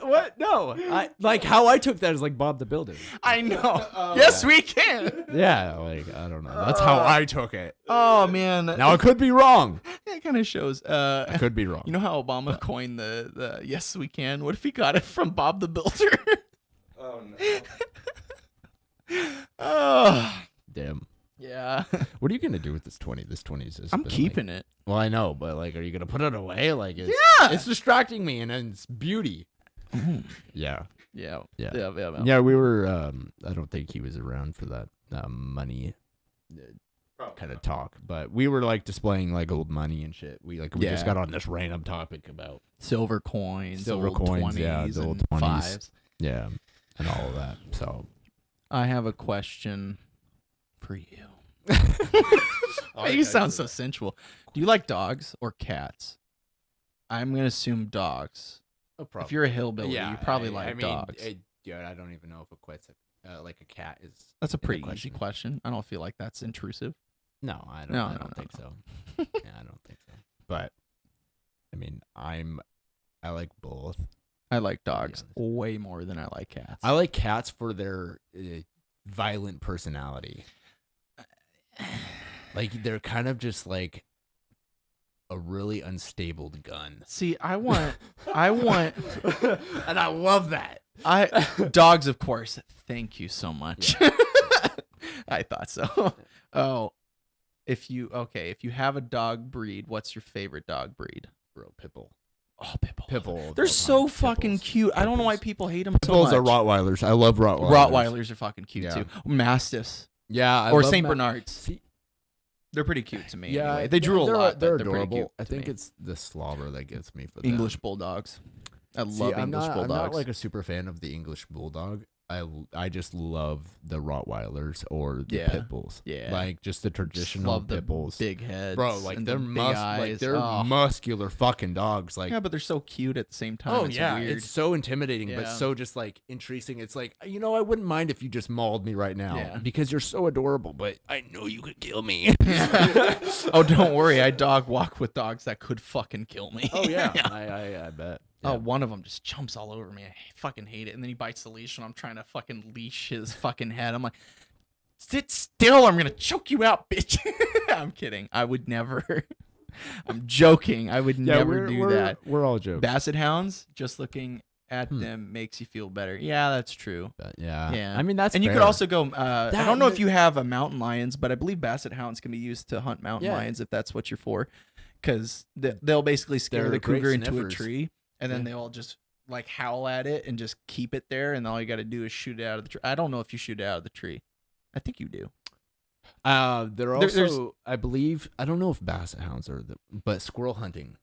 [SPEAKER 2] What? No. I like how I took that as like Bob the Builder.
[SPEAKER 5] I know. Yes, we can.
[SPEAKER 2] Yeah, like I don't know. That's how I took it.
[SPEAKER 5] Oh man.
[SPEAKER 2] Now I could be wrong.
[SPEAKER 5] It kind of shows.
[SPEAKER 2] I could be wrong.
[SPEAKER 5] You know how Obama coined the "Yes, we can"? What if he got it from Bob the Builder?
[SPEAKER 3] Oh no.
[SPEAKER 5] Oh,
[SPEAKER 2] Damn.
[SPEAKER 5] yeah.
[SPEAKER 2] What are you gonna do with this 20? This 20 is.
[SPEAKER 5] I'm keeping it.
[SPEAKER 2] Well, I know, but like, are you gonna put it away? Like, it's,
[SPEAKER 5] Yeah.
[SPEAKER 2] it's distracting me, and it's beauty. Yeah.
[SPEAKER 5] Yeah.
[SPEAKER 2] Yeah.
[SPEAKER 5] Yeah.
[SPEAKER 2] Yeah, we were. I don't think he was around for that money kind of talk, but we were like displaying like old money and shit. We just
[SPEAKER 5] Yeah.
[SPEAKER 2] got on this random topic about
[SPEAKER 5] Silver coins,
[SPEAKER 2] Silver
[SPEAKER 5] old
[SPEAKER 2] coins,
[SPEAKER 5] 20s,
[SPEAKER 2] yeah, the old
[SPEAKER 5] and
[SPEAKER 2] 20s.
[SPEAKER 5] fives.
[SPEAKER 2] and all of that. So
[SPEAKER 5] I have a question for you.
[SPEAKER 2] Oh,
[SPEAKER 5] You sound so sensual. Do you like dogs or cats? I'm gonna assume dogs. If you're a hillbilly, you probably like dogs.
[SPEAKER 2] I don't even know if a quit's like a cat is.
[SPEAKER 5] That's a
[SPEAKER 2] in the
[SPEAKER 5] pretty easy question. I don't feel like that's intrusive.
[SPEAKER 2] No, I don't.
[SPEAKER 5] No,
[SPEAKER 2] I
[SPEAKER 5] no,
[SPEAKER 2] don't
[SPEAKER 5] no,
[SPEAKER 2] think
[SPEAKER 5] no.
[SPEAKER 2] so. Yeah, I don't think so. But I mean, I like both.
[SPEAKER 5] I like dogs
[SPEAKER 2] honest.
[SPEAKER 5] way more than I like cats.
[SPEAKER 2] I like cats for their violent personality. Like they're kind of just like a really unstable gun.
[SPEAKER 5] See, I want,
[SPEAKER 2] And I love that.
[SPEAKER 5] dogs, of course. Thank you so much. I thought so. Oh, if you have a dog breed, what's your favorite dog breed?
[SPEAKER 2] Bro, Pitbull.
[SPEAKER 5] Oh, Pitbull.
[SPEAKER 2] Pitbull.
[SPEAKER 5] They're so fucking cute. I don't know why
[SPEAKER 2] Pipples.
[SPEAKER 5] people hate them so
[SPEAKER 2] Pitbulls
[SPEAKER 5] much.
[SPEAKER 2] are Rottweilers. I love Rottweilers.
[SPEAKER 5] Rottweilers are fucking cute
[SPEAKER 2] Yeah.
[SPEAKER 5] too. Mastiffs
[SPEAKER 2] Yeah. I
[SPEAKER 5] or
[SPEAKER 2] love
[SPEAKER 5] Saint
[SPEAKER 2] Ma-
[SPEAKER 5] Bernards.
[SPEAKER 2] See,
[SPEAKER 5] They're pretty cute to me.
[SPEAKER 2] yeah,
[SPEAKER 5] anyway. They drool a lot.
[SPEAKER 2] They're
[SPEAKER 5] but they're pretty
[SPEAKER 2] adorable.
[SPEAKER 5] cute
[SPEAKER 2] I
[SPEAKER 5] to
[SPEAKER 2] think
[SPEAKER 5] me.
[SPEAKER 2] it's the slobber that gets me for them.
[SPEAKER 5] English bulldogs. I
[SPEAKER 2] See,
[SPEAKER 5] love
[SPEAKER 2] I'm
[SPEAKER 5] English
[SPEAKER 2] not,
[SPEAKER 5] bulldogs.
[SPEAKER 2] I'm not like a super fan of the English bulldog. I just love the Rottweilers or the
[SPEAKER 5] Yeah.
[SPEAKER 2] pit bulls.
[SPEAKER 5] Yeah.
[SPEAKER 2] Like just the
[SPEAKER 5] Just
[SPEAKER 2] traditional
[SPEAKER 5] love the
[SPEAKER 2] pit bulls.
[SPEAKER 5] big heads.
[SPEAKER 2] Bro, like
[SPEAKER 5] and
[SPEAKER 2] they're
[SPEAKER 5] the big eyes. Oh.
[SPEAKER 2] muscular fucking dogs. Like
[SPEAKER 5] Yeah, but they're so cute at the same time.
[SPEAKER 2] oh
[SPEAKER 5] it's
[SPEAKER 2] yeah,
[SPEAKER 5] weird.
[SPEAKER 2] it's so intimidating, but
[SPEAKER 5] Yeah.
[SPEAKER 2] so just like intriguing. It's like I wouldn't mind if you just mauled me right now
[SPEAKER 5] Yeah.
[SPEAKER 2] because you're so adorable, but I know you could kill me.
[SPEAKER 5] Oh, don't worry. I dog walk with dogs that could fucking kill me.
[SPEAKER 2] Oh yeah, I bet.
[SPEAKER 5] Oh,
[SPEAKER 2] Yeah.
[SPEAKER 5] one of them just jumps all over me. I fucking hate it. And then he bites the leash, and I'm trying to fucking leash his fucking head. I'm like, sit still, or I'm gonna choke you out, bitch. I'm kidding. I would never. I'm joking. I would never do that.
[SPEAKER 2] We're all jokes.
[SPEAKER 5] Basset hounds, just looking at them makes you feel better. Yeah, that's true.
[SPEAKER 2] But yeah.
[SPEAKER 5] Yeah.
[SPEAKER 2] I mean that's
[SPEAKER 5] And you could
[SPEAKER 2] fair.
[SPEAKER 5] also go. I
[SPEAKER 2] That-
[SPEAKER 5] don't know if you have a mountain lions, but I believe basset hounds can be used to hunt mountain
[SPEAKER 2] Yeah.
[SPEAKER 5] lions if that's what you're for, because they'll basically scare
[SPEAKER 2] They're
[SPEAKER 5] the
[SPEAKER 2] great
[SPEAKER 5] cougar into a
[SPEAKER 2] sniffers.
[SPEAKER 5] tree, and then
[SPEAKER 2] Yeah.
[SPEAKER 5] they'll just like howl at it and just keep it there, and all you got to do is shoot it out of the tree. I don't know if you shoot it out of the tree. I think you do.
[SPEAKER 2] They're
[SPEAKER 5] there's-
[SPEAKER 2] also, I believe, I don't know if basset hounds are but squirrel hunting.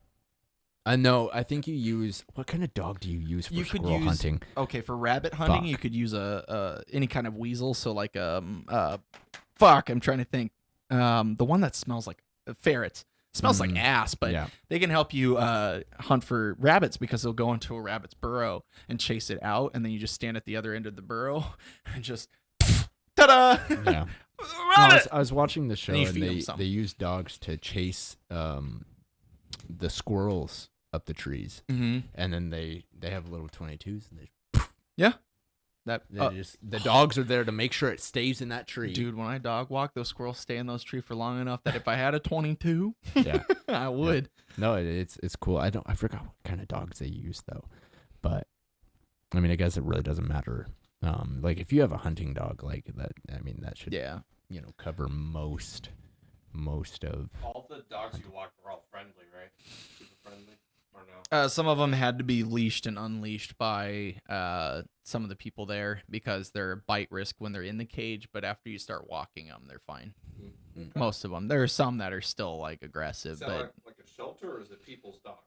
[SPEAKER 2] I know. I think you use. What kind of dog do you use for
[SPEAKER 5] You could
[SPEAKER 2] squirrel
[SPEAKER 5] use-
[SPEAKER 2] hunting?
[SPEAKER 5] Okay, for rabbit hunting,
[SPEAKER 2] Fuck.
[SPEAKER 5] you could use a any kind of weasel. So like fuck, I'm trying to think. The one that smells like ferrets. Smells like ass, but
[SPEAKER 2] yeah.
[SPEAKER 5] they can help you hunt for rabbits because they'll go into a rabbit's burrow and chase it out, and then you just stand at the other end of the burrow and just ta-da!
[SPEAKER 2] Yeah. No,
[SPEAKER 5] Rabbit!
[SPEAKER 2] I was watching the show
[SPEAKER 5] And you
[SPEAKER 2] and
[SPEAKER 5] feed 'em
[SPEAKER 2] they
[SPEAKER 5] something.
[SPEAKER 2] use dogs to chase the squirrels up the trees,
[SPEAKER 5] Mm-hmm.
[SPEAKER 2] and then they have little 22s and
[SPEAKER 5] That
[SPEAKER 2] the dogs are there to make sure it stays in that tree.
[SPEAKER 5] dude, when I dog walk, those squirrels stay in those trees for long enough that if I had a 22,
[SPEAKER 2] Yeah.
[SPEAKER 5] I would.
[SPEAKER 2] No, it's cool. I forgot what kind of dogs they use though, but I mean, I guess it really doesn't matter. Like if you have a hunting dog like that, I mean, that should
[SPEAKER 5] Yeah.
[SPEAKER 2] cover most of.
[SPEAKER 3] All the dogs you walk are all friendly, right? Super friendly. Or no?
[SPEAKER 1] Some of them had to be leashed and unleashed by some of the people there because they're bite risk when they're in the cage, but after you start walking them, they're fine.
[SPEAKER 3] Okay.
[SPEAKER 1] Most of them. There are some that are still like aggressive,
[SPEAKER 3] Is that
[SPEAKER 1] but
[SPEAKER 3] like a shelter, or is it people's dogs?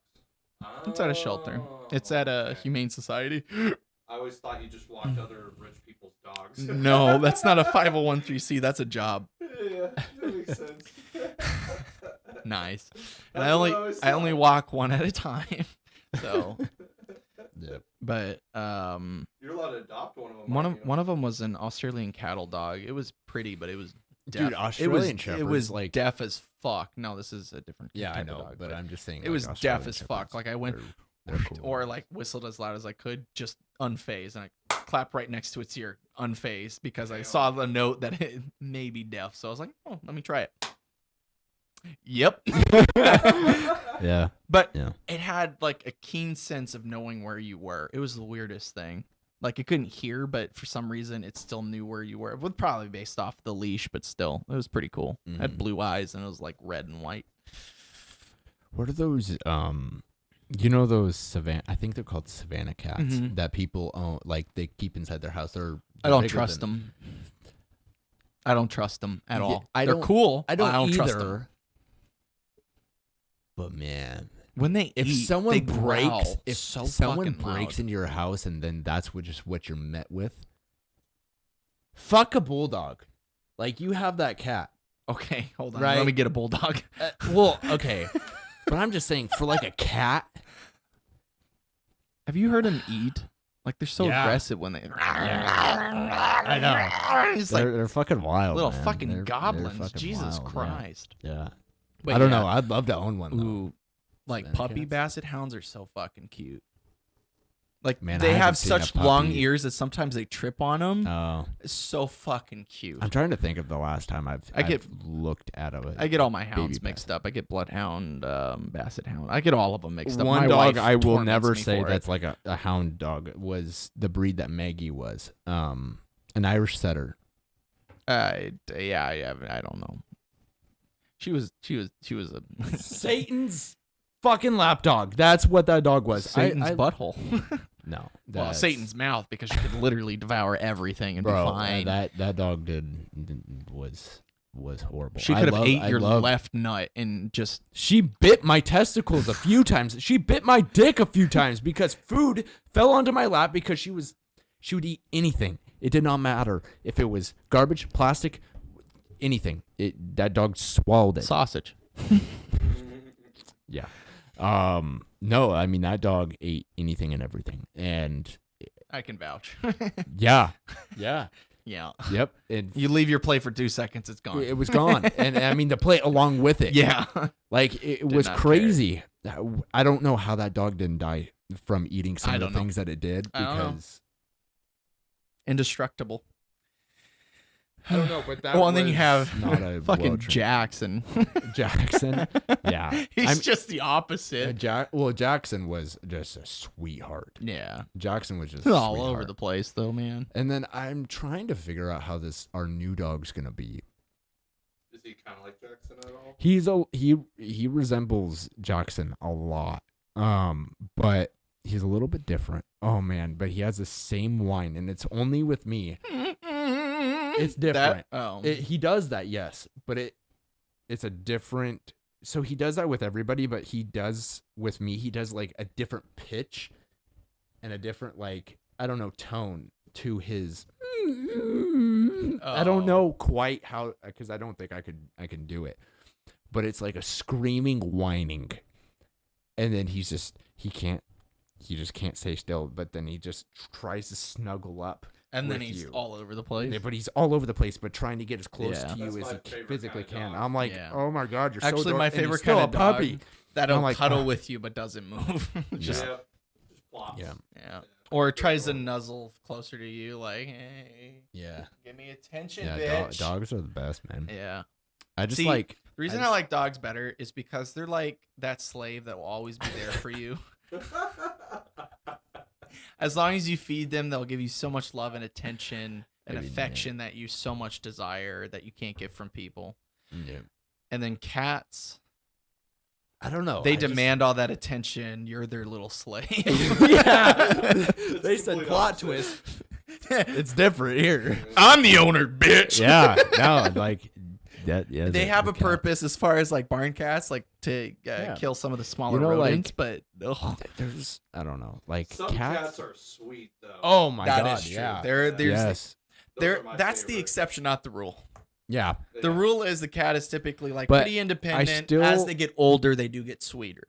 [SPEAKER 1] it's at a shelter. It's at a humane society.
[SPEAKER 3] I always thought you just walked other rich people's dogs.
[SPEAKER 1] No, that's not a 501c. That's a job.
[SPEAKER 3] Yeah, that makes sense.
[SPEAKER 1] Nice.
[SPEAKER 3] That's
[SPEAKER 1] And
[SPEAKER 3] what always
[SPEAKER 1] I only
[SPEAKER 3] thought.
[SPEAKER 1] walk one at a time. So,
[SPEAKER 2] Yep.
[SPEAKER 1] but
[SPEAKER 3] You're allowed to adopt one of them.
[SPEAKER 1] one of them was an Australian cattle dog. It was pretty, but it was deaf.
[SPEAKER 2] Dude, Australian
[SPEAKER 1] it
[SPEAKER 2] Shepherds,
[SPEAKER 1] was
[SPEAKER 2] like-
[SPEAKER 1] deaf as fuck. No, this is a different
[SPEAKER 2] Yeah, I
[SPEAKER 1] type
[SPEAKER 2] know,
[SPEAKER 1] of dog,
[SPEAKER 2] but I'm just saying
[SPEAKER 1] it was
[SPEAKER 2] Australian
[SPEAKER 1] deaf as
[SPEAKER 2] Shepherds,
[SPEAKER 1] fuck. Like I went
[SPEAKER 2] they're cool.
[SPEAKER 1] or like whistled as loud as I could, just unfazed, and I clapped right next to its ear, unfazed, because I saw the note that it may be deaf. So I was like, oh, let me try it. Yep.
[SPEAKER 2] Yeah.
[SPEAKER 1] But
[SPEAKER 2] Yeah.
[SPEAKER 1] it had like a keen sense of knowing where you were. It was the weirdest thing. Like it couldn't hear, but for some reason it still knew where you were. It was probably based off the leash, but still, it was pretty cool. It had
[SPEAKER 2] Mhm.
[SPEAKER 1] blue eyes and it was like red and white.
[SPEAKER 2] What are those? You know those Savannah? I think they're called Savannah cats
[SPEAKER 1] Mhm.
[SPEAKER 2] that people own, like they keep inside their house.
[SPEAKER 1] I don't trust them. I don't trust them at
[SPEAKER 2] Yeah,
[SPEAKER 1] all.
[SPEAKER 2] I
[SPEAKER 1] They're
[SPEAKER 2] don't-
[SPEAKER 1] cool.
[SPEAKER 2] I don't
[SPEAKER 1] trust
[SPEAKER 2] either.
[SPEAKER 1] them.
[SPEAKER 2] But man,
[SPEAKER 1] When they
[SPEAKER 2] if
[SPEAKER 1] eat,
[SPEAKER 2] someone
[SPEAKER 1] they
[SPEAKER 2] breaks,
[SPEAKER 1] growl
[SPEAKER 2] if
[SPEAKER 1] so
[SPEAKER 2] someone
[SPEAKER 1] fucking
[SPEAKER 2] breaks
[SPEAKER 1] loud.
[SPEAKER 2] into your house and then that's what you're met with, fuck a bulldog. Like you have that cat.
[SPEAKER 1] Okay, hold on.
[SPEAKER 2] Right.
[SPEAKER 1] Let me get a bulldog.
[SPEAKER 2] Well, okay, but I'm just saying for like a cat.
[SPEAKER 1] Have you heard them eat? Like they're so
[SPEAKER 2] Yeah.
[SPEAKER 1] aggressive when they.
[SPEAKER 2] I know.
[SPEAKER 1] It's like
[SPEAKER 2] They're fucking wild.
[SPEAKER 1] little
[SPEAKER 2] man.
[SPEAKER 1] fucking
[SPEAKER 2] They're
[SPEAKER 1] goblins.
[SPEAKER 2] fucking
[SPEAKER 1] Jesus
[SPEAKER 2] wild, yeah.
[SPEAKER 1] Christ.
[SPEAKER 2] Yeah.
[SPEAKER 1] But
[SPEAKER 2] I don't
[SPEAKER 1] yeah.
[SPEAKER 2] know. I'd love to own one though.
[SPEAKER 1] Ooh, like
[SPEAKER 2] Savannah
[SPEAKER 1] puppy
[SPEAKER 2] cats?
[SPEAKER 1] basset hounds are so fucking cute. Like
[SPEAKER 2] Man, I
[SPEAKER 1] they
[SPEAKER 2] haven't
[SPEAKER 1] have
[SPEAKER 2] seen a
[SPEAKER 1] such long
[SPEAKER 2] puppy.
[SPEAKER 1] ears that sometimes they trip on them.
[SPEAKER 2] Oh,
[SPEAKER 1] It's so fucking cute.
[SPEAKER 2] I'm trying to think of the last time I've looked at it.
[SPEAKER 1] I get all my hounds
[SPEAKER 2] baby
[SPEAKER 1] mixed up. I get bloodhound, basset hound. I get all of them mixed up.
[SPEAKER 2] One
[SPEAKER 1] My
[SPEAKER 2] dog
[SPEAKER 1] wife
[SPEAKER 2] I will
[SPEAKER 1] torments
[SPEAKER 2] never
[SPEAKER 1] me
[SPEAKER 2] say
[SPEAKER 1] for it.
[SPEAKER 2] that's like a hound dog was the breed that Maggie was. An Irish setter.
[SPEAKER 1] I don't know. She was a
[SPEAKER 2] Satan's fucking lapdog. That's what that dog was.
[SPEAKER 1] Satan's
[SPEAKER 2] I-
[SPEAKER 1] butthole.
[SPEAKER 2] No,
[SPEAKER 1] Well,
[SPEAKER 2] that's-
[SPEAKER 1] Satan's mouth, because she could literally devour everything and
[SPEAKER 2] bro.
[SPEAKER 1] be fine.
[SPEAKER 2] That dog was horrible.
[SPEAKER 1] She
[SPEAKER 2] I
[SPEAKER 1] could have
[SPEAKER 2] love-
[SPEAKER 1] ate
[SPEAKER 2] I
[SPEAKER 1] your
[SPEAKER 2] love-
[SPEAKER 1] left nut and just.
[SPEAKER 2] She bit my testicles a few times. She bit my dick a few times because food fell onto my lap because she would eat anything. It did not matter if it was garbage, plastic, anything. That dog swallowed it.
[SPEAKER 1] Sausage.
[SPEAKER 2] Yeah. No, I mean that dog ate anything and everything. And
[SPEAKER 1] I can vouch.
[SPEAKER 2] yeah. Yeah.
[SPEAKER 1] Yeah.
[SPEAKER 2] Yep. And
[SPEAKER 1] You leave your plate for 2 seconds, it's gone.
[SPEAKER 2] it was gone. And I mean the plate along with it.
[SPEAKER 1] Yeah.
[SPEAKER 2] Like it
[SPEAKER 1] Did
[SPEAKER 2] was
[SPEAKER 1] not
[SPEAKER 2] crazy. I don't know how that dog didn't die from eating some
[SPEAKER 1] I
[SPEAKER 2] of the
[SPEAKER 1] don't know.
[SPEAKER 2] things that it did
[SPEAKER 1] I don't know.
[SPEAKER 2] because
[SPEAKER 1] Indestructible.
[SPEAKER 2] I don't know, but that
[SPEAKER 1] Well, and then you
[SPEAKER 2] was
[SPEAKER 1] have
[SPEAKER 2] not a
[SPEAKER 1] fucking
[SPEAKER 2] well-trained-
[SPEAKER 1] Jackson.
[SPEAKER 2] Jackson. Yeah.
[SPEAKER 1] He's just the opposite.
[SPEAKER 2] Jackson was just a sweetheart.
[SPEAKER 1] Yeah.
[SPEAKER 2] Jackson was just
[SPEAKER 1] He's
[SPEAKER 2] a
[SPEAKER 1] all over
[SPEAKER 2] sweetheart.
[SPEAKER 1] the place, though, man.
[SPEAKER 2] And then I'm trying to figure out how our new dog's gonna be.
[SPEAKER 3] Is he kind of like Jackson at all?
[SPEAKER 2] He resembles Jackson a lot. But he's a little bit different. Oh man, but he has the same whine, and it's only with me. It's different. He does that, yes, but it's a different. So he does that with everybody, but he does with me. He does like a different pitch and a different I don't know tone to his. I don't know quite how because I don't think I can do it, but it's like a screaming whining, and then he just can't stay still. But then he just tries to snuggle up.
[SPEAKER 1] And then
[SPEAKER 2] with
[SPEAKER 1] he's
[SPEAKER 2] you.
[SPEAKER 1] all over the place.
[SPEAKER 2] Yeah, but he's all over the place, but trying to get as close
[SPEAKER 1] Yeah.
[SPEAKER 2] to you
[SPEAKER 3] That's
[SPEAKER 2] as
[SPEAKER 3] my
[SPEAKER 2] he
[SPEAKER 3] favorite
[SPEAKER 2] physically
[SPEAKER 3] kind of
[SPEAKER 2] can.
[SPEAKER 3] dog.
[SPEAKER 2] I'm like,
[SPEAKER 1] Yeah.
[SPEAKER 2] oh my god, you're so
[SPEAKER 1] Actually,
[SPEAKER 2] adorable.
[SPEAKER 1] my
[SPEAKER 2] And he's
[SPEAKER 1] favorite
[SPEAKER 2] still
[SPEAKER 1] kind
[SPEAKER 2] a
[SPEAKER 1] of dog
[SPEAKER 2] puppy.
[SPEAKER 1] that'll
[SPEAKER 2] I'm like,
[SPEAKER 1] cuddle
[SPEAKER 2] oh.
[SPEAKER 1] with you but doesn't move. Just
[SPEAKER 3] Yeah. Just plops.
[SPEAKER 2] Yeah,
[SPEAKER 1] yeah. Or tries to nuzzle closer to you, like, hey,
[SPEAKER 2] yeah,
[SPEAKER 1] give me attention,
[SPEAKER 2] yeah.
[SPEAKER 1] bitch.
[SPEAKER 2] Dogs are the best, man.
[SPEAKER 1] Yeah.
[SPEAKER 2] I just
[SPEAKER 1] See,
[SPEAKER 2] like
[SPEAKER 1] The reason I like dogs better is because they're like that slave that will always be there for you. As long as you feed them, they'll give you so much love and attention and
[SPEAKER 2] I mean,
[SPEAKER 1] affection that you so much desire that you can't get from people.
[SPEAKER 2] yeah.
[SPEAKER 1] And then cats,
[SPEAKER 2] I don't know.
[SPEAKER 4] They demand all that attention. You're their little slave.
[SPEAKER 2] Yeah. They said plot twist. It's different here.
[SPEAKER 1] I'm the owner, bitch.
[SPEAKER 2] Yeah. No, like that. Yeah.
[SPEAKER 4] They have a purpose as far as like barn cats, like to kill some of the smaller rodents, but
[SPEAKER 2] there's I don't know, like
[SPEAKER 3] Some cats are sweet though.
[SPEAKER 2] Oh my
[SPEAKER 4] that
[SPEAKER 2] god,
[SPEAKER 4] is true.
[SPEAKER 2] yeah.
[SPEAKER 4] There's
[SPEAKER 2] Yes.
[SPEAKER 4] that's the exception, not the rule.
[SPEAKER 2] Yeah.
[SPEAKER 4] The rule is the cat is typically like
[SPEAKER 2] But
[SPEAKER 4] pretty independent.
[SPEAKER 2] still-
[SPEAKER 4] As they get older, they do get sweeter.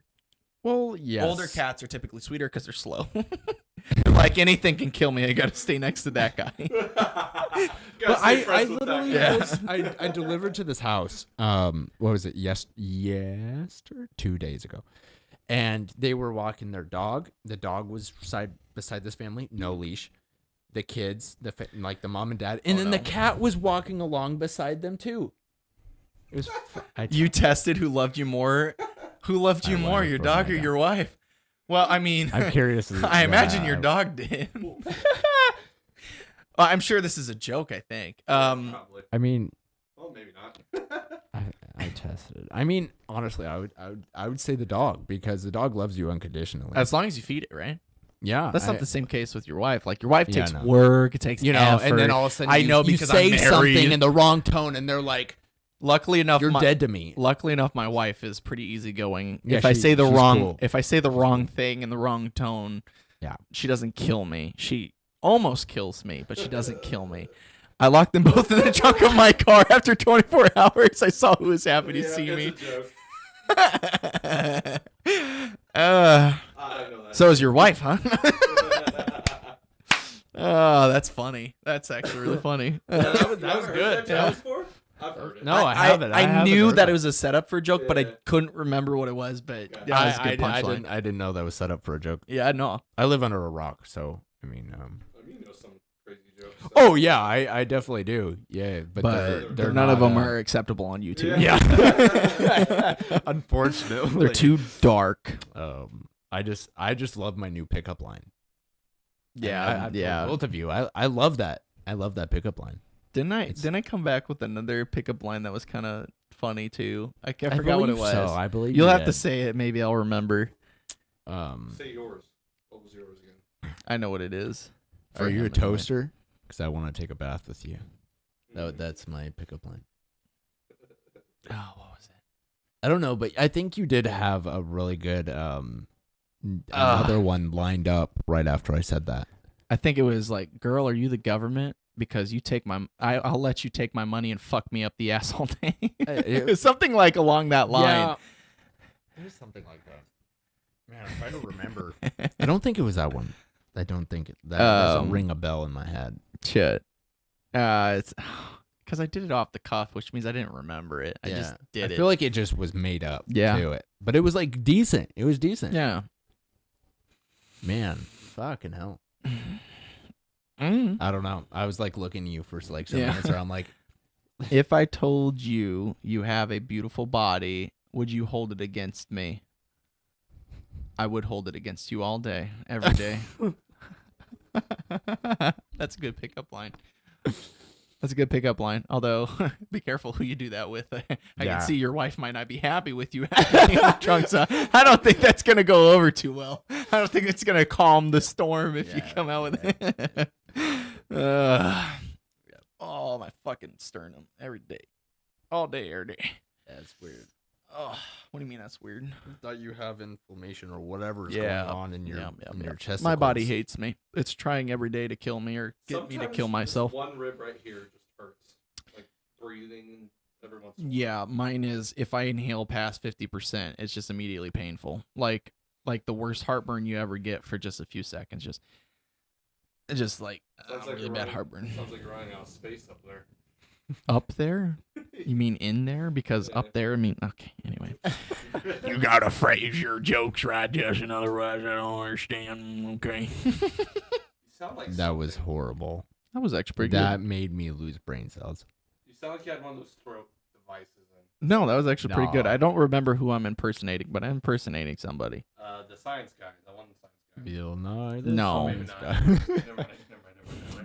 [SPEAKER 2] Well, yes.
[SPEAKER 4] Older cats are typically sweeter because they're slow. They're like, anything can kill me. I got to stay next to that guy.
[SPEAKER 2] But I literally
[SPEAKER 4] guy.
[SPEAKER 2] I delivered to this house. What was it? Yesterday, 2 days ago, and they were walking their dog. The dog was beside this family, no leash. The kids, like the mom and dad, and then the cat was walking along beside them too. It was.
[SPEAKER 4] You tested who loved you more. Who loved you more, your dog or your wife? Well, I mean,
[SPEAKER 2] I'm curious.
[SPEAKER 4] I imagine your dog did. I'm sure this is a joke. I think.
[SPEAKER 3] Probably.
[SPEAKER 2] I mean,
[SPEAKER 3] Well, maybe not.
[SPEAKER 2] I tested. I mean, honestly, I would say the dog because the dog loves you unconditionally.
[SPEAKER 4] As long as you feed it, right?
[SPEAKER 2] Yeah,
[SPEAKER 4] That's not the same case with your wife. Like your wife
[SPEAKER 2] Yeah,
[SPEAKER 4] takes
[SPEAKER 2] no.
[SPEAKER 4] work, it takes effort.
[SPEAKER 2] and then all of a sudden
[SPEAKER 4] I know
[SPEAKER 2] you
[SPEAKER 4] because
[SPEAKER 2] say
[SPEAKER 4] I'm
[SPEAKER 2] something
[SPEAKER 4] married.
[SPEAKER 2] in the wrong tone, and they're like,
[SPEAKER 4] Luckily enough,
[SPEAKER 2] "You're dead to me."
[SPEAKER 4] Luckily enough, my wife is pretty easygoing.
[SPEAKER 2] Yeah,
[SPEAKER 4] If I say the
[SPEAKER 2] she's
[SPEAKER 4] wrong,
[SPEAKER 2] cool.
[SPEAKER 4] if I say the wrong thing in the wrong tone,
[SPEAKER 2] Yeah.
[SPEAKER 4] she doesn't kill me. She almost kills me, but she doesn't kill me. I locked them both in the trunk of my car after 24 hours. I saw who was happy to see me.
[SPEAKER 3] It's a joke.
[SPEAKER 4] Uh,
[SPEAKER 3] I know that.
[SPEAKER 4] so is your wife, huh? Oh, that's funny. That's actually really funny.
[SPEAKER 2] that was good.
[SPEAKER 3] Yeah. I've heard it.
[SPEAKER 2] No, I haven't.
[SPEAKER 4] I
[SPEAKER 2] haven't
[SPEAKER 4] knew
[SPEAKER 2] heard
[SPEAKER 4] that
[SPEAKER 2] that.
[SPEAKER 4] it was a setup for a joke, but I
[SPEAKER 3] Yeah.
[SPEAKER 4] couldn't remember what it was. But that was a good punchline.
[SPEAKER 2] I didn't know that was set up for a joke.
[SPEAKER 4] Yeah, no.
[SPEAKER 2] I live under a rock, so I mean.
[SPEAKER 3] I mean, you know some crazy jokes. So.
[SPEAKER 2] Oh yeah, I definitely do. Yeah, but,
[SPEAKER 4] But
[SPEAKER 2] they're
[SPEAKER 4] none of
[SPEAKER 2] not,
[SPEAKER 4] them are acceptable on YouTube.
[SPEAKER 2] Yeah. Unfortunately,
[SPEAKER 4] They're too dark.
[SPEAKER 2] I just love my new pickup line.
[SPEAKER 4] Yeah,
[SPEAKER 2] I
[SPEAKER 4] yeah.
[SPEAKER 2] Both of you, I love that. I love that pickup line.
[SPEAKER 4] Didn't I?
[SPEAKER 2] It's-
[SPEAKER 4] Didn't I come back with another pickup line that was kind of funny too? I forgot what it
[SPEAKER 2] believe
[SPEAKER 4] was.
[SPEAKER 2] So I believe
[SPEAKER 4] You'll
[SPEAKER 2] you
[SPEAKER 4] have to
[SPEAKER 2] did.
[SPEAKER 4] say it. Maybe I'll remember.
[SPEAKER 3] Say yours. What was yours again?
[SPEAKER 4] I know what it is.
[SPEAKER 2] Are you a
[SPEAKER 4] Anyway.
[SPEAKER 2] toaster? Because I want to take a bath with you. That's my pickup line.
[SPEAKER 4] Oh, what was it?
[SPEAKER 2] I don't know, but I think you did have a really good another one lined up right after I said that.
[SPEAKER 4] I think it was like, "Girl, are you the government? Because you take my, I'll let you take my money and fuck me up the ass all day." It was something like along that line.
[SPEAKER 2] Yeah, it was something like that. Man, I'm trying to remember. I don't think it was that one. I don't think that doesn't ring a bell in my head.
[SPEAKER 4] Shit. It's because I did it off the cuff, which means I didn't remember it. I just did
[SPEAKER 2] I
[SPEAKER 4] it.
[SPEAKER 2] feel like it just was made up.
[SPEAKER 4] Yeah.
[SPEAKER 2] To it, but it was like decent. It was decent.
[SPEAKER 4] Yeah.
[SPEAKER 2] Man, fucking hell.
[SPEAKER 4] Mm.
[SPEAKER 2] I don't know. I was like looking at you for like some
[SPEAKER 4] Yeah.
[SPEAKER 2] answer. I'm like,
[SPEAKER 4] If I told you you have a beautiful body, would you hold it against me? I would hold it against you all day, every day. That's a good pickup line. That's a good pickup line. Although, be careful who you do that with. I
[SPEAKER 2] Yeah.
[SPEAKER 4] can see your wife might not be happy with you having the trunks on. I don't think that's going to go over too well. I don't think it's going to calm the storm if you
[SPEAKER 2] Yeah,
[SPEAKER 4] come out with it. Oh, my fucking sternum. Every day. All day, every day.
[SPEAKER 2] that's weird.
[SPEAKER 4] Oh, what do you mean that's weird?
[SPEAKER 2] I thought you have inflammation or whatever is
[SPEAKER 4] Yeah.
[SPEAKER 2] going on in your your chest.
[SPEAKER 4] My body hates me. It's trying every day to kill me or get me to
[SPEAKER 3] Sometimes
[SPEAKER 4] kill
[SPEAKER 3] this
[SPEAKER 4] myself.
[SPEAKER 3] One rib right here just hurts. Like breathing every once in a while.
[SPEAKER 4] Yeah, mine is if I inhale past 50%, it's just immediately painful. Like the worst heartburn you ever get for just a few seconds. Just like
[SPEAKER 3] Sounds like
[SPEAKER 4] really
[SPEAKER 3] you're
[SPEAKER 4] bad
[SPEAKER 3] running-
[SPEAKER 4] heartburn.
[SPEAKER 3] Sounds like you're running out of space up there.
[SPEAKER 4] Up there? You mean in there? Because
[SPEAKER 3] Yeah.
[SPEAKER 4] up there, I mean, okay, anyway.
[SPEAKER 1] You gotta phrase your jokes right, Justin. Otherwise, I don't understand. Okay.
[SPEAKER 3] You sound like
[SPEAKER 2] That was
[SPEAKER 3] something.
[SPEAKER 2] horrible.
[SPEAKER 4] That was actually pretty
[SPEAKER 2] That
[SPEAKER 4] good.
[SPEAKER 2] made me lose brain cells.
[SPEAKER 3] You sound like you had one of those throat devices in.
[SPEAKER 4] No, that was actually pretty good.
[SPEAKER 2] No.
[SPEAKER 4] I don't remember who I'm impersonating, but I'm impersonating somebody.
[SPEAKER 3] The science guy, the one science guy.
[SPEAKER 2] Bill Nye.
[SPEAKER 4] No.
[SPEAKER 3] Maybe
[SPEAKER 2] Science
[SPEAKER 3] not.
[SPEAKER 2] guy.
[SPEAKER 3] Never mind.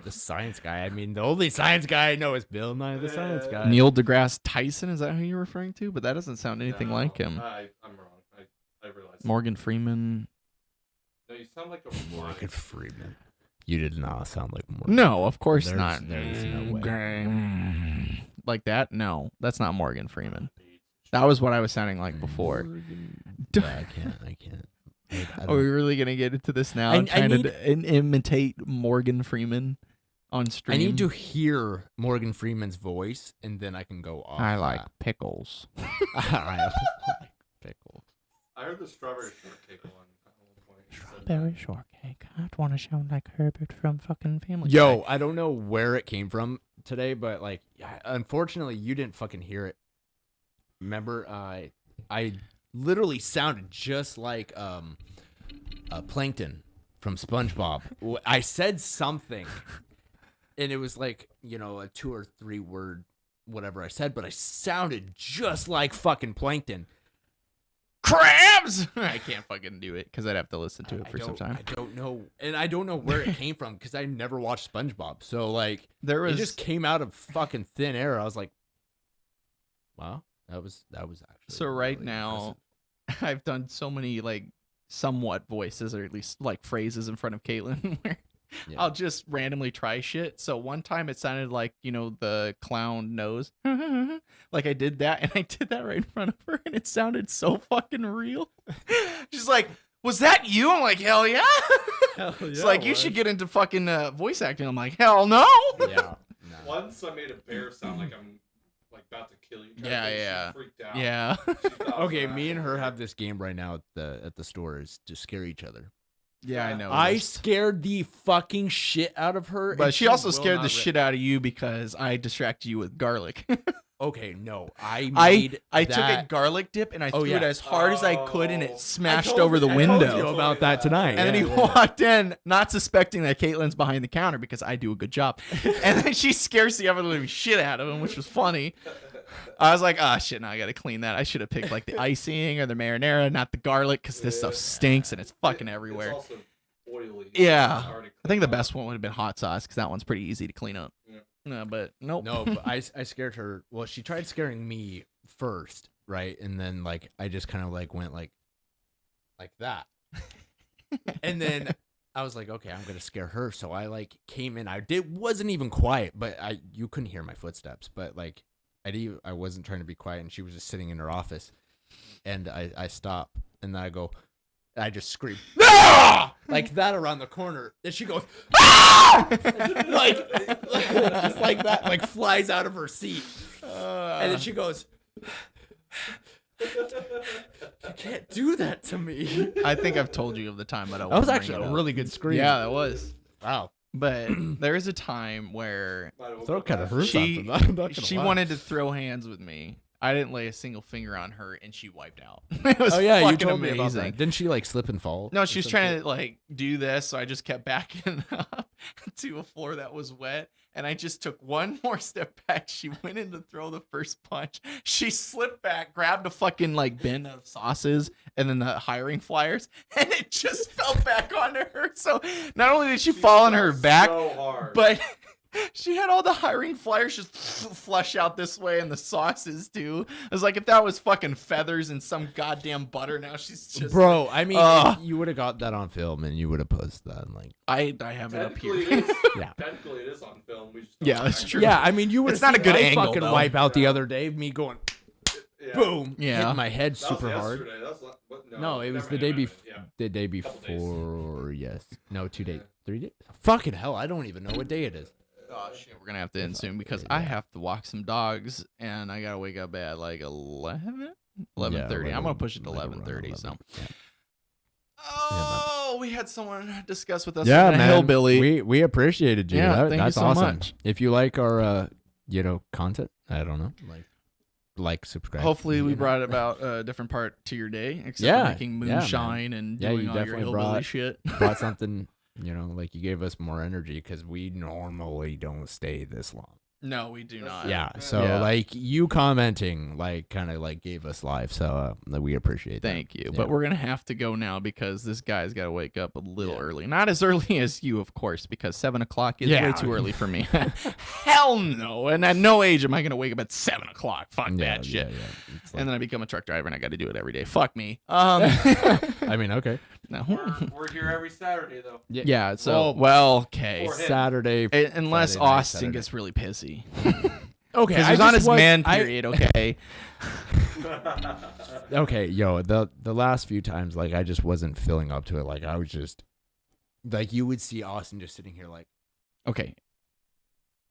[SPEAKER 2] The science guy. I mean, the only science guy I know is Bill Nye, the science guy.
[SPEAKER 4] Neil deGrasse Tyson, is that who you're referring to? But that doesn't sound anything like him.
[SPEAKER 3] I'm wrong. I
[SPEAKER 5] Morgan Freeman.
[SPEAKER 3] No, you sound like a
[SPEAKER 2] Morgan Freeman. You did not sound like Morgan.
[SPEAKER 5] No, of course
[SPEAKER 2] There's-
[SPEAKER 5] not.
[SPEAKER 2] there's no way.
[SPEAKER 5] Okay. Like that? No, that's not Morgan Freeman. That was what I was sounding like before.
[SPEAKER 2] Yeah, I can't. I
[SPEAKER 5] Are we
[SPEAKER 2] don't-
[SPEAKER 5] really gonna get into this now?
[SPEAKER 2] I
[SPEAKER 5] Trying
[SPEAKER 2] need-
[SPEAKER 5] to imitate Morgan Freeman on stream.
[SPEAKER 2] I need to hear Morgan Freeman's voice, and then I can go off.
[SPEAKER 5] I like pickles.
[SPEAKER 2] I like pickles.
[SPEAKER 3] I heard the strawberry shortcake one at one point. You said
[SPEAKER 5] Strawberry
[SPEAKER 3] that.
[SPEAKER 5] shortcake. I don't want to sound like Herbert from fucking Family
[SPEAKER 2] Yo,
[SPEAKER 5] Guy.
[SPEAKER 2] I don't know where it came from today, but like, unfortunately, you didn't fucking hear it. Remember, I literally sounded just like Plankton from SpongeBob. I said something, and it was like, you know, a 2 or 3 word whatever I said, but I sounded just like fucking Plankton.
[SPEAKER 5] Crabs! I can't fucking do it because I'd have to listen to it for some time.
[SPEAKER 2] I don't know, and I don't know where it came from because I never watched SpongeBob. So like,
[SPEAKER 5] There
[SPEAKER 2] it
[SPEAKER 5] was
[SPEAKER 2] just came out of fucking thin air. I was like, wow, that was actually
[SPEAKER 5] so right
[SPEAKER 2] really
[SPEAKER 5] now, I've done so many like somewhat voices or at least like phrases in front of Caitlin where
[SPEAKER 2] Yeah.
[SPEAKER 5] I'll just randomly try shit. So one time it sounded like, you know, the clown nose. Like I did that and I did that right in front of her and it sounded so fucking real. She's like, was that you? I'm like, hell yeah. It's like, you should get into fucking voice acting. I'm like, hell no.
[SPEAKER 2] Yeah. No.
[SPEAKER 3] Once I made a bear sound like I'm like about to kill you.
[SPEAKER 5] Yeah,
[SPEAKER 3] She
[SPEAKER 5] yeah.
[SPEAKER 3] freaked out.
[SPEAKER 5] Yeah.
[SPEAKER 3] She thought I was
[SPEAKER 2] Okay,
[SPEAKER 3] an
[SPEAKER 2] me and
[SPEAKER 3] actual
[SPEAKER 2] her
[SPEAKER 3] bear.
[SPEAKER 2] have this game right now at the store is to scare each other.
[SPEAKER 5] Yeah, I know.
[SPEAKER 2] I scared the fucking shit out of her.
[SPEAKER 5] But
[SPEAKER 2] and
[SPEAKER 5] she also
[SPEAKER 2] will
[SPEAKER 5] scared
[SPEAKER 2] not
[SPEAKER 5] the
[SPEAKER 2] rip.
[SPEAKER 5] shit out of you because I distracted you with garlic.
[SPEAKER 2] Okay, no, I made
[SPEAKER 5] I took a
[SPEAKER 2] that-
[SPEAKER 5] garlic dip and I
[SPEAKER 2] Oh,
[SPEAKER 5] threw
[SPEAKER 2] yeah.
[SPEAKER 5] it as hard as I could and
[SPEAKER 3] Oh.
[SPEAKER 5] it smashed
[SPEAKER 2] told-
[SPEAKER 5] over the
[SPEAKER 2] I told
[SPEAKER 5] window.
[SPEAKER 2] you about that tonight.
[SPEAKER 5] And then he
[SPEAKER 2] yeah.
[SPEAKER 5] walked in, not suspecting that Caitlin's behind the counter because I do a good job. And then she scares the ever living shit out of him, which was funny. I was like, oh shit, now I gotta clean that. I should have picked like the icing or the marinara, not the garlic, because this stuff stinks and it's fucking everywhere.
[SPEAKER 3] It's also oily.
[SPEAKER 5] Yeah.
[SPEAKER 3] It's already
[SPEAKER 5] I think the
[SPEAKER 3] cleaned up.
[SPEAKER 5] best one would have been hot sauce because that one's pretty easy to clean up.
[SPEAKER 3] Yeah.
[SPEAKER 5] No, but nope.
[SPEAKER 2] No, but I scared her. Well, she tried scaring me first, right? And then like I just kind of like went like that. And then I was like, okay, I'm gonna scare her. So I like came in. Wasn't even quiet, but you couldn't hear my footsteps. But like I wasn't trying to be quiet, and she was just sitting in her office. And I stop, and then I just scream, "Ah!" like that around the corner. And she goes, "Ah!" like just like that, like flies out of her seat. And then she goes, "You can't do that to me."
[SPEAKER 5] I think I've told you of the time, but I
[SPEAKER 2] That was
[SPEAKER 5] won't
[SPEAKER 2] actually
[SPEAKER 5] bring it
[SPEAKER 2] a
[SPEAKER 5] up.
[SPEAKER 2] really good scream.
[SPEAKER 5] Yeah, that was.
[SPEAKER 2] Wow.
[SPEAKER 5] But there is a time where
[SPEAKER 3] Might have woke
[SPEAKER 2] Throat
[SPEAKER 3] up
[SPEAKER 2] kind of
[SPEAKER 3] last-
[SPEAKER 2] hurts
[SPEAKER 5] She-
[SPEAKER 2] after that. I'm not gonna
[SPEAKER 5] she
[SPEAKER 2] lie.
[SPEAKER 5] wanted to throw hands with me. I didn't lay a single finger on her, and she wiped out. It was
[SPEAKER 2] Oh yeah, you
[SPEAKER 5] fucking
[SPEAKER 2] told me about
[SPEAKER 5] amazing.
[SPEAKER 2] that. Didn't she like slip and fall?
[SPEAKER 5] No,
[SPEAKER 2] or
[SPEAKER 5] she was
[SPEAKER 2] some
[SPEAKER 5] trying
[SPEAKER 2] shit?
[SPEAKER 5] to like do this, so I just kept backing up to a floor that was wet, and I just took one more step back. She went in to throw the first punch. She slipped back, grabbed a fucking like bin of sauces and then the hiring flyers, and it just fell back onto her. So not only did she fall on her
[SPEAKER 3] fell
[SPEAKER 5] back,
[SPEAKER 3] so hard.
[SPEAKER 5] but she had all the hiring flyers just flush out this way and the sauces too. I was like, if that was fucking feathers and some goddamn butter, now she's just
[SPEAKER 2] Bro, I mean,
[SPEAKER 5] Ugh.
[SPEAKER 2] if you would have got that on film and you would have posted that. And like,
[SPEAKER 5] I have it up
[SPEAKER 3] Technically,
[SPEAKER 5] here.
[SPEAKER 3] it is,
[SPEAKER 2] Yeah.
[SPEAKER 3] technically it is on film. We just don't
[SPEAKER 5] Yeah, that's
[SPEAKER 3] act-
[SPEAKER 5] true.
[SPEAKER 2] yeah, I mean, you would.
[SPEAKER 5] It's not a good angle,
[SPEAKER 2] fucking
[SPEAKER 5] though.
[SPEAKER 2] wipe out the other day. Me going
[SPEAKER 3] Yeah.
[SPEAKER 2] boom,
[SPEAKER 5] Yeah.
[SPEAKER 2] hitting my head
[SPEAKER 3] That was
[SPEAKER 2] super hard.
[SPEAKER 3] yesterday. That was like, what?
[SPEAKER 2] No, it was
[SPEAKER 3] never
[SPEAKER 2] the day
[SPEAKER 3] mind,
[SPEAKER 2] before.
[SPEAKER 3] yeah.
[SPEAKER 2] The day
[SPEAKER 3] Couple days.
[SPEAKER 2] before. Yes. No, 2 days.
[SPEAKER 3] Yeah.
[SPEAKER 2] 3 days. Fucking hell! I don't even know what day it is.
[SPEAKER 5] Oh shit, we're gonna have to end soon because I have to walk some dogs and I gotta wake up at like 11:30. I'm gonna push it to 11:30. So. Oh, we had someone discuss with us.
[SPEAKER 2] Yeah,
[SPEAKER 5] a
[SPEAKER 2] man.
[SPEAKER 5] hillbilly.
[SPEAKER 2] We appreciated you.
[SPEAKER 5] Yeah,
[SPEAKER 2] That-
[SPEAKER 5] thank you
[SPEAKER 2] that's
[SPEAKER 5] so
[SPEAKER 2] awesome.
[SPEAKER 5] much.
[SPEAKER 2] If you like our content, I don't know, subscribe.
[SPEAKER 5] Hopefully, we
[SPEAKER 2] you know.
[SPEAKER 5] brought about a different part to your day, except
[SPEAKER 2] Yeah,
[SPEAKER 5] for making
[SPEAKER 2] yeah, man.
[SPEAKER 5] moonshine and
[SPEAKER 2] Yeah,
[SPEAKER 5] doing
[SPEAKER 2] you
[SPEAKER 5] all your
[SPEAKER 2] definitely
[SPEAKER 5] hillbilly
[SPEAKER 2] brought-
[SPEAKER 5] shit.
[SPEAKER 2] brought something. Like you gave us more energy because we normally don't stay this long.
[SPEAKER 1] No, we do not.
[SPEAKER 2] Yeah. So
[SPEAKER 1] Yeah.
[SPEAKER 2] like you commenting like kind of like gave us life. So we appreciate that.
[SPEAKER 1] Thank you.
[SPEAKER 2] Yeah.
[SPEAKER 1] But we're going to have to go now because this guy's got to wake up a little early. Not as early as you, of course, because 7 o'clock is way too early for me. Hell no. And at no age am I going to wake up at 7 o'clock. Fuck that shit.
[SPEAKER 2] It's
[SPEAKER 1] And then I become a truck driver and I got to do it every day. Fuck me.
[SPEAKER 2] I mean, okay.
[SPEAKER 1] No.
[SPEAKER 3] We're here every Saturday though.
[SPEAKER 1] Yeah. So, well, okay.
[SPEAKER 3] For him.
[SPEAKER 2] Saturday.
[SPEAKER 1] Unless
[SPEAKER 2] Friday night,
[SPEAKER 1] Austin
[SPEAKER 2] Saturday.
[SPEAKER 1] gets really pissy.
[SPEAKER 2] Okay,
[SPEAKER 1] Because he's on his man period, okay?
[SPEAKER 2] Okay, yo, the last few times, like, I just wasn't filling up to it. Like, I was just, like, you would see Austin just sitting here, like,
[SPEAKER 1] Okay.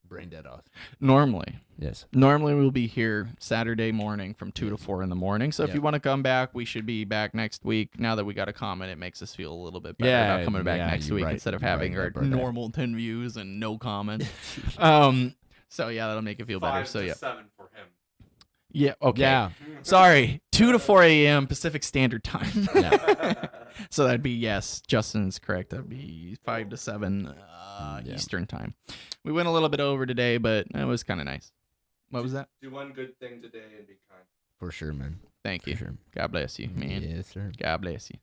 [SPEAKER 2] brain dead Austin.
[SPEAKER 1] Normally
[SPEAKER 2] Yes.
[SPEAKER 1] we'll be here Saturday morning from 2 to 4 in the morning. So if you want to come back, we should be back next week. Now that we got a comment, it makes us feel a little bit better about coming back next week instead of having our normal 10 views and no comment. So yeah, that'll make it feel better.
[SPEAKER 3] 5
[SPEAKER 1] So
[SPEAKER 3] to
[SPEAKER 1] yeah.
[SPEAKER 3] 7 for him.
[SPEAKER 1] Yeah, okay.
[SPEAKER 2] Yeah.
[SPEAKER 1] Sorry, 2 to 4 a.m. Pacific Standard Time.
[SPEAKER 2] Yeah.
[SPEAKER 1] So that'd be, yes, Justin's correct. That'd be 5 to 7
[SPEAKER 2] Yeah.
[SPEAKER 1] Eastern Time. We went a little bit over today, but it was kind of nice. What was that?
[SPEAKER 3] Do one good thing today and be kind.
[SPEAKER 2] For sure, man.
[SPEAKER 1] Thank you.
[SPEAKER 2] For sure.
[SPEAKER 1] God bless you, man.
[SPEAKER 2] Yes, sir.
[SPEAKER 1] God bless you.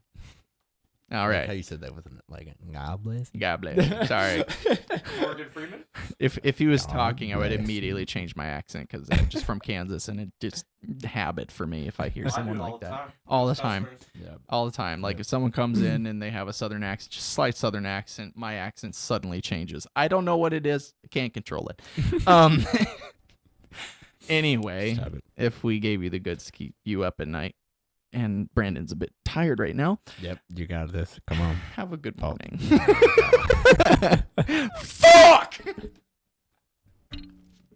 [SPEAKER 1] All
[SPEAKER 2] I like
[SPEAKER 1] right.
[SPEAKER 2] how you said that with like God bless.
[SPEAKER 1] God bless you. Sorry.
[SPEAKER 3] Morgan Freeman?
[SPEAKER 1] If he was
[SPEAKER 2] God
[SPEAKER 1] talking, I would
[SPEAKER 2] bless
[SPEAKER 1] immediately
[SPEAKER 2] you.
[SPEAKER 1] change my accent because just from Kansas, and it just habit for me if I hear
[SPEAKER 3] I
[SPEAKER 1] someone
[SPEAKER 3] do it all
[SPEAKER 1] like
[SPEAKER 3] the
[SPEAKER 1] that.
[SPEAKER 3] time.
[SPEAKER 1] All the time.
[SPEAKER 3] Customers.
[SPEAKER 2] Yeah.
[SPEAKER 1] All the time. Like
[SPEAKER 2] Yeah.
[SPEAKER 1] if someone comes in and they have a southern accent, just slight southern accent, my accent suddenly changes. I don't know what it is. I can't control it. Anyway,
[SPEAKER 2] Stop it.
[SPEAKER 1] if we gave you the goods to keep you up at night, and Brandon's a bit tired right now,
[SPEAKER 2] Yep. You got this. Come on.
[SPEAKER 1] have a good
[SPEAKER 2] Oh.
[SPEAKER 1] morning.